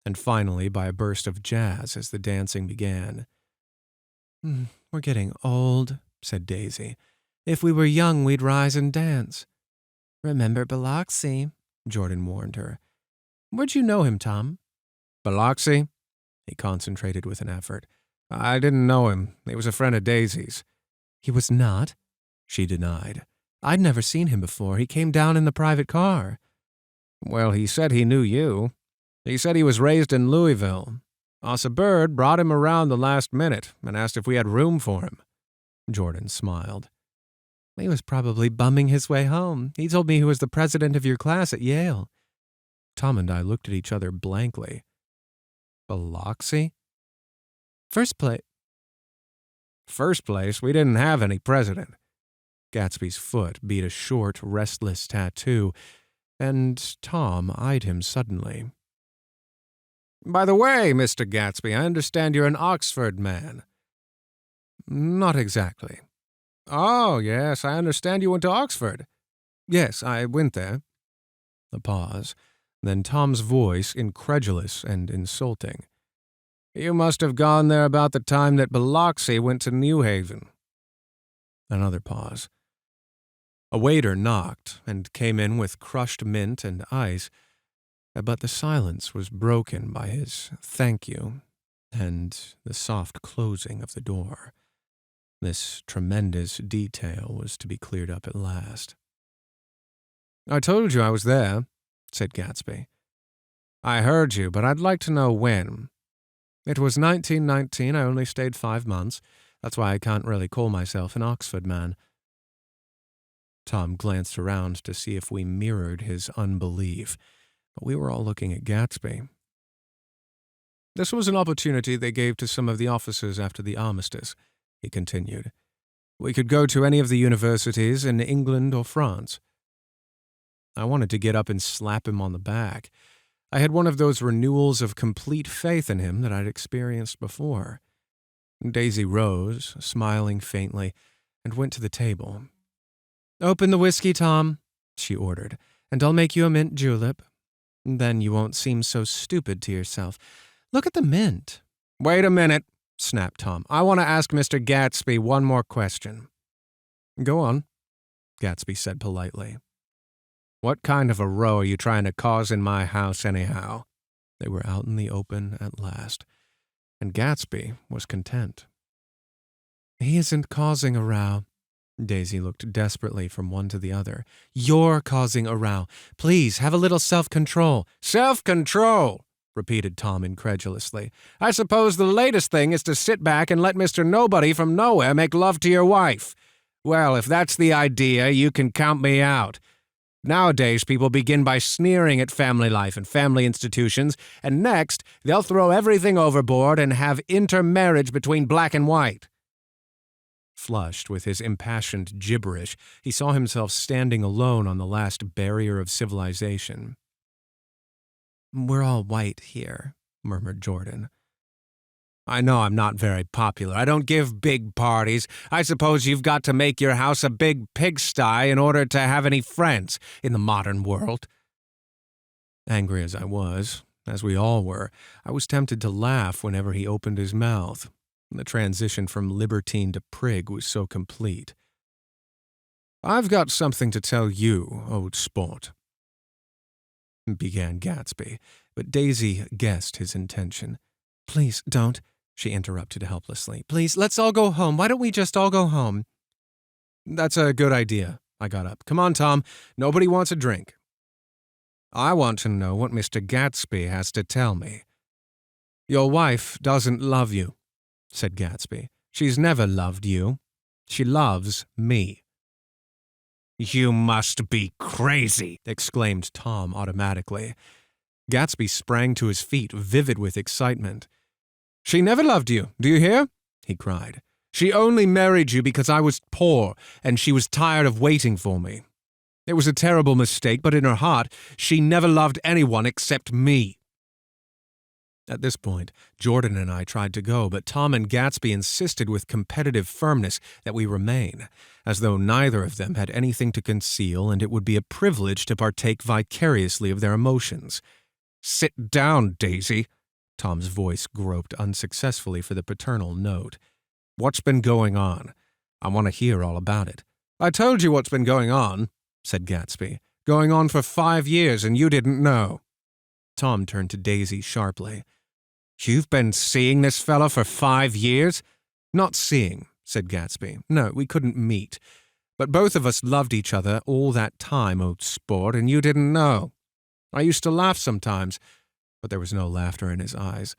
and finally by a burst of jazz as the dancing began. "We're getting old," said Daisy. "If we were young, we'd rise and dance." "Remember Biloxi," Jordan warned her. "Where'd you know him, Tom?" "Biloxi?" He concentrated with an effort. "I didn't know him. He was a friend of Daisy's." "He was not?" she denied. "I'd never seen him before. He came down in the private car." "Well, he said he knew you. He said he was raised in Louisville. Asa Bird brought him around the last minute and asked if we had room for him." Jordan smiled. "He was probably bumming his way home. He told me he was the president of your class at Yale." Tom and I looked at each other blankly. "Biloxi?" First place, we didn't have any president." Gatsby's foot beat a short, restless tattoo, and Tom eyed him suddenly. "By the way, Mr. Gatsby, I understand you're an Oxford man." "Not exactly." Oh, yes, I understand you went to Oxford. Yes, I went there. A pause. Then Tom's voice, incredulous and insulting. You must have gone there about the time that Biloxi went to New Haven. Another pause. A waiter knocked and came in with crushed mint and ice, but the silence was broken by his thank you and the soft closing of the door. This tremendous detail was to be cleared up at last. I told you I was there, said Gatsby. I heard you, but I'd like to know when. It was 1919. I only stayed 5 months. That's why I can't really call myself an Oxford man. Tom glanced around to see if we mirrored his unbelief, but we were all looking at Gatsby. This was an opportunity they gave to some of the officers after the armistice, he continued. We could go to any of the universities in England or France. I wanted to get up and slap him on the back. I had one of those renewals of complete faith in him that I'd experienced before. Daisy rose, smiling faintly, and went to the table. Open the whiskey, Tom, she ordered, and I'll make you a mint julep. Then you won't seem so stupid to yourself. Look at the mint. Wait a minute, snapped Tom. I want to ask Mr. Gatsby one more question. Go on, Gatsby said politely. What kind of a row are you trying to cause in my house anyhow? They were out in the open at last, and Gatsby was content. He isn't causing a row. Daisy looked desperately from one to the other. You're causing a row. Please, have a little self-control. Self-control, repeated Tom incredulously. I suppose the latest thing is to sit back and let Mr. Nobody from nowhere make love to your wife. Well, if that's the idea, you can count me out. Nowadays, people begin by sneering at family life and family institutions, and next, they'll throw everything overboard and have intermarriage between black and white. Flushed with his impassioned gibberish, he saw himself standing alone on the last barrier of civilization. We're all white here, murmured Jordan. I know I'm not very popular. I don't give big parties. I suppose you've got to make your house a big pigsty in order to have any friends in the modern world. Angry as I was, as we all were, I was tempted to laugh whenever he opened his mouth. The transition from libertine to prig was so complete. I've got something to tell you, old sport, began Gatsby, but Daisy guessed his intention. Please don't, she interrupted helplessly. Please, let's all go home. Why don't we just all go home? That's a good idea, I got up. Come on, Tom. Nobody wants a drink. I want to know what Mr. Gatsby has to tell me. Your wife doesn't love you, said Gatsby. She's never loved you. She loves me. You must be crazy, exclaimed Tom automatically. Gatsby sprang to his feet, vivid with excitement. She never loved you, do you hear? He cried. She only married you because I was poor, and she was tired of waiting for me. It was a terrible mistake, but in her heart, she never loved anyone except me. At this point, Jordan and I tried to go, but Tom and Gatsby insisted with competitive firmness that we remain, as though neither of them had anything to conceal and it would be a privilege to partake vicariously of their emotions. Sit down, Daisy. Tom's voice groped unsuccessfully for the paternal note. What's been going on? I want to hear all about it. I told you what's been going on, said Gatsby. Going on for 5 years and you didn't know. Tom turned to Daisy sharply. You've been seeing this fella for 5 years? Not seeing, said Gatsby. No, we couldn't meet. But both of us loved each other all that time, old sport, and you didn't know. I used to laugh sometimes, but there was no laughter in his eyes.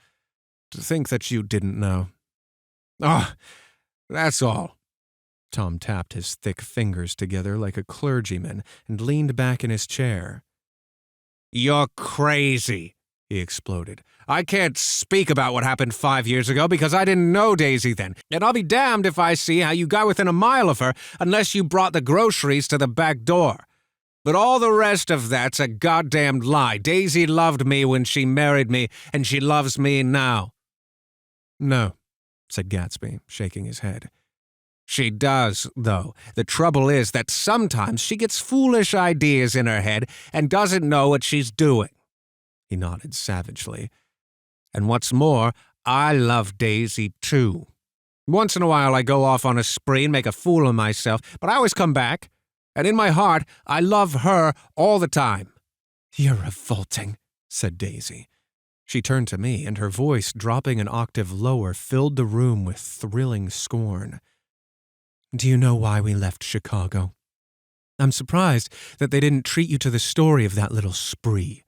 To think that you didn't know. Oh, that's all. Tom tapped his thick fingers together like a clergyman and leaned back in his chair. You're crazy, he exploded. I can't speak about what happened 5 years ago because I didn't know Daisy then, and I'll be damned if I see how you got within a mile of her unless you brought the groceries to the back door. But all the rest of that's a goddamned lie. Daisy loved me when she married me, and she loves me now. No, said Gatsby, shaking his head. She does, though. The trouble is that sometimes she gets foolish ideas in her head and doesn't know what she's doing. He nodded savagely. And what's more, I love Daisy, too. Once in a while I go off on a spree and make a fool of myself, but I always come back. And in my heart, I love her all the time. You're revolting, said Daisy. She turned to me, and her voice, dropping an octave lower, filled the room with thrilling scorn. Do you know why we left Chicago? I'm surprised that they didn't treat you to the story of that little spree.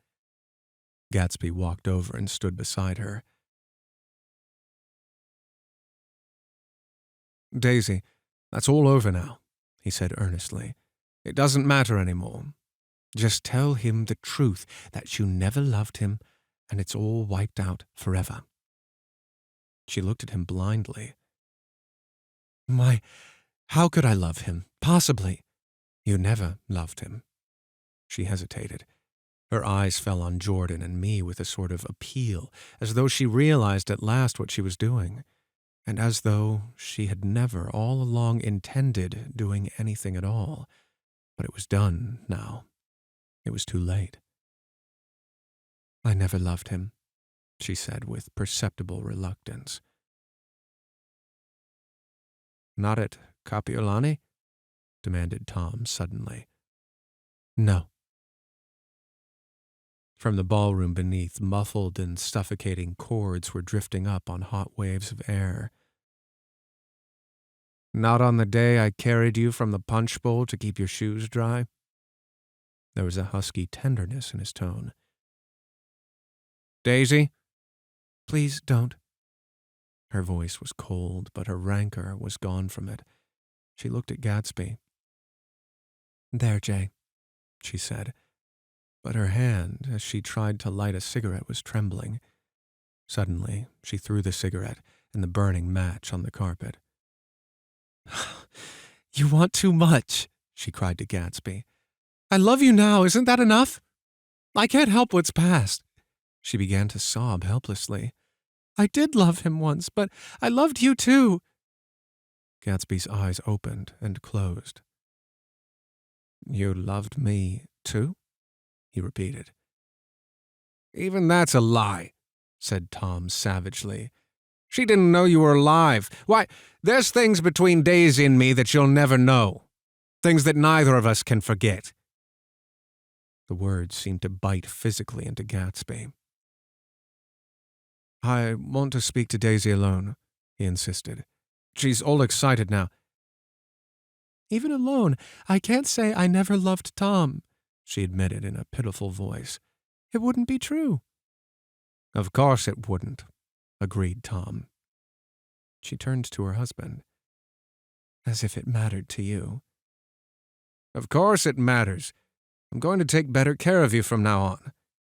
Gatsby walked over and stood beside her. Daisy, that's all over now, he said earnestly. It doesn't matter anymore. Just tell him the truth, that you never loved him, and it's all wiped out forever. She looked at him blindly. Why, how could I love him? Possibly. You never loved him. She hesitated. Her eyes fell on Jordan and me with a sort of appeal, as though she realized at last what she was doing, and as though she had never all along intended doing anything at all. But it was done now. It was too late. I never loved him, she said with perceptible reluctance. Not at Kapiolani? Demanded Tom suddenly. No. From the ballroom beneath, muffled and suffocating chords were drifting up on hot waves of air. Not on the day I carried you from the punch bowl to keep your shoes dry? There was a husky tenderness in his tone. Daisy? Please don't. Her voice was cold, but her rancor was gone from it. She looked at Gatsby. There, Jay, she said, but her hand, as she tried to light a cigarette, was trembling. Suddenly, she threw the cigarette and the burning match on the carpet. You want too much, she cried to Gatsby. I love you now, isn't that enough? I can't help what's past. She began to sob helplessly. I did love him once, but I loved you too. Gatsby's eyes opened and closed. You loved me too? He repeated. Even that's a lie, said Tom savagely. She didn't know you were alive. Why, there's things between Daisy and me that you'll never know. Things that neither of us can forget. The words seemed to bite physically into Gatsby. I want to speak to Daisy alone, he insisted. She's all excited now. Even alone, I can't say I never loved Tom, she admitted in a pitiful voice. It wouldn't be true. Of course it wouldn't, agreed Tom. She turned to her husband. As if it mattered to you. Of course it matters. I'm going to take better care of you from now on.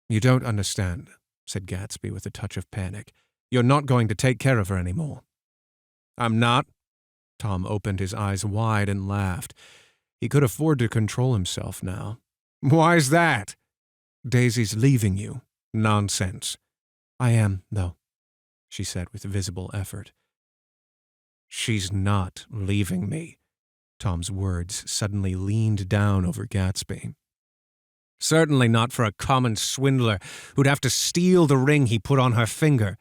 You don't understand, said Gatsby with a touch of panic. You're not going to take care of her anymore. I'm not. Tom opened his eyes wide and laughed. He could afford to control himself now. Why's that? Daisy's leaving you. Nonsense. I am, though, she said with visible effort. She's not leaving me. Tom's words suddenly leaned down over Gatsby. Certainly not for a common swindler who'd have to steal the ring he put on her finger.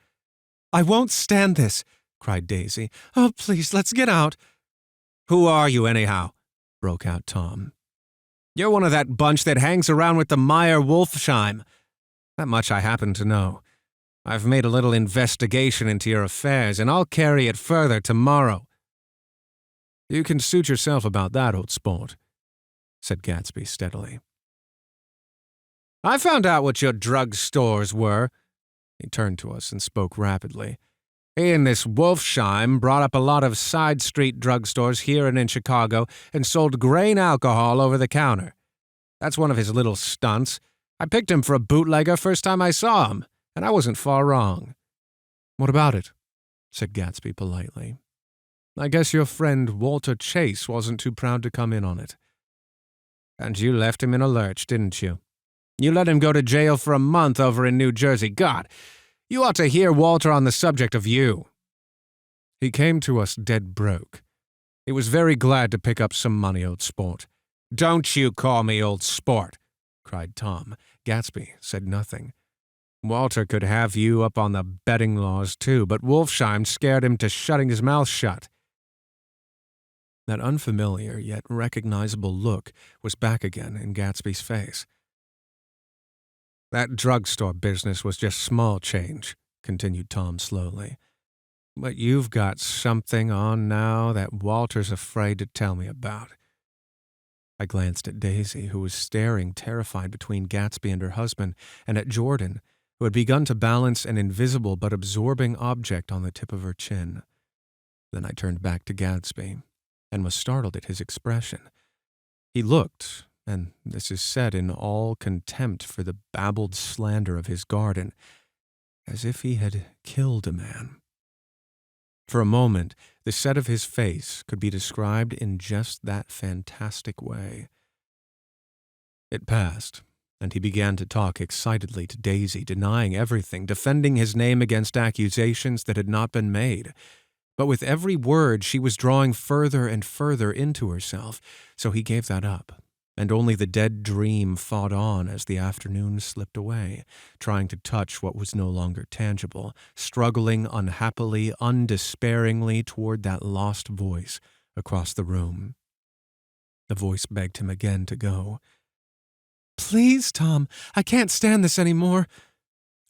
I won't stand this, cried Daisy. Oh, please, let's get out. Who are you, anyhow? Broke out Tom. You're one of that bunch that hangs around with the Meyer Wolfsheim. That much I happen to know. I've made a little investigation into your affairs, and I'll carry it further tomorrow. You can suit yourself about that, old sport, said Gatsby steadily. I found out what your drug stores were. He turned to us and spoke rapidly. He and this Wolfsheim brought up a lot of side street drugstores here and in Chicago and sold grain alcohol over the counter. That's one of his little stunts. I picked him for a bootlegger first time I saw him, and I wasn't far wrong. What about it? Said Gatsby politely. I guess your friend Walter Chase wasn't too proud to come in on it. And you left him in a lurch, didn't you? You let him go to jail for a month over in New Jersey. God, you ought to hear Walter on the subject of you. He came to us dead broke. He was very glad to pick up some money, old sport. Don't you call me old sport, cried Tom. Gatsby said nothing. Walter could have you up on the betting laws, too, but Wolfsheim scared him to shutting his mouth shut. That unfamiliar yet recognizable look was back again in Gatsby's face. That drugstore business was just small change, continued Tom slowly. But you've got something on now that Walter's afraid to tell me about. I glanced at Daisy, who was staring terrified between Gatsby and her husband, and at Jordan, who had begun to balance an invisible but absorbing object on the tip of her chin. Then I turned back to Gatsby, and was startled at his expression. He looked, and this is said in all contempt for the babbled slander of his garden, as if he had killed a man. For a moment, the set of his face could be described in just that fantastic way. It passed, and he began to talk excitedly to Daisy, denying everything, defending his name against accusations that had not been made. But with every word she was drawing further and further into herself, so he gave that up, and only the dead dream fought on as the afternoon slipped away, trying to touch what was no longer tangible, struggling unhappily, undespairingly toward that lost voice across the room. The voice begged him again to go. "Please, Tom, I can't stand this any more."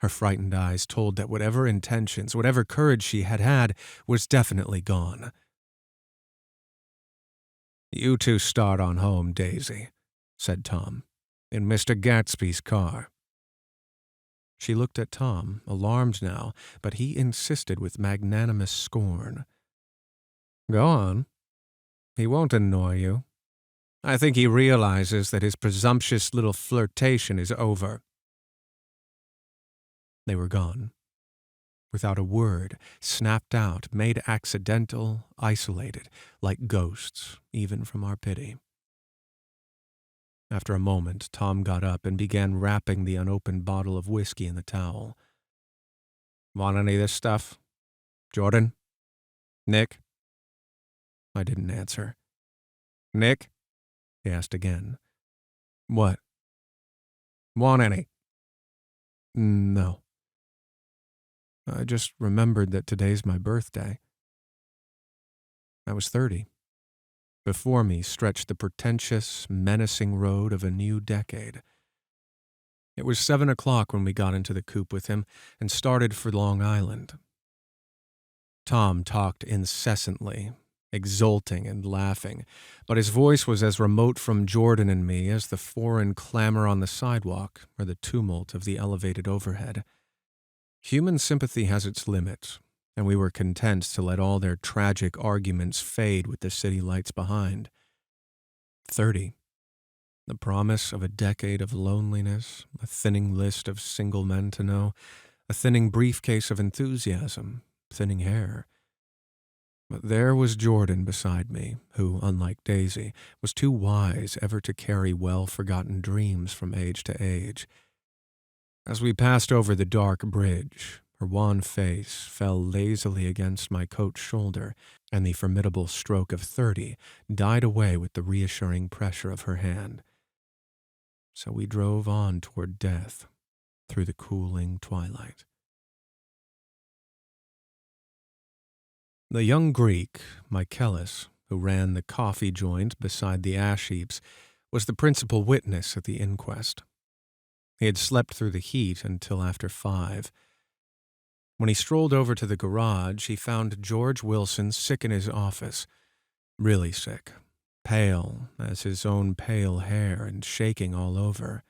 Her frightened eyes told that whatever intentions, whatever courage she had had, was definitely gone. "You two start on home, Daisy," said Tom, "in Mr. Gatsby's car." She looked at Tom, alarmed now, but he insisted with magnanimous scorn. "Go on. He won't annoy you. I think he realizes that his presumptuous little flirtation is over." They were gone. Without a word, snapped out, made accidental, isolated, like ghosts, even from our pity. After a moment, Tom got up and began wrapping the unopened bottle of whiskey in the towel. "Want any of this stuff? Jordan? Nick?" I didn't answer. "Nick?" he asked again. "What?" "Want any?" "No. I just remembered that today's my birthday." I was 30. Before me stretched the pretentious, menacing road of a new decade. It was 7 o'clock when we got into the coupe with him and started for Long Island. Tom talked incessantly, exulting and laughing, but his voice was as remote from Jordan and me as the foreign clamor on the sidewalk or the tumult of the elevated overhead. Human sympathy has its limits, and we were content to let all their tragic arguments fade with the city lights behind. 30. The promise of a decade of loneliness, a thinning list of single men to know, a thinning briefcase of enthusiasm, thinning hair. But there was Jordan beside me, who, unlike Daisy, was too wise ever to carry well-forgotten dreams from age to age. As we passed over the dark bridge, her wan face fell lazily against my coat's shoulder, and the formidable stroke of 30 died away with the reassuring pressure of her hand. So we drove on toward death, through the cooling twilight. The young Greek, Michaelis, who ran the coffee joint beside the ash heaps, was the principal witness at the inquest. He had slept through the heat until after 5. When he strolled over to the garage, he found George Wilson sick in his office, really sick, pale as his own pale hair and shaking all over.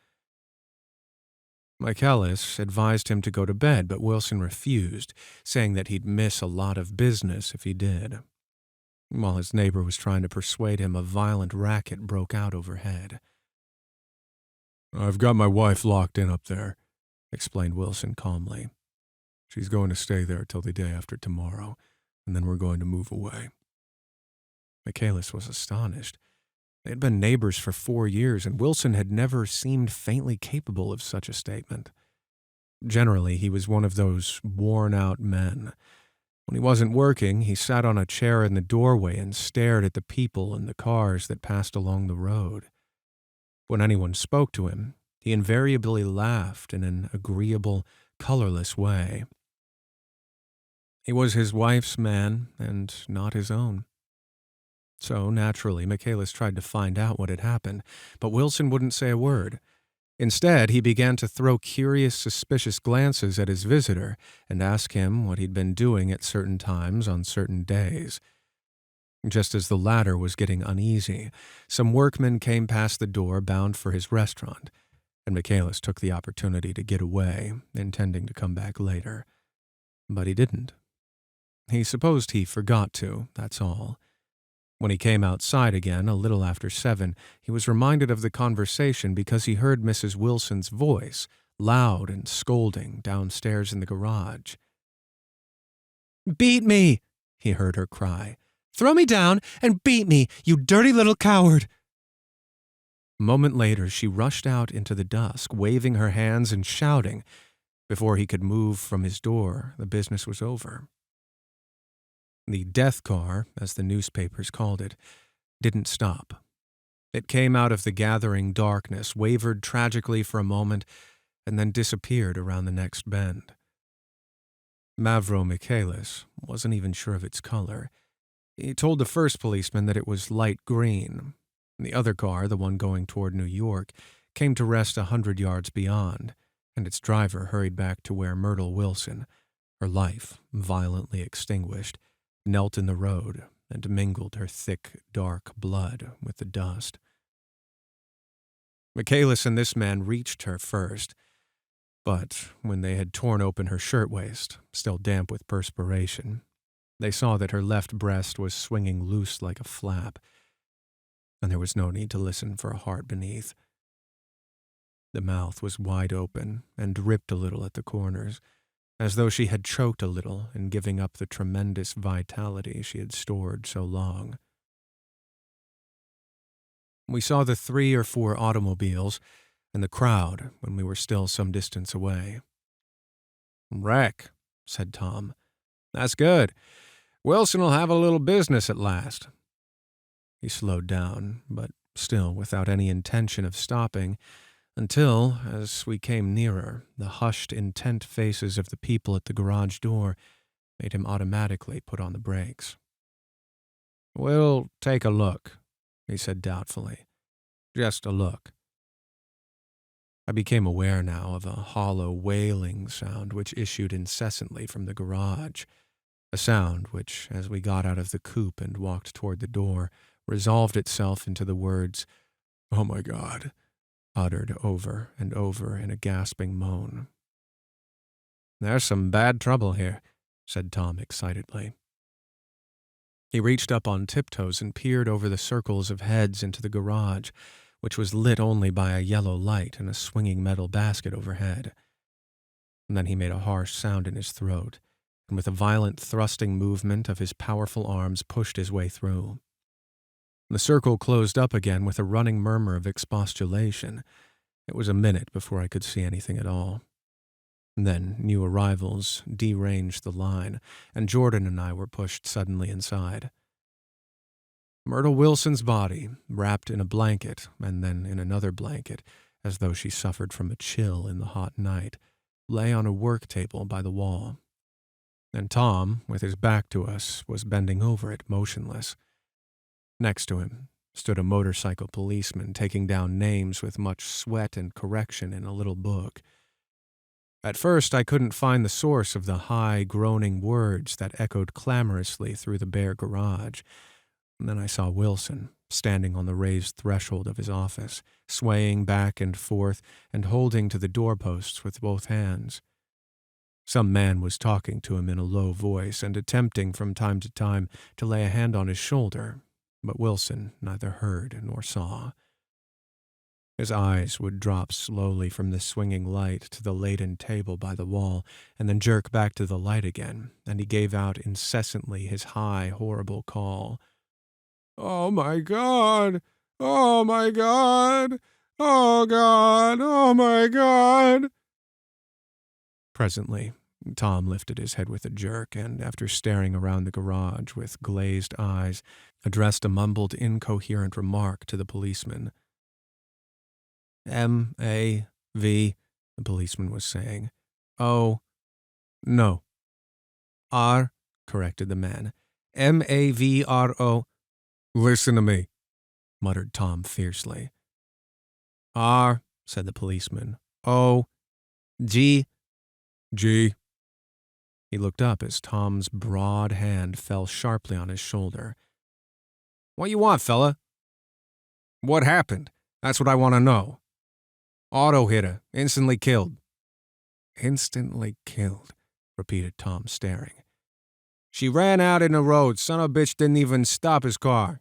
Michaelis advised him to go to bed, but Wilson refused, saying that he'd miss a lot of business if he did. While his neighbor was trying to persuade him, a violent racket broke out overhead. "I've got my wife locked in up there," explained Wilson calmly. "She's going to stay there till the day after tomorrow, and then we're going to move away." Michaelis was astonished. They had been neighbors for 4 years, and Wilson had never seemed faintly capable of such a statement. Generally, he was one of those worn-out men. When he wasn't working, he sat on a chair in the doorway and stared at the people and the cars that passed along the road. When anyone spoke to him, he invariably laughed in an agreeable, colorless way. He was his wife's man and not his own. So, naturally, Michaelis tried to find out what had happened, but Wilson wouldn't say a word. Instead, he began to throw curious, suspicious glances at his visitor and ask him what he'd been doing at certain times on certain days. Just as the latter was getting uneasy, some workmen came past the door bound for his restaurant, and Michaelis took the opportunity to get away, intending to come back later. But he didn't. He supposed he forgot to, that's all. When he came outside again, a little after 7, he was reminded of the conversation because he heard Mrs. Wilson's voice, loud and scolding, downstairs in the garage. "Beat me!" he heard her cry. "Throw me down and beat me, you dirty little coward!" A moment later, she rushed out into the dusk, waving her hands and shouting. Before he could move from his door, the business was over. The death car, as the newspapers called it, didn't stop. It came out of the gathering darkness, wavered tragically for a moment, and then disappeared around the next bend. Mavro Michaelis wasn't even sure of its color. He told the first policeman that it was light green. The other car, the one going toward New York, came to rest 100 yards beyond, and its driver hurried back to where Myrtle Wilson, her life violently extinguished, knelt in the road and mingled her thick, dark blood with the dust. Michaelis and this man reached her first, but when they had torn open her shirtwaist, still damp with perspiration, they saw that her left breast was swinging loose like a flap, and there was no need to listen for a heart beneath. The mouth was wide open and dripped a little at the corners, as though she had choked a little in giving up the tremendous vitality she had stored so long. We saw the 3 or 4 automobiles and the crowd when we were still some distance away. "Wreck," said Tom. "That's good. Wilson will have a little business at last." He slowed down, but still without any intention of stopping, until, as we came nearer, the hushed, intent faces of the people at the garage door made him automatically put on the brakes. "We'll take a look," he said doubtfully. "Just a look." I became aware now of a hollow, wailing sound which issued incessantly from the garage, a sound which, as we got out of the coupe and walked toward the door, resolved itself into the words, "Oh my God," uttered over and over in a gasping moan. "There's some bad trouble here," said Tom excitedly. He reached up on tiptoes and peered over the circles of heads into the garage, which was lit only by a yellow light and a swinging metal basket overhead. And then he made a harsh sound in his throat, and with a violent thrusting movement of his powerful arms pushed his way through. The circle closed up again with a running murmur of expostulation. It was a minute before I could see anything at all. Then new arrivals deranged the line, and Jordan and I were pushed suddenly inside. Myrtle Wilson's body, wrapped in a blanket and then in another blanket, as though she suffered from a chill in the hot night, lay on a work table by the wall. And Tom, with his back to us, was bending over it, motionless. Next to him stood a motorcycle policeman taking down names with much sweat and correction in a little book. At first I couldn't find the source of the high, groaning words that echoed clamorously through the bare garage. And then I saw Wilson, standing on the raised threshold of his office, swaying back and forth and holding to the doorposts with both hands. Some man was talking to him in a low voice and attempting from time to time to lay a hand on his shoulder, but Wilson neither heard nor saw. His eyes would drop slowly from the swinging light to the laden table by the wall, and then jerk back to the light again, and he gave out incessantly his high, horrible call. "Oh, my God! Oh, my God! Oh, God! Oh, my God!" Presently, Tom lifted his head with a jerk and, after staring around the garage with glazed eyes, addressed a mumbled, incoherent remark to the policeman. M-A-V, the policeman was saying. O, no. R, corrected the man. M-A-V-R-O. Listen to me, muttered Tom fiercely. R, said the policeman. O, G, G. He looked up as Tom's broad hand fell sharply on his shoulder. What you want, fella? What happened? That's what I want to know. Auto hit her. Instantly killed. Instantly killed, repeated Tom, staring. She ran out in the road. Son of a bitch didn't even stop his car.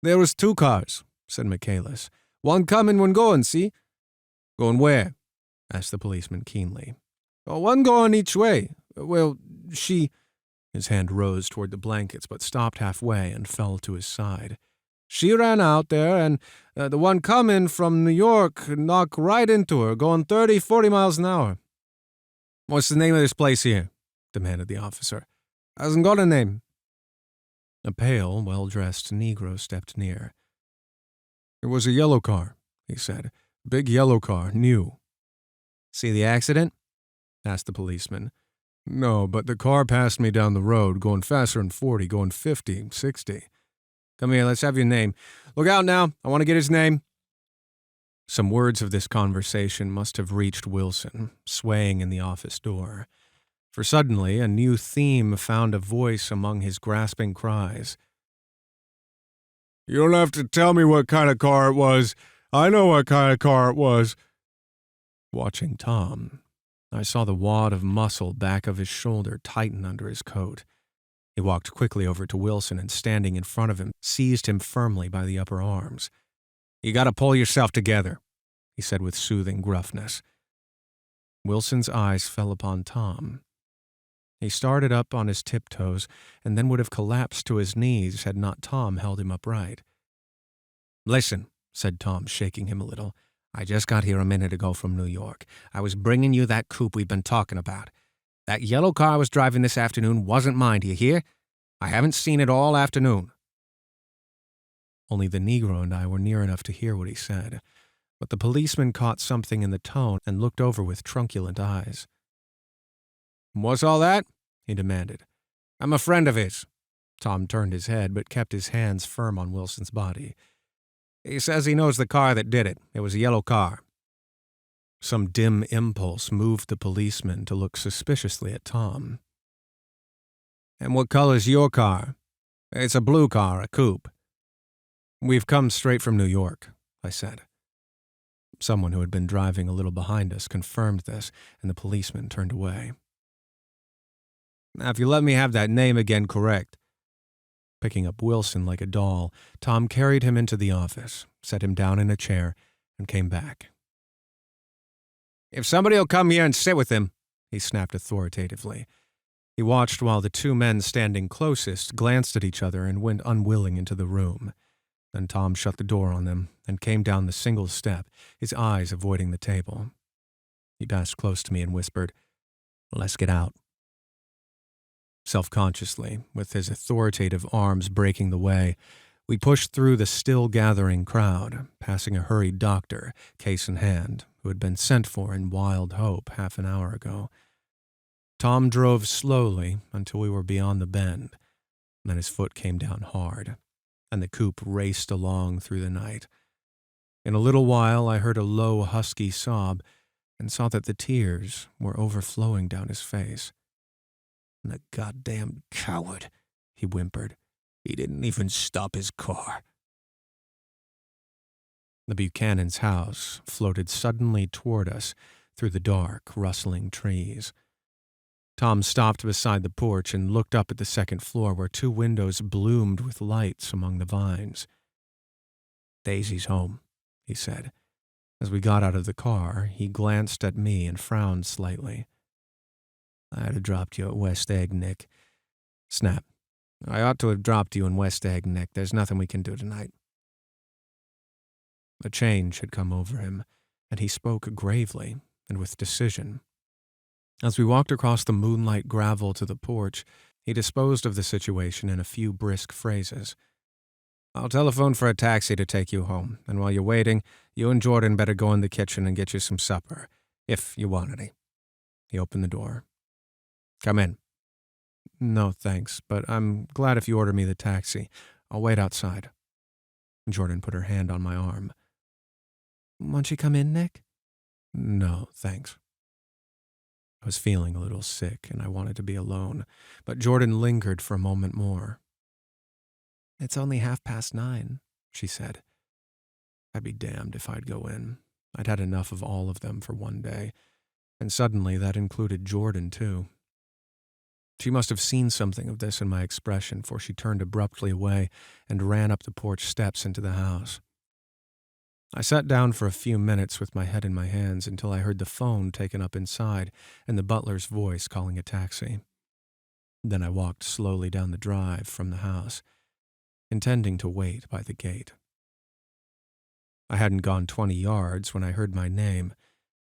There was 2 cars, said Michaelis. One coming, one going, see? Going where? Asked the policeman keenly. Oh, one going each way. Well, she... His hand rose toward the blankets, but stopped halfway and fell to his side. She ran out there, and the one coming from New York knocked right into her, going 30, 40 miles an hour. What's the name of this place here? Demanded the officer. Hasn't got a name. A pale, well-dressed Negro stepped near. It was a yellow car, he said. Big yellow car, new. See the accident? Asked the policeman. No, but the car passed me down the road, going faster than 40, going 50, 60. Come here, let's have your name. Look out now, I want to get his name. Some words of this conversation must have reached Wilson, swaying in the office door. For suddenly, a new theme found a voice among his grasping cries. You don't have to tell me what kind of car it was. I know what kind of car it was. Watching Tom, I saw the wad of muscle back of his shoulder tighten under his coat. He walked quickly over to Wilson and, standing in front of him, seized him firmly by the upper arms. You gotta pull yourself together, he said with soothing gruffness. Wilson's eyes fell upon Tom. He started up on his tiptoes and then would have collapsed to his knees had not Tom held him upright. Listen, said Tom, shaking him a little. I just got here a minute ago from New York. I was bringing you that coupe we've been talking about. That yellow car I was driving this afternoon wasn't mine, do you hear? I haven't seen it all afternoon. Only the Negro and I were near enough to hear what he said, but the policeman caught something in the tone and looked over with truculent eyes. What's all that? He demanded. I'm a friend of his. Tom turned his head, but kept his hands firm on Wilson's body. He says he knows the car that did it. It was a yellow car. Some dim impulse moved the policeman to look suspiciously at Tom. And what color's your car? It's a blue car, a coupe. We've come straight from New York, I said. Someone who had been driving a little behind us confirmed this, and the policeman turned away. Now, if you let me have that name again correct. Picking up Wilson like a doll, Tom carried him into the office, set him down in a chair, and came back. If somebody'll come here and sit with him, he snapped authoritatively. He watched while the 2 men standing closest glanced at each other and went unwilling into the room. Then Tom shut the door on them and came down the single step, his eyes avoiding the table. He passed close to me and whispered, Let's get out. Self-consciously, with his authoritative arms breaking the way, we pushed through the still-gathering crowd, passing a hurried doctor, case in hand, who had been sent for in wild hope half an hour ago. Tom drove slowly until we were beyond the bend. Then his foot came down hard, and the coupe raced along through the night. In a little while I heard a low, husky sob and saw that the tears were overflowing down his face. The goddamn coward, he whimpered. He didn't even stop his car. The Buchanan's house floated suddenly toward us through the dark, rustling trees. Tom stopped beside the porch and looked up at the second floor where 2 windows bloomed with lights among the vines. Daisy's home, he said. As we got out of the car, he glanced at me and frowned slightly. I'd have dropped you at West Egg, Nick. Snap. I ought to have dropped you in West Egg, Nick. There's nothing we can do tonight. A change had come over him, and he spoke gravely and with decision. As we walked across the moonlight gravel to the porch, he disposed of the situation in a few brisk phrases. "I'll telephone for a taxi to take you home, and while you're waiting, you and Jordan better go in the kitchen and get you some supper, if you want any." He opened the door. "Come in." "No, thanks, but I'm glad if you order me the taxi. I'll wait outside." Jordan put her hand on my arm. "Won't you come in, Nick?" "No, thanks." I was feeling a little sick, and I wanted to be alone, but Jordan lingered for a moment more. "It's only 9:30, she said. I'd be damned if I'd go in. I'd had enough of all of them for one day, and suddenly that included Jordan, too. She must have seen something of this in my expression, for she turned abruptly away and ran up the porch steps into the house. I sat down for a few minutes with my head in my hands until I heard the phone taken up inside and the butler's voice calling a taxi. Then I walked slowly down the drive from the house, intending to wait by the gate. I hadn't gone 20 yards when I heard my name,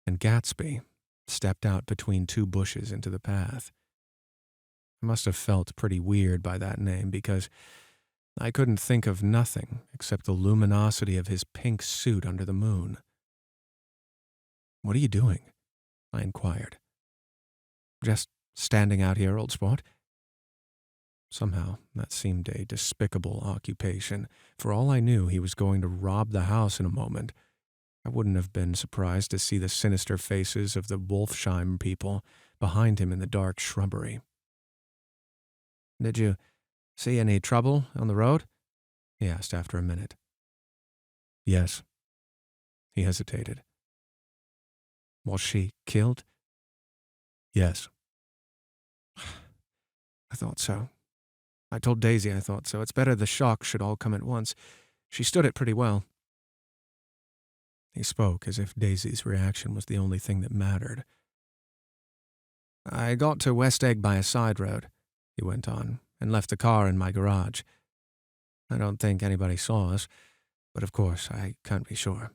and Gatsby stepped out between two bushes into the path. I must have felt pretty weird by that name because I couldn't think of nothing except the luminosity of his pink suit under the moon. "What are you doing?" I inquired. "Just standing out here, old sport." Somehow, that seemed a despicable occupation. For all I knew, he was going to rob the house in a moment. I wouldn't have been surprised to see the sinister faces of the Wolfsheim people behind him in the dark shrubbery. "Did you see any trouble on the road?" he asked after a minute. "Yes." He hesitated. "Was she killed?" "Yes." "I thought so. I told Daisy I thought so. It's better the shock should all come at once. She stood it pretty well." He spoke as if Daisy's reaction was the only thing that mattered. "I got to West Egg by a side road," he went on, "and left the car in my garage. I don't think anybody saw us, but of course I can't be sure."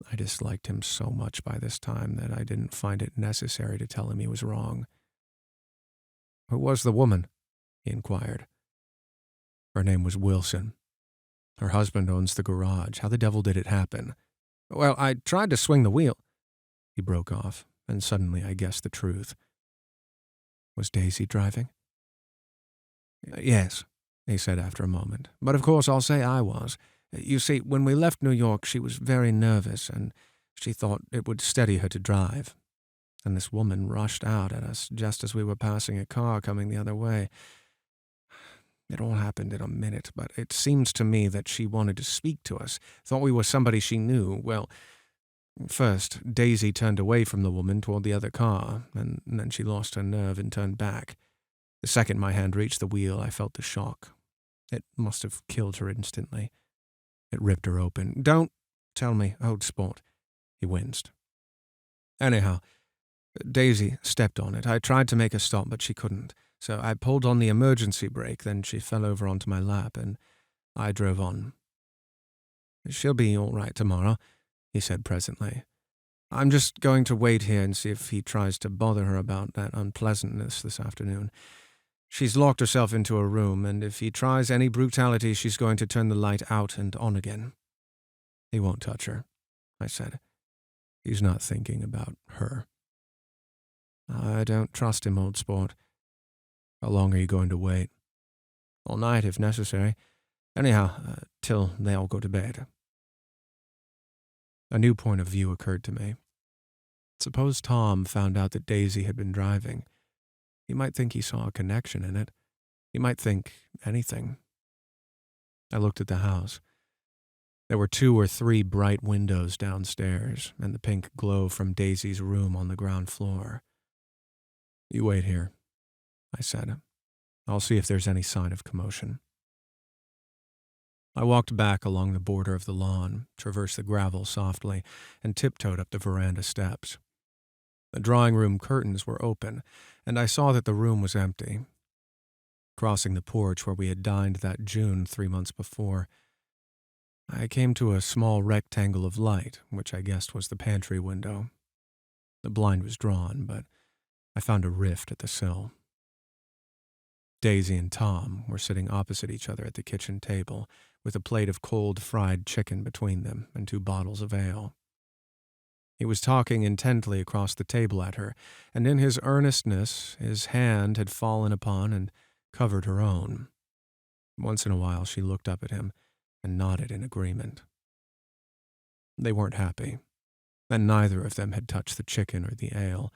I disliked him so much by this time that I didn't find it necessary to tell him he was wrong. "Who was the woman?" he inquired. "Her name was Wilson. Her husband owns the garage. How the devil did it happen?" "Well, I tried to swing the wheel." He broke off, and suddenly I guessed the truth. "Was Daisy driving?" "Yes," he said after a moment. "But of course I'll say I was. You see, when we left New York, she was very nervous, and she thought it would steady her to drive. And this woman rushed out at us just as we were passing a car coming the other way. It all happened in a minute, but it seems to me that she wanted to speak to us, thought we were somebody she knew. Well, first, Daisy turned away from the woman toward the other car, and then she lost her nerve and turned back. The second my hand reached the wheel, I felt the shock. It must have killed her instantly. It ripped her open. "Don't tell me, old sport," he winced. "Anyhow, Daisy stepped on it. I tried to make her stop, but she couldn't. So I pulled on the emergency brake, then she fell over onto my lap, and I drove on. "She'll be all right tomorrow," he said presently. "I'm just going to wait here and see if he tries to bother her about that unpleasantness this afternoon. She's locked herself into a room, and if he tries any brutality, she's going to turn the light out and on again." "He won't touch her," I said. "He's not thinking about her." "I don't trust him, old sport." "How long are you going to wait?" "All night, if necessary. Anyhow, till they all go to bed." A new point of view occurred to me. Suppose Tom found out that Daisy had been driving. He might think he saw a connection in it. He might think anything. I looked at the house. There were 2 or 3 bright windows downstairs, and the pink glow from Daisy's room on the ground floor. "You wait here," I said. "I'll see if there's any sign of commotion." I walked back along the border of the lawn, traversed the gravel softly, and tiptoed up the veranda steps. The drawing room curtains were open, and I saw that the room was empty. Crossing the porch where we had dined that June 3 months before, I came to a small rectangle of light, which I guessed was the pantry window. The blind was drawn, but I found a rift at the sill. Daisy and Tom were sitting opposite each other at the kitchen table, with a plate of cold fried chicken between them and 2 bottles of ale. He was talking intently across the table at her, and in his earnestness his hand had fallen upon and covered her own. Once in a while she looked up at him and nodded in agreement. They weren't happy, and neither of them had touched the chicken or the ale,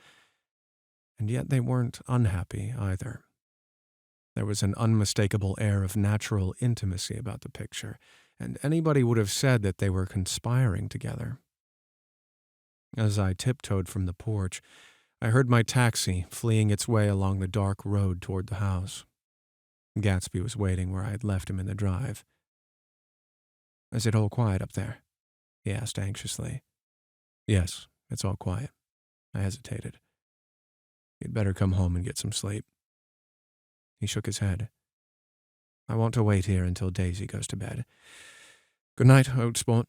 and yet they weren't unhappy either. There was an unmistakable air of natural intimacy about the picture, and anybody would have said that they were conspiring together. As I tiptoed from the porch, I heard my taxi fleeing its way along the dark road toward the house. Gatsby was waiting where I had left him in the drive. "Is it all quiet up there?" he asked anxiously. "Yes, it's all quiet." I hesitated. "You'd better come home and get some sleep." He shook his head. "I want to wait here until Daisy goes to bed. Good night, old sport."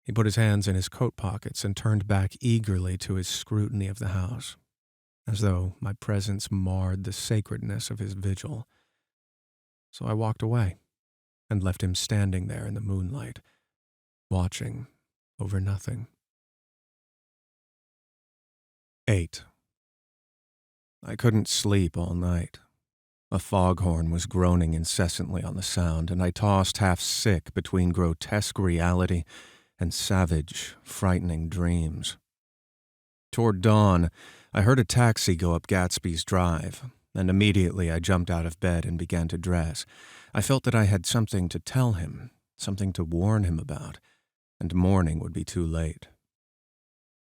He put his hands in his coat pockets and turned back eagerly to his scrutiny of the house, as though my presence marred the sacredness of his vigil. So I walked away and left him standing there in the moonlight, watching over nothing. 8. I couldn't sleep all night. A foghorn was groaning incessantly on the sound, and I tossed half sick between grotesque reality and savage, frightening dreams. Toward dawn, I heard a taxi go up Gatsby's drive, and immediately I jumped out of bed and began to dress. I felt that I had something to tell him, something to warn him about, and morning would be too late.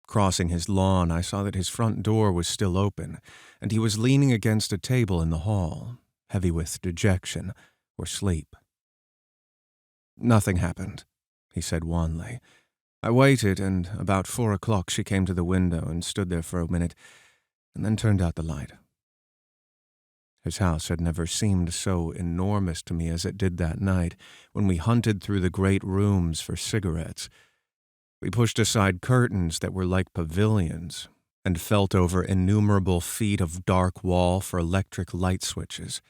Crossing his lawn, I saw that his front door was still open, and he was leaning against a table in the hall, heavy with dejection or sleep. "Nothing happened," he said wanly. "I waited, and about 4 o'clock she came to the window and stood there for a minute, and then turned out the light." His house had never seemed so enormous to me as it did that night when we hunted through the great rooms for cigarettes. We pushed aside curtains that were like pavilions and felt over innumerable feet of dark wall for electric light switches.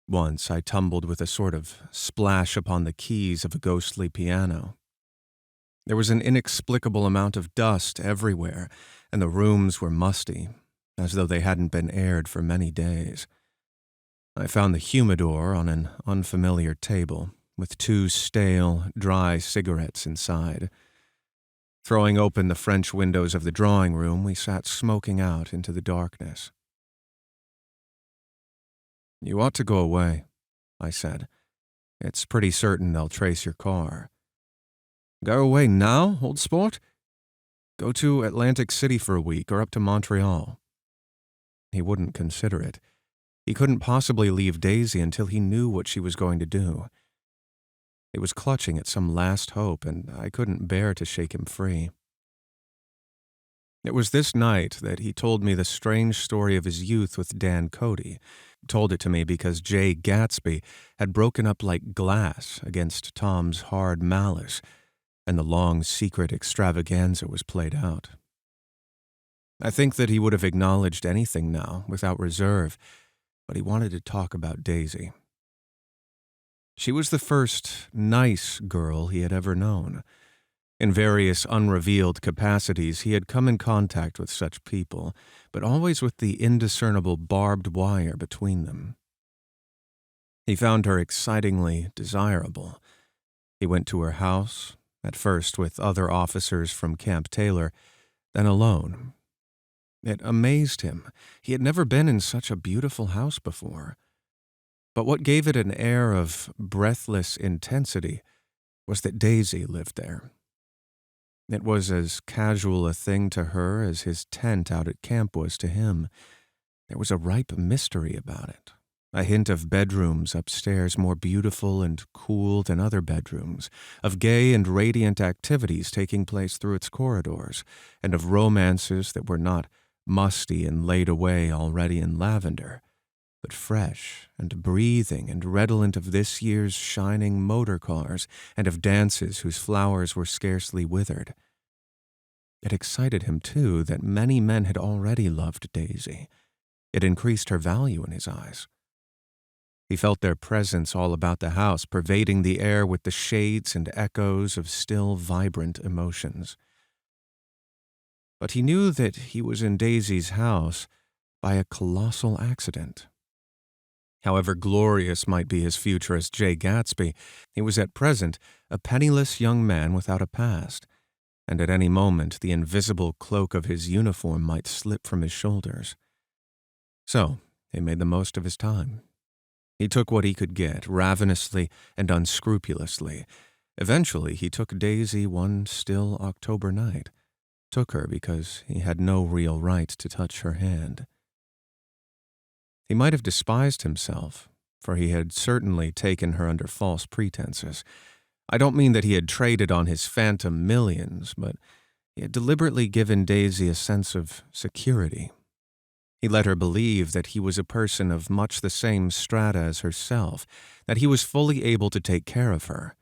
Once I tumbled with a sort of splash upon the keys of a ghostly piano. There was an inexplicable amount of dust everywhere, and the rooms were musty, as though they hadn't been aired for many days. I found the humidor on an unfamiliar table, with 2 stale, dry cigarettes inside. Throwing open the French windows of the drawing room, we sat smoking out into the darkness. "You ought to go away," I said. "It's pretty certain they'll trace your car." "Go away now, old sport?" "Go to Atlantic City for a week or up to Montreal." He wouldn't consider it. He couldn't possibly leave Daisy until he knew what she was going to do. It was clutching at some last hope, and I couldn't bear to shake him free. It was this night that he told me the strange story of his youth with Dan Cody. Told it to me because Jay Gatsby had broken up like glass against Tom's hard malice, and the long secret extravaganza was played out. I think that he would have acknowledged anything now, without reserve, but he wanted to talk about Daisy. She was the first nice girl he had ever known. In various unrevealed capacities, he had come in contact with such people, but always with the indiscernible barbed wire between them. He found her excitingly desirable. He went to her house, at first with other officers from Camp Taylor, then alone. It amazed him. He had never been in such a beautiful house before. But what gave it an air of breathless intensity was that Daisy lived there. It was as casual a thing to her as his tent out at camp was to him. There was a ripe mystery about it, a hint of bedrooms upstairs more beautiful and cool than other bedrooms, of gay and radiant activities taking place through its corridors, and of romances that were not musty and laid away already in lavender, but fresh and breathing and redolent of this year's shining motor cars and of dances whose flowers were scarcely withered. It excited him, too, that many men had already loved Daisy. It increased her value in his eyes. He felt their presence all about the house, pervading the air with the shades and echoes of still vibrant emotions. But he knew that he was in Daisy's house by a colossal accident. However glorious might be his future as Jay Gatsby, he was at present a penniless young man without a past, and at any moment the invisible cloak of his uniform might slip from his shoulders. So he made the most of his time. He took what he could get, ravenously and unscrupulously. Eventually he took Daisy one still October night, took her because he had no real right to touch her hand. He might have despised himself, for he had certainly taken her under false pretenses. I don't mean that he had traded on his phantom millions, but he had deliberately given Daisy a sense of security. He let her believe that he was a person of much the same strata as herself, that he was fully able to take care of her.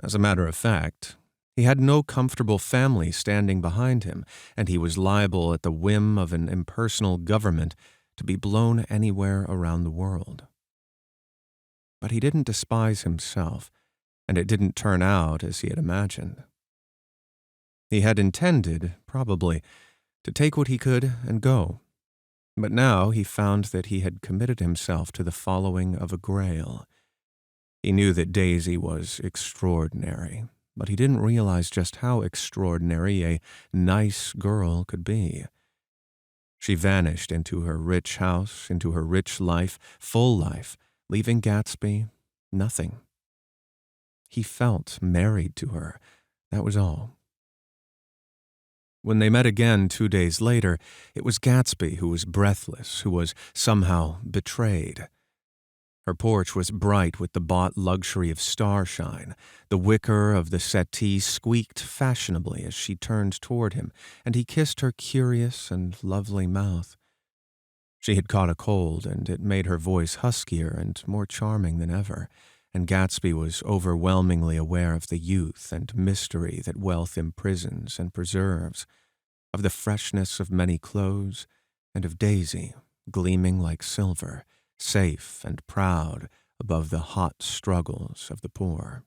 As a matter of fact, he had no comfortable family standing behind him, and he was liable at the whim of an impersonal government to be blown anywhere around the world. But he didn't despise himself, and it didn't turn out as he had imagined. He had intended, probably, to take what he could and go. But now he found that he had committed himself to the following of a grail. He knew that Daisy was extraordinary, but he didn't realize just how extraordinary a nice girl could be. She vanished into her rich house, into her rich life, full life, leaving Gatsby nothing. He felt married to her, that was all. When they met again 2 days later, it was Gatsby who was breathless, who was somehow betrayed. Her porch was bright with the bought luxury of starshine. The wicker of the settee squeaked fashionably as she turned toward him, and he kissed her curious and lovely mouth. She had caught a cold, and it made her voice huskier and more charming than ever, and Gatsby was overwhelmingly aware of the youth and mystery that wealth imprisons and preserves, of the freshness of many clothes, and of Daisy, gleaming like silver, safe and proud above the hot struggles of the poor.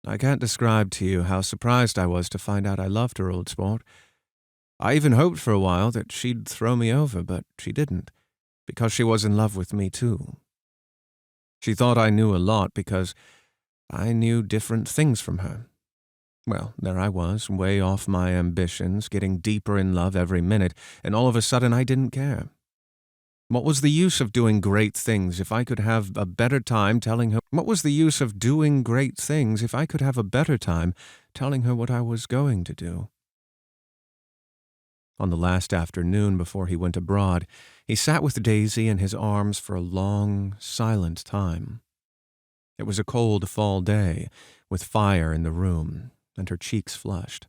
I can't describe to you how surprised I was to find out I loved her, old sport. I even hoped for a while that she'd throw me over, but she didn't, because she was in love with me too. She thought I knew a lot because I knew different things from her. Well, there I was, way off my ambitions, getting deeper in love every minute, and all of a sudden I didn't care. What was the use of doing great things if I could have a better time telling her? What was the use of doing great things if I could have a better time telling her what I was going to do? On the last afternoon before he went abroad, he sat with Daisy in his arms for a long, silent time. It was a cold fall day, with fire in the room, and her cheeks flushed.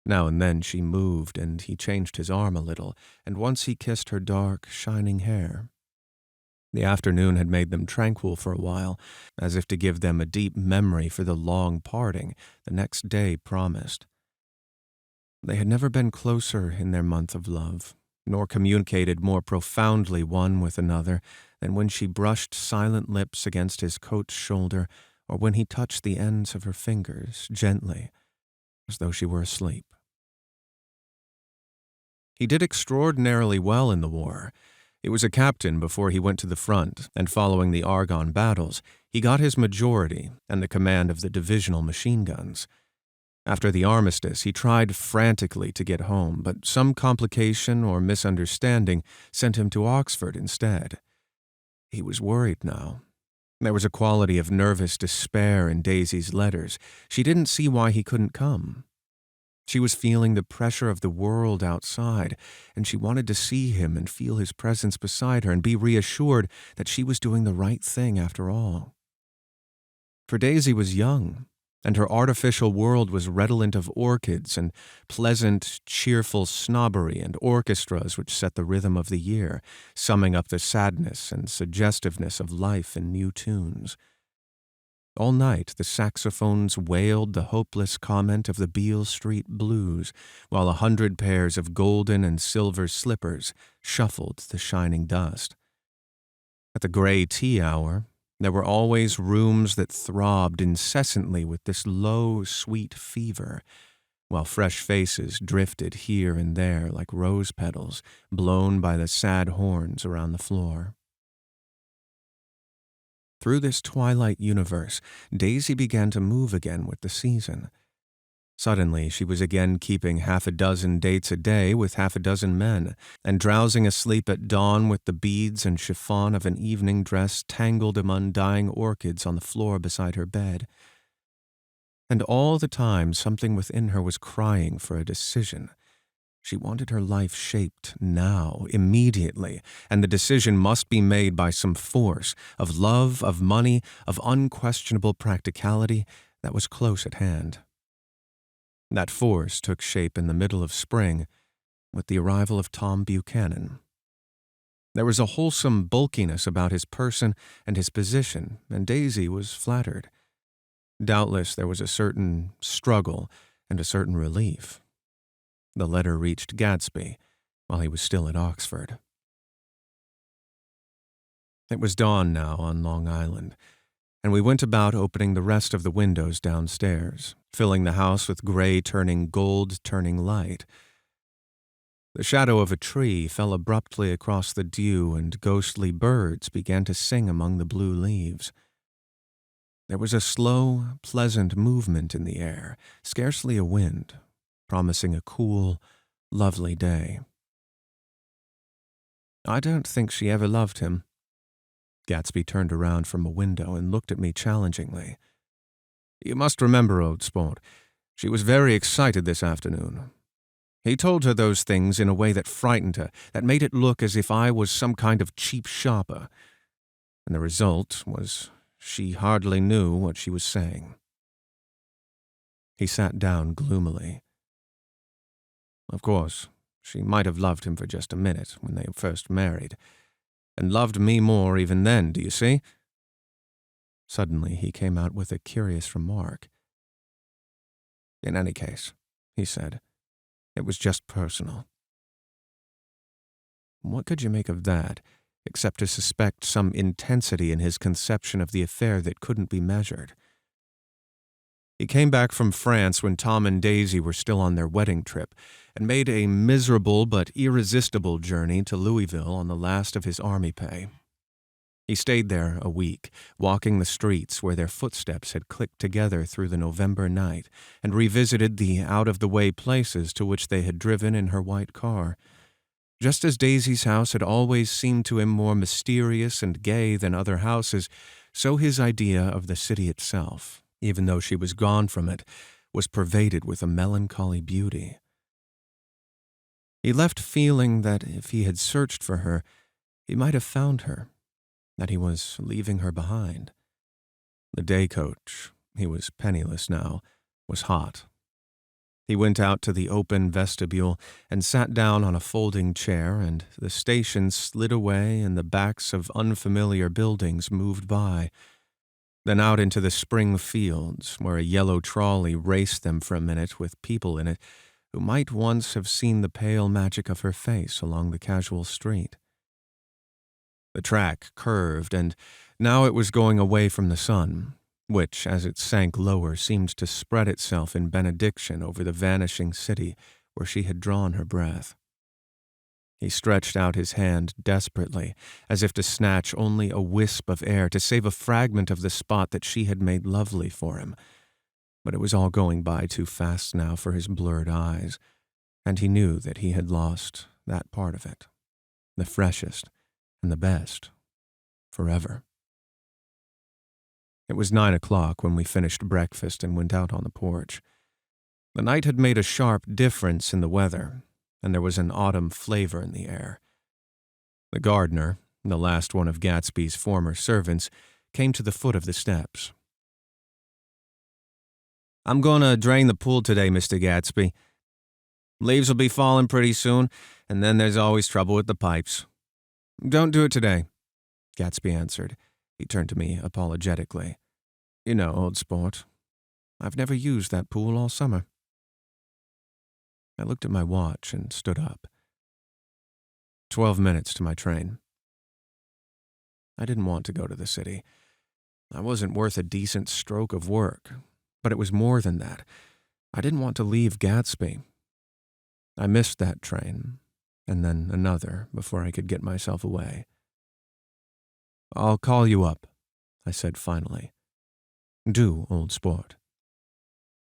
Now and then she moved, and he changed his arm a little, and once he kissed her dark, shining hair. The afternoon had made them tranquil for a while, as if to give them a deep memory for the long parting the next day promised. They had never been closer in their month of love, nor communicated more profoundly one with another than when she brushed silent lips against his coat's shoulder, or when he touched the ends of her fingers gently, as though she were asleep. He did extraordinarily well in the war. He was a captain before he went to the front, and following the Argonne battles, he got his majority and the command of the divisional machine guns. After the armistice, he tried frantically to get home, but some complication or misunderstanding sent him to Oxford instead. He was worried now. There was a quality of nervous despair in Daisy's letters. She didn't see why he couldn't come. She was feeling the pressure of the world outside, and she wanted to see him and feel his presence beside her and be reassured that she was doing the right thing after all. For Daisy was young, and her artificial world was redolent of orchids and pleasant, cheerful snobbery and orchestras which set the rhythm of the year, summing up the sadness and suggestiveness of life in new tunes. All night the saxophones wailed the hopeless comment of the Beale Street Blues, while 100 pairs of golden and silver slippers shuffled the shining dust. At the gray tea hour, there were always rooms that throbbed incessantly with this low, sweet fever, while fresh faces drifted here and there like rose petals blown by the sad horns around the floor. Through this twilight universe, Daisy began to move again with the season. Suddenly, she was again keeping 6 dates a day with 6 men, and drowsing asleep at dawn with the beads and chiffon of an evening dress tangled among dying orchids on the floor beside her bed. And all the time, something within her was crying for a decision. She wanted her life shaped now, immediately, and the decision must be made by some force of love, of money, of unquestionable practicality that was close at hand. That force took shape in the middle of spring with the arrival of Tom Buchanan. There was a wholesome bulkiness about his person and his position, and Daisy was flattered. Doubtless there was a certain struggle and a certain relief. The letter reached Gatsby while he was still at Oxford. It was dawn now on Long Island, and we went about opening the rest of the windows downstairs, filling the house with gray turning gold turning light. The shadow of a tree fell abruptly across the dew, and ghostly birds began to sing among the blue leaves. There was a slow, pleasant movement in the air, scarcely a wind, promising a cool, lovely day. I don't think she ever loved him. Gatsby turned around from a window and looked at me challengingly. You must remember, old sport, she was very excited this afternoon. He told her those things in a way that frightened her, that made it look as if I was some kind of cheap shopper. And the result was she hardly knew what she was saying. He sat down gloomily. Of course, she might have loved him for just a minute when they first married, and loved me more even then, do you see? Suddenly he came out with a curious remark. In any case, he said, it was just personal. What could you make of that, except to suspect some intensity in his conception of the affair that couldn't be measured? He came back from France when Tom and Daisy were still on their wedding trip, and made a miserable but irresistible journey to Louisville on the last of his army pay. He stayed there a week, walking the streets where their footsteps had clicked together through the November night, and revisited the out-of-the-way places to which they had driven in her white car. Just as Daisy's house had always seemed to him more mysterious and gay than other houses, so his idea of the city itself, even though she was gone from it, was pervaded with a melancholy beauty. He left feeling that if he had searched for her, he might have found her, that he was leaving her behind. The day coach, he was penniless now, was hot. He went out to the open vestibule and sat down on a folding chair, and the station slid away and the backs of unfamiliar buildings moved by. Then out into the spring fields, where a yellow trolley raced them for a minute with people in it who might once have seen the pale magic of her face along the casual street. The track curved, and now it was going away from the sun, which, as it sank lower, seemed to spread itself in benediction over the vanishing city where she had drawn her breath. He stretched out his hand desperately, as if to snatch only a wisp of air, to save a fragment of the spot that she had made lovely for him. But it was all going by too fast now for his blurred eyes, and he knew that he had lost that part of it, the freshest and the best, forever. It was 9 o'clock when we finished breakfast and went out on the porch. The night had made a sharp difference in the weather, and there was an autumn flavor in the air. The gardener, the last one of Gatsby's former servants, came to the foot of the steps. I'm going to drain the pool today, Mr. Gatsby. Leaves will be falling pretty soon, and then there's always trouble with the pipes. Don't do it today, Gatsby answered. He turned to me apologetically. You know, old sport, I've never used that pool all summer. I looked at my watch and stood up. 12 minutes to my train. I didn't want to go to the city. I wasn't worth a decent stroke of work, but it was more than that. I didn't want to leave Gatsby. I missed that train, and then another before I could get myself away. I'll call you up, I said finally. Do, old sport.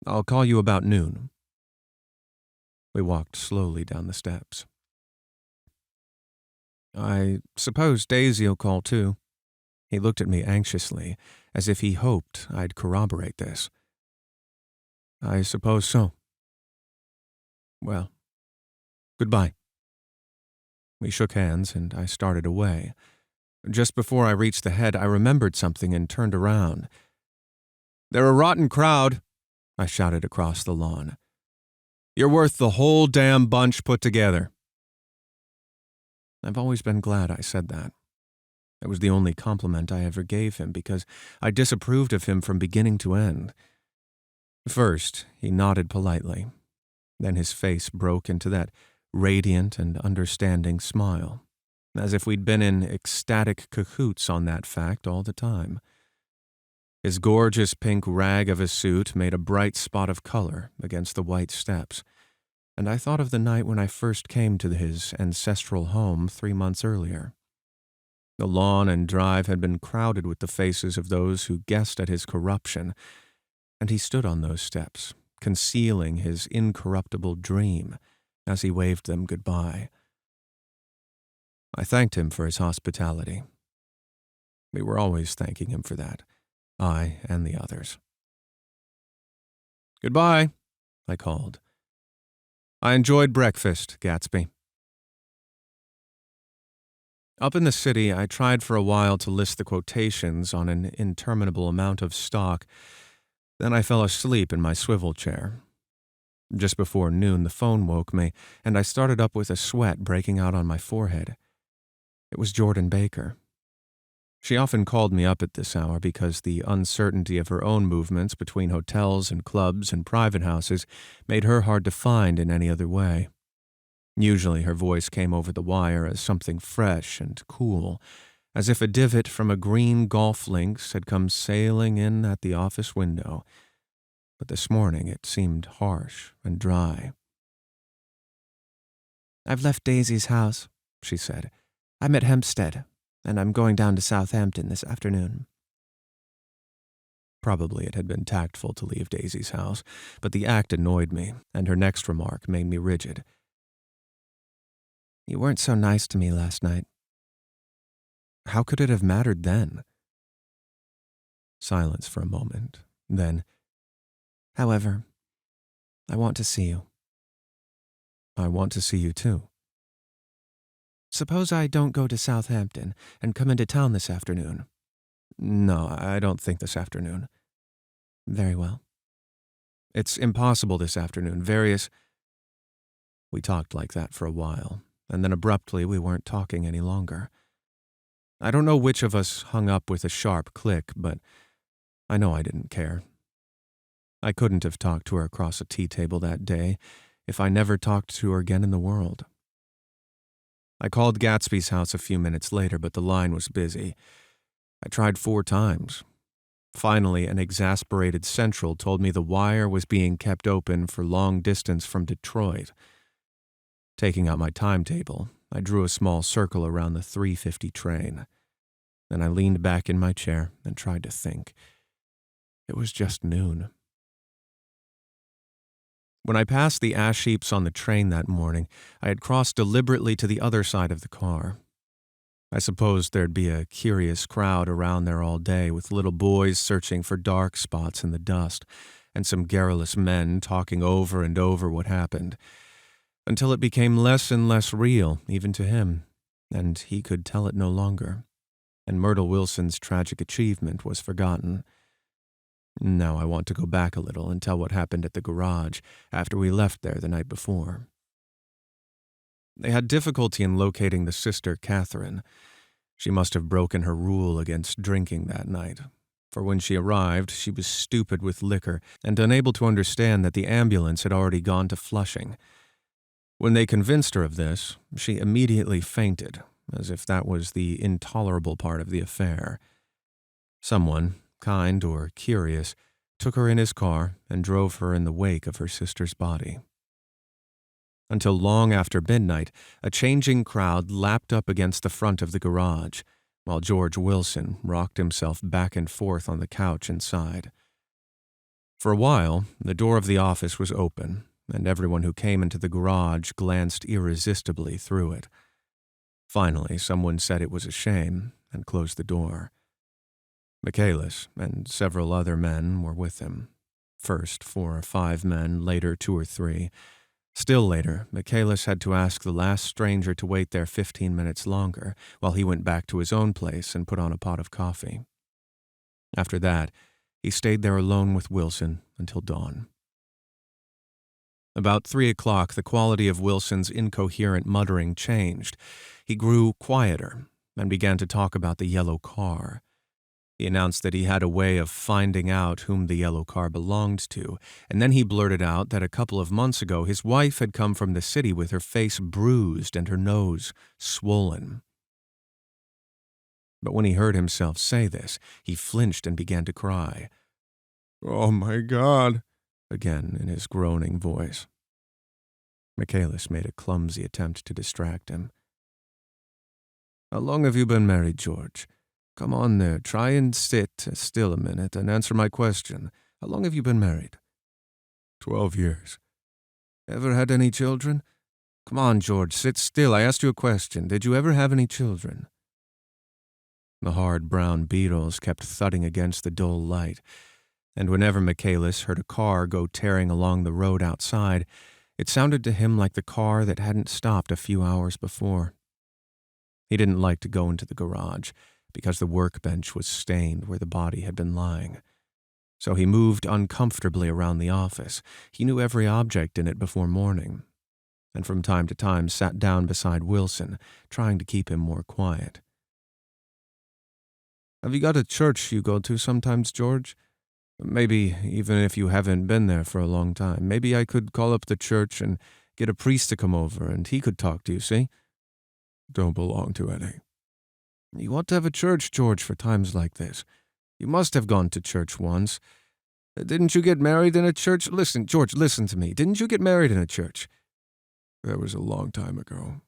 I'll call you about noon. We walked slowly down the steps. I suppose Daisy'll call too. He looked at me anxiously, as if he hoped I'd corroborate this. I suppose so. Well, goodbye. We shook hands, and I started away. Just before I reached the head, I remembered something and turned around. They're a rotten crowd, I shouted across the lawn. You're worth the whole damn bunch put together. I've always been glad I said that. It was the only compliment I ever gave him because I disapproved of him from beginning to end. First, he nodded politely. Then his face broke into that radiant and understanding smile, as if we'd been in ecstatic cahoots on that fact all the time. His gorgeous pink rag of a suit made a bright spot of color against the white steps, and I thought of the night when I first came to his ancestral home 3 months earlier. The lawn and drive had been crowded with the faces of those who guessed at his corruption, and he stood on those steps, concealing his incorruptible dream as he waved them goodbye. I thanked him for his hospitality. We were always thanking him for that, I and the others. Goodbye, I called. I enjoyed breakfast, Gatsby. Up in the city, I tried for a while to list the quotations on an interminable amount of stock. Then I fell asleep in my swivel chair. Just before noon, the phone woke me, and I started up with a sweat breaking out on my forehead. It was Jordan Baker. She often called me up at this hour because the uncertainty of her own movements between hotels and clubs and private houses made her hard to find in any other way. Usually her voice came over the wire as something fresh and cool, as if a divot from a green golf links had come sailing in at the office window. But this morning it seemed harsh and dry. I've left Daisy's house, she said. I'm at Hempstead, and I'm going down to Southampton this afternoon. Probably it had been tactful to leave Daisy's house, but the act annoyed me, and her next remark made me rigid. You weren't so nice to me last night. How could it have mattered then? Silence for a moment. Then, however, I want to see you. I want to see you too. Suppose I don't go to Southampton and come into town this afternoon. No, I don't think this afternoon. Very well. It's impossible this afternoon. We talked like that for a while, and then abruptly we weren't talking any longer. I don't know which of us hung up with a sharp click, but I know I didn't care. I couldn't have talked to her across a tea table that day if I never talked to her again in the world. I called Gatsby's house a few minutes later, but the line was busy. I tried 4 times. Finally, an exasperated central told me the wire was being kept open for long distance from Detroit. Taking out my timetable, I drew a small circle around the 3:50 train. Then I leaned back in my chair and tried to think. It was just noon. When I passed the ash heaps on the train that morning, I had crossed deliberately to the other side of the car. I supposed there'd be a curious crowd around there all day, with little boys searching for dark spots in the dust, and some garrulous men talking over and over what happened, until it became less and less real, even to him, and he could tell it no longer, and Myrtle Wilson's tragic achievement was forgotten. Now I want to go back a little and tell what happened at the garage after we left there the night before. They had difficulty in locating the sister, Catherine. She must have broken her rule against drinking that night, for when she arrived, she was stupid with liquor and unable to understand that the ambulance had already gone to Flushing. When they convinced her of this, she immediately fainted, as if that was the intolerable part of the affair. Someone, kind or curious, took her in his car and drove her in the wake of her sister's body. Until long after midnight, a changing crowd lapped up against the front of the garage, while George Wilson rocked himself back and forth on the couch inside. For a while, the door of the office was open, and everyone who came into the garage glanced irresistibly through it. Finally, someone said it was a shame and closed the door. Michaelis and several other men were with him. First 4 or 5 men, later 2 or 3. Still later, Michaelis had to ask the last stranger to wait there 15 minutes longer while he went back to his own place and put on a pot of coffee. After that, he stayed there alone with Wilson until dawn. About 3 o'clock, the quality of Wilson's incoherent muttering changed. He grew quieter and began to talk about the yellow car. He announced that he had a way of finding out whom the yellow car belonged to, and then he blurted out that a couple of months ago his wife had come from the city with her face bruised and her nose swollen. But when he heard himself say this, he flinched and began to cry. "Oh, my God," again in his groaning voice. Michaelis made a clumsy attempt to distract him. "How long have you been married, George? Come on there, try and sit still a minute and answer my question. How long have you been married?" 12 years. Ever had any children? Come on, George, sit still. I asked you a question. Did you ever have any children? The hard brown beetles kept thudding against the dull light, and whenever Michaelis heard a car go tearing along the road outside, it sounded to him like the car that hadn't stopped a few hours before. He didn't like to go into the garage, because the workbench was stained where the body had been lying. So he moved uncomfortably around the office. He knew every object in it before morning, and from time to time sat down beside Wilson, trying to keep him more quiet. "Have you got a church you go to sometimes, George? Maybe, even if you haven't been there for a long time, maybe I could call up the church and get a priest to come over, and he could talk to you, see?" "Don't belong to any." "You ought to have a church, George, for times like this. You must have gone to church once. Didn't you get married in a church? Listen, George, listen to me. Didn't you get married in a church?" "That was a long time ago."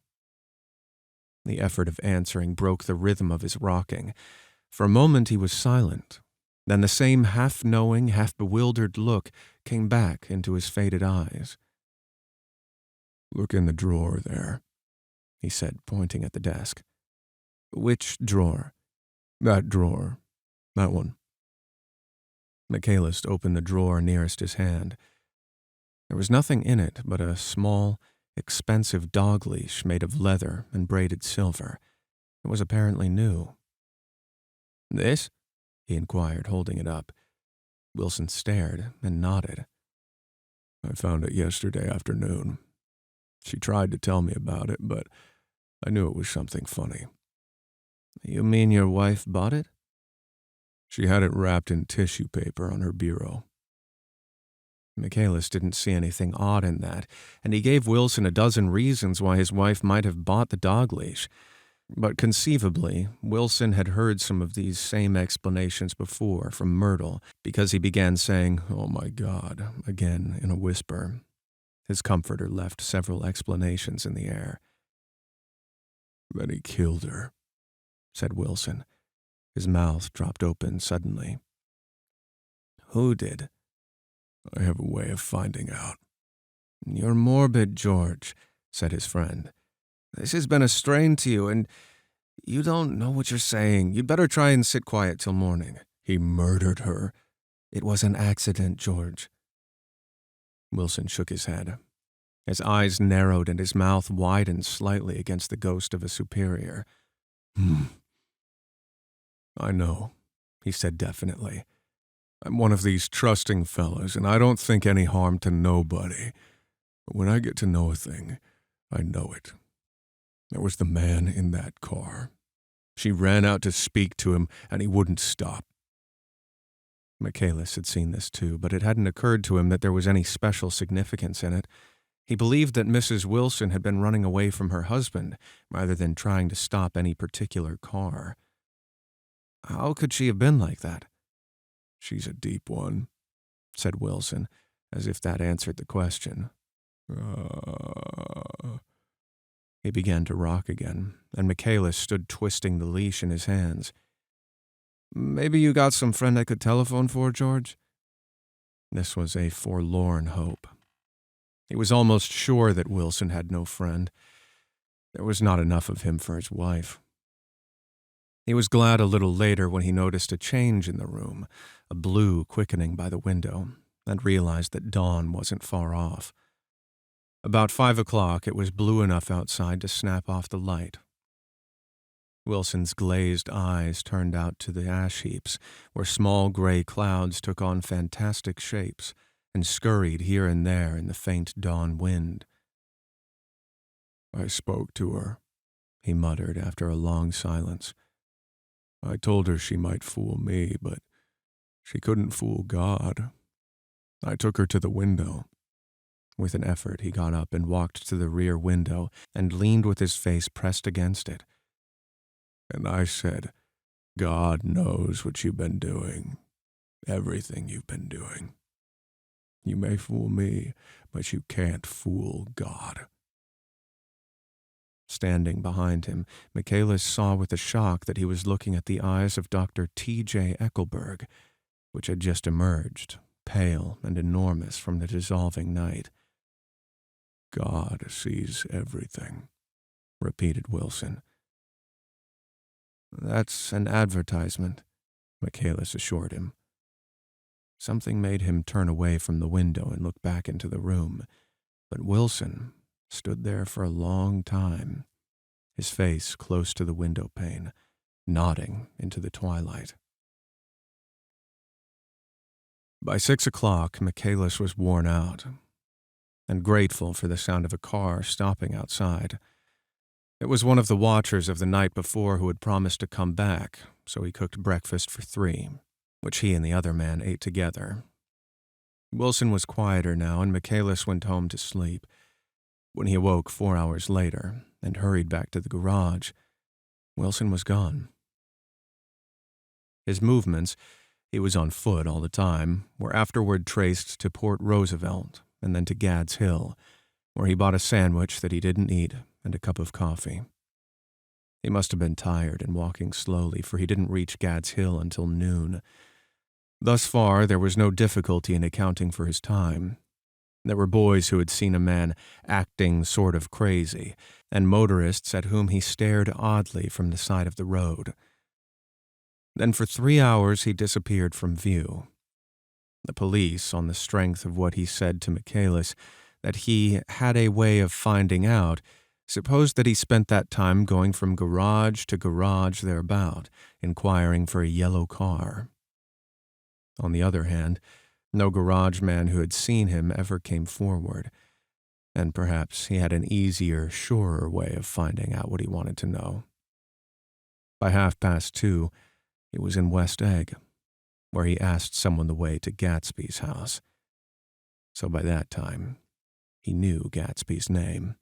The effort of answering broke the rhythm of his rocking. For a moment he was silent. Then the same half-knowing, half-bewildered look came back into his faded eyes. "Look in the drawer there," he said, pointing at the desk. "Which drawer?" "That drawer. That one." Michaelis opened the drawer nearest his hand. There was nothing in it but a small, expensive dog leash made of leather and braided silver. It was apparently new. "This?" he inquired, holding it up. Wilson stared and nodded. "I found it yesterday afternoon. She tried to tell me about it, but I knew it was something funny." "You mean your wife bought it?" "She had it wrapped in tissue paper on her bureau." Michaelis didn't see anything odd in that, and he gave Wilson a dozen reasons why his wife might have bought the dog leash. But conceivably, Wilson had heard some of these same explanations before from Myrtle, because he began saying, "Oh my God," again in a whisper. His comforter left several explanations in the air. "Then he killed her," said Wilson. His mouth dropped open suddenly. "Who did?" "I have a way of finding out." "You're morbid, George," said his friend. "This has been a strain to you, and you don't know what you're saying. You'd better try and sit quiet till morning." "He murdered her." "It was an accident, George." Wilson shook his head. His eyes narrowed and his mouth widened slightly against the ghost of a superior. "I know," he said definitely. "I'm one of these trusting fellas, and I don't think any harm to nobody. But when I get to know a thing, I know it. There was the man in that car. She ran out to speak to him, and he wouldn't stop. Michaelis had seen this too, but it hadn't occurred to him that there was any special significance in it. He believed that Mrs. Wilson had been running away from her husband rather than trying to stop any particular car. How could she have been like that? "She's a deep one," said Wilson, as if that answered the question. He began to rock again, and Michaelis stood twisting the leash in his hands. "Maybe you got some friend I could telephone for, George?" This was a forlorn hope. He was almost sure that Wilson had no friend. There was not enough of him for his wife. He was glad a little later when he noticed a change in the room, a blue quickening by the window, and realized that dawn wasn't far off. About 5 o'clock, it was blue enough outside to snap off the light. Wilson's glazed eyes turned out to the ash heaps, where small gray clouds took on fantastic shapes and scurried here and there in the faint dawn wind. "I spoke to her," he muttered after a long silence. "I told her she might fool me, but she couldn't fool God. I took her to the window." With an effort, he got up and walked to the rear window and leaned with his face pressed against it. "And I said, God knows what you've been doing, everything you've been doing. You may fool me, but you can't fool God." Standing behind him, Michaelis saw with a shock that he was looking at the eyes of Dr. T.J. Eckelberg, which had just emerged, pale and enormous from the dissolving night. "God sees everything," repeated Wilson. "That's an advertisement," Michaelis assured him. Something made him turn away from the window and look back into the room, but Wilson stood there for a long time, his face close to the window pane, nodding into the twilight. By 6 o'clock, Michaelis was worn out and grateful for the sound of a car stopping outside. It was one of the watchers of the night before who had promised to come back, so he cooked breakfast for 3, which he and the other man ate together. Wilson was quieter now, and Michaelis went home to sleep. When he awoke 4 hours later and hurried back to the garage, Wilson was gone. His movements, he was on foot all the time, were afterward traced to Port Roosevelt and then to Gad's Hill, where he bought a sandwich that he didn't eat and a cup of coffee. He must have been tired and walking slowly, for he didn't reach Gad's Hill until noon. Thus far, there was no difficulty in accounting for his time. There were boys who had seen a man acting sort of crazy, and motorists at whom he stared oddly from the side of the road. Then for 3 hours he disappeared from view. The police, on the strength of what he said to Michaelis, that he had a way of finding out, supposed that he spent that time going from garage to garage thereabout, inquiring for a yellow car. On the other hand, no garage man who had seen him ever came forward, and perhaps he had an easier, surer way of finding out what he wanted to know. By 2:30, he was in West Egg, where he asked someone the way to Gatsby's house. So by that time, he knew Gatsby's name.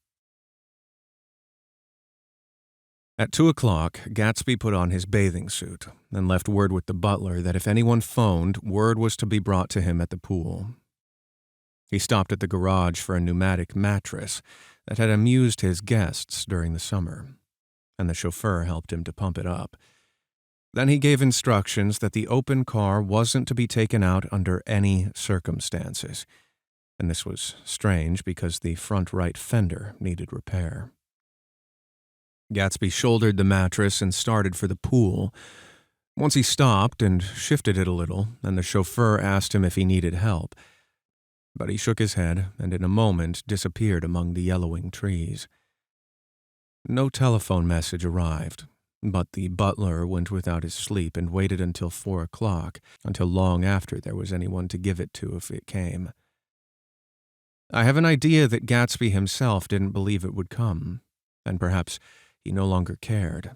At 2 o'clock, Gatsby put on his bathing suit and left word with the butler that if anyone phoned, word was to be brought to him at the pool. He stopped at the garage for a pneumatic mattress that had amused his guests during the summer, and the chauffeur helped him to pump it up. Then he gave instructions that the open car wasn't to be taken out under any circumstances, and this was strange because the front right fender needed repair. Gatsby shouldered the mattress and started for the pool. Once he stopped and shifted it a little, and the chauffeur asked him if he needed help. But he shook his head and in a moment disappeared among the yellowing trees. No telephone message arrived, but the butler went without his sleep and waited until 4 o'clock, until long after there was anyone to give it to if it came. I have an idea that Gatsby himself didn't believe it would come, and perhaps he no longer cared.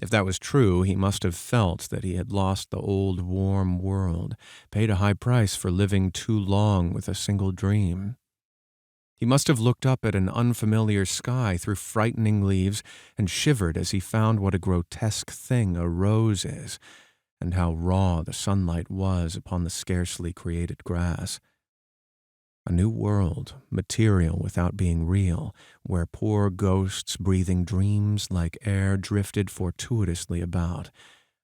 If that was true, he must have felt that he had lost the old warm world, paid a high price for living too long with a single dream. He must have looked up at an unfamiliar sky through frightening leaves and shivered as he found what a grotesque thing a rose is, and how raw the sunlight was upon the scarcely created grass. A new world, material without being real, where poor ghosts breathing dreams like air drifted fortuitously about,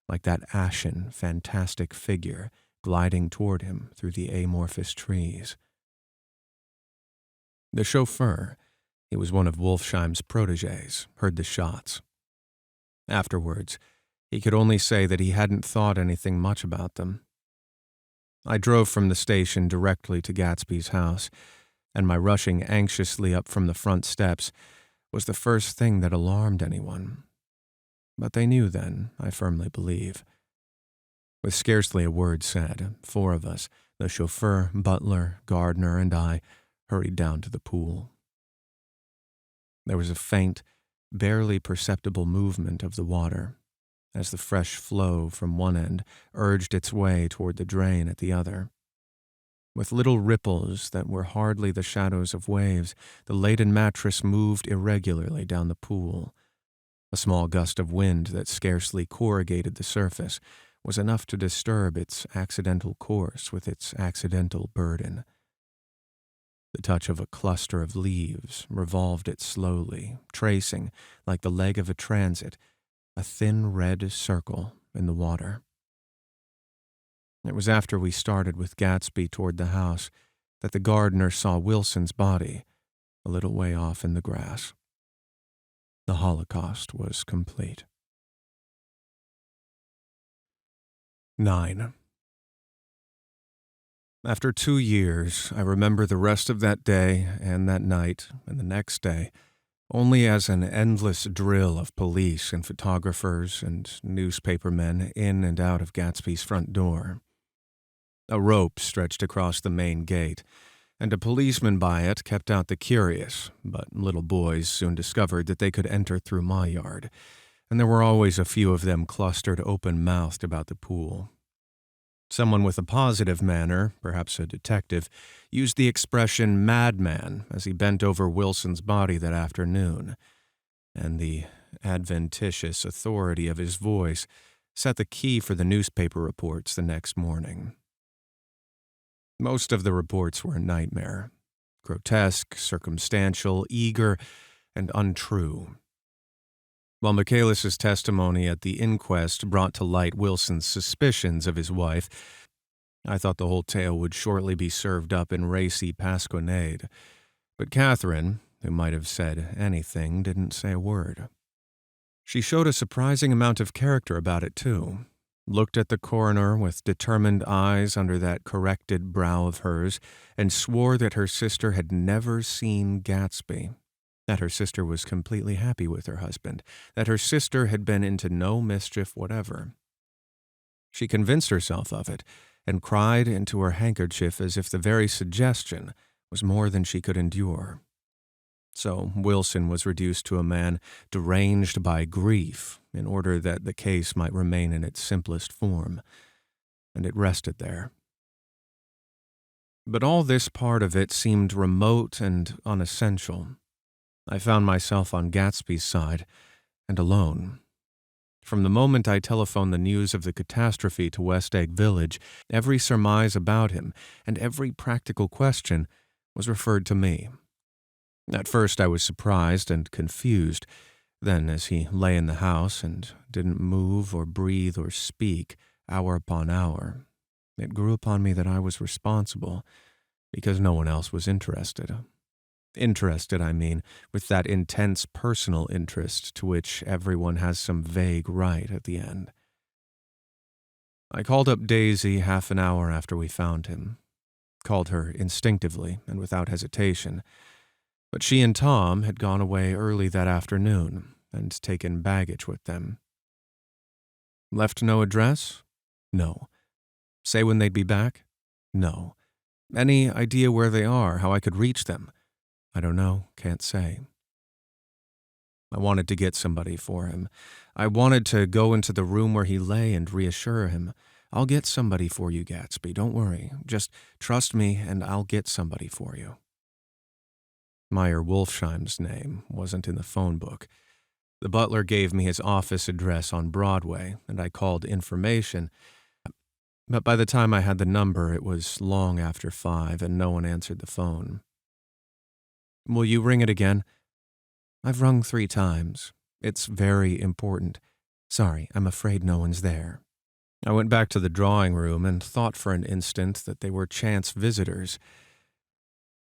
like that ashen, fantastic figure gliding toward him through the amorphous trees. The chauffeur, he was one of Wolfsheim's protégés, heard the shots. Afterwards, he could only say that he hadn't thought anything much about them. I drove from the station directly to Gatsby's house, and my rushing anxiously up from the front steps was the first thing that alarmed anyone. But they knew then, I firmly believe. With scarcely a word said, 4 of us, the chauffeur, butler, gardener, and I, hurried down to the pool. There was a faint, barely perceptible movement of the water, as the fresh flow from one end urged its way toward the drain at the other. With little ripples that were hardly the shadows of waves, the laden mattress moved irregularly down the pool. A small gust of wind that scarcely corrugated the surface was enough to disturb its accidental course with its accidental burden. The touch of a cluster of leaves revolved it slowly, tracing, like the leg of a transit, a thin red circle in the water. It was after we started with Gatsby toward the house that the gardener saw Wilson's body a little way off in the grass. The Holocaust was complete. 9. After 2 years, I remember the rest of that day and that night and the next day only as an endless drill of police and photographers and newspapermen in and out of Gatsby's front door. A rope stretched across the main gate, and a policeman by it kept out the curious, but little boys soon discovered that they could enter through my yard, and there were always a few of them clustered open-mouthed about the pool. Someone with a positive manner, perhaps a detective, used the expression madman as he bent over Wilson's body that afternoon, and the adventitious authority of his voice set the key for the newspaper reports the next morning. Most of the reports were a nightmare, grotesque, circumstantial, eager, and untrue. While Michaelis's testimony at the inquest brought to light Wilson's suspicions of his wife, I thought the whole tale would shortly be served up in racy pasquinade. But Catherine, who might have said anything, didn't say a word. She showed a surprising amount of character about it, too. Looked at the coroner with determined eyes under that corrected brow of hers, and swore that her sister had never seen Gatsby, that her sister was completely happy with her husband, that her sister had been into no mischief whatever. She convinced herself of it, and cried into her handkerchief as if the very suggestion was more than she could endure. So Wilson was reduced to a man deranged by grief in order that the case might remain in its simplest form, and it rested there. But all this part of it seemed remote and unessential. I found myself on Gatsby's side, and alone. From the moment I telephoned the news of the catastrophe to West Egg Village, every surmise about him and every practical question was referred to me. At first I was surprised and confused. Then, as he lay in the house and didn't move or breathe or speak, hour upon hour, it grew upon me that I was responsible, because no one else was interested. Interested, I mean, with that intense personal interest to which everyone has some vague right at the end. I called up Daisy half an hour after we found him. Called her instinctively and without hesitation. But she and Tom had gone away early that afternoon and taken baggage with them. Left no address? No. Say when they'd be back? No. Any idea where they are, how I could reach them? I don't know, can't say. I wanted to get somebody for him. I wanted to go into the room where he lay and reassure him. I'll get somebody for you, Gatsby. Don't worry. Just trust me, and I'll get somebody for you. Meyer Wolfsheim's name wasn't in the phone book. The butler gave me his office address on Broadway, and I called information. But by the time I had the number, it was long after 5, and no one answered the phone. Will you ring it again? I've rung 3 times. It's very important. Sorry, I'm afraid no one's there. I went back to the drawing room and thought for an instant that they were chance visitors.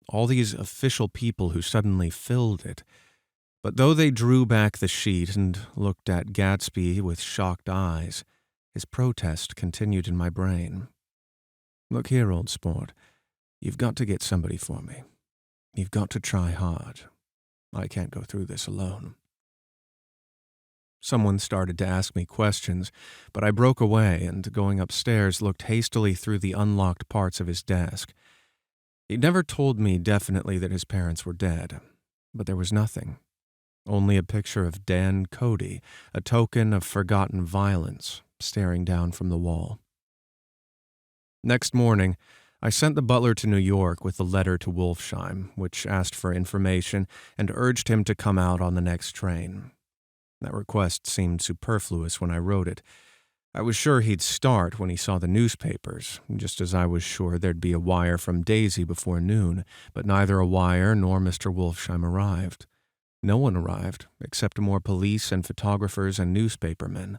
All these official people who suddenly filled it. But though they drew back the sheet and looked at Gatsby with shocked eyes, his protest continued in my brain. Look here, old sport. You've got to get somebody for me. You've got to try hard. I can't go through this alone. Someone started to ask me questions, but I broke away and, going upstairs, looked hastily through the unlocked parts of his desk. He'd never told me definitely that his parents were dead, but there was nothing. Only a picture of Dan Cody, a token of forgotten violence, staring down from the wall. Next morning, I sent the butler to New York with a letter to Wolfsheim, which asked for information and urged him to come out on the next train. That request seemed superfluous when I wrote it. I was sure he'd start when he saw the newspapers, just as I was sure there'd be a wire from Daisy before noon, but neither a wire nor Mr. Wolfsheim arrived. No one arrived, except more police and photographers and newspapermen.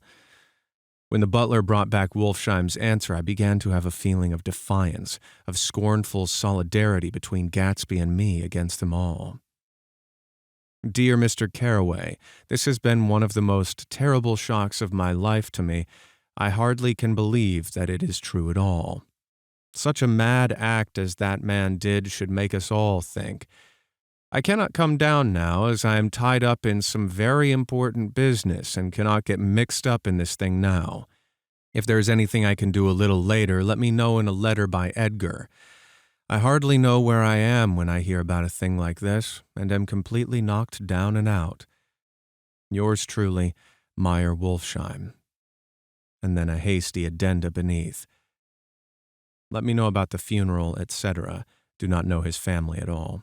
When the butler brought back Wolfsheim's answer, I began to have a feeling of defiance, of scornful solidarity between Gatsby and me against them all. Dear Mr. Carraway, this has been one of the most terrible shocks of my life to me. I hardly can believe that it is true at all. Such a mad act as that man did should make us all think. I cannot come down now, as I am tied up in some very important business and cannot get mixed up in this thing now. If there is anything I can do a little later, let me know in a letter by Edgar. I hardly know where I am when I hear about a thing like this, and am completely knocked down and out. Yours truly, Meyer Wolfsheim. And then a hasty addenda beneath. Let me know about the funeral, etc. Do not know his family at all.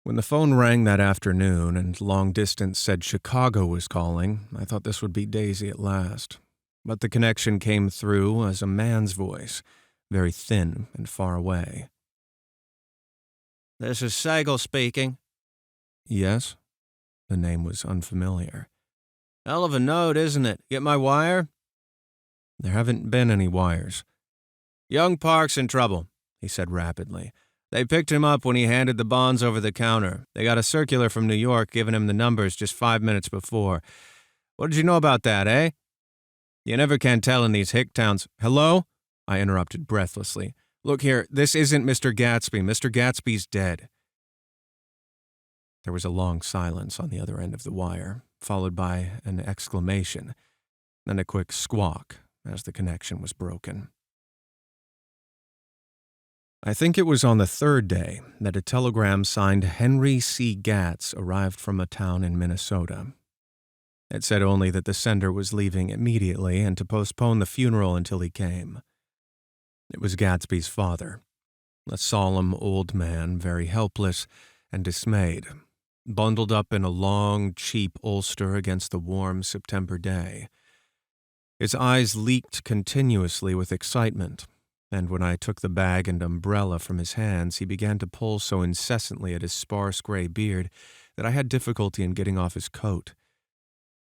When the phone rang that afternoon and long distance said Chicago was calling, I thought this would be Daisy at last. But the connection came through as a man's voice, very thin and far away. This is Segal speaking. Yes? The name was unfamiliar. Hell of a note, isn't it? Get my wire? There haven't been any wires. Young Park's in trouble, he said rapidly. They picked him up when he handed the bonds over the counter. They got a circular from New York giving him the numbers just 5 minutes before. What did you know about that, eh? You never can tell in these hick towns. Hello? I interrupted breathlessly. Look here, this isn't Mr. Gatsby. Mr. Gatsby's dead. There was a long silence on the other end of the wire, followed by an exclamation, then a quick squawk as the connection was broken. I think it was on the 3rd day that a telegram signed Henry C. Gatz arrived from a town in Minnesota. It said only that the sender was leaving immediately and to postpone the funeral until he came. It was Gatsby's father, a solemn old man, very helpless and dismayed, bundled up in a long, cheap ulster against the warm September day. His eyes leaked continuously with excitement, and when I took the bag and umbrella from his hands, he began to pull so incessantly at his sparse gray beard that I had difficulty in getting off his coat.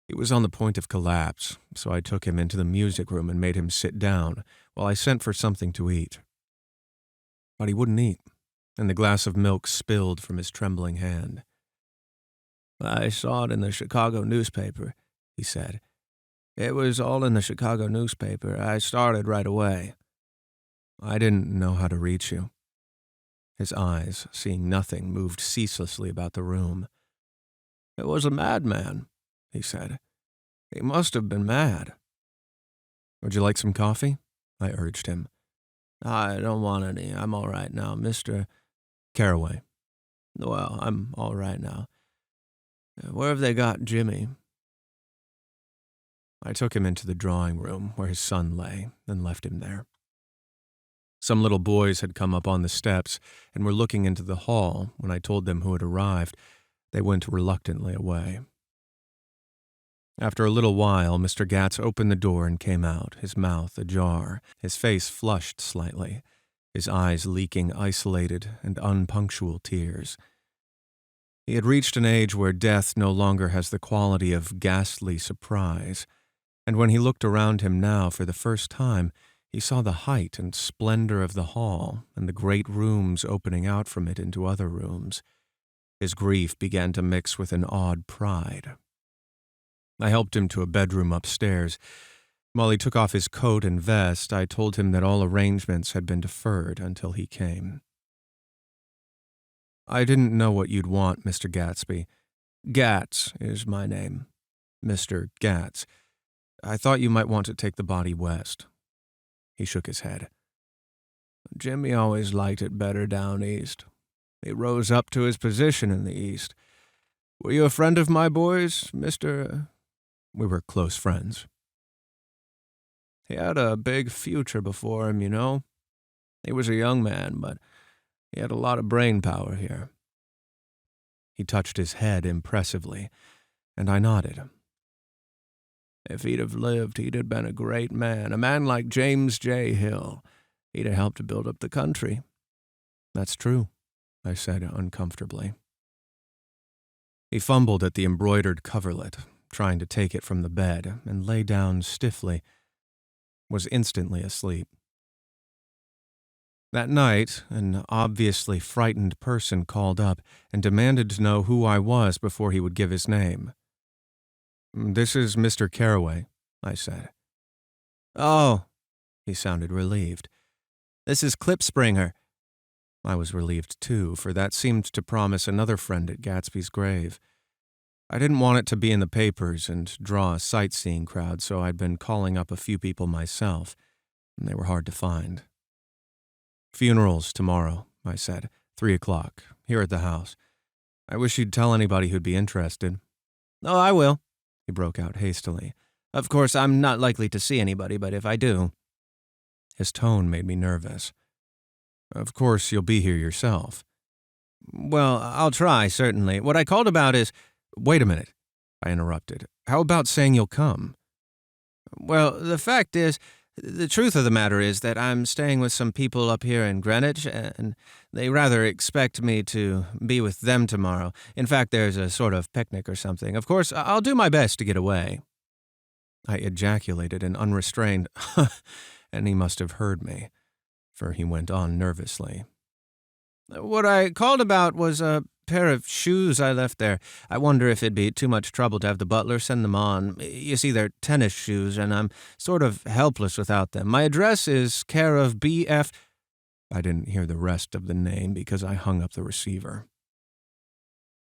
He was on the point of collapse, so I took him into the music room and made him sit down while I sent for something to eat. But he wouldn't eat, and the glass of milk spilled from his trembling hand. I saw it in the Chicago newspaper, he said. It was all in the Chicago newspaper. I started right away. I didn't know how to reach you. His eyes, seeing nothing, moved ceaselessly about the room. It was a madman, he said. He must have been mad. Would you like some coffee? I urged him. I don't want any. I'm all right now, Mr. Carraway. Well, I'm all right now. Where have they got Jimmy?" I took him into the drawing room where his son lay and left him there. Some little boys had come up on the steps and were looking into the hall when I told them who had arrived. They went reluctantly away. After a little while, Mr. Gatz opened the door and came out, his mouth ajar, his face flushed slightly, his eyes leaking isolated and unpunctual tears. He had reached an age where death no longer has the quality of ghastly surprise, and when he looked around him now for the first time, he saw the height and splendor of the hall and the great rooms opening out from it into other rooms. His grief began to mix with an odd pride. I helped him to a bedroom upstairs. While he took off his coat and vest, I told him that all arrangements had been deferred until he came. "I didn't know what you'd want, Mr. Gatsby. Gatz is my name. Mr. Gatz. I thought you might want to take the body west." He shook his head. "Jimmy always liked it better down east. He rose up to his position in the east. Were you a friend of my boy's, Mr.?" "We were close friends." "He had a big future before him, you know. He was a young man, but he had a lot of brain power here." He touched his head impressively, and I nodded. "If he'd have lived, he'd have been a great man, a man like James J. Hill. He'd have helped to build up the country." "That's true," I said uncomfortably. He fumbled at the embroidered coverlet, trying to take it from the bed, and lay down stiffly, was instantly asleep. That night, an obviously frightened person called up and demanded to know who I was before he would give his name. "This is Mr. Carraway," I said. "Oh," he sounded relieved. "This is Klipspringer." I was relieved too, for that seemed to promise another friend at Gatsby's grave. I didn't want it to be in the papers and draw a sightseeing crowd, so I'd been calling up a few people myself, and they were hard to find. "Funerals tomorrow," I said. 3:00, here at the house. I wish you'd tell anybody who'd be interested." "Oh, I will," he broke out hastily. "Of course, I'm not likely to see anybody, but if I do—" His tone made me nervous. "Of course, you'll be here yourself." "Well, I'll try, certainly. What I called about is—" "Wait a minute," I interrupted. "How about saying you'll come?" "Well, the fact is, the truth of the matter is that I'm staying with some people up here in Greenwich, and they rather expect me to be with them tomorrow. In fact, there's a sort of picnic or something. Of course, I'll do my best to get away." I ejaculated an unrestrained, and he must have heard me, for he went on nervously. "What I called about was a pair of shoes I left there. I wonder if it'd be too much trouble to have the butler send them on. You see, they're tennis shoes, and I'm sort of helpless without them. My address is care of B.F. I didn't hear the rest of the name because I hung up the receiver.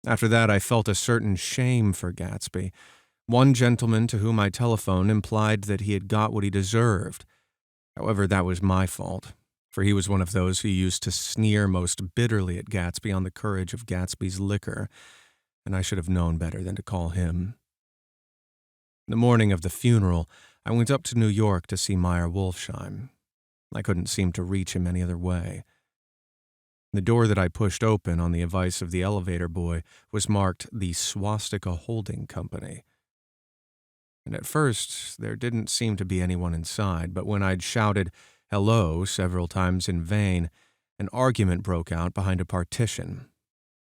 After that, I felt a certain shame for Gatsby. One gentleman to whom I telephoned implied that he had got what he deserved. However, that was my fault, for he was one of those who used to sneer most bitterly at Gatsby on the courage of Gatsby's liquor, and I should have known better than to call him. The morning of the funeral, I went up to New York to see Meyer Wolfsheim. I couldn't seem to reach him any other way. The door that I pushed open on the advice of the elevator boy was marked the Swastika Holding Company. And at first, there didn't seem to be anyone inside, but when I'd shouted hello several times in vain, an argument broke out behind a partition,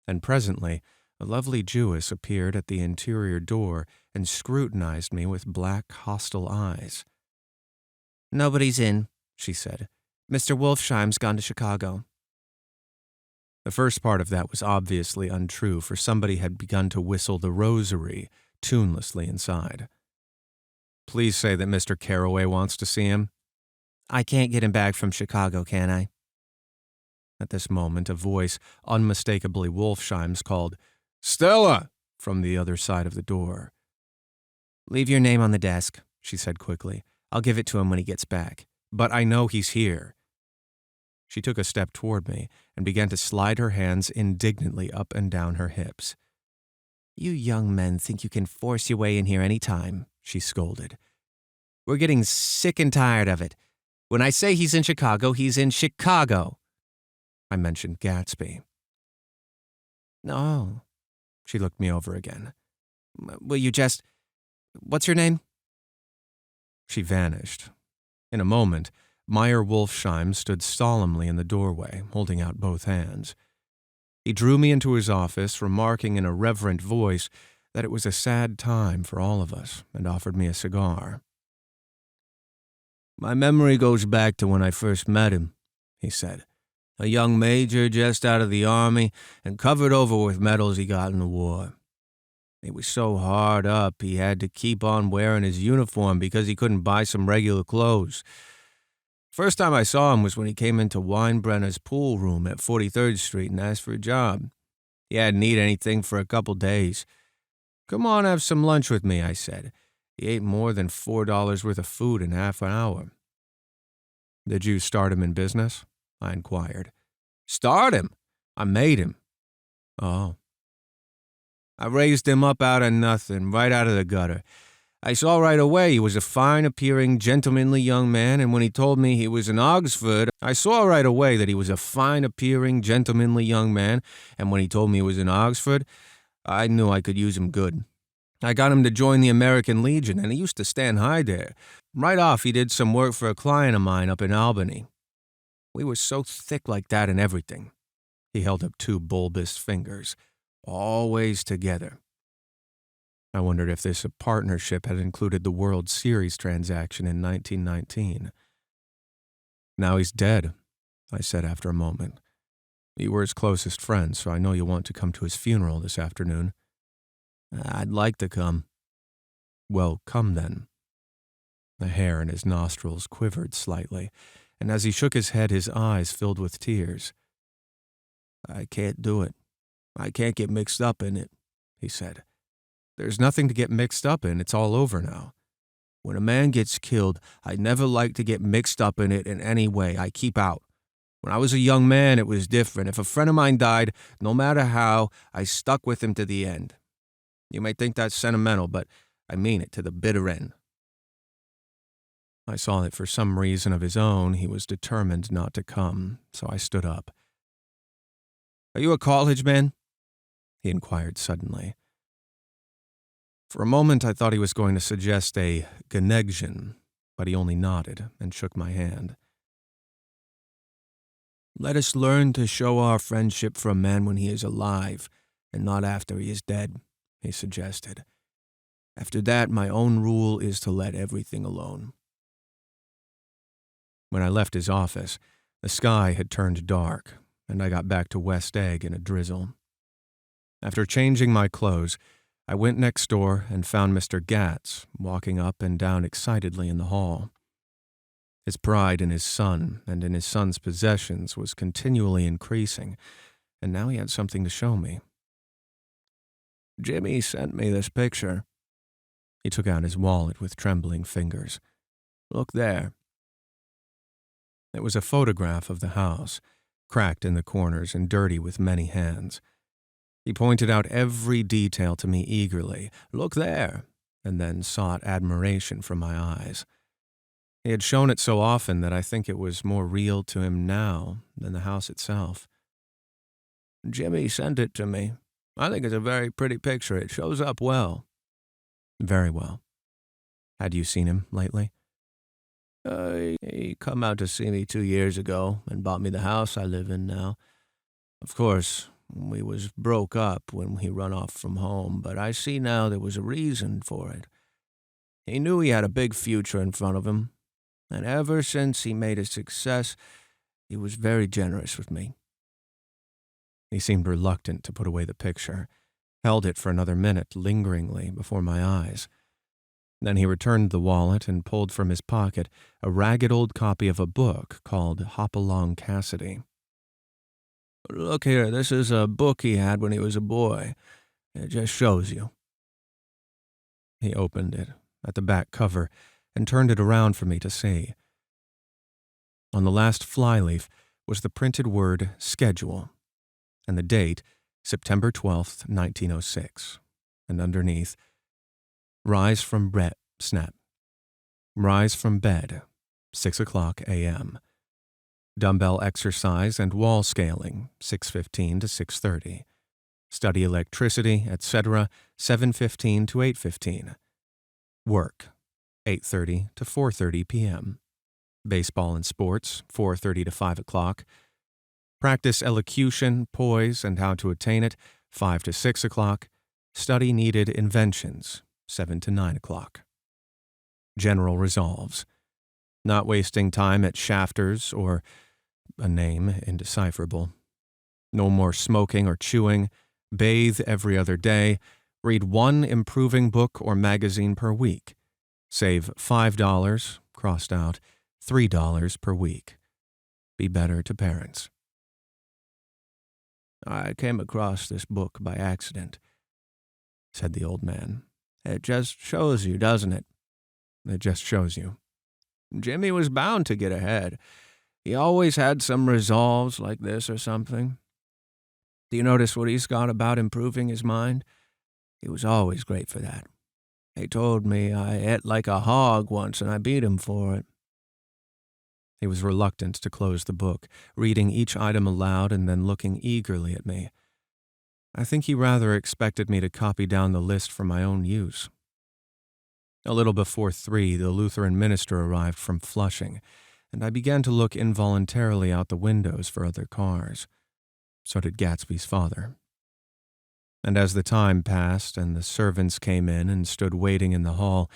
and presently a lovely Jewess appeared at the interior door and scrutinized me with black, hostile eyes. "Nobody's in," she said. "Mr. Wolfsheim's gone to Chicago." The first part of that was obviously untrue, for somebody had begun to whistle the rosary tunelessly inside. "Please say that Mr. Carraway wants to see him." "I can't get him back from Chicago, can I?" At this moment, a voice, unmistakably Wolfsheim's, called, "Stella!" from the other side of the door. "Leave your name on the desk," she said quickly. "I'll give it to him when he gets back." "But I know he's here." She took a step toward me and began to slide her hands indignantly up and down her hips. You young men think you can force your way in here any time, she scolded. We're getting sick and tired of it. When I say he's in Chicago, he's in Chicago. I mentioned Gatsby. No. She looked me over again. Will you just... What's your name? She vanished. In a moment, Meyer Wolfsheim stood solemnly in the doorway, holding out both hands. He drew me into his office, remarking in a reverent voice that it was a sad time for all of us, and offered me a cigar. My memory goes back to when I first met him, he said. A young major just out of the army and covered over with medals he got in the war. He was so hard up he had to keep on wearing his uniform because he couldn't buy some regular clothes. First time I saw him was when he came into Weinbrenner's pool room at 43rd Street and asked for a job. He hadn't eaten anything for a couple days. Come on, have some lunch with me, I said. He ate more than $4 worth of food in half an hour. Did you start him in business? I inquired. Start him? I made him. Oh. I raised him up out of nothing, right out of the gutter. I saw right away he was a fine-appearing, gentlemanly young man, and when he told me he was in Oxford, I saw right away that he was a fine-appearing, gentlemanly young man, and when he told me he was in Oxford, I knew I could use him good. I got him to join the American Legion, and he used to stand high there. Right off, he did some work for a client of mine up in Albany. We were so thick like that in everything. He held up 2 bulbous fingers. Always together. I wondered if this partnership had included the World Series transaction in 1919. Now he's dead, I said after a moment. You were his closest friend, so I know you'll want to come to his funeral this afternoon. I'd like to come. Well, come then. The hair in his nostrils quivered slightly, and as he shook his head, his eyes filled with tears. I can't do it. I can't get mixed up in it, he said. There's nothing to get mixed up in. It's all over now. When a man gets killed, I never like to get mixed up in it in any way. I keep out. When I was a young man, it was different. If a friend of mine died, no matter how, I stuck with him to the end. You may think that's sentimental, but I mean it to the bitter end. I saw that for some reason of his own, he was determined not to come, so I stood up. Are you a college man? He inquired suddenly. For a moment, I thought he was going to suggest a connection, but he only nodded and shook my hand. Let us learn to show our friendship for a man when he is alive, and not after he is dead, he suggested. After that, my own rule is to let everything alone. When I left his office, the sky had turned dark, and I got back to West Egg in a drizzle. After changing my clothes, I went next door and found Mr. Gatz walking up and down excitedly in the hall. His pride in his son and in his son's possessions was continually increasing, and now he had something to show me. Jimmy sent me this picture. He took out his wallet with trembling fingers. Look there. It was a photograph of the house, cracked in the corners and dirty with many hands. He pointed out every detail to me eagerly. Look there, and then sought admiration from my eyes. He had shown it so often that I think it was more real to him now than the house itself. Jimmy sent it to me. I think it's a very pretty picture. It shows up well. Very well. Had you seen him lately? He come out to see me 2 years ago and bought me the house I live in now. Of course, we was broke up when he run off from home, but I see now there was a reason for it. He knew he had a big future in front of him, and ever since he made a success, he was very generous with me. He seemed reluctant to put away the picture, held it for another minute lingeringly before my eyes. Then he returned the wallet and pulled from his pocket a ragged old copy of a book called Hopalong Cassidy. Look here, this is a book he had when he was a boy. It just shows you. He opened it at the back cover and turned it around for me to see. On the last flyleaf was the printed word schedule, and the date, September 12th, 1906. and underneath, rise from bed, snap. Rise from bed, 6 o'clock a.m. Dumbbell exercise and wall scaling, 6:15 to 6:30. Study electricity, etc., 7:15 to 8:15. Work, 8:30 to 4:30 p.m. Baseball and sports, 4:30 to 5 o'clock. Practice elocution, poise, and how to attain it, 5 to 6 o'clock. Study needed inventions, 7 to 9 o'clock. General resolves. Not wasting time at shafters or a name indecipherable. No more smoking or chewing. Bathe every other day. Read one improving book or magazine per week. Save $5, crossed out, $3 per week. Be better to parents. I came across this book by accident, said the old man. It just shows you, doesn't it? It just shows you. Jimmy was bound to get ahead. He always had some resolves like this or something. Do you notice what he's got about improving his mind? He was always great for that. He told me I ate like a hog once and I beat him for it. He was reluctant to close the book, reading each item aloud and then looking eagerly at me. I think he rather expected me to copy down the list for my own use. A little before 3, the Lutheran minister arrived from Flushing, and I began to look involuntarily out the windows for other cars. So did Gatsby's father. And as the time passed and the servants came in and stood waiting in the hall,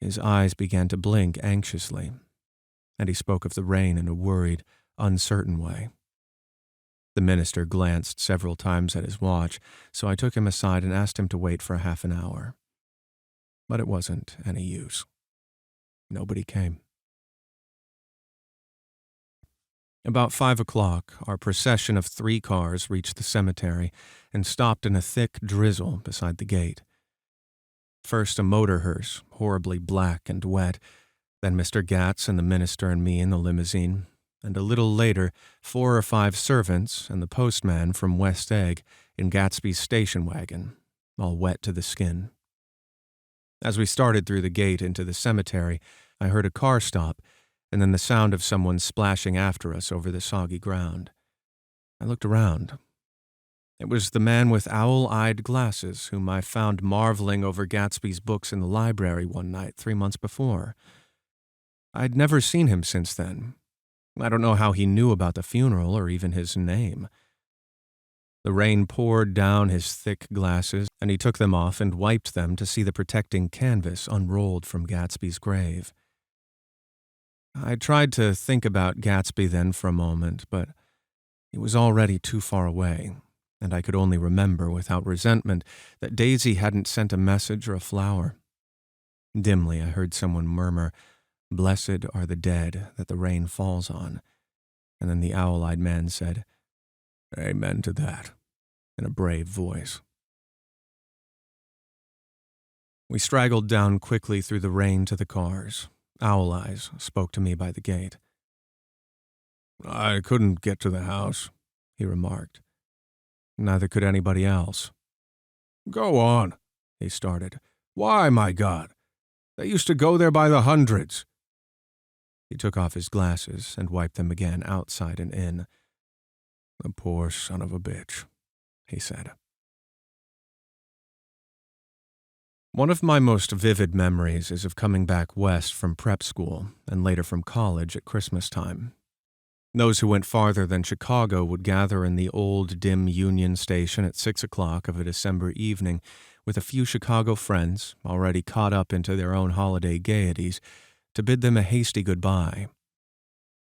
his eyes began to blink anxiously, and he spoke of the rain in a worried, uncertain way. The minister glanced several times at his watch, so I took him aside and asked him to wait for half an hour. But it wasn't any use. Nobody came. About 5 o'clock, our procession of 3 cars reached the cemetery and stopped in a thick drizzle beside the gate. First a motor hearse, horribly black and wet, then Mr. Gatz and the minister and me in the limousine, and a little later 4 or 5 servants and the postman from West Egg in Gatsby's station wagon, all wet to the skin. As we started through the gate into the cemetery, I heard a car stop, and then the sound of someone splashing after us over the soggy ground. I looked around. It was the man with owl-eyed glasses whom I found marveling over Gatsby's books in the library one night 3 months before. I'd never seen him since then. I don't know how he knew about the funeral or even his name. The rain poured down his thick glasses, and he took them off and wiped them to see the protecting canvas unrolled from Gatsby's grave. I tried to think about Gatsby then for a moment, but he was already too far away, and I could only remember without resentment that Daisy hadn't sent a message or a flower. Dimly I heard someone murmur, "Blessed are the dead that the rain falls on," and then the owl-eyed man said, "Amen to that," in a brave voice. We straggled down quickly through the rain to the cars. Owl Eyes spoke to me by the gate. "I couldn't get to the house," he remarked. Neither could anybody else. "Go on," he started. "Why, my God? They used to go there by the hundreds." He took off his glasses and wiped them again outside and in. "The poor son of a bitch," he said. One of my most vivid memories is of coming back west from prep school and later from college at Christmas time. Those who went farther than Chicago would gather in the old, dim Union Station at 6 o'clock of a December evening with a few Chicago friends, already caught up into their own holiday gaieties, to bid them a hasty goodbye.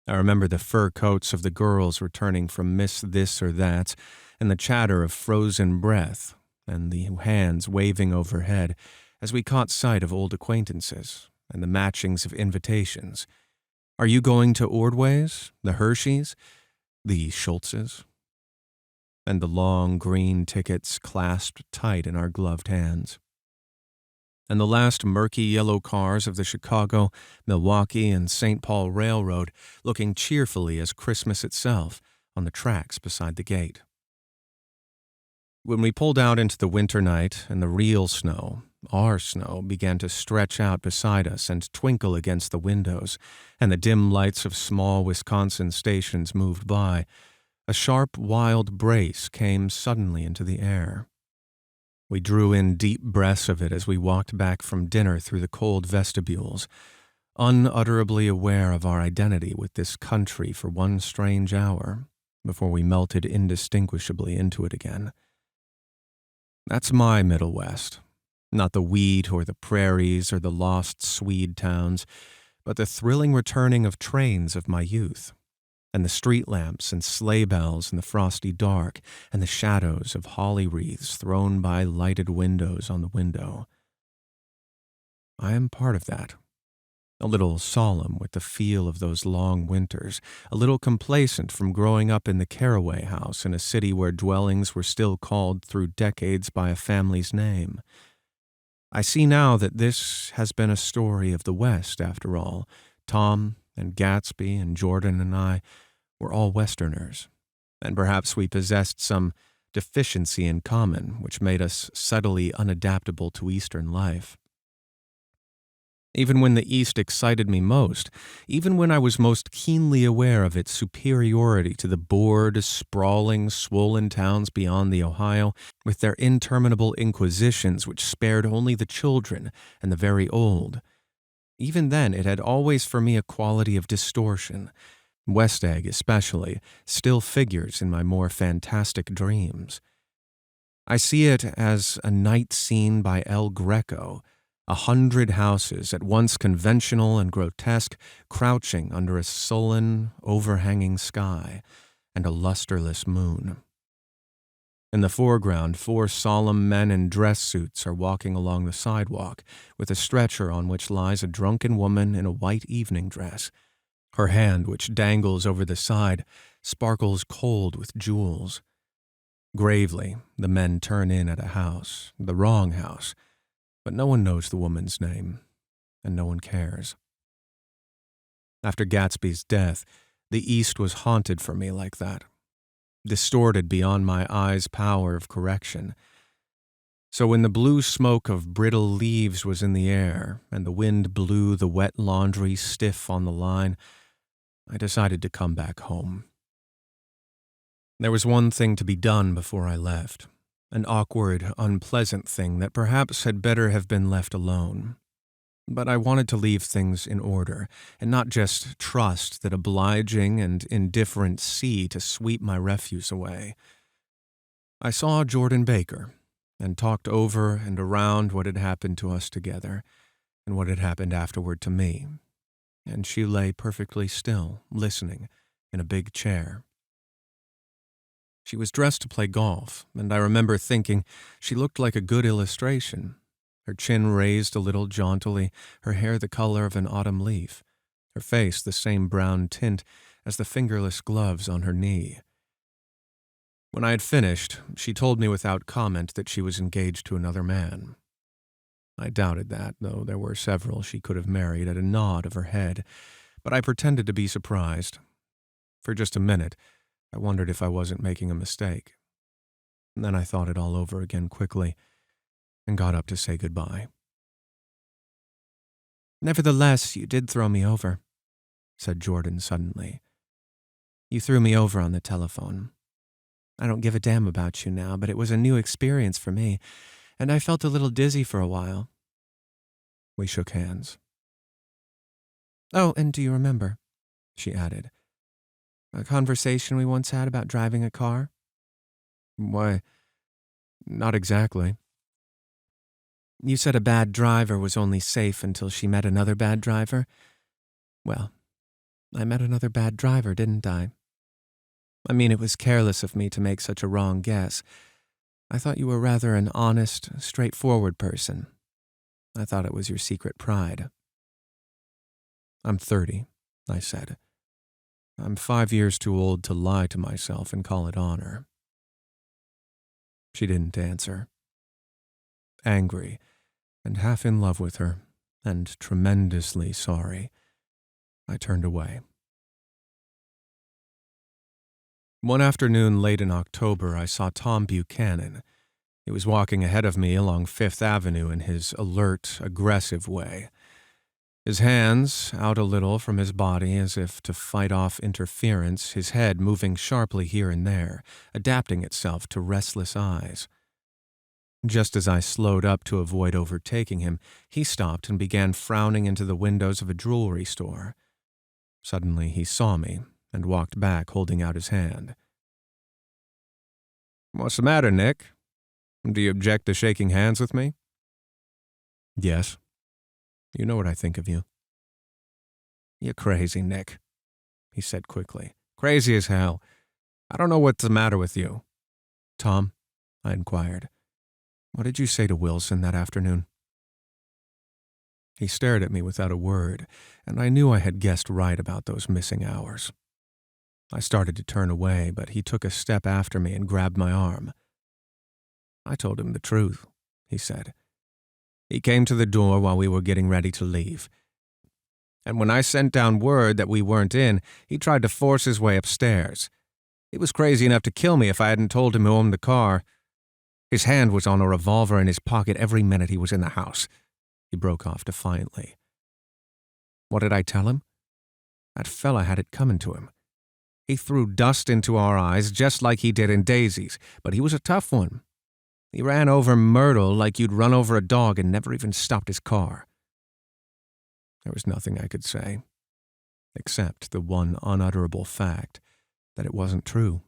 I remember the fur coats of the girls returning from Miss This or That's, and the chatter of frozen breath, and the hands waving overhead as we caught sight of old acquaintances and the matchings of invitations. Are you going to Ordway's, the Hershey's, the Schultz's? And the long green tickets clasped tight in our gloved hands. And the last murky yellow cars of the Chicago, Milwaukee, and St. Paul Railroad looking cheerfully as Christmas itself on the tracks beside the gate. When we pulled out into the winter night and the real snow, our snow, began to stretch out beside us and twinkle against the windows, and the dim lights of small Wisconsin stations moved by, a sharp, wild brace came suddenly into the air. We drew in deep breaths of it as we walked back from dinner through the cold vestibules, unutterably aware of our identity with this country for one strange hour, before we melted indistinguishably into it again. That's my Middle West, not the wheat or the prairies or the lost Swede towns, but the thrilling returning of trains of my youth, and the street lamps and sleigh bells in the frosty dark, and the shadows of holly wreaths thrown by lighted windows on the window. I am part of that. A little solemn with the feel of those long winters, a little complacent from growing up in the Caraway house in a city where dwellings were still called through decades by a family's name. I see now that this has been a story of the West, after all. Tom and Gatsby and Jordan and I were all Westerners, and perhaps we possessed some deficiency in common which made us subtly unadaptable to Eastern life. Even when the East excited me most, even when I was most keenly aware of its superiority to the bored, sprawling, swollen towns beyond the Ohio, with their interminable inquisitions which spared only the children and the very old, even then it had always for me a quality of distortion. West Egg, especially, still figures in my more fantastic dreams. I see it as a night scene by El Greco, 100 houses, at once conventional and grotesque, crouching under a sullen, overhanging sky and a lusterless moon. In the foreground, 4 solemn men in dress suits are walking along the sidewalk, with a stretcher on which lies a drunken woman in a white evening dress. Her hand, which dangles over the side, sparkles cold with jewels. Gravely, the men turn in at a house, the wrong house, but no one knows the woman's name, and no one cares. After Gatsby's death, the East was haunted for me like that, distorted beyond my eyes' power of correction. So when the blue smoke of brittle leaves was in the air, and the wind blew the wet laundry stiff on the line, I decided to come back home. There was one thing to be done before I left. An awkward, unpleasant thing that perhaps had better have been left alone. But I wanted to leave things in order, and not just trust that obliging and indifferent sea to sweep my refuse away. I saw Jordan Baker, and talked over and around what had happened to us together, and what had happened afterward to me, and she lay perfectly still, listening, in a big chair. She was dressed to play golf, and I remember thinking she looked like a good illustration. Her chin raised a little jauntily, her hair the color of an autumn leaf, her face the same brown tint as the fingerless gloves on her knee. When I had finished, she told me without comment that she was engaged to another man. I doubted that, though there were several she could have married at a nod of her head, but I pretended to be surprised. For just a minute, I wondered if I wasn't making a mistake. And then I thought it all over again quickly and got up to say goodbye. "Nevertheless, you did throw me over," said Jordan suddenly. "You threw me over on the telephone. I don't give a damn about you now, but it was a new experience for me, and I felt a little dizzy for a while." We shook hands. "Oh, and do you remember," she added, "a conversation we once had about driving a car?" "Why, not exactly." "You said a bad driver was only safe until she met another bad driver. Well, I met another bad driver, didn't I? I mean, it was careless of me to make such a wrong guess. I thought you were rather an honest, straightforward person. I thought it was your secret pride." "I'm 30, I said. I'm 5 years too old to lie to myself and call it honor." She didn't answer. Angry, and half in love with her, and tremendously sorry, I turned away. One afternoon late in October, I saw Tom Buchanan, He was walking ahead of me along Fifth Avenue in his alert, aggressive way. His hands out a little from his body as if to fight off interference, his head moving sharply here and there, adapting itself to restless eyes. Just as I slowed up to avoid overtaking him, he stopped and began frowning into the windows of a jewelry store. Suddenly he saw me and walked back, holding out his hand. "What's the matter, Nick? Do you object to shaking hands with me?" "Yes. You know what I think of you." "You're crazy, Nick," he said quickly. "Crazy as hell. I don't know what's the matter with you." "Tom," I inquired, "what did you say to Wilson that afternoon?" He stared at me without a word, and I knew I had guessed right about those missing hours. I started to turn away, but he took a step after me and grabbed my arm. "I told him the truth," he said. "He came to the door while we were getting ready to leave. And when I sent down word that we weren't in, he tried to force his way upstairs. He was crazy enough to kill me if I hadn't told him who owned the car. His hand was on a revolver in his pocket every minute he was in the house." He broke off defiantly. What did I tell him? That fella had it coming to him. He threw dust into our eyes just like he did in Daisy's, but he was a tough one. He ran over Myrtle like you'd run over a dog and never even stopped his car. There was nothing I could say, except the one unutterable fact that it wasn't true.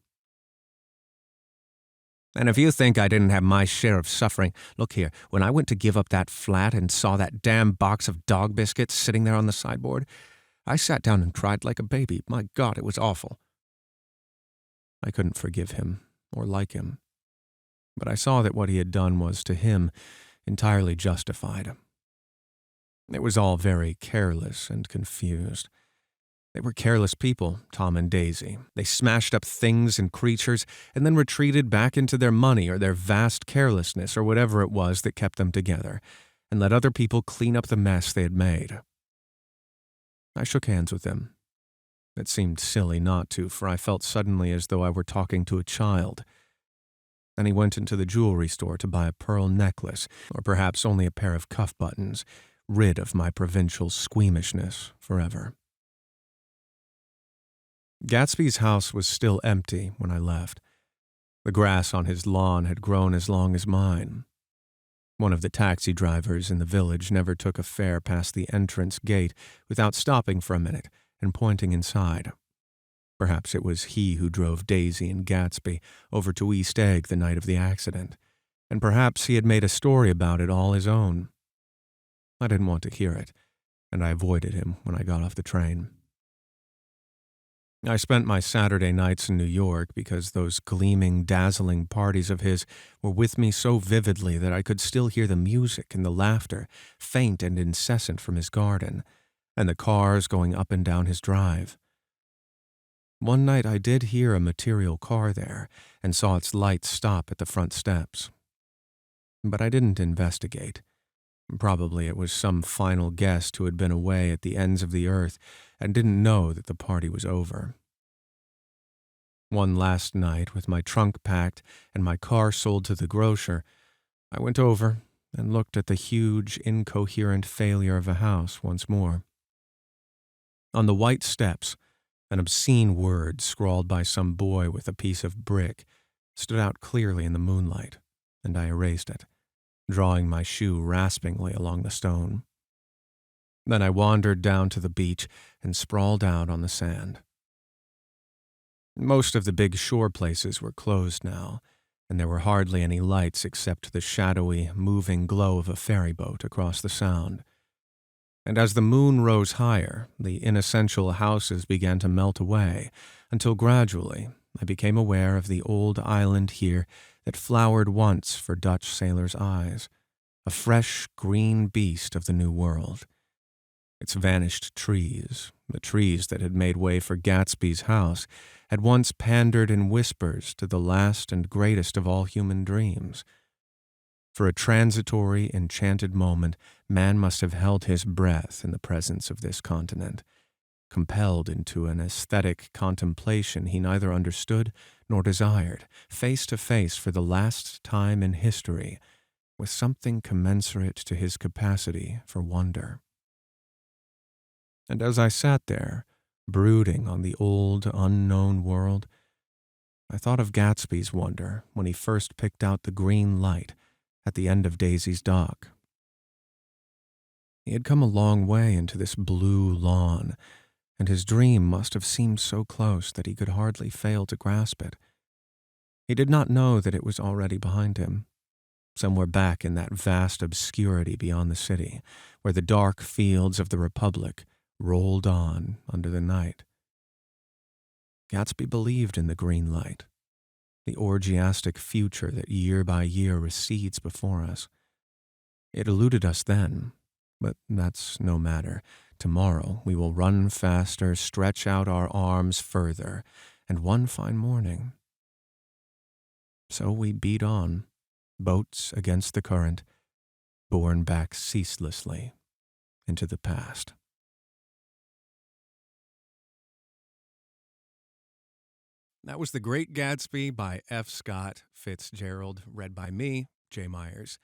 And if you think I didn't have my share of suffering, look here, when I went to give up that flat and saw that damn box of dog biscuits sitting there on the sideboard, I sat down and cried like a baby. My God, it was awful. I couldn't forgive him or like him, but I saw that what he had done was, to him, entirely justified. It was all very careless and confused. They were careless people, Tom and Daisy. They smashed up things and creatures and then retreated back into their money or their vast carelessness or whatever it was that kept them together, and let other people clean up the mess they had made. I shook hands with them. It seemed silly not to, for I felt suddenly as though I were talking to a child. Then he went into the jewelry store to buy a pearl necklace, or perhaps only a pair of cuff buttons, rid of my provincial squeamishness forever. Gatsby's house was still empty when I left. The grass on his lawn had grown as long as mine. One of the taxi drivers in the village never took a fare past the entrance gate without stopping for a minute and pointing inside. Perhaps it was he who drove Daisy and Gatsby over to East Egg the night of the accident, and perhaps he had made a story about it all his own. I didn't want to hear it, and I avoided him when I got off the train. I spent my Saturday nights in New York because those gleaming, dazzling parties of his were with me so vividly that I could still hear the music and the laughter, faint and incessant from his garden, and the cars going up and down his drive. One night I did hear a material car there and saw its lights stop at the front steps. But I didn't investigate. Probably it was some final guest who had been away at the ends of the earth and didn't know that the party was over. One last night, with my trunk packed and my car sold to the grocer, I went over and looked at the huge, incoherent failure of a house once more. On the white steps, an obscene word scrawled by some boy with a piece of brick stood out clearly in the moonlight, and I erased it, drawing my shoe raspingly along the stone. Then I wandered down to the beach and sprawled out on the sand. Most of the big shore places were closed now, and there were hardly any lights except the shadowy, moving glow of a ferry boat across the Sound. And as the moon rose higher, the inessential houses began to melt away, until gradually I became aware of the old island here that flowered once for Dutch sailors' eyes, a fresh green beast of the New World. Its vanished trees, the trees that had made way for Gatsby's house, had once pandered in whispers to the last and greatest of all human dreams. For a transitory, enchanted moment, man must have held his breath in the presence of this continent, compelled into an aesthetic contemplation he neither understood nor desired, face to face for the last time in history with something commensurate to his capacity for wonder. And as I sat there, brooding on the old, unknown world, I thought of Gatsby's wonder when he first picked out the green light at the end of Daisy's dock. He had come a long way into this blue lawn, and his dream must have seemed so close that he could hardly fail to grasp it. He did not know that it was already behind him, somewhere back in that vast obscurity beyond the city, where the dark fields of the Republic rolled on under the night. Gatsby believed in the green light, the orgiastic future that year by year recedes before us. It eluded us then, but that's no matter. Tomorrow we will run faster, stretch out our arms further, and one fine morning. So we beat on, boats against the current, borne back ceaselessly into the past. That was The Great Gatsby by F. Scott Fitzgerald, read by me, Jaymyers.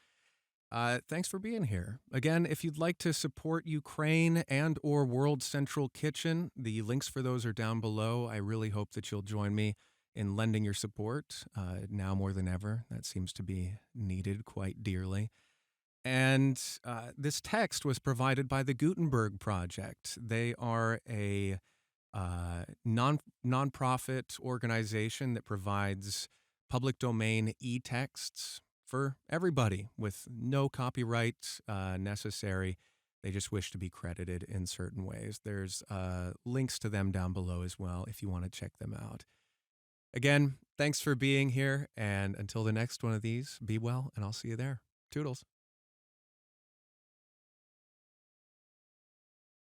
Thanks for being here. Again, if you'd like to support Ukraine and or World Central Kitchen, the links for those are down below. I really hope that you'll join me in lending your support, now more than ever. That seems to be needed quite dearly. And this text was provided by the Gutenberg Project. They are a nonprofit organization that provides public domain e-texts for everybody with no copyright necessary. They just wish to be credited in certain ways. There's links to them down below as well if you want to check them out. Again, thanks for being here, and until the next one of these, be well, and I'll see you there. Toodles.